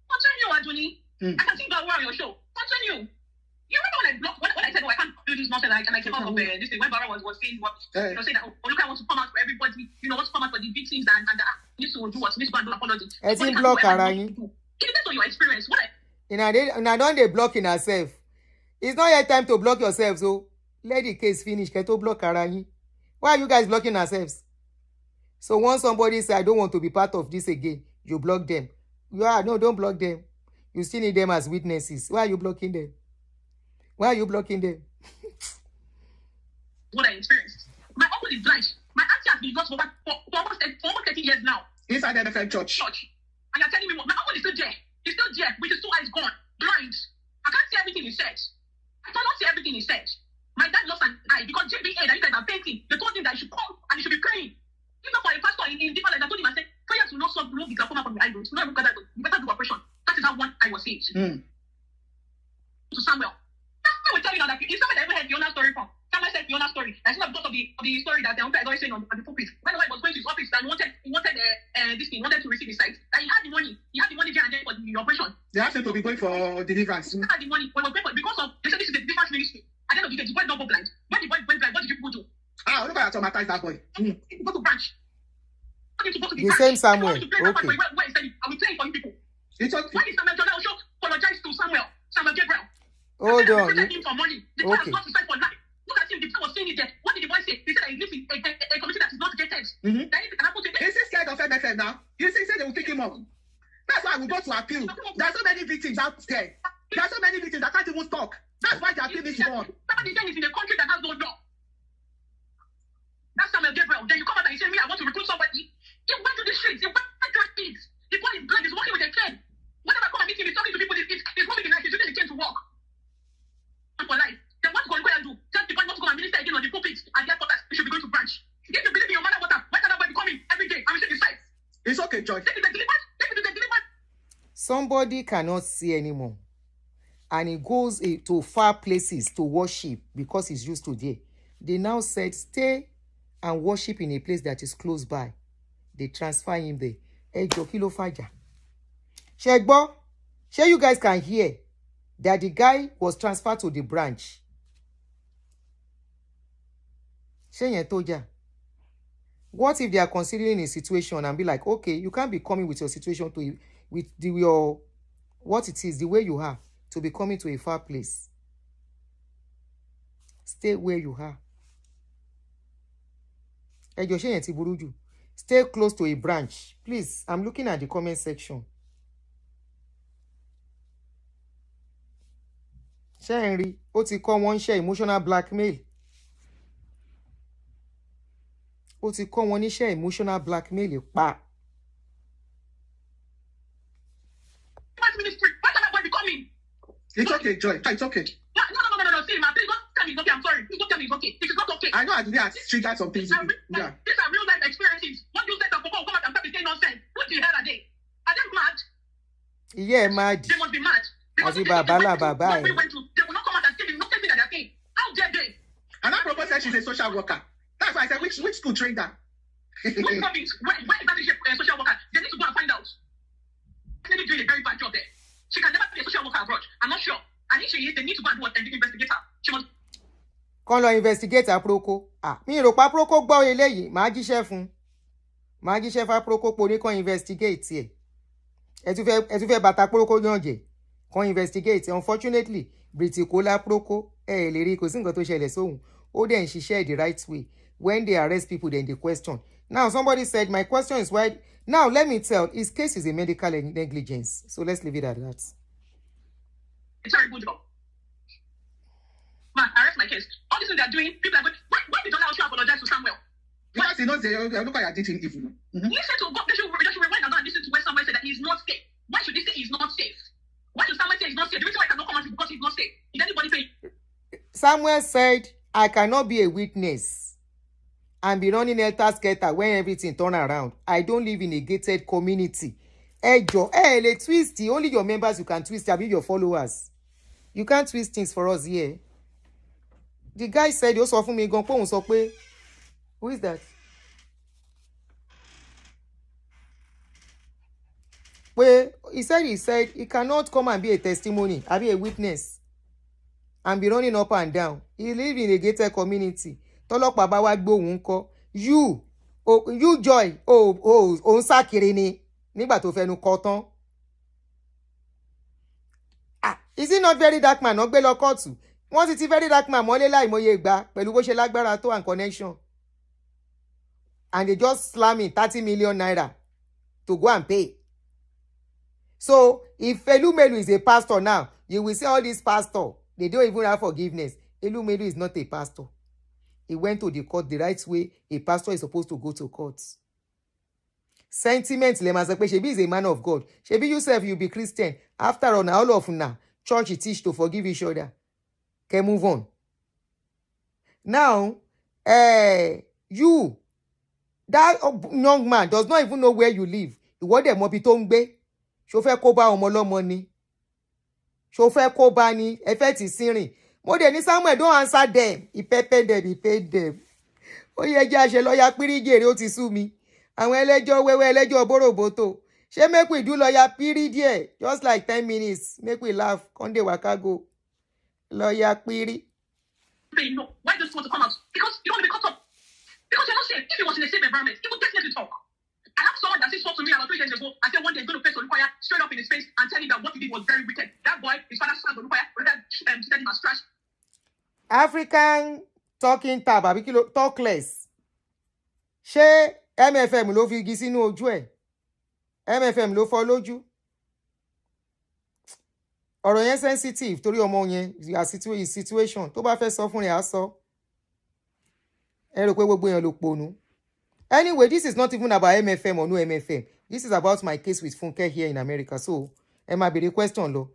S9: Continue, Aduni. I can see that on your show. Continue. You remember when I said, I can't do this nonsense, and I came out of this thing, when Barra was saying what, saying that, look, I want to come out for everybody, want to come out for the victims, and needs to do what, needs to go and do apology.
S1: I think block her.
S9: It depends on your experience.
S1: I don't they block in herself. It's not yet time to block yourself, so let the case finish. Can to block her? Why are you guys blocking yourselves? So once somebody says, I don't want to be part of this again, you block them. No, don't block them. You still need them as witnesses. Why are you blocking them? Why are you blocking them?
S9: What I experienced. My uncle is blind. My auntie has been lost for almost 30 years now.
S4: Inside the NFL church.
S9: And you're telling me what? My uncle is still there. He's still there with his two eyes gone. Blind. I can't see everything he said. I cannot see everything he said. My dad lost an eye because JBA that you guys are painting. They told him that he should come and he should be praying. Even for a pastor in different lives, I told him, I said, prayers will not solve the glaucoma from the eyebrows. You better do operation. That is how one eye was saved. To Samuel. I will tell you now that if somebody ever heard Fiona's story from, Samuel said Fiona's story. That's not because of the story that the uncle is always saying on the pulpit. When the wife was going to his office and he wanted to receive his sight, that he had the money. He had the money there and then for the operation.
S4: They asked him to be going for deliverance.
S9: He had the money. When he was going for, because of, they said this is a different ministry. At the end of the day, the boy don't go blind. When the boy went blind, what did you people do?
S4: Look at how traumatized that boy.
S9: Go to branch.
S1: The same Samuel. Okay.
S9: Where is that? I will play for you people.
S4: It's okay.
S9: Why did Samuel Jonah also apologize to Samuel Gabriel?
S1: Hold on.
S9: Him for money. The boy has not to sign for life. Look at him. The boy was saying it there. What did the boy say? He said that he lives in a community that is not gated. That anything can happen to him.
S4: Is he scared of MFM now? You see, they will pick him up. That's why we go to appeal. There are so many victims out there. There are so many victims that can't even talk. That's why the appeal is on.
S9: Somebody saying he's in a country that has no law. That's Samuel Gabriel. Then you come out and you say, me, I want to recruit somebody. He went to the streets. He went to the streets. The boy is blind. He's working with a cane. Whenever I come and meet him, he's talking to people. He's moving the night. He's using the cane to walk. For life. Then what's going to do? Tell the boy not to go and minister again on the pulpit and the headquarters. We should be going to branch. If you believe in your mother water, why can't that boy be coming every day and we should decide?
S4: It's okay, Joy.
S9: Take it to the delivered.
S1: Somebody cannot see anymore. And he goes to far places to worship because he's used to there. They now said, stay and worship in a place that is close by. They transfer him there. Sure, you guys can hear that the guy was transferred to the branch. What if they are considering a situation and be like, okay, you can't be coming with your situation your what it is, the way you are, to be coming to a far place. Stay where you are. Stay close to a branch. Please, I'm looking at the comment section. Henry, ó ti kọ́ wọn ṣe emotional blackmail. Ó ti kọ́ wọn níṣẹ́ emotional blackmail pa.
S4: It's okay, Joy. It's okay.
S9: No. See, ma, please don't tell me it's okay. I'm sorry. Please don't tell me it's okay. It is not okay.
S4: I know Aduni has triggered some things.
S9: These are real life experiences. What you said that come out and saying nonsense. What the hell are they? Are they mad?
S1: Yeah, mad.
S9: They must be mad.
S1: As if Baba.
S9: They will not come out and say the nothing that they're saying. How dare they?
S4: And that propose said she's a social worker. That's why I said, which school trained her?
S9: Which province? Where exactly is a social worker? They need to go and find out. She's doing a very bad job there. She can never be a social worker abroad. I'm not sure. And if she is, they need to go and do what and investigate her. She must.
S1: Kàn lọ investigate Aproko. Mi rò pa Aproko gbọ́ eléyìí. Màá jíṣẹ́ fún. Màá jíṣẹ́ fún Aproko pé ní kàn investigate ẹ̀. Ẹ tún fẹ́ bàtà Aproko yàn jẹ́. Kàn investigate. Unfortunately, British Kola Aproko lè rí kò sí nǹkan tó ṣẹlẹ̀ sóhun ó dẹ̀ ń ṣiṣẹ́ the right way. When they arrest people, then they question. Now somebody said my question is why. Now let me tell, his case is a medical negligence, so let's leave it at that.
S9: It's very good job. Man, arrest my case. All this thing they're doing, people are going. Why did Donald Trump apologize to Samuel?
S4: Because he knows they look like did him evil.
S9: Listen to God. They should rewind and go and listen to where Samuel said that he's not safe. Why should they say he's not safe? Why should Samuel say he's not safe? The reason why he cannot come out is because he's not safe. Is anybody saying?
S1: Samuel said, I cannot be a witness and be running helter-skelter when everything turn around. I don't live in a gated community. Let's twist it. Only your members you can twist. I mean your followers. You can't twist things for us here. The guy said, who is that? Well, he said he cannot come and be a testimony, I be a witness, and be running up and down. He live in a gated community. Tọ́lọ́pàá bá wá gbóhùn ńkọ́. You Joy, òun sákiri ni nígbà tó fẹnu kọ tán. Is it not very dark man? Ó gbé lọ kóòtù. Wọ́n ti very dark man mọ́lé láìmọye ìgbà pẹ̀lú bó ṣe lágbára tó and connection. And they just slam in 30 million naira to go and pay. So if Elumelu is a pastor now, you will see all these pastors, they don't even have forgiveness. Elumelu is not a pastor. He went to the court the right way a pastor is supposed to go to court. Sentiment, Shebi is a man of God. Shebi yourself, you be Christian. After all of now, church teach to forgive each other. Okay, move on. Now, you, that young man does not even know where you live. What the mobi tó ń gbé? Ṣó fẹ́ kó bá ọmọ lọ́mọ ni? Ṣó fẹ́ kó bá ni? Ẹ fẹ́ ti sínrìn. Mo dẹ̀ ní Samuel don't answer them. He paid them. Ó yẹ jẹ́ àṣẹ lọ́ya píríjèrè ó ti sú mi. Àwọn ẹlẹ́jọ́ wẹ́wẹ́ ẹlẹ́jọ́ bóròbótò. Ṣé make we do lọ́ya pírí just like 10 minutes. Make we laugh. Konde waka go. Lọ́ya pírí.
S9: No, why does he want to come out? Because you don't want to be caught up. Because you're not safe. If he was in a safe environment, he would definitely talk. I have someone that spoke to me about 3 days ago. I said one day he's going to face Olukoya straight up in his face and tell him that what he did was very wicked. That boy, his father slapped Olukoya, said him as trash.
S1: African talking tab, talk less. Ṣé MFM ló fi igi sínú ojú ẹ̀? MFM ló fọ́ lójú. Ọ̀rọ̀ yẹn sensitive torí ọmọ yẹn situation tó bá fẹ́ sọ fún rẹ̀ á sọ. Ẹ rò pé gbogbo èèyàn ló ponu. Anyway, this is not even about MFM or no MFM. This is about my case with Funke here in America. So, ẹ máa béèrè question lọ.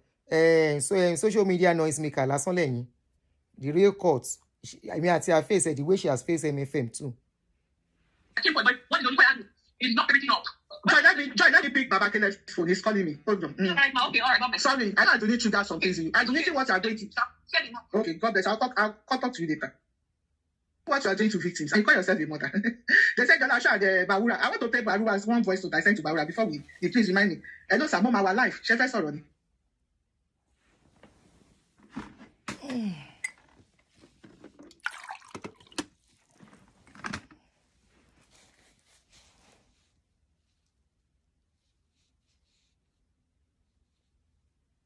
S1: Social media noise maker lásán lẹ́yìn. The real court. I mean, at her face, the way she has faced MFM too.
S9: What is Olukoya do? He's not everything up.
S4: Joy, let me pick Baba Kenneth's phone. He's calling me. Hold on.
S9: Okay, all right.
S4: Sorry, I know I do need to trigger some things in you. I do need to what you are doing to. Okay, God bless. I'll talk to you later. What you are doing to victims. And you call yourself a mother. They said, Bawura. I want to take Bawura's one voice to I sent to Bawura before we please remind me. Hello, sir, mom, our life. Chef Soroni.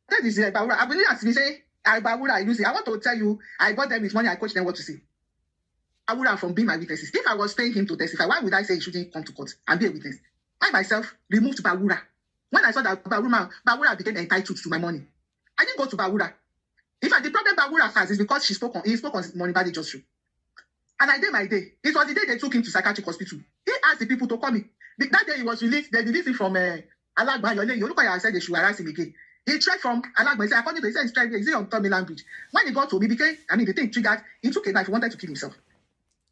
S4: That is Bawura. I believe as we say, Bawura, I want to tell you, I bought them with money, I coached them what to say. Bawura from being my witnesses. If I was paying him to testify, why would I say he shouldn't come to court and be a witness? I myself removed Bawura. When I saw that Bawura became entitled to my money, I didn't go to Bawura. In fact, the problem Bawura has is because he spoke on money by the just show. And I did my day. It was the day they took him to psychiatric hospital. He asked the people to call me. That day he was released. They released him from Alagba. You look like I said they should arrest him again. He tried from Alagba. He said, according to he said he's trying. He's on Tommy language. When he got to me, the thing triggered. He took a knife. He wanted to kill himself.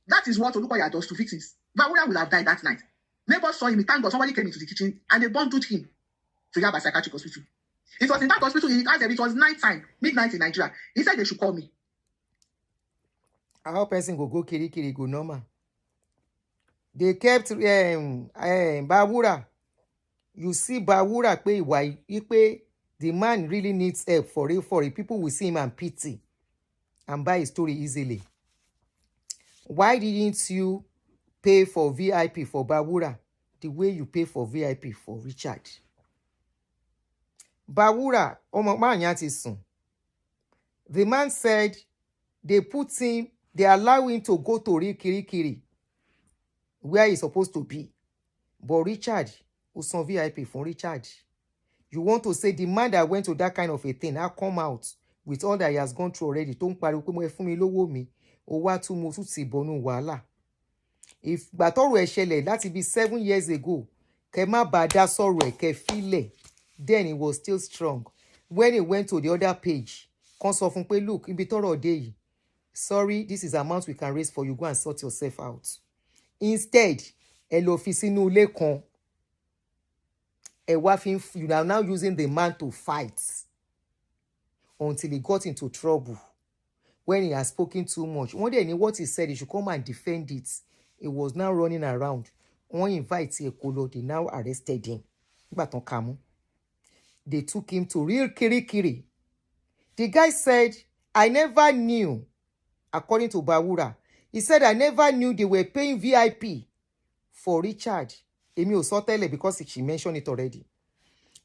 S4: That is what Olukoya does to victims. Bawura would have died that night. Neighbors saw him. Thank God somebody came into the kitchen and they bundled him to Yaba psychiatric hospital. It was in that hospital. He asked them. It was night time, midnight in Nigeria. He said they should call me.
S1: How person go kiri go normal. They kept Bawura. You see Bawura pay why the man really needs help for real. People will see him and pity and buy his story easily. Why didn't you pay for VIP for Bawura the way you pay for VIP for Richard? Bawura, the man said they put him, they allow him to go to Kirikiri, where he's supposed to be. But Richard, who's on VIP from Richard, you want to say the man that went to that kind of a thing, now come out with all that he has gone through already. Don't pariwo pé mo fún mi lówó mi, ó wá tún mo tún ti bọnú wàhálà. If gbàtọ́rọ̀ ẹ̀ ṣẹlẹ̀ láti bí 7 years ago, kẹ má bá dá sọ̀rọ̀ ẹ̀ kẹ fílẹ̀, then he was still strong. When he went to the other page, kan sọ fún pé look, ibi tọ́rọ̀ dé yìí, sorry, this is amount we can raise for you, go and sort yourself out. Instead, ẹ lọ fi sínú ilé kan. You are now using the man to fight until he got into trouble. When he has spoken too much, one day what he said, he should come and defend it. He was now running around. One invite Ekolo, they now arrested him. They took him to real Kirikiri. The guy said, I never knew, according to Bawura, he said, I never knew they were paying VIP for Richard. Emi ò sọ tẹ́lẹ̀ because she mentioned it already.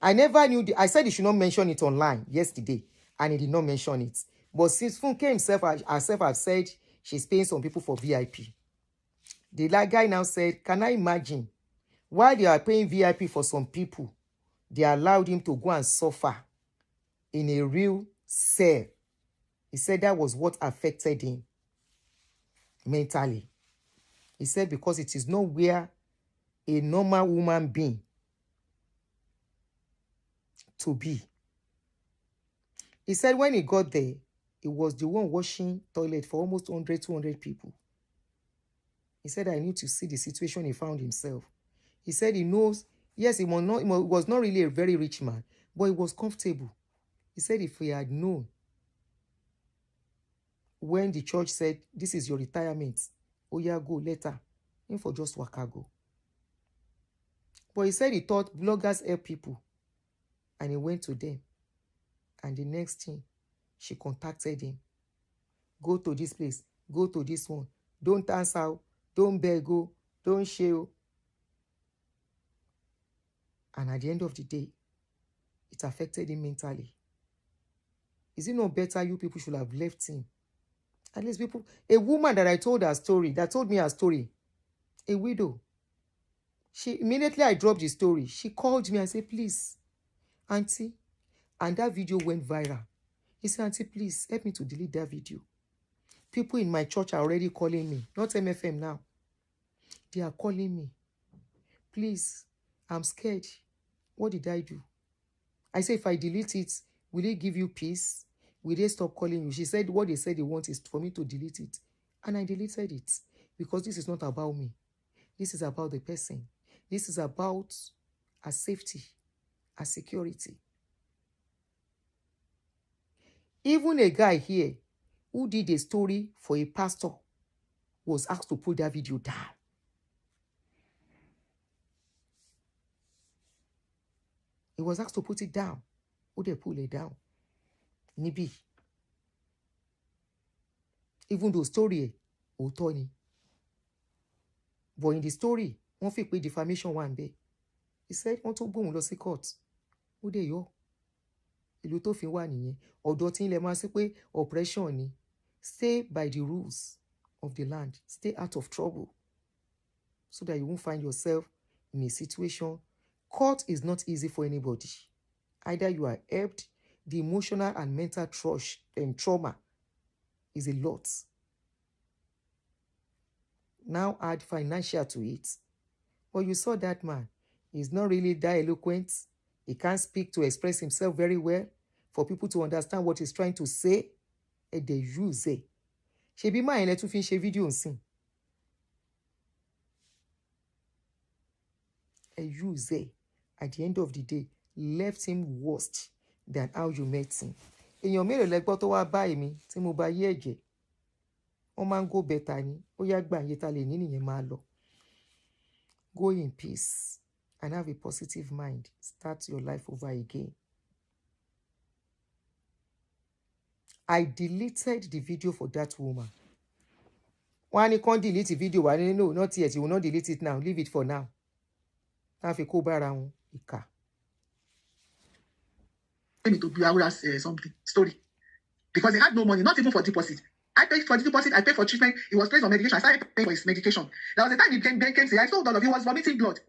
S1: I never knew. I said he should not mention it online yesterday, and he did not mention it. But since Funke herself have said she's paying some people for VIP, the guy now said, can I imagine, while they are paying VIP for some people, they allowed him to go and suffer in a real cell. He said that was what affected him mentally. He said because it is not where a normal woman being to be. He said when he got there, he was the one washing toilet for almost 100, 200 people. He said, I need to see the situation he found himself. He said he knows, yes, he was not really a very rich man, but he was comfortable. He said if he had known when the church said, this is your retirement, oh yeah, go later, him for just waka go. But he said he thought bloggers help people. And he went to them. And the next thing, she contacted him. Go to this place. Go to this one. Don't answer. Don't beg. Don't share. And at the end of the day, it affected him mentally. Is it not better you people should have left him? At least people... A woman that told me her story, a widow, she immediately I dropped the story. She called me and said, please, Auntie. And that video went viral. He said, Auntie, please help me to delete that video. People in my church are already calling me. Not MFM now. They are calling me. Please, I'm scared. What did I do? I said, if I delete it, will it give you peace? Will they stop calling you? She said, what they said they want is for me to delete it. And I deleted it. Because this is not about me. This is about the person. This is about our safety, our security. Even a guy here who did a story for a pastor was asked to put that video down. He was asked to put it down. Who they pull it down? Nibi. Even though story, Tony. But in the story, one fi pé defamation one day. He said, "Want to go on the court." Who they yo? Ìlú tó fi wà nìyẹn. Ọ̀dọ̀ tí ilẹ̀ máa ṣe pé oppression ni. Stay by the rules of the land. Stay out of trouble. So that you won't find yourself in a situation. Court is not easy for anybody. Either you are helped, the emotional and mental trauma is a lot. Now add financial to it. But you saw that man. He's not really that eloquent. He can't speak to express himself very well for people to understand what he's trying to say. And they use it. Shebi ma ene tún fi ṣe video nsin. Use it. At the end of the day, left him worse than how you met him. Èèyàn mélòó lẹ gbọ́ tó wá bá èmi tí mo bá yé ẹ̀jẹ̀. Wọ́n máa ń go better ni. Ó yá gbà yé ta lè ní nìyẹn máa lọ. Go in peace and have a positive mind. Start your life over again. I deleted the video for that woman. One can't delete the video. No, not yet. You will not delete it now. Leave it for now. Have a cool around.
S4: To be Awura's something story because they had no money, not even for deposit. I paid for the deposit, I paid for treatment. He was placed on medication. I started paying for his medication. There was a time he came say, I told all of you, was vomiting blood.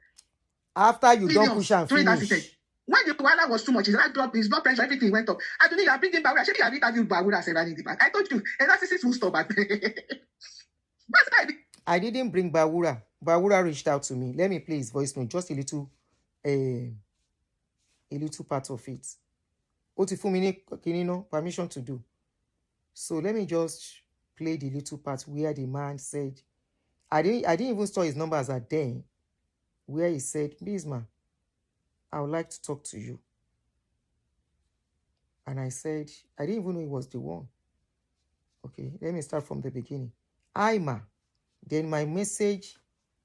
S1: After you don't push and finish.
S4: When the wahala was too much, his blood pressure, everything went up. Aduni, you are bringing Bawura. Should you have interviewed Bawura several in the back? I told you, a narcissist will stop.
S1: I didn't bring Bawura. Bawura reached out to me. Let me play his voice note, just a little part of it. Permission to do. So let me just play the little part where the man said, I didn't even store his number as a day, where he said, please, ma, I would like to talk to you. And I said, I didn't even know he was the one. Okay, let me start from the beginning. Hi, ma. Then my message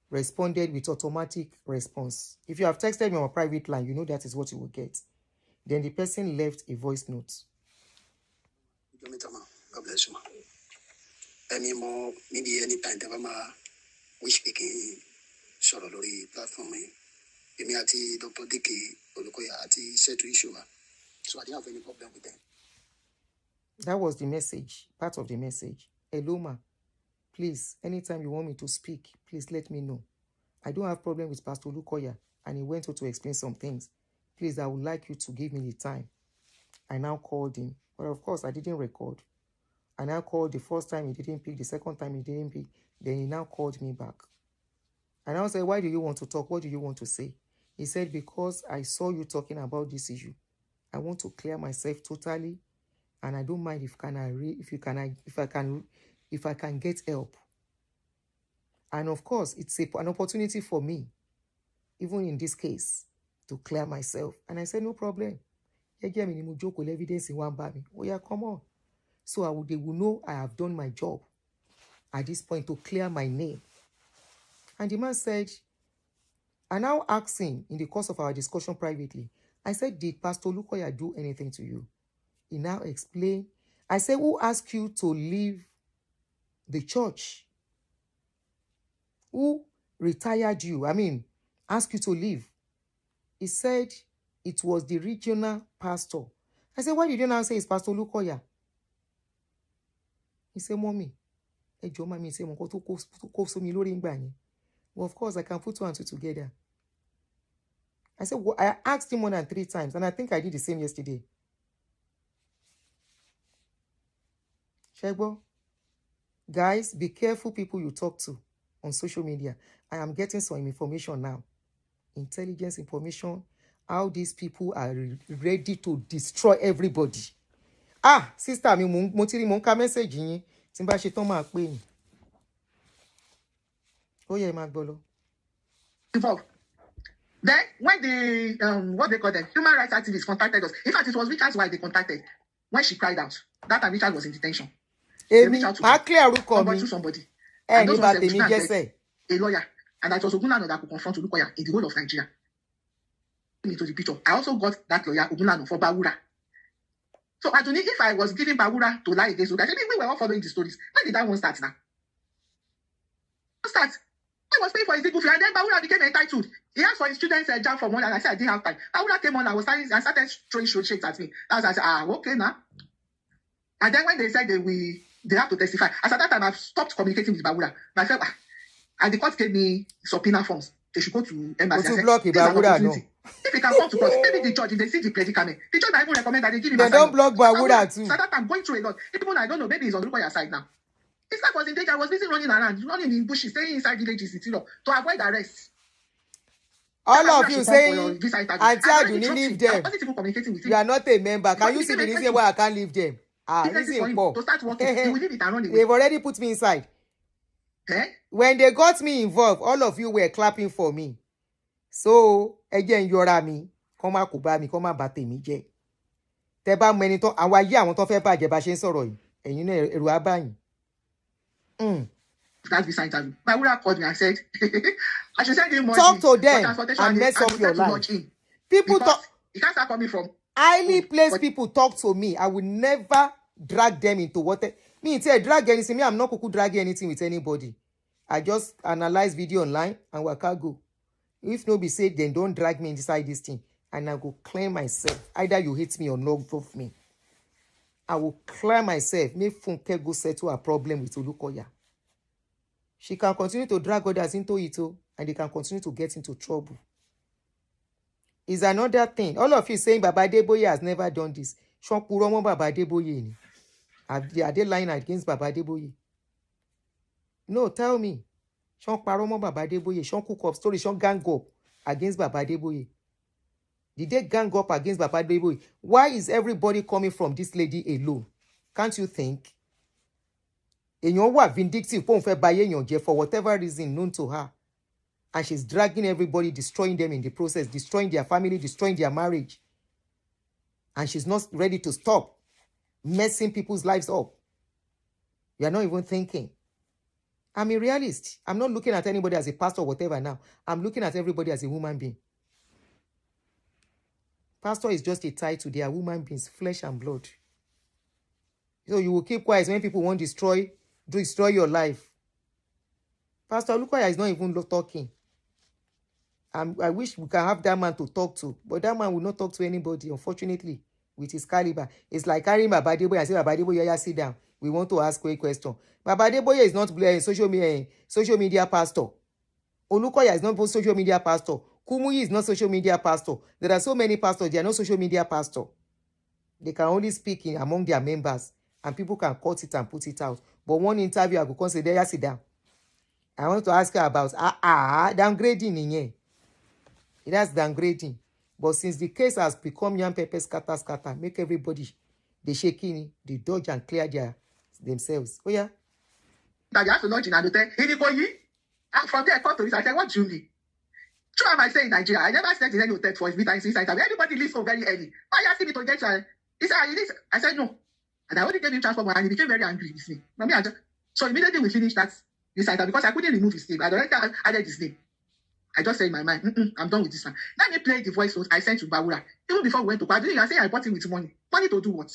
S1: responded with automatic response. If you have texted me on a private line, you know that is what you will get. Then the person left a voice note.
S10: God bless you, ma. Any more, maybe any time, we speaking sort of platform. Dr. Dicky Olukoya said to issue. So I didn't have any problem with them.
S1: That was the message, part of the message. Hello, ma. Please, anytime you want me to speak, please let me know. I don't have problem with Pastor Olukoya, and he went on to explain some things. Please, I would like you to give me the time. I now called him. But of course, I didn't record. I now called the first time, he didn't pick. The second time, he didn't pick. Then he now called me back. And I said, why do you want to talk? What do you want to say? He said, because I saw you talking about this issue. I want to clear myself totally. And I don't mind if I can get help. And of course, it's an opportunity for me, even in this case, to clear myself. And I said, no problem. Evidence in one baby. Oh yeah, come on. So they will know I have done my job at this point to clear my name. And the man said, I now asked him in the course of our discussion privately, I said, did Pastor Olukoya do anything to you? He now explained. I said, who asked you to leave the church? Who retired you? Asked you to leave? He said, it was the regional pastor. I said, why did you not say it's Pastor Olukoya? He said, mommy, well, of course, I can put two and two together. I said, well, I asked him more than 3 times, and I think I did the same yesterday. Shegbo, guys, be careful people you talk to on social media. I am getting some information now. Intelligence information, how these people are ready to destroy everybody. Ah, sister, mo ti rí mo ka message yín tí n bá ṣe tán máa pè yín. Oh yeah, Magbolo.
S4: Then when the what they call them, human rights activists contacted us. In fact, it was Richard's wife they contacted when she cried out. That time Richard was in detention. They reached out to somebody. And those ones a lawyer. And that was Ogunlano that could confront Olukoya in the whole of Nigeria. Into the picture. I also got that lawyer, Ogunlano, for Bawura. So Aduni, if I was giving Bawura to lie against Olukoya, we were all following the stories. When did that one start now? Start. I was paying for his legal fee, and then Bawura became entitled. He asked for his students' job for money, and I said I didn't have time. Bawura came on, I started throwing shades at me. I said, okay now. And then when they said they have to testify, as at that time, I've stopped communicating with Bawura. And I said, and the court gave me subpoena forms. They should go to embassy. If they can come to court, maybe the judge, if they see the predicament, the judge might even recommend that they give him
S1: they don't block Bawura too.
S4: So that I'm going through a lot. Even I don't know, maybe he's on Olukoya's side now. His life was in danger. I was busy running around, running in bushes, staying inside villages to avoid arrest.
S1: All of you saying, Aunty Aduni, leave them. You are not a member. Can you see the reason why I can't leave them?
S4: To start working, he will leave it and run away.
S1: They've already put me inside. When they got me involved, all of you were clapping for me. So, again, you're me. Come on, Kuba, me, come on, bate me, je. Teba menito, awa ye, awon ton fe baje ba se soro yi. And you know, eru abayin.
S4: That's beside interview. Bawura called me and said, I should send him money.
S1: Talk to them and mess up your life. People talk.
S4: You can't start coming from
S1: highly placed people talk to me. I will never drag them into what me say drag anything. Me, I'm not going to drag anything with anybody. I just analyze video online and work out go. If nobody say, then don't drag me inside this thing. And I go claim myself. Either you hate me or not love me. I will clear myself, make Funke go settle a problem with Olukoya. She can continue to drag others into it, and they can continue to get into trouble. Is another thing. All of you saying Baba Adeboye has never done this. Shonkuromo Baba Adeboye ni. Are they lying against Baba Adeboye? No, tell me. Shonkuromo Baba Adeboye. Shon cook up story. Shon gang up against Baba Adeboye. Did they gang up against Baba Adeboye? Why is everybody coming from this lady alone? Can't you think? Èèyàn wà vindictive pon fẹ́ ba èèyàn jẹ́ for whatever reason known to her. And she's dragging everybody, destroying them in the process, destroying their family, destroying their marriage. And she's not ready to stop messing people's lives up. You are not even thinking. I'm a realist. I'm not looking at anybody as a pastor or whatever now. I'm looking at everybody as a human being. Pastor is just a title. They are human beings, flesh and blood. So you will keep quiet when people want to destroy your life. Pastor Olukoya is not even talking. I wish we can have that man to talk to, but that man will not talk to anybody, unfortunately, with his caliber. It's like carrying Baba Adeboye and say, Baba Adeboye, yeah, sit down. We want to ask a question. Baba Adeboye is not a social media pastor. Olukoya is not a social media pastor. Kumuyi is not social media pastor. There are so many pastors, they are not social media pastor. They can only speak among their members, and people can cut it and put it out. But one interview, I could consider, yeah, sit down. I want to ask her about downgrading in here. That's downgrading. But since the case has become young pepper scatter, make everybody they shaking, they dodge and clear themselves. Oh yeah.
S4: That you have to launch in Ayotunde. And from there, I called to this. I said, what do you mean? True, am I saying in Nigeria? I never slept in any hotel for his meetings inside. Everybody leaves home very early. Why are you asking me to get you? He said, I said no. And I only gave him transport money, and he became very angry with me. So immediately we finished that recital because I couldn't remove his name. I already added his name. I just said in my mind, I'm done with this one. Let me play the voice note I sent to Bawura. Even before we went to Aduni, I said I bought him with money. Money to do what?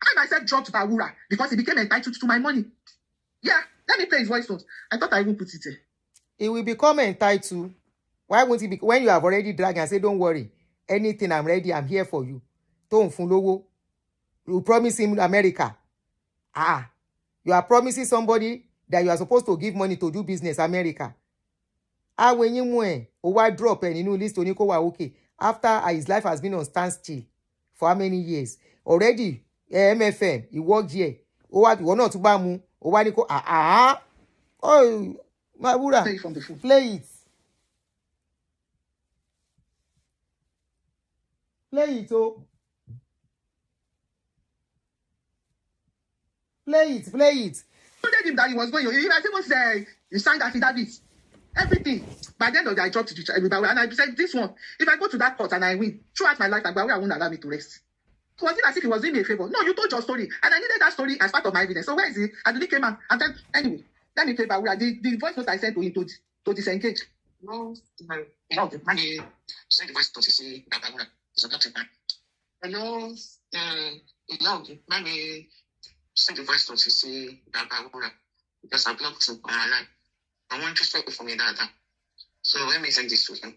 S4: I myself dropped Bawura because he became entitled to my money. Yeah, let me play his voice note. I thought I wouldn't put it there.
S1: He will become entitled. Why won't he be? When you have already dragged and say, don't worry, anything, I'm ready, I'm here for you. Don't follow. You promise him America. You are promising somebody that you are supposed to give money to do business, America. When you drop nínú list oníkó wà okay after his life has been on standstill for how many years already? MFM he worked here. Ìwọ náà tún bá mu ó wá ní kó oh Mabura play it. Play it, oh. Play it.
S4: I told him that he was going. He even said he signed affidavit. Everything. By the end of the day, I dropped it to everybody. And I said, this one, if I go to that court and I win, throughout my life, I won't allow me to rest. So was it as if he was doing me a favor? No, you told your story. And I needed that story as part of my evidence. So where is it? Aduni came out and then, anyway, let me play Bawura. The voice note I sent to him to disengage.
S2: No, the money send the voice note to say that Bawura is a doctor. Hello, the money send the voice note to say that Bawura because I blocked him on my line. I want to stop for me that. So let me send this to him.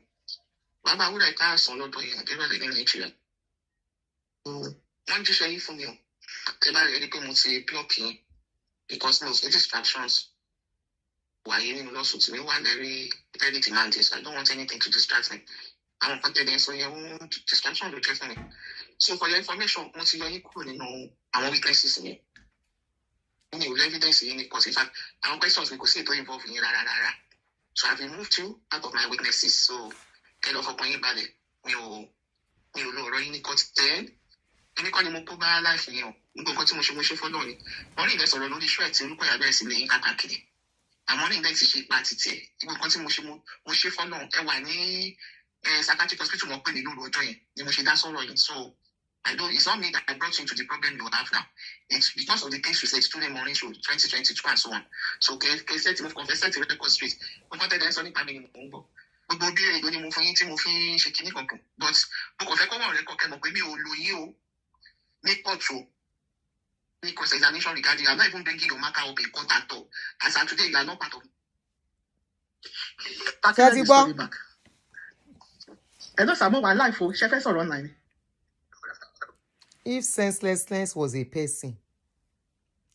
S2: Baba, would I pass on to him? They were living in Nigeria. One just say for me. They were ready to say blocking because of the distractions. Why you also to me one very demanding. So I don't want anything to distract me. I'm confident so your distraction will just me. So for your information, once you are equal, I want weaknesses in it. You will evidence in it because in fact, our questions we could see to involve in so I've removed you out of my weaknesses. So kind of upon you bad you know running court then any kind of mobile life you go motion for no only there's a lot of shred to look at this in the capacity. I'm only that she party you go continue motion for no and when psychiatric hospital more penny no join you must that's all right. So I don't. It's not me that I brought you into the problem you have now. It's because of the case you said today morning show 2022 and so on. So case set move confess set record street. We wanted them something coming in Bongo. We go be ready move for you to move in shaking control. But we confess come on record can be you make control. Because examination regarding I'm not even bringing your matter up in court at all. As of today you are not part of
S4: it. I know some of my life for chef or online.
S1: If senselessness was a person,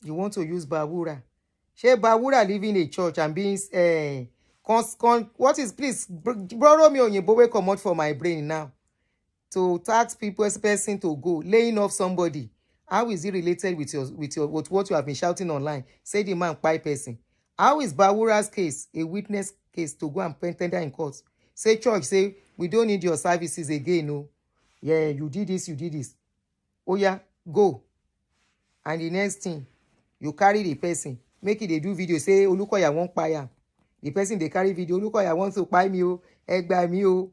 S1: you want to use Bawura. She Bawura living in a church and being what is, please borrow me on your boy come out for my brain now. To tax people as person to go, laying off somebody. How is it related with what you have been shouting online? Say the man by person. How is Bawura's case a witness case to go and tender in court? Say church, say we don't need your services again, no. Yeah, you did this, you did this. Oh yeah, go. And the next thing, you carry the person, make it they do video, say Olukoya won't buy him. The person they carry video, Olukoya wants to buy me, egg by me,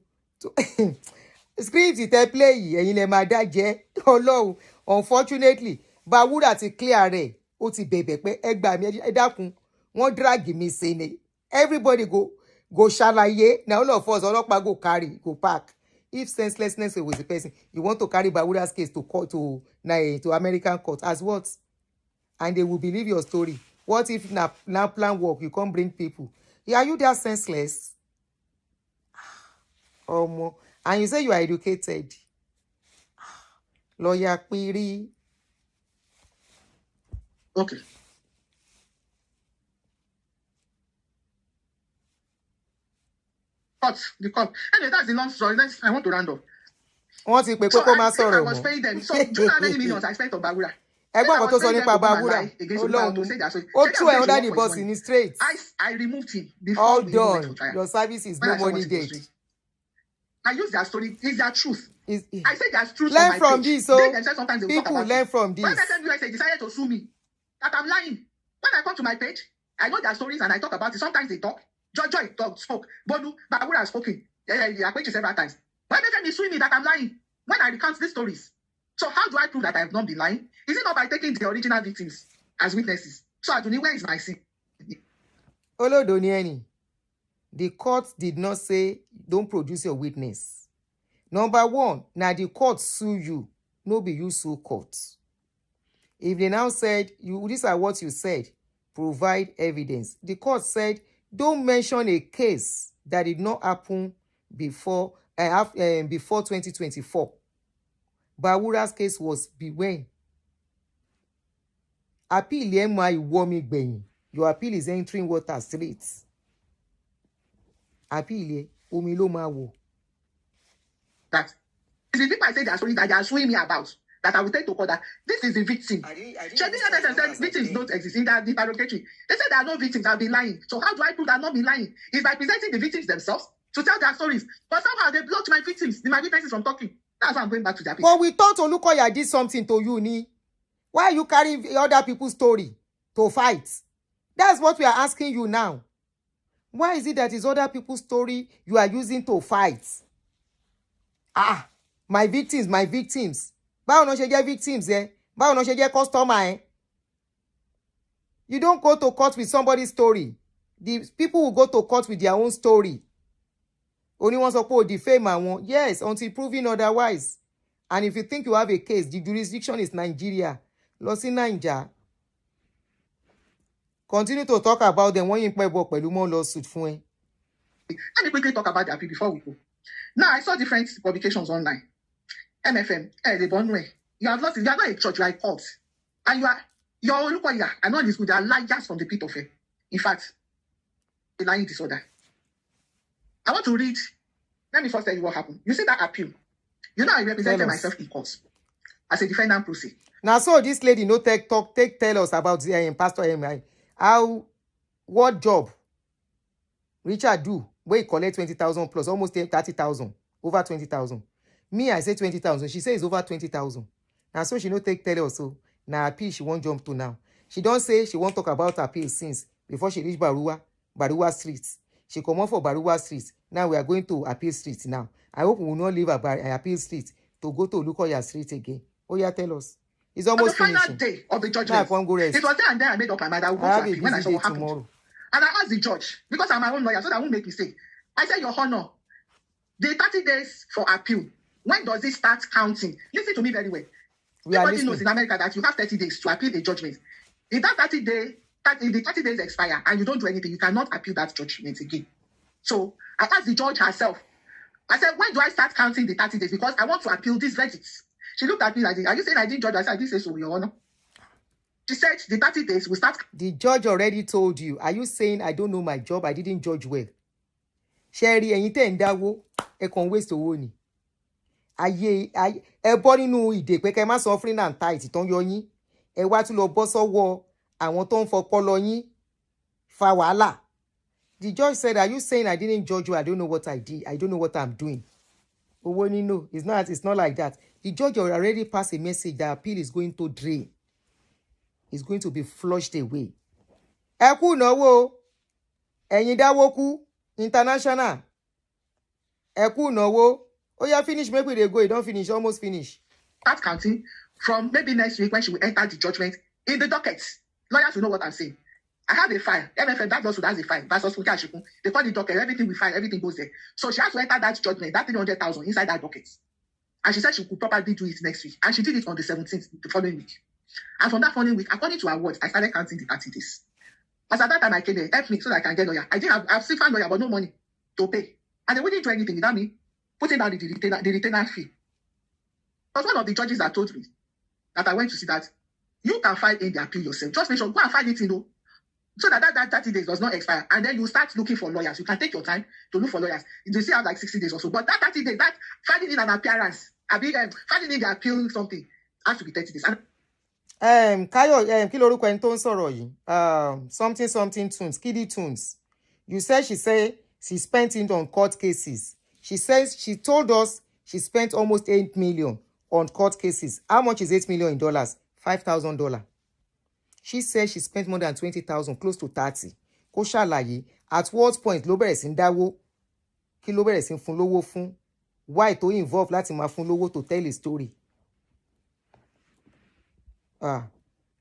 S1: script it play ẹ̀yin lẹ máa dá jẹ Ọlọ́run. Unfortunately Bawura ti clear rẹ̀ ó ti bẹ̀bẹ̀ pé ẹ gbà mí ẹ dákun wọ́n drag mi ṣe ni everybody go ṣàlàyé na all of us ọlọ́pàá go carry go pack. If senselessness was the person, you want to carry Bawura's case to court to American court as what? And they will believe your story. What if now plan work you can't bring people? Are you that senseless? And you say you are educated. Lawyer Piri.
S4: Okay. The court. Anyway, that's the long story. I want to round up. So I was paying them. So do you know how many millions I spent on Bawura?
S1: Ẹgbọ́n kan tó sọ nípa Bawura. Ó tú ẹ̀ under the bus in the straight.
S4: I removed him before.
S1: All done. Your service is no money dead.
S4: I use their story. It's their truth. I say there's truth.
S1: Learn from this, so
S4: people
S1: learn from this.
S4: When they decided to sue me, that I'm lying. When I come to my page, I know their stories and I talk about it. Sometimes they talk. Joy spoke. Bodu, Bawura has spoken. I page several times. Why they sue me that I'm lying? When I recount these stories. So how do I prove that I have not been lying? Is it not by taking the original victims as witnesses? So Aduni, where is my sin?
S1: Olodonieni. The court did not say don't produce your witness. Number one, now the court sue you, no be you sue court. If they now said, these are what you said, provide evidence. The court said, don't mention a case that did not happen before 2024. Bawura's case was when? Appeal your appeal is entering water streets. Appeal omi ló máa wò.
S4: That the people I say they are sorry that they are suing me about that I will take to court that this is the victim. Said victims don't exist in that interrogatory. They said there are no victims. I've been lying. So how do I prove that I've not been lying? Is by presenting the victims themselves to tell their stories. But somehow they blocked my victims, my witnesses from talking. That's why I'm going back to their people.
S1: Well, we thought Olukoya did something to you, Ni. Why are you carrying other people's story to fight? That's what we are asking you now. Why is it that it's other people's story you are using to fight? My victims. Báwo no ṣe jẹ́ victims, Báwo no ṣe jẹ́ customer, You don't go to court with somebody's story. The people will go to court with their own story. Only one suppose defame one. Yes, until proven otherwise. And if you think you have a case, the jurisdiction is Nigeria. Losi Naija. Continue to talk about them when you play work pẹ̀lú more lawsuit fún ẹ.
S4: Let me quickly talk about the appeal before we go. Now, I saw different publications online. MFM, the Bonway. You are not a church, you are a cult. And your Olukoya, I know this good, they are liars from the pit of hell. In fact, a lying disorder. I want to read. Let me first tell you what happened. You see that appeal. You know I represented myself in court as a defendant pro se.
S1: Now, so this lady no tell us about the Pastor what job Richard do where he collect 20,000 plus almost 30,000 over 20,000. Me I say 20,000. She says over 20,000. Now so she no tell us so. Now appeal she won't jump to now. She don't say she won't talk about appeal since before she reach Baruwa Street. She come out for Baruwa Street. Now we are going to Appeal Street now. I hope we will not leave Appeal Street to go to Olukoya Street again. Oh yeah, tell us. It's almost
S4: on the final day of the judgment. It was there and then I made up my mind. I will go to appeal when I saw what happened. Tomorrow. And I asked the judge, because I'm my own lawyer, so that I won't make mistake. I said, Your Honor, the 30 days for appeal, when does it start counting? Listen to me very well. Everybody knows in America that you have 30 days to appeal a judgment. If that 30 days expire and you don't do anything, you cannot appeal that judgment again. So I asked the judge herself. I said, when do I start counting the 30 days? Because I want to appeal these verdicts. She looked at me like, are you saying I didn't judge? I said, I didn't say so, Your Honor. She said the 30 days will start.
S1: The judge already told you. Are you saying I don't know my job? I didn't judge well. Sherry, ẹ̀yin tẹ́ ń dáwó, ẹ kàn waste owó ni. Ayé ẹ bọ́ nínú ìdè pé kẹ́ má sọ offering and tithe tán yọ yín. Ẹ wá tún lọ bọ́ sọ́wọ́ àwọn tó ń fọpọlọ yín fa wàhálà. The judge said, are you saying I didn't judge you? I don't know what I did. I don't know what I'm doing. Owó ni no, it's not like that. The judge already passed a message that appeal is going to drain. It's going to be flushed away. Ẹ kú náwó, ẹ̀yin dáwó kú, international. Ẹ kú náwó. Oh, yeah, finish. Maybe they go. You don't finish. Almost finish.
S4: Start counting from maybe next week when she will enter the judgment in the docket. Lawyers will know what I'm saying. I have a file. MFM, that also has a file. That's also Funke. They call the docket. Everything we file, everything goes there. So she has to enter that judgment, that 300,000 inside that docket. And she said she could probably do it next week. And she did it on the 17th, the following week. And from that following week, according to her words, I started counting the 30 days. As at that time I came there, help me so that I can get lawyer. I've still found lawyer, but no money to pay. And they wouldn't do anything without me putting down the retainer fee. But one of the judges that told me that I went to see that you can file in the appeal yourself. Just make sure, go and file it, so that 30 days does not expire. And then you start looking for lawyers. You can take your time to look for lawyers. You still have like 60 days or so. But that 30 days, that filing in an appearance, filing in the appeal something, has to be 30 days.
S1: Kayo, kí lorúkọ ẹni tó ń sọ̀rọ̀ yìí? Something tunes, Kiddy tunes. You said she spent it on court cases. She says she told us she spent almost 8 million on court cases. How much is $8 million? $5,000. She said she spent more than 20,000, close to 30. Kó ṣàlàyé, at what point ló bẹ̀rẹ̀ sí ń dáwó? Kí ló bẹ̀rẹ̀ sí ń fún lówó fún? Why tó involve láti máa fún lówó to tell a story?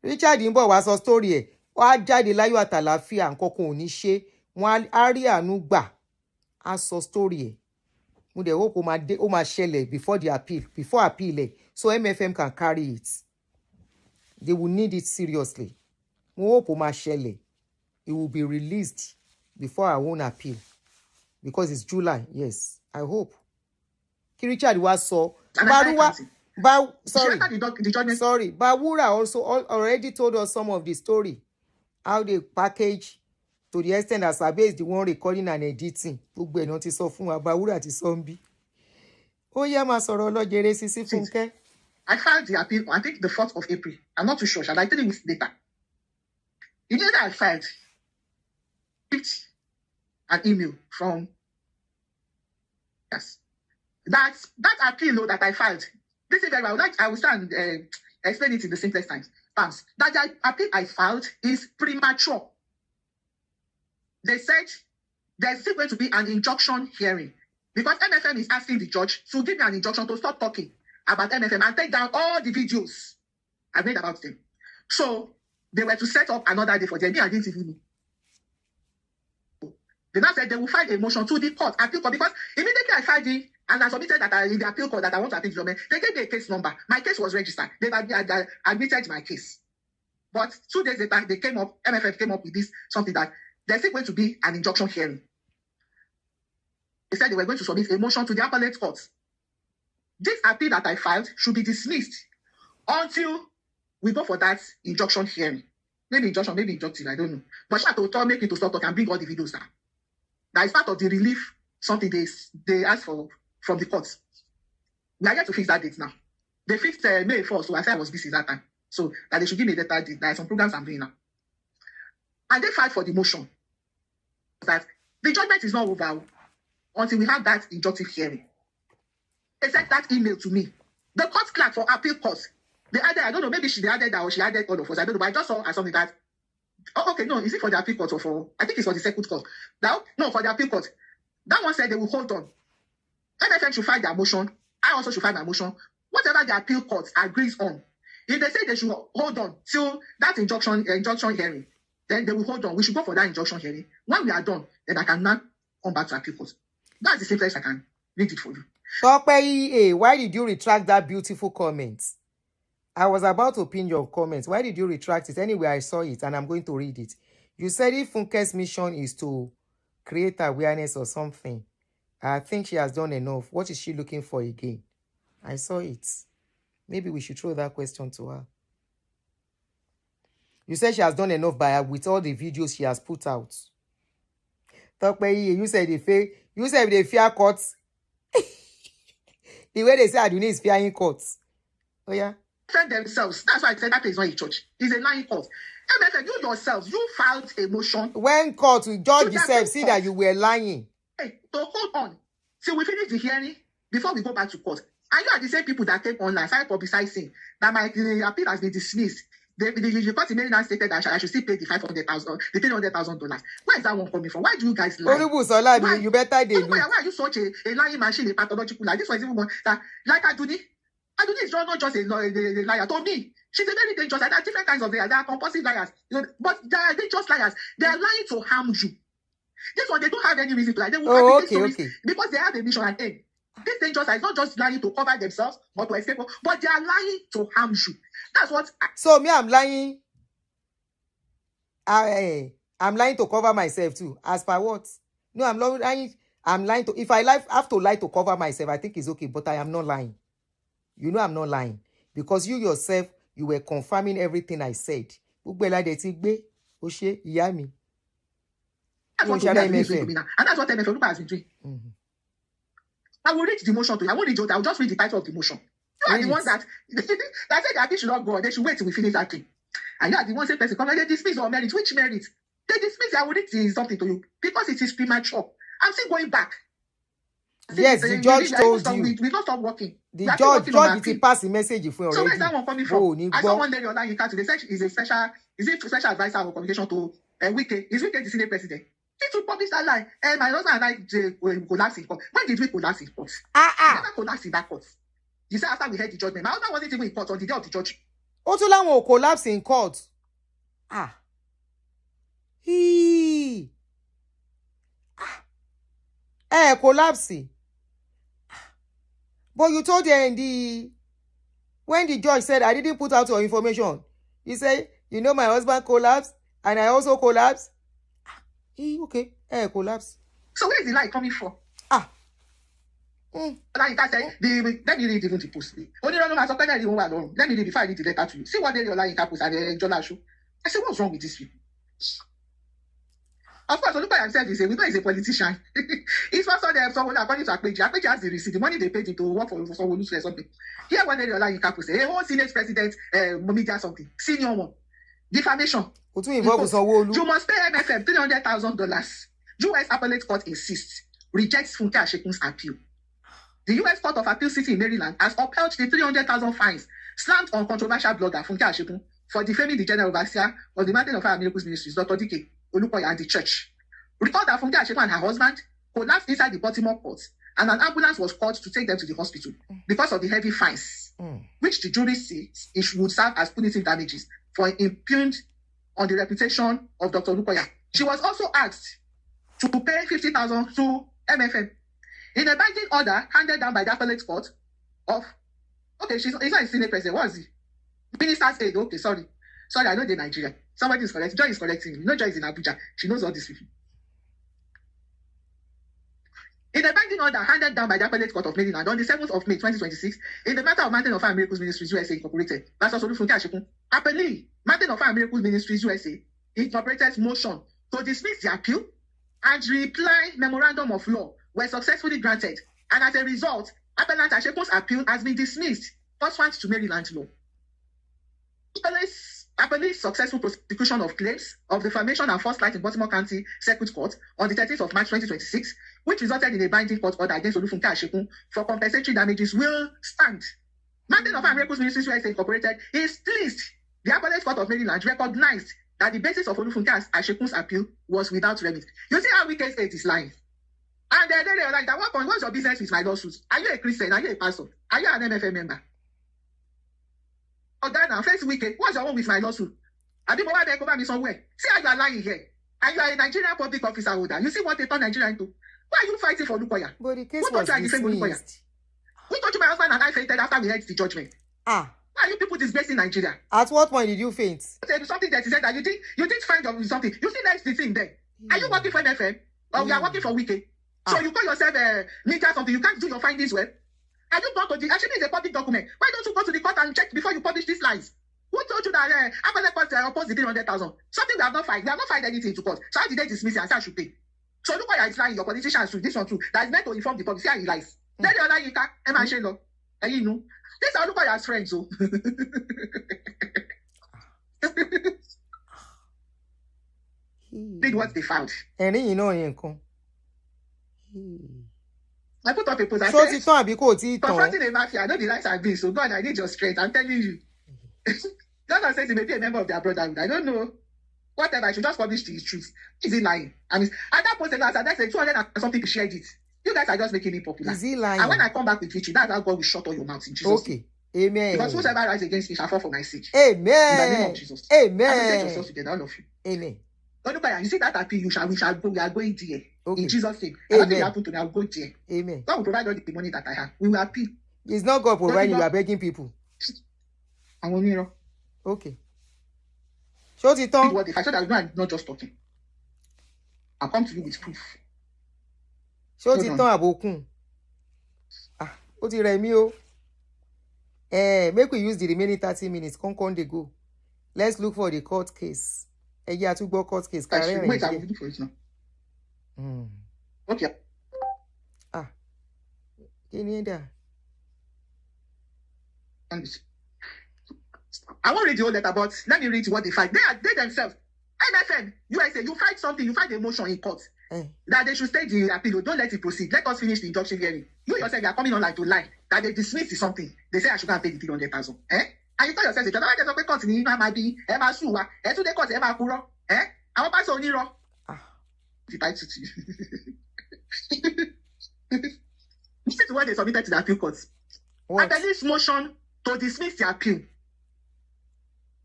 S1: Richard ń bọ̀ wá sọ story ẹ̀. Wọ́n á jáde láyọ̀ àtàlàáfíà, nǹkan kan ò ní ṣe. Wọ́n á rí àánú gbà. Á sọ story ẹ̀. Mo dẹ̀ hope ó máa ṣẹlẹ̀ before appeal so MFM can carry it. They will need it seriously. Mo hope ó máa ṣẹlẹ̀. It will be released before our own appeal because it's July. Yes, I hope. Kí Richard wá sọ. Sorry. Bawura also already told us some of the story. How they package to the extent that Sabe is the one recording and editing. Gbogbo ẹ̀ náà ti sọ fún wa, Bawura ti sọ ń bí. Ó yá máa sọ̀rọ̀ lọ́jẹ̀rẹ̀ Sisi Funke.
S4: I filed the appeal, I think the 4th of April. I'm not too sure. Shall I tell you later? Immediately I filed, an email from that appeal that I filed. This is very well. I will stand explain it in the simplest terms. That the appeal I filed is premature. They said there's still going to be an injunction hearing because MFM is asking the judge to give me an injunction to stop talking about MFM and take down all the videos I made about them. So they were to set up another day for them. I didn't even know. They now said they will file a motion to the court, appeal court, because immediately I filed it and I submitted that in the appeal court that I want to appeal the government. They gave me a case number. My case was registered. They admitted my case. But 2 days later, MFF came up with this, something that there's still going to be an injunction hearing. They said they were going to submit a motion to the appellate court. This appeal that I filed should be dismissed until we go for that injunction hearing. Maybe injunction, maybe injunctive, I don't know. But she had to make me to stop talking and bring all the videos down. That is part of the relief, something they asked for from the courts. We are yet to fix that date now. They fixed May 4th, so I said I was busy that time. So that they should give me a better date. There are some programs I'm doing now. And they filed for the motion that the judgment is not over until we have that injunctive hearing. They sent that email to me. The court clerk for appeal court, they added, I don't know, maybe they added that or she added all of us. I don't know, but I just saw something that, no, is it for the appeal court or for, I think it's for the circuit court. Now, no, for the appeal court. That one said they will hold on. MFM should file their motion. I also should file my motion. Whatever the appeal court agrees on. If they say they should hold on till that injunction hearing, then they will hold on. We should go for that injunction hearing. When we are done, then I can now come back to appeal court. That's the simplest I can read it for you.
S1: Why did you retract that beautiful comment? I was about to pin your comments. Why did you retract it? Anyway, I saw it and I'm going to read it. You said if Funke's mission is to create awareness or something, I think she has done enough. What is she looking for again? I saw it. Maybe we should throw that question to her. You said she has done enough by her with all the videos she has put out. You said they fear courts. The way they say Aduni is fearing courts. Oh yeah.
S4: Defend themselves. That's why I said that place is not a church. It's a lying court. MFM, you yourselves, you filed a motion.
S1: When court will judge yourself, see that you were lying.
S4: Hey, so hold on. Till we finish the hearing before we go back to court. And you are the same people that came online, started publicizing that my appeal has been dismissed. The court in Maryland stated that I should still pay the $500,000, the $300,000. Where is that one coming from? Why do you guys lie?
S1: Why? You better do.
S4: Why are you such a lying machine, a pathological lie? This was even one that, like Aduni is not just a liar. To me, she's a very dangerous. There are different kinds of liars. There are compulsive liars, but they are dangerous liars. They are lying to harm you. This one, they don't have any reason to lie. They will stories because they have a mission and aim. This dangerous liars not just lying to cover themselves or to escape, but they are lying to harm you. That's what. So
S1: me, I'm lying. I'm lying to cover myself too. As per what? No, I'm not lying. I'm lying to. If I have to lie to cover myself, I think it's okay. But I am not lying. You know I'm not lying because you yourself you were confirming everything I said. And that's what
S4: MFM has been doing. I will read the motion to you. I won't read it. I will just read the title of the motion. You are the ones that said the appeal should not go on. They should wait till we finish that thing. And you are the one saying person come and they dismiss or merit. Which merit? They dismiss. I will read something to you because it is premature. I'm still going back.
S1: Yes, the judge told you.
S4: We don't stop working.
S1: The judge is passing message if we already.
S4: So where's that one coming from? I saw one lady online in Canada. They said is a special advisor on communication to Wike. Is Wike the Senate president? He to publish that lie. My husband and I collapsed in court. When did we collapse in court? We never collapsed in that court. You said after we heard the judgment. My husband wasn't even in court on the day of the judge.
S1: Otola will collapse in court. Collapse. But you told her when the judge said I didn't put out your information, he said, you know, my husband collapsed and I also collapsed. Okay, collapse.
S4: So where is the lie coming from? Like I said, let me read even the post. Let me read before I read the letter to you. See what they lying post and Jonah show. I said, what's wrong with these people? Of course, look at himself. We know he's a politician. He's first on there. Someone according to Akpeji. Akpeji has the receipt. The money they paid him to work for someone or something. Here, one day they lying post. A whole Senate president, media something, senior one, defamation. You must pay MFM $300,000. U.S. Appellate Court insists, rejects Funke Ashekun's appeal. The U.S. Court of Appeal sitting in Maryland has upheld the $300,000 fines slammed on controversial blogger Funke Ashekun for defaming the general overseer of the Mountain of Fire Miracles Ministries, Dr. Dike Olukoya, and the church. Recall that Funke Ashekun and her husband collapsed inside the Baltimore court, and an ambulance was called to take them to the hospital because of the heavy fines, which the jury says it would serve as punitive damages for impugned on the reputation of Dr. Olukoya. She was also asked to pay $50,000 to MFM. In a binding order handed down by the appellate court of, he's not a Senate president, what is he? Minister's aid, sorry, I know the Nigeria. Somebody is correct. Joy is correcting me. No, Joy is in Abuja. She knows all these people. In a binding order handed down by the appellate court of Maryland on the 7th of May 2026, in the matter of Mountain of Fire Miracles Ministries USA Incorporated, versus Funke Ashekun, appellee, Mountain of Fire Miracles Ministries USA Incorporated motion to dismiss the appeal and reply memorandum of law were successfully granted, and as a result, Appellant Ashekun's appeal has been dismissed pursuant to Maryland law. Appellee's successful prosecution of claims of defamation and false light in Baltimore County Circuit Court on the 13th of March 2026, which resulted in a binding court order against Funke Ashekun for compensatory damages, will stand. Mountain of Fire Miracles Ministries USA Incorporated is pleased the Appellate Court of Maryland recognized that the basis of Funke Ashekun's appeal was without remedy. You see how Wike's aid is lying? And then they were like, at what point, what's your business with my lawsuits? Are you a Christian? Are you a pastor? Are you an MFM member? Oh, that now, first weekend, what's your own with my lawsuit? I didn't want to cover me somewhere. See how you are lying here. And you are a Nigerian public officer holder. You see what they turn Nigeria into. Why are you fighting for Olukoya?
S1: But the case was dismissed.
S4: Who told you my husband and I fainted after we heard the judgment? Why are you people disgracing Nigeria?
S1: At what point did you faint?
S4: Something that you said that you didn't find out something. You see that's the thing there. Are you working for MFM? Or we are working for Wike? So you call yourself media something. You can't do your findings well. Are you going to the actually it's a public document? Why don't you go to the court and check before you publish these lies? Who told you that after the court opposed the 300,000? Something we have not filed. We have not filed anything to court. So how did they dismiss it and say I should pay? So look why it's lying. Your politicians should this one too. That is meant to inform the public. See how he lies. Then the other you can and you know. This are look why as friends. So did what they found.
S1: And then you know
S4: I put up a post. I
S1: so
S4: said,
S1: confronting
S4: the mafia. I know the lies I've been. So God, I need your strength. I'm telling you. God says he may be a member of their brotherhood. I don't know. Whatever. I should just publish the truth. Is he lying? I mean, at that point, that's 200 and some people shared it. You guys are just making it popular.
S1: Is he lying?
S4: And when I come back with victory, that's how God will shut all your mouths in Jesus' name.
S1: Amen.
S4: Because whosoever rise against me shall fall for my sake.
S1: Amen.
S4: In the name of Jesus.
S1: Amen.
S4: Associate yourselves together, all of you.
S1: Amen.
S4: You see that appeal, we shall go. We are going there.
S1: Okay.
S4: In Jesus' name.
S1: Amen.
S4: Nothing will happen to me. I'll go there.
S1: Amen.
S4: God will provide all the money that I have. We will appeal.
S1: It's not God providing. You are begging people.
S4: I won't hear.
S1: Okay. Show the tongue.
S4: What if I said I'm not just talking? I'll come to you with proof.
S1: Show the tongue abokun. What you remi o? Make we use the remaining 30 minutes. Come they go. Let's look for the court case. Yeah, to go court case.
S4: Wait, I will look for it now. Okay. I won't read the whole letter, but let me read what they fight. They themselves, MFM, USA, you fight something, you fight a motion in court. That they should stay the appeal. Don't let it proceed. Let us finish the injunction hearing. You yourself, you are coming online to lie. That they dismiss is something. They say I should go and pay the 300,000. And you tell yourself, the other way continue, might be, Emma Suwa, and to the court, Emma Kuro. I want pass on Niro. The bite to you. This is what they submitted to the appeal court. Appellee's motion to dismiss the appeal.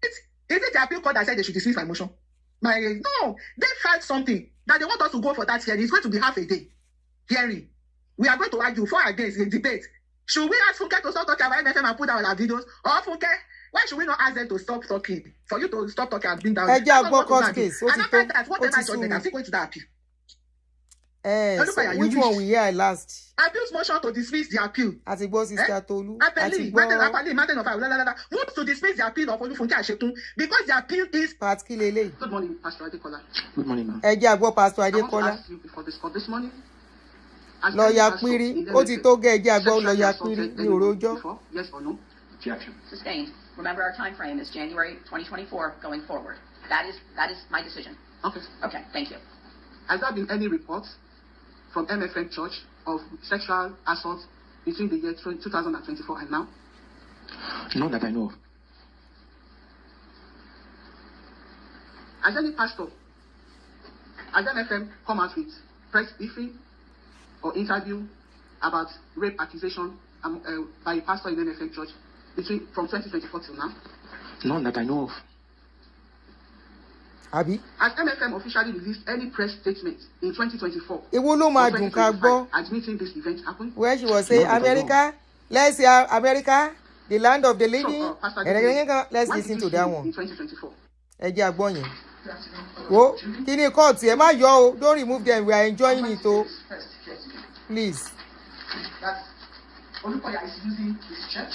S4: Is it the appeal court that said they should dismiss my motion? No, they filed something that they want us to go for that hearing. It's going to be half a day hearing. We are going to argue for or against in debate. Should we ask Funke to stop talking about MFM and put down our videos? Or Funke, why should we not ask them to stop talking? For you to stop talking and bring down.
S1: And after
S4: that, whatever judgment, I'm still going to that appeal.
S1: Which one we hear last?
S4: Appeals motion to dismiss the appeal.
S1: As it was Sister Tolu.
S4: Move to dismiss the appeal of Funke Asetun because the appeal is.
S10: Good morning, Pastor Adekola. Good morning, ma'am.
S1: Pastor Adekola.
S10: I want to ask you before this morning.
S1: Lawyer Query. Lawyer Query.
S10: Yes or no?
S11: Objection. Sustained. Remember, our time frame is January 2024 going forward. That is my decision.
S10: Okay.
S11: Okay, thank you.
S10: Has there been any reports from MFM Church of sexual assault between the year 2024 and now?
S5: Not that I know of.
S10: Has any pastor, has MFM come out with press briefing or interview about rape accusation by a pastor in MFM Church from 2024 till now?
S5: None that I know of.
S1: Abi?
S10: Has MFM officially released any press statement in 2024?
S1: It will no matter
S10: admitting this event happened?
S1: Where she was saying, America, let's hear America, the land of the living. Let's listen to that one.
S10: In 2024.
S1: Oh, Kini court, don't remove them. We are enjoying it. Please.
S10: That Olukoya is using his church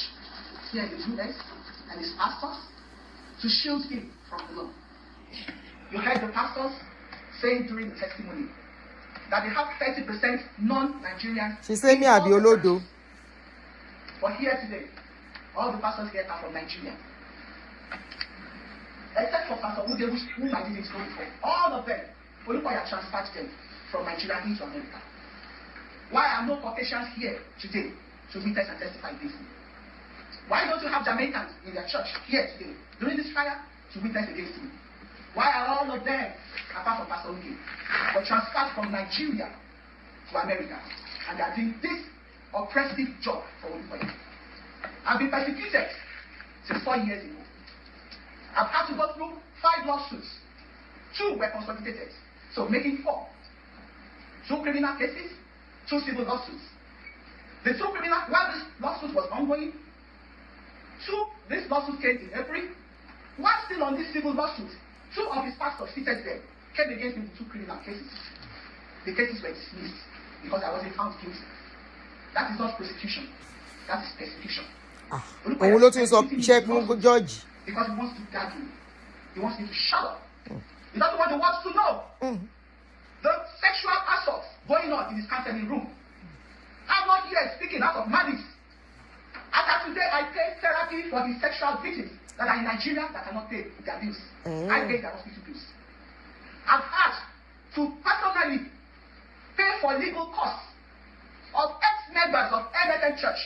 S10: here in the US and his pastors to shield him from the law. You heard the pastors saying during the testimony that they have 30% non-Nigerian.
S1: She said me Abiolodo.
S10: But here today, all the pastors here are from Nigeria. Except for Pastor Ude, whom I didn't know before. All of them, Olukoya transferred them from Nigeria into America. Why are no Caucasians here today to witness and testify this? Why don't you have Jamaicans in their church here today during this trial to witness against me? Why are all of them, apart from Pastor Ude, were transferred from Nigeria to America and they are doing this oppressive job for Olukoya? I've been persecuted since 4 years ago. I've had to go through 5 lawsuits. 2 were consolidated, so making 4. 2 criminal cases, 2 civil lawsuits. The 2 criminal, while this lawsuit was ongoing, this lawsuit came in April. While still on this civil lawsuit, 2 of his pastors seated there came against me with 2 criminal cases. The cases were dismissed because I wasn't found guilty. That is not prosecution.
S4: That is persecution.
S1: Òun ló tún sọ iṣẹ́ fún George.
S4: Because he wants to gag me. He wants me to shut up. He doesn't want the world to know the sexual assault going on in his counseling room. I'm not here speaking out of malice. After today, I pay therapy for the sexual victims that are in Nigeria that cannot pay the abuse. I pay their hospital bills. I've had to personally pay for legal costs of ex-members of MFM Church.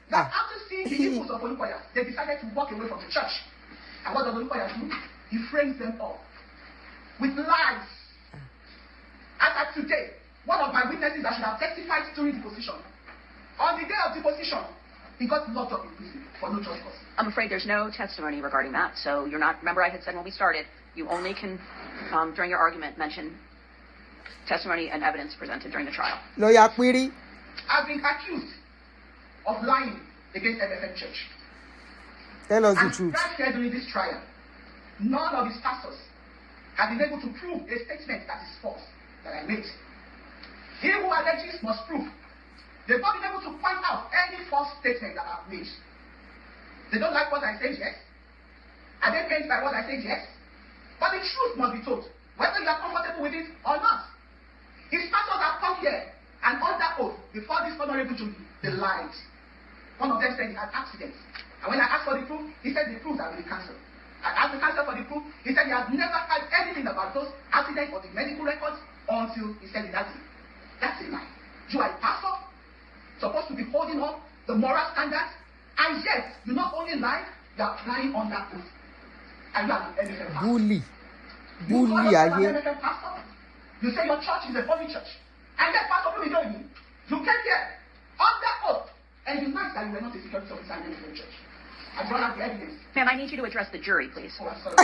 S4: That after seeing the evils of Olukoya, they decided to walk away from the church. And what does Olukoya do? He frames them all with lies. As at today, one of my witnesses that should have testified during the deposition, on the day of deposition, he got locked up in prison for no just cause.
S11: I'm afraid there's no testimony regarding that. So you're not, remember I had said when we started, you only can, during your argument, mention testimony and evidence presented during the trial.
S1: Lawyer Query.
S4: I've been accused of lying against MFM Church.
S1: Tell us the truth.
S4: Right here during this trial, none of his pastors have been able to prove a statement that is false that I made. He who alleges must prove. They've not been able to point out any false statement that I've made. They don't like what I say, yes. Are they pained by what I say, yes? But the truth must be told, whether you are comfortable with it or not. His pastors have come here and under oath before this honorable jury, they lied. One of them said he had accidents. And when I asked for the proof, he said the proofs have been cancelled. I asked the counsel for the proof, he said he has never had anything about those accidents or the medical records until he said it that day. That's a lie. You are a pastor, supposed to be holding up the moral standards, and yet you not only lie, you are lying on that oath. And you are an MFM pastor.
S1: Bully.
S4: You call yourself an MFM pastor. You say your church is a holy church. And that pastor will be doing you. You came here on that oath and denied that you were not a security officer in the MFM church. I brought out the evidence.
S11: Ma'am, I need you to address the jury, please.
S4: Oh, I'm sorry.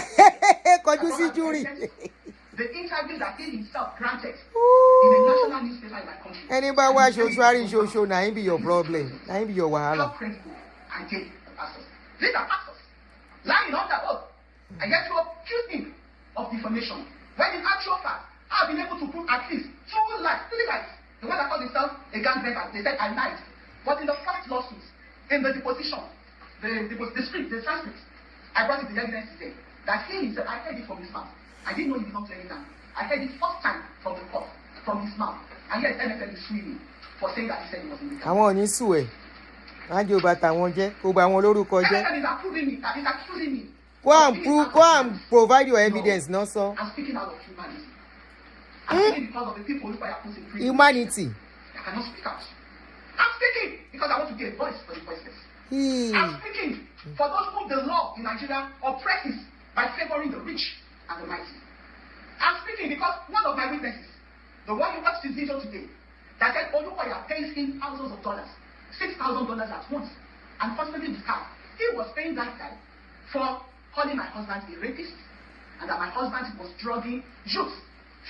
S1: Could you see jury?
S4: The interview that he himself granted in a national newspaper in my country.
S1: Anybody watch your show, now be your problem. Now be your wahala.
S4: How credible and gay the pastors. These are pastors lying on that oath. And yet you accuse me of defamation. When in actual fact, I've been able to prove at least 2 lies, 3 lies. The one that called himself a gang member, they said I lied. But in the first lawsuit, in the deposition, the transcript, I brought it the evidence today that he himself, I heard it from his mouth. I didn't know he belonged to any gang. I heard it first time from the court, from his mouth. And yet MFM is suing me for saying that he said he was in the gang.
S1: Àwọn ò ní sùn ẹ̀. Wọ́n á jẹ́ òbá tàwọn jẹ́, kó bà wọn lórúkọ jẹ́.
S4: MFM is approving me, is accusing me.
S1: Go and provide your evidence, no sir.
S4: I'm speaking out of humanity. I'm speaking because of the people who are put in prison.
S1: Humanity.
S4: I cannot speak out. I'm speaking because I want to be a voice for the voiceless. I'm speaking for those whom the law in Nigeria oppresses by favoring the rich and the mighty. I'm speaking because one of my witnesses, the one who watched this video today, that said Olukoya pays him thousands of dollars, $6,000 at once, and possibly with car. He was paying that guy for calling my husband a rapist, and that my husband was drugging youth,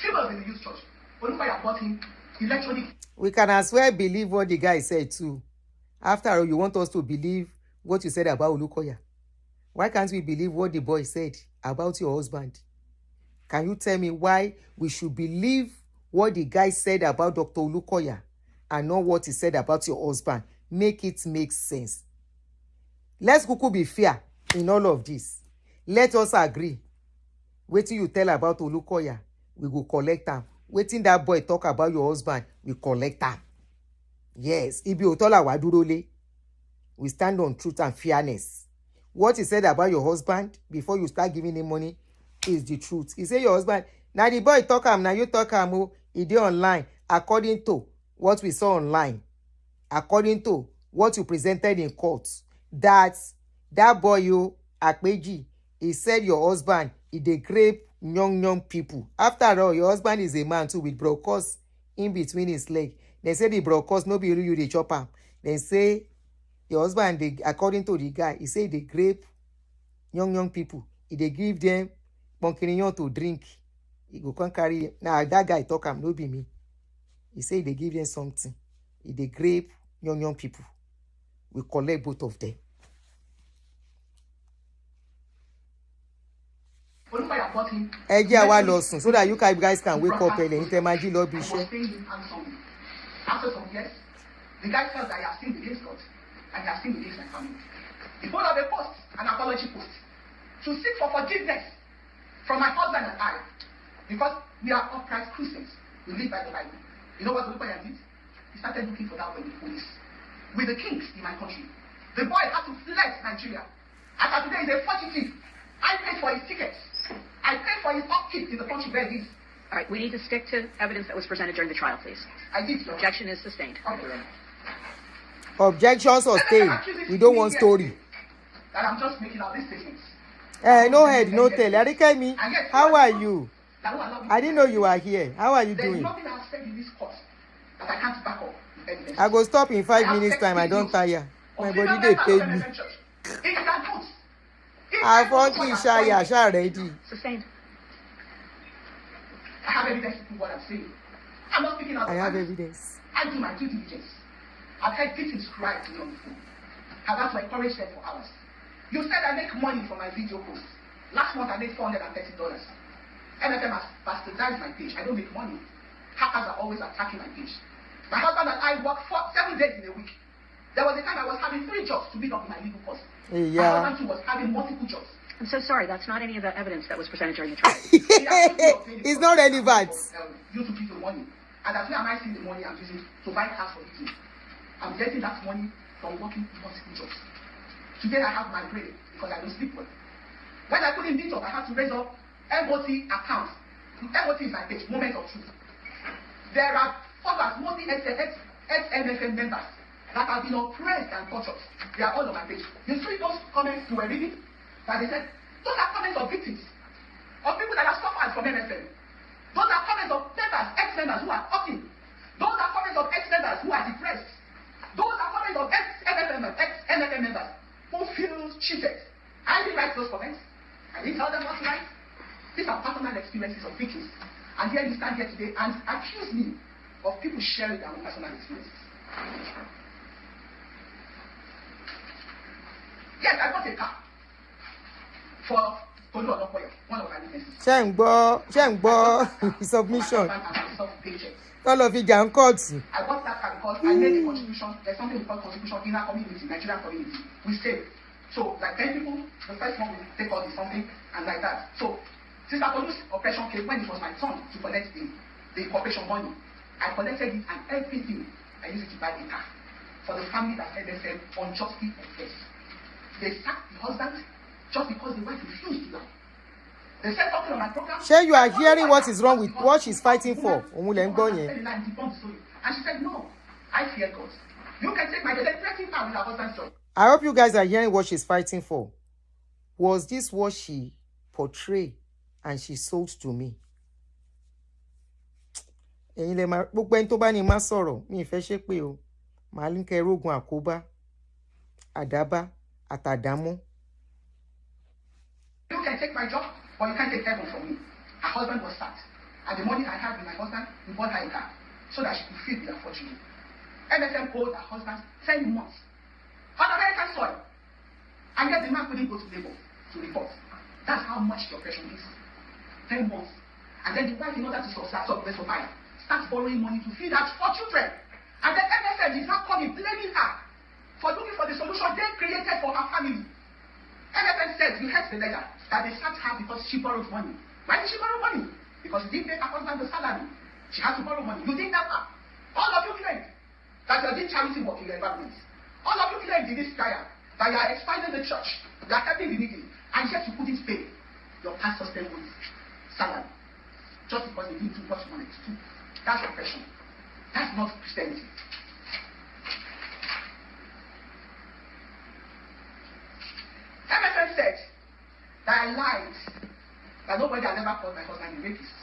S4: females in the youth church. Olukoya bought him electronic.
S1: We can as well believe what the guy said too. After all, you want us to believe what you said about Olukoya. Why can't we believe what the boy said about your husband? Can you tell me why we should believe what the guy said about Dr. Olukoya and not what he said about your husband? Make it make sense. Let's kuku be fair in all of this. Let us agree. Wetin you tell about Olukoya, we go collect am. Wetin that boy talk about your husband, we collect am. Yes, ibi otola wa duro le. We stand on truth and fairness. What he said about your husband before you start giving him money is the truth. He say your husband, now the boy talk am, now you talk am, oh, he dey online according to what we saw online, according to what you presented in court. That boy, you Akpeji, he said your husband, he dey grape young people. After all, your husband is a man too with brocos in between his leg. They say the brocos no be you the chopper. They say your husband, they, according to the guy, he say they grape young people. He they give them bonkinyon to drink. He go come carry. Now that guy talk am no be me. He say they give them something. He they grape young people. We collect both of them. Ẹ jẹ́ àwa lọ sùn so that you guys can wake up early. Ní tẹ́ máa jí lọ bí iṣẹ́.
S4: After some years, The guy felt that he has sinned against God and he has sinned against my family. He put up a post, an apology post, to seek for forgiveness from my husband and I, because we are upright Christians. We live by the Bible. You know what the boy did? He started looking for that with the police, with the kings in my country. The boy had to flee Nigeria. As of today, he's a fugitive. I paid for his tickets. I paid for his upkeep in the country where he is.
S11: All right, we need to stick to evidence that was presented during the trial, please.
S4: I did.
S11: Objection is sustained.
S4: Okay.
S1: Objection sustained. We don't want story.
S4: That I'm just making out these statements.
S1: No head, no tail. Arikemi, how are you? I didn't know you were here. How are you doing?
S4: There's nothing I've said in this court that I can't back up with evidence.
S1: I go stop in 5 minutes time. I don't tire. My body they pay me. I Funke Shaya ready.
S11: Sustained.
S4: I have evidence to prove what I'm saying. I'm not speaking out.
S1: I have evidence.
S4: I do my due diligence. I've heard victims cry to me on the phone. I've had to encourage them for hours. You said I make money from my video posts. Last month I made $430. MFM has bastardized my page. I don't make money. Hackers are always attacking my page. My husband and I work 7 days in a week. There was a time I was having 3 jobs to meet up with my legal costs.
S1: Yeah.
S4: My husband too was having multiple jobs.
S11: I'm so sorry. That's not any of the evidence that was presented during the trial.
S1: It's not relevant.
S4: You to give the money. And that's where am I seeing the money I'm using to buy cars for eating. I'm getting that money from working multiple jobs. Today I have my brain because I don't sleep well. When I couldn't meet up, I had to raise up MOT accounts. MOT is my page, Moment of Truth. There are followers, mostly ex-MFM members, that have been oppressed and tortured. They are all on my page. You see those comments you were reading? That they said, those are comments of victims, of people that have suffered from MFM. Those are comments of members, ex-members who are opting. Those are comments of ex-members who are depressed. Those are comments of ex-MFM members who feel cheated. I didn't write those comments. I didn't tell them what to write. These are personal experiences of victims. And here you stand here today and accuse me of people sharing their own personal experiences. Yes, I got a car for Tolu Onokoyo, one of my witnesses.
S1: Shengbo, submission. All of it can cut.
S4: I got that car because I made a contribution. There's something we call contribution in our community, Nigerian community. We save. So, like 10 people, the first one will take all the something and like that. So, Sister Tolu's operation came when it was my turn to collect the operation money. I collected it and everything. I used it to buy a car for the family that had themselves unjustly oppressed. They sacked the husband just because the wife refused to lie. They said something on my program.
S1: Sure, you are hearing what is wrong with what she's fighting for.
S4: And she said, no, I fear God. You can take my threatening her with her husband's job.
S1: I hope you guys are hearing what she's fighting for. Was this what she portrayed and she sold to me? Ẹ̀yin lè máa gbogbo ẹni tó bá ní má sọ̀rọ̀ mi ìfẹ́ ṣe pé o màá ní kẹ́ rógun àkóbá àdábá àtàdámọ́.
S4: You can take my job, but you can't take heaven from me. Her husband was sacked, and the money I had with my husband, we bought her a car so that she could feed with her fortune. MSM owed her husband 10 months on American soil, and yet the man couldn't go to labor to report. That's how much the oppression is. 10 months, and then the wife, in order to survive, starts borrowing money to feed her 4 children, and then MSM is now coming blaming her for looking for the solution they created for her family. MSM said, you heard the letter, that they sacked her because she borrowed money. Why did she borrow money? Because she didn't pay her husband the salary. She had to borrow money. You didn't help her. All of you claimed that you are doing charity work in your environment. All of you claimed in this trial that you are expanding the church, you are helping the needy, and yet you couldn't pay your pastor's 10 months salary just because they didn't do what you wanted to do. That's oppression. That's not Christianity. MSN said that I lied, that nobody had ever called my husband a rapist.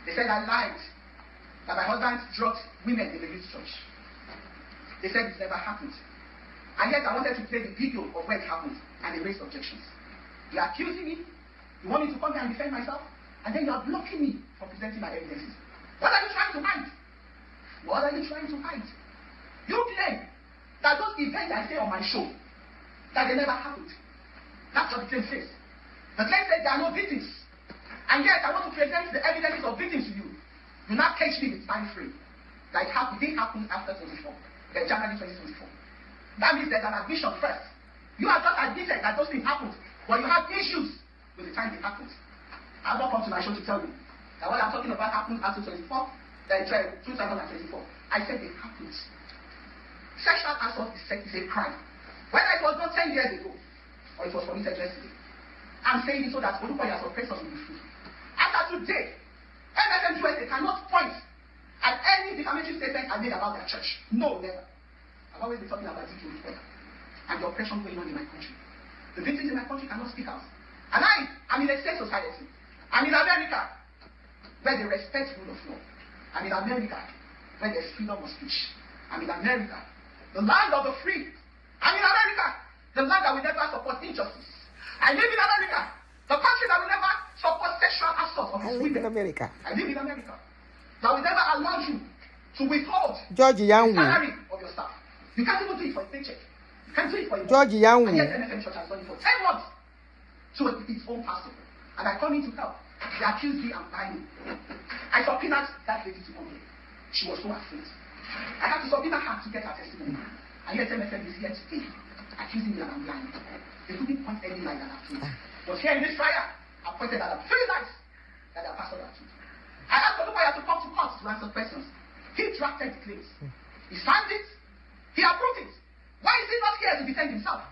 S4: They said I lied, that my husband drugged women in the youth church. They said it never happened. And yet I wanted to play the video of when it happened, and they raised objections. You are accusing me, you want me to come here and defend myself, and then you are blocking me from presenting my evidences. What are you trying to hide? What are you trying to hide? You claim that those events I say on my show, that they never happened. That's what the claim says. The claim says there are no victims. And yet I want to present the evidences of victims to you. You now catch me with time frame. Like it didn't happen after 24. January 2024. That means there's an admission first. You are just admitted that those things happened, but you have issues with the time it happened. I've not come to my show to tell you that what I'm talking about happened after 2024. I said it happened. Sexual assault is a crime. Whether it was done 10 years ago or it was committed yesterday. I'm saying it so that Olukoya's oppressors will be free. After today, MFM USA cannot point at any defamatory statement I made about their church. No, never. I've always been talking about it and the oppression going on in my country. The victims in my country cannot speak out. And I'm in a safe society. I'm in America, where they respect rule of law. I'm in America, where there's freedom of speech. I'm in America, the land of the free. I'm in America, the land that will never support injustice. I live in America, the country that will never support sexual assault of its women. I live in America, that will never allow you to withhold the salary of your staff. You can't even do it for a paycheck. You can't do it for a
S1: George Young.
S4: And yet MFM Church has done it for 10 months to its own pastor. And I come in to help. They accused me and lying. I subpoenaed that lady to come here. She was so afraid. I had to subpoena her to get her testimony. And yet MFM is here today, accusing me that I'm lying. They couldn't point any lie that I've told. But here in this trial, I pointed out 3 lies that their pastor had told. I asked Olukoya to come to court to answer questions. He drafted the claims. He signed it. He approved it. Why is he not here to defend himself?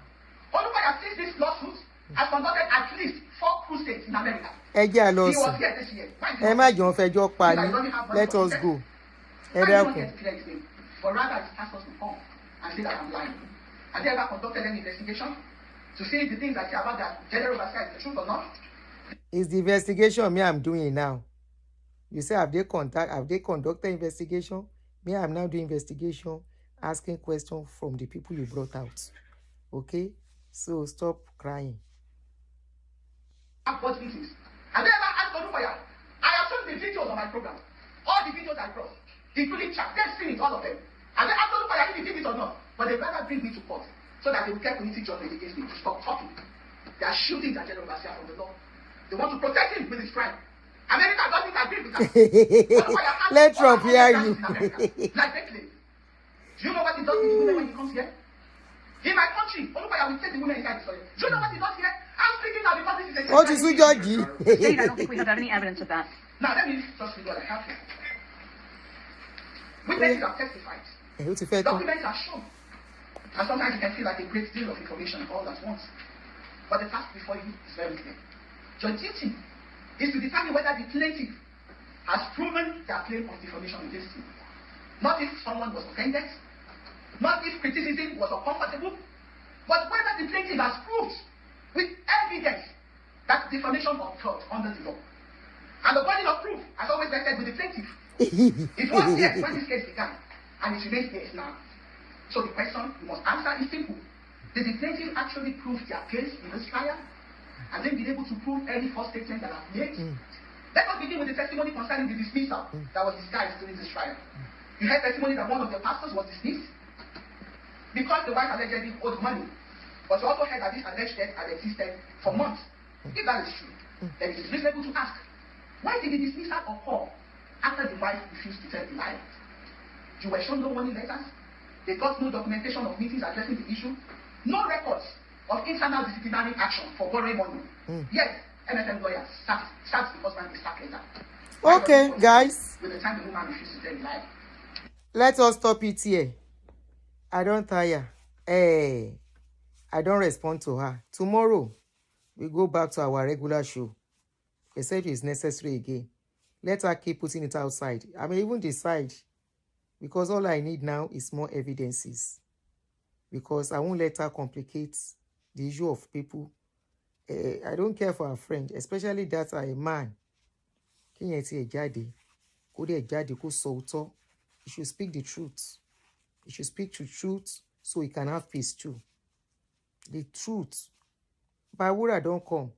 S4: Olukoya, since this lawsuit, has conducted at least 4 crusades in America. He was here this year.
S1: Let us go.
S4: But rather, it's pastors to come and say that I'm lying. Have they ever conducted any investigation to see if the things I say about that general overseer is the truth or not?
S1: It's the investigation me I'm doing now. You say have they conducted investigation? Me, I'm now doing investigation, asking questions from the people you brought out. Okay? So stop crying.
S4: What meetings? Have they ever asked Olukoya? I have shown the videos on my program. All the videos I brought, including chat. They've seen it, all of them. And they asked Olukoya if he did it or not. But they'd rather bring me to court so that they will get community judgment against me to stop talking. They are shooting their general overseer from the law. They want to protect him with his crime. America doesn't agree with that.
S1: Let Trump hear you.
S4: Like Beckley. Do you know what he does with the women when he comes here? In my country, Olukoya will take the women inside the soil. Do you know what he does here? I'm speaking now because this is a...
S1: What is it, Georgie?
S11: State, I don't think we have any evidence of that.
S4: Now, let me just read what I have here. Witnesses have testified. Documents are shown. And sometimes you can feel like a great deal of information all at once. But the task before you is very clear. Your duty is to determine whether the plaintiff has proven their claim of defamation against you. Not if someone was offended, not if criticism was uncomfortable, but whether the plaintiff has proved with evidence that defamation occurred under the law. And the burden of proof has always rested with the plaintiff. It was here when this case began, and it remains here now. So the question you must answer is simple. Did the plaintiff actually prove their case in this trial? And then be able to prove any false statement that I've made? Let us begin with the testimony concerning the dismissal that was disguised during this trial. You heard testimony that one of the pastors was dismissed because the wife allegedly owed money. But you also heard that this alleged debt had existed for months. If that is true, then it is reasonable to ask, why did the dismissal occur after the wife refused to tell the lie? You were shown no warning letters. They got no documentation of meetings addressing the issue. No records of internal disciplinary action for borrowing money. Yes, MFM lawyers sacked the husband with sack letter.
S1: Okay, guys.
S4: With the time the woman refused to tell the lie.
S1: Let us stop it here. I don't tire. Hey. I don't respond to her. Tomorrow, we go back to our regular show. Except it's necessary again. Let her keep putting it outside. I may even decide. Because all I need now is more evidences. Because I won't let her complicate the issue of people. I don't care for her friend. Especially that a man. You should speak the truth. You should speak the truth so he can have peace too. The truth. Bawura don't come.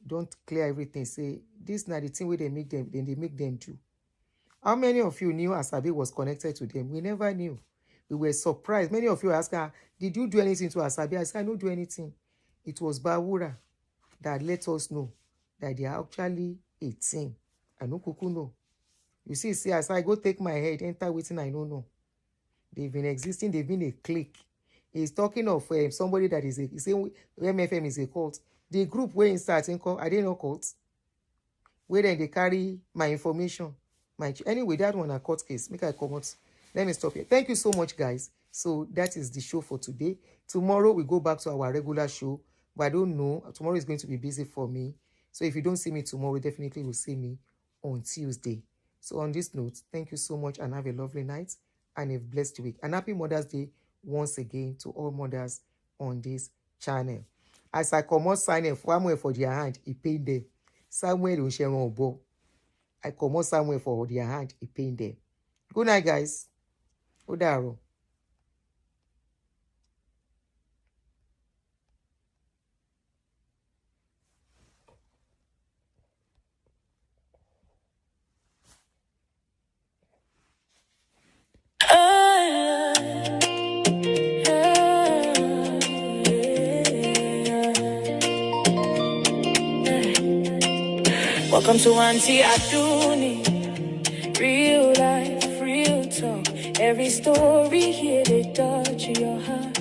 S1: Don't clear everything. Say, this na the thing where they make them, then they make them do. How many of you knew Asabi was connected to them? We never knew. We were surprised. Many of you asked her, did you do anything to Asabi? I said, I don't do anything. It was Bawura that let us know that they are actually a team. I know Kuku know. You see, as I go take my head, enter waiting, I don't know. They've been existing. They've been a clique. He's talking of somebody that is he's saying MFM is a cult. The group where in starting called, I didn't know cults. Where then they carry my information. Anyway, that one a court case. Make I come out. Let me stop here. Thank you so much, guys. So that is the show for today. Tomorrow we go back to our regular show. But I don't know. Tomorrow is going to be busy for me. So if you don't see me tomorrow, definitely will see me on Tuesday. So on this note, thank you so much and have a lovely night and a blessed week. And happy Mother's Day once again to all mothers on this channel. As I come out signing for their hand, he paid them. Somewhere don't share on board. I come out somewhere for their hand, he paid them. Good night, guys. Odaro.
S3: Welcome to Aunty Aduni. Real life, real talk. Every story here they touch your heart.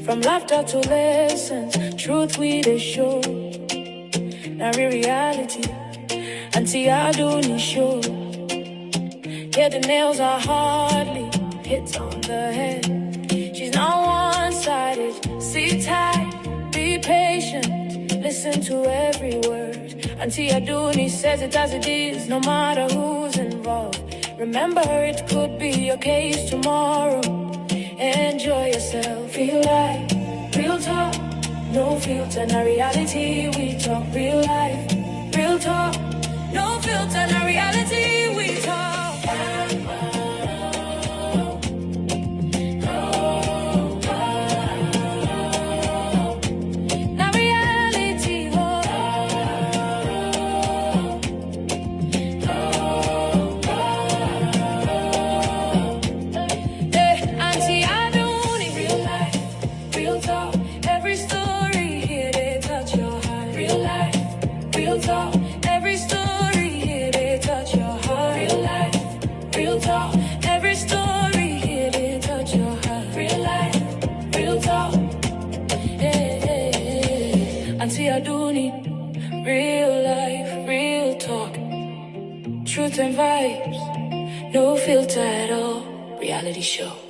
S3: From laughter to lessons, truth we they show. Now reality, Aunty Aduni show. Yeah, the nails are hardly hits on the head. She's not one-sided. Sit tight, be patient, listen to every word. Aunty Aduni says it as it is, no matter who's involved. Remember, it could be your case tomorrow. Enjoy yourself, feel like real talk, no filter, na reality. We talk real life, real talk, no filter, na reality. We talk. Aduni, real life, real talk, truth and vibes, no filter at all, reality show.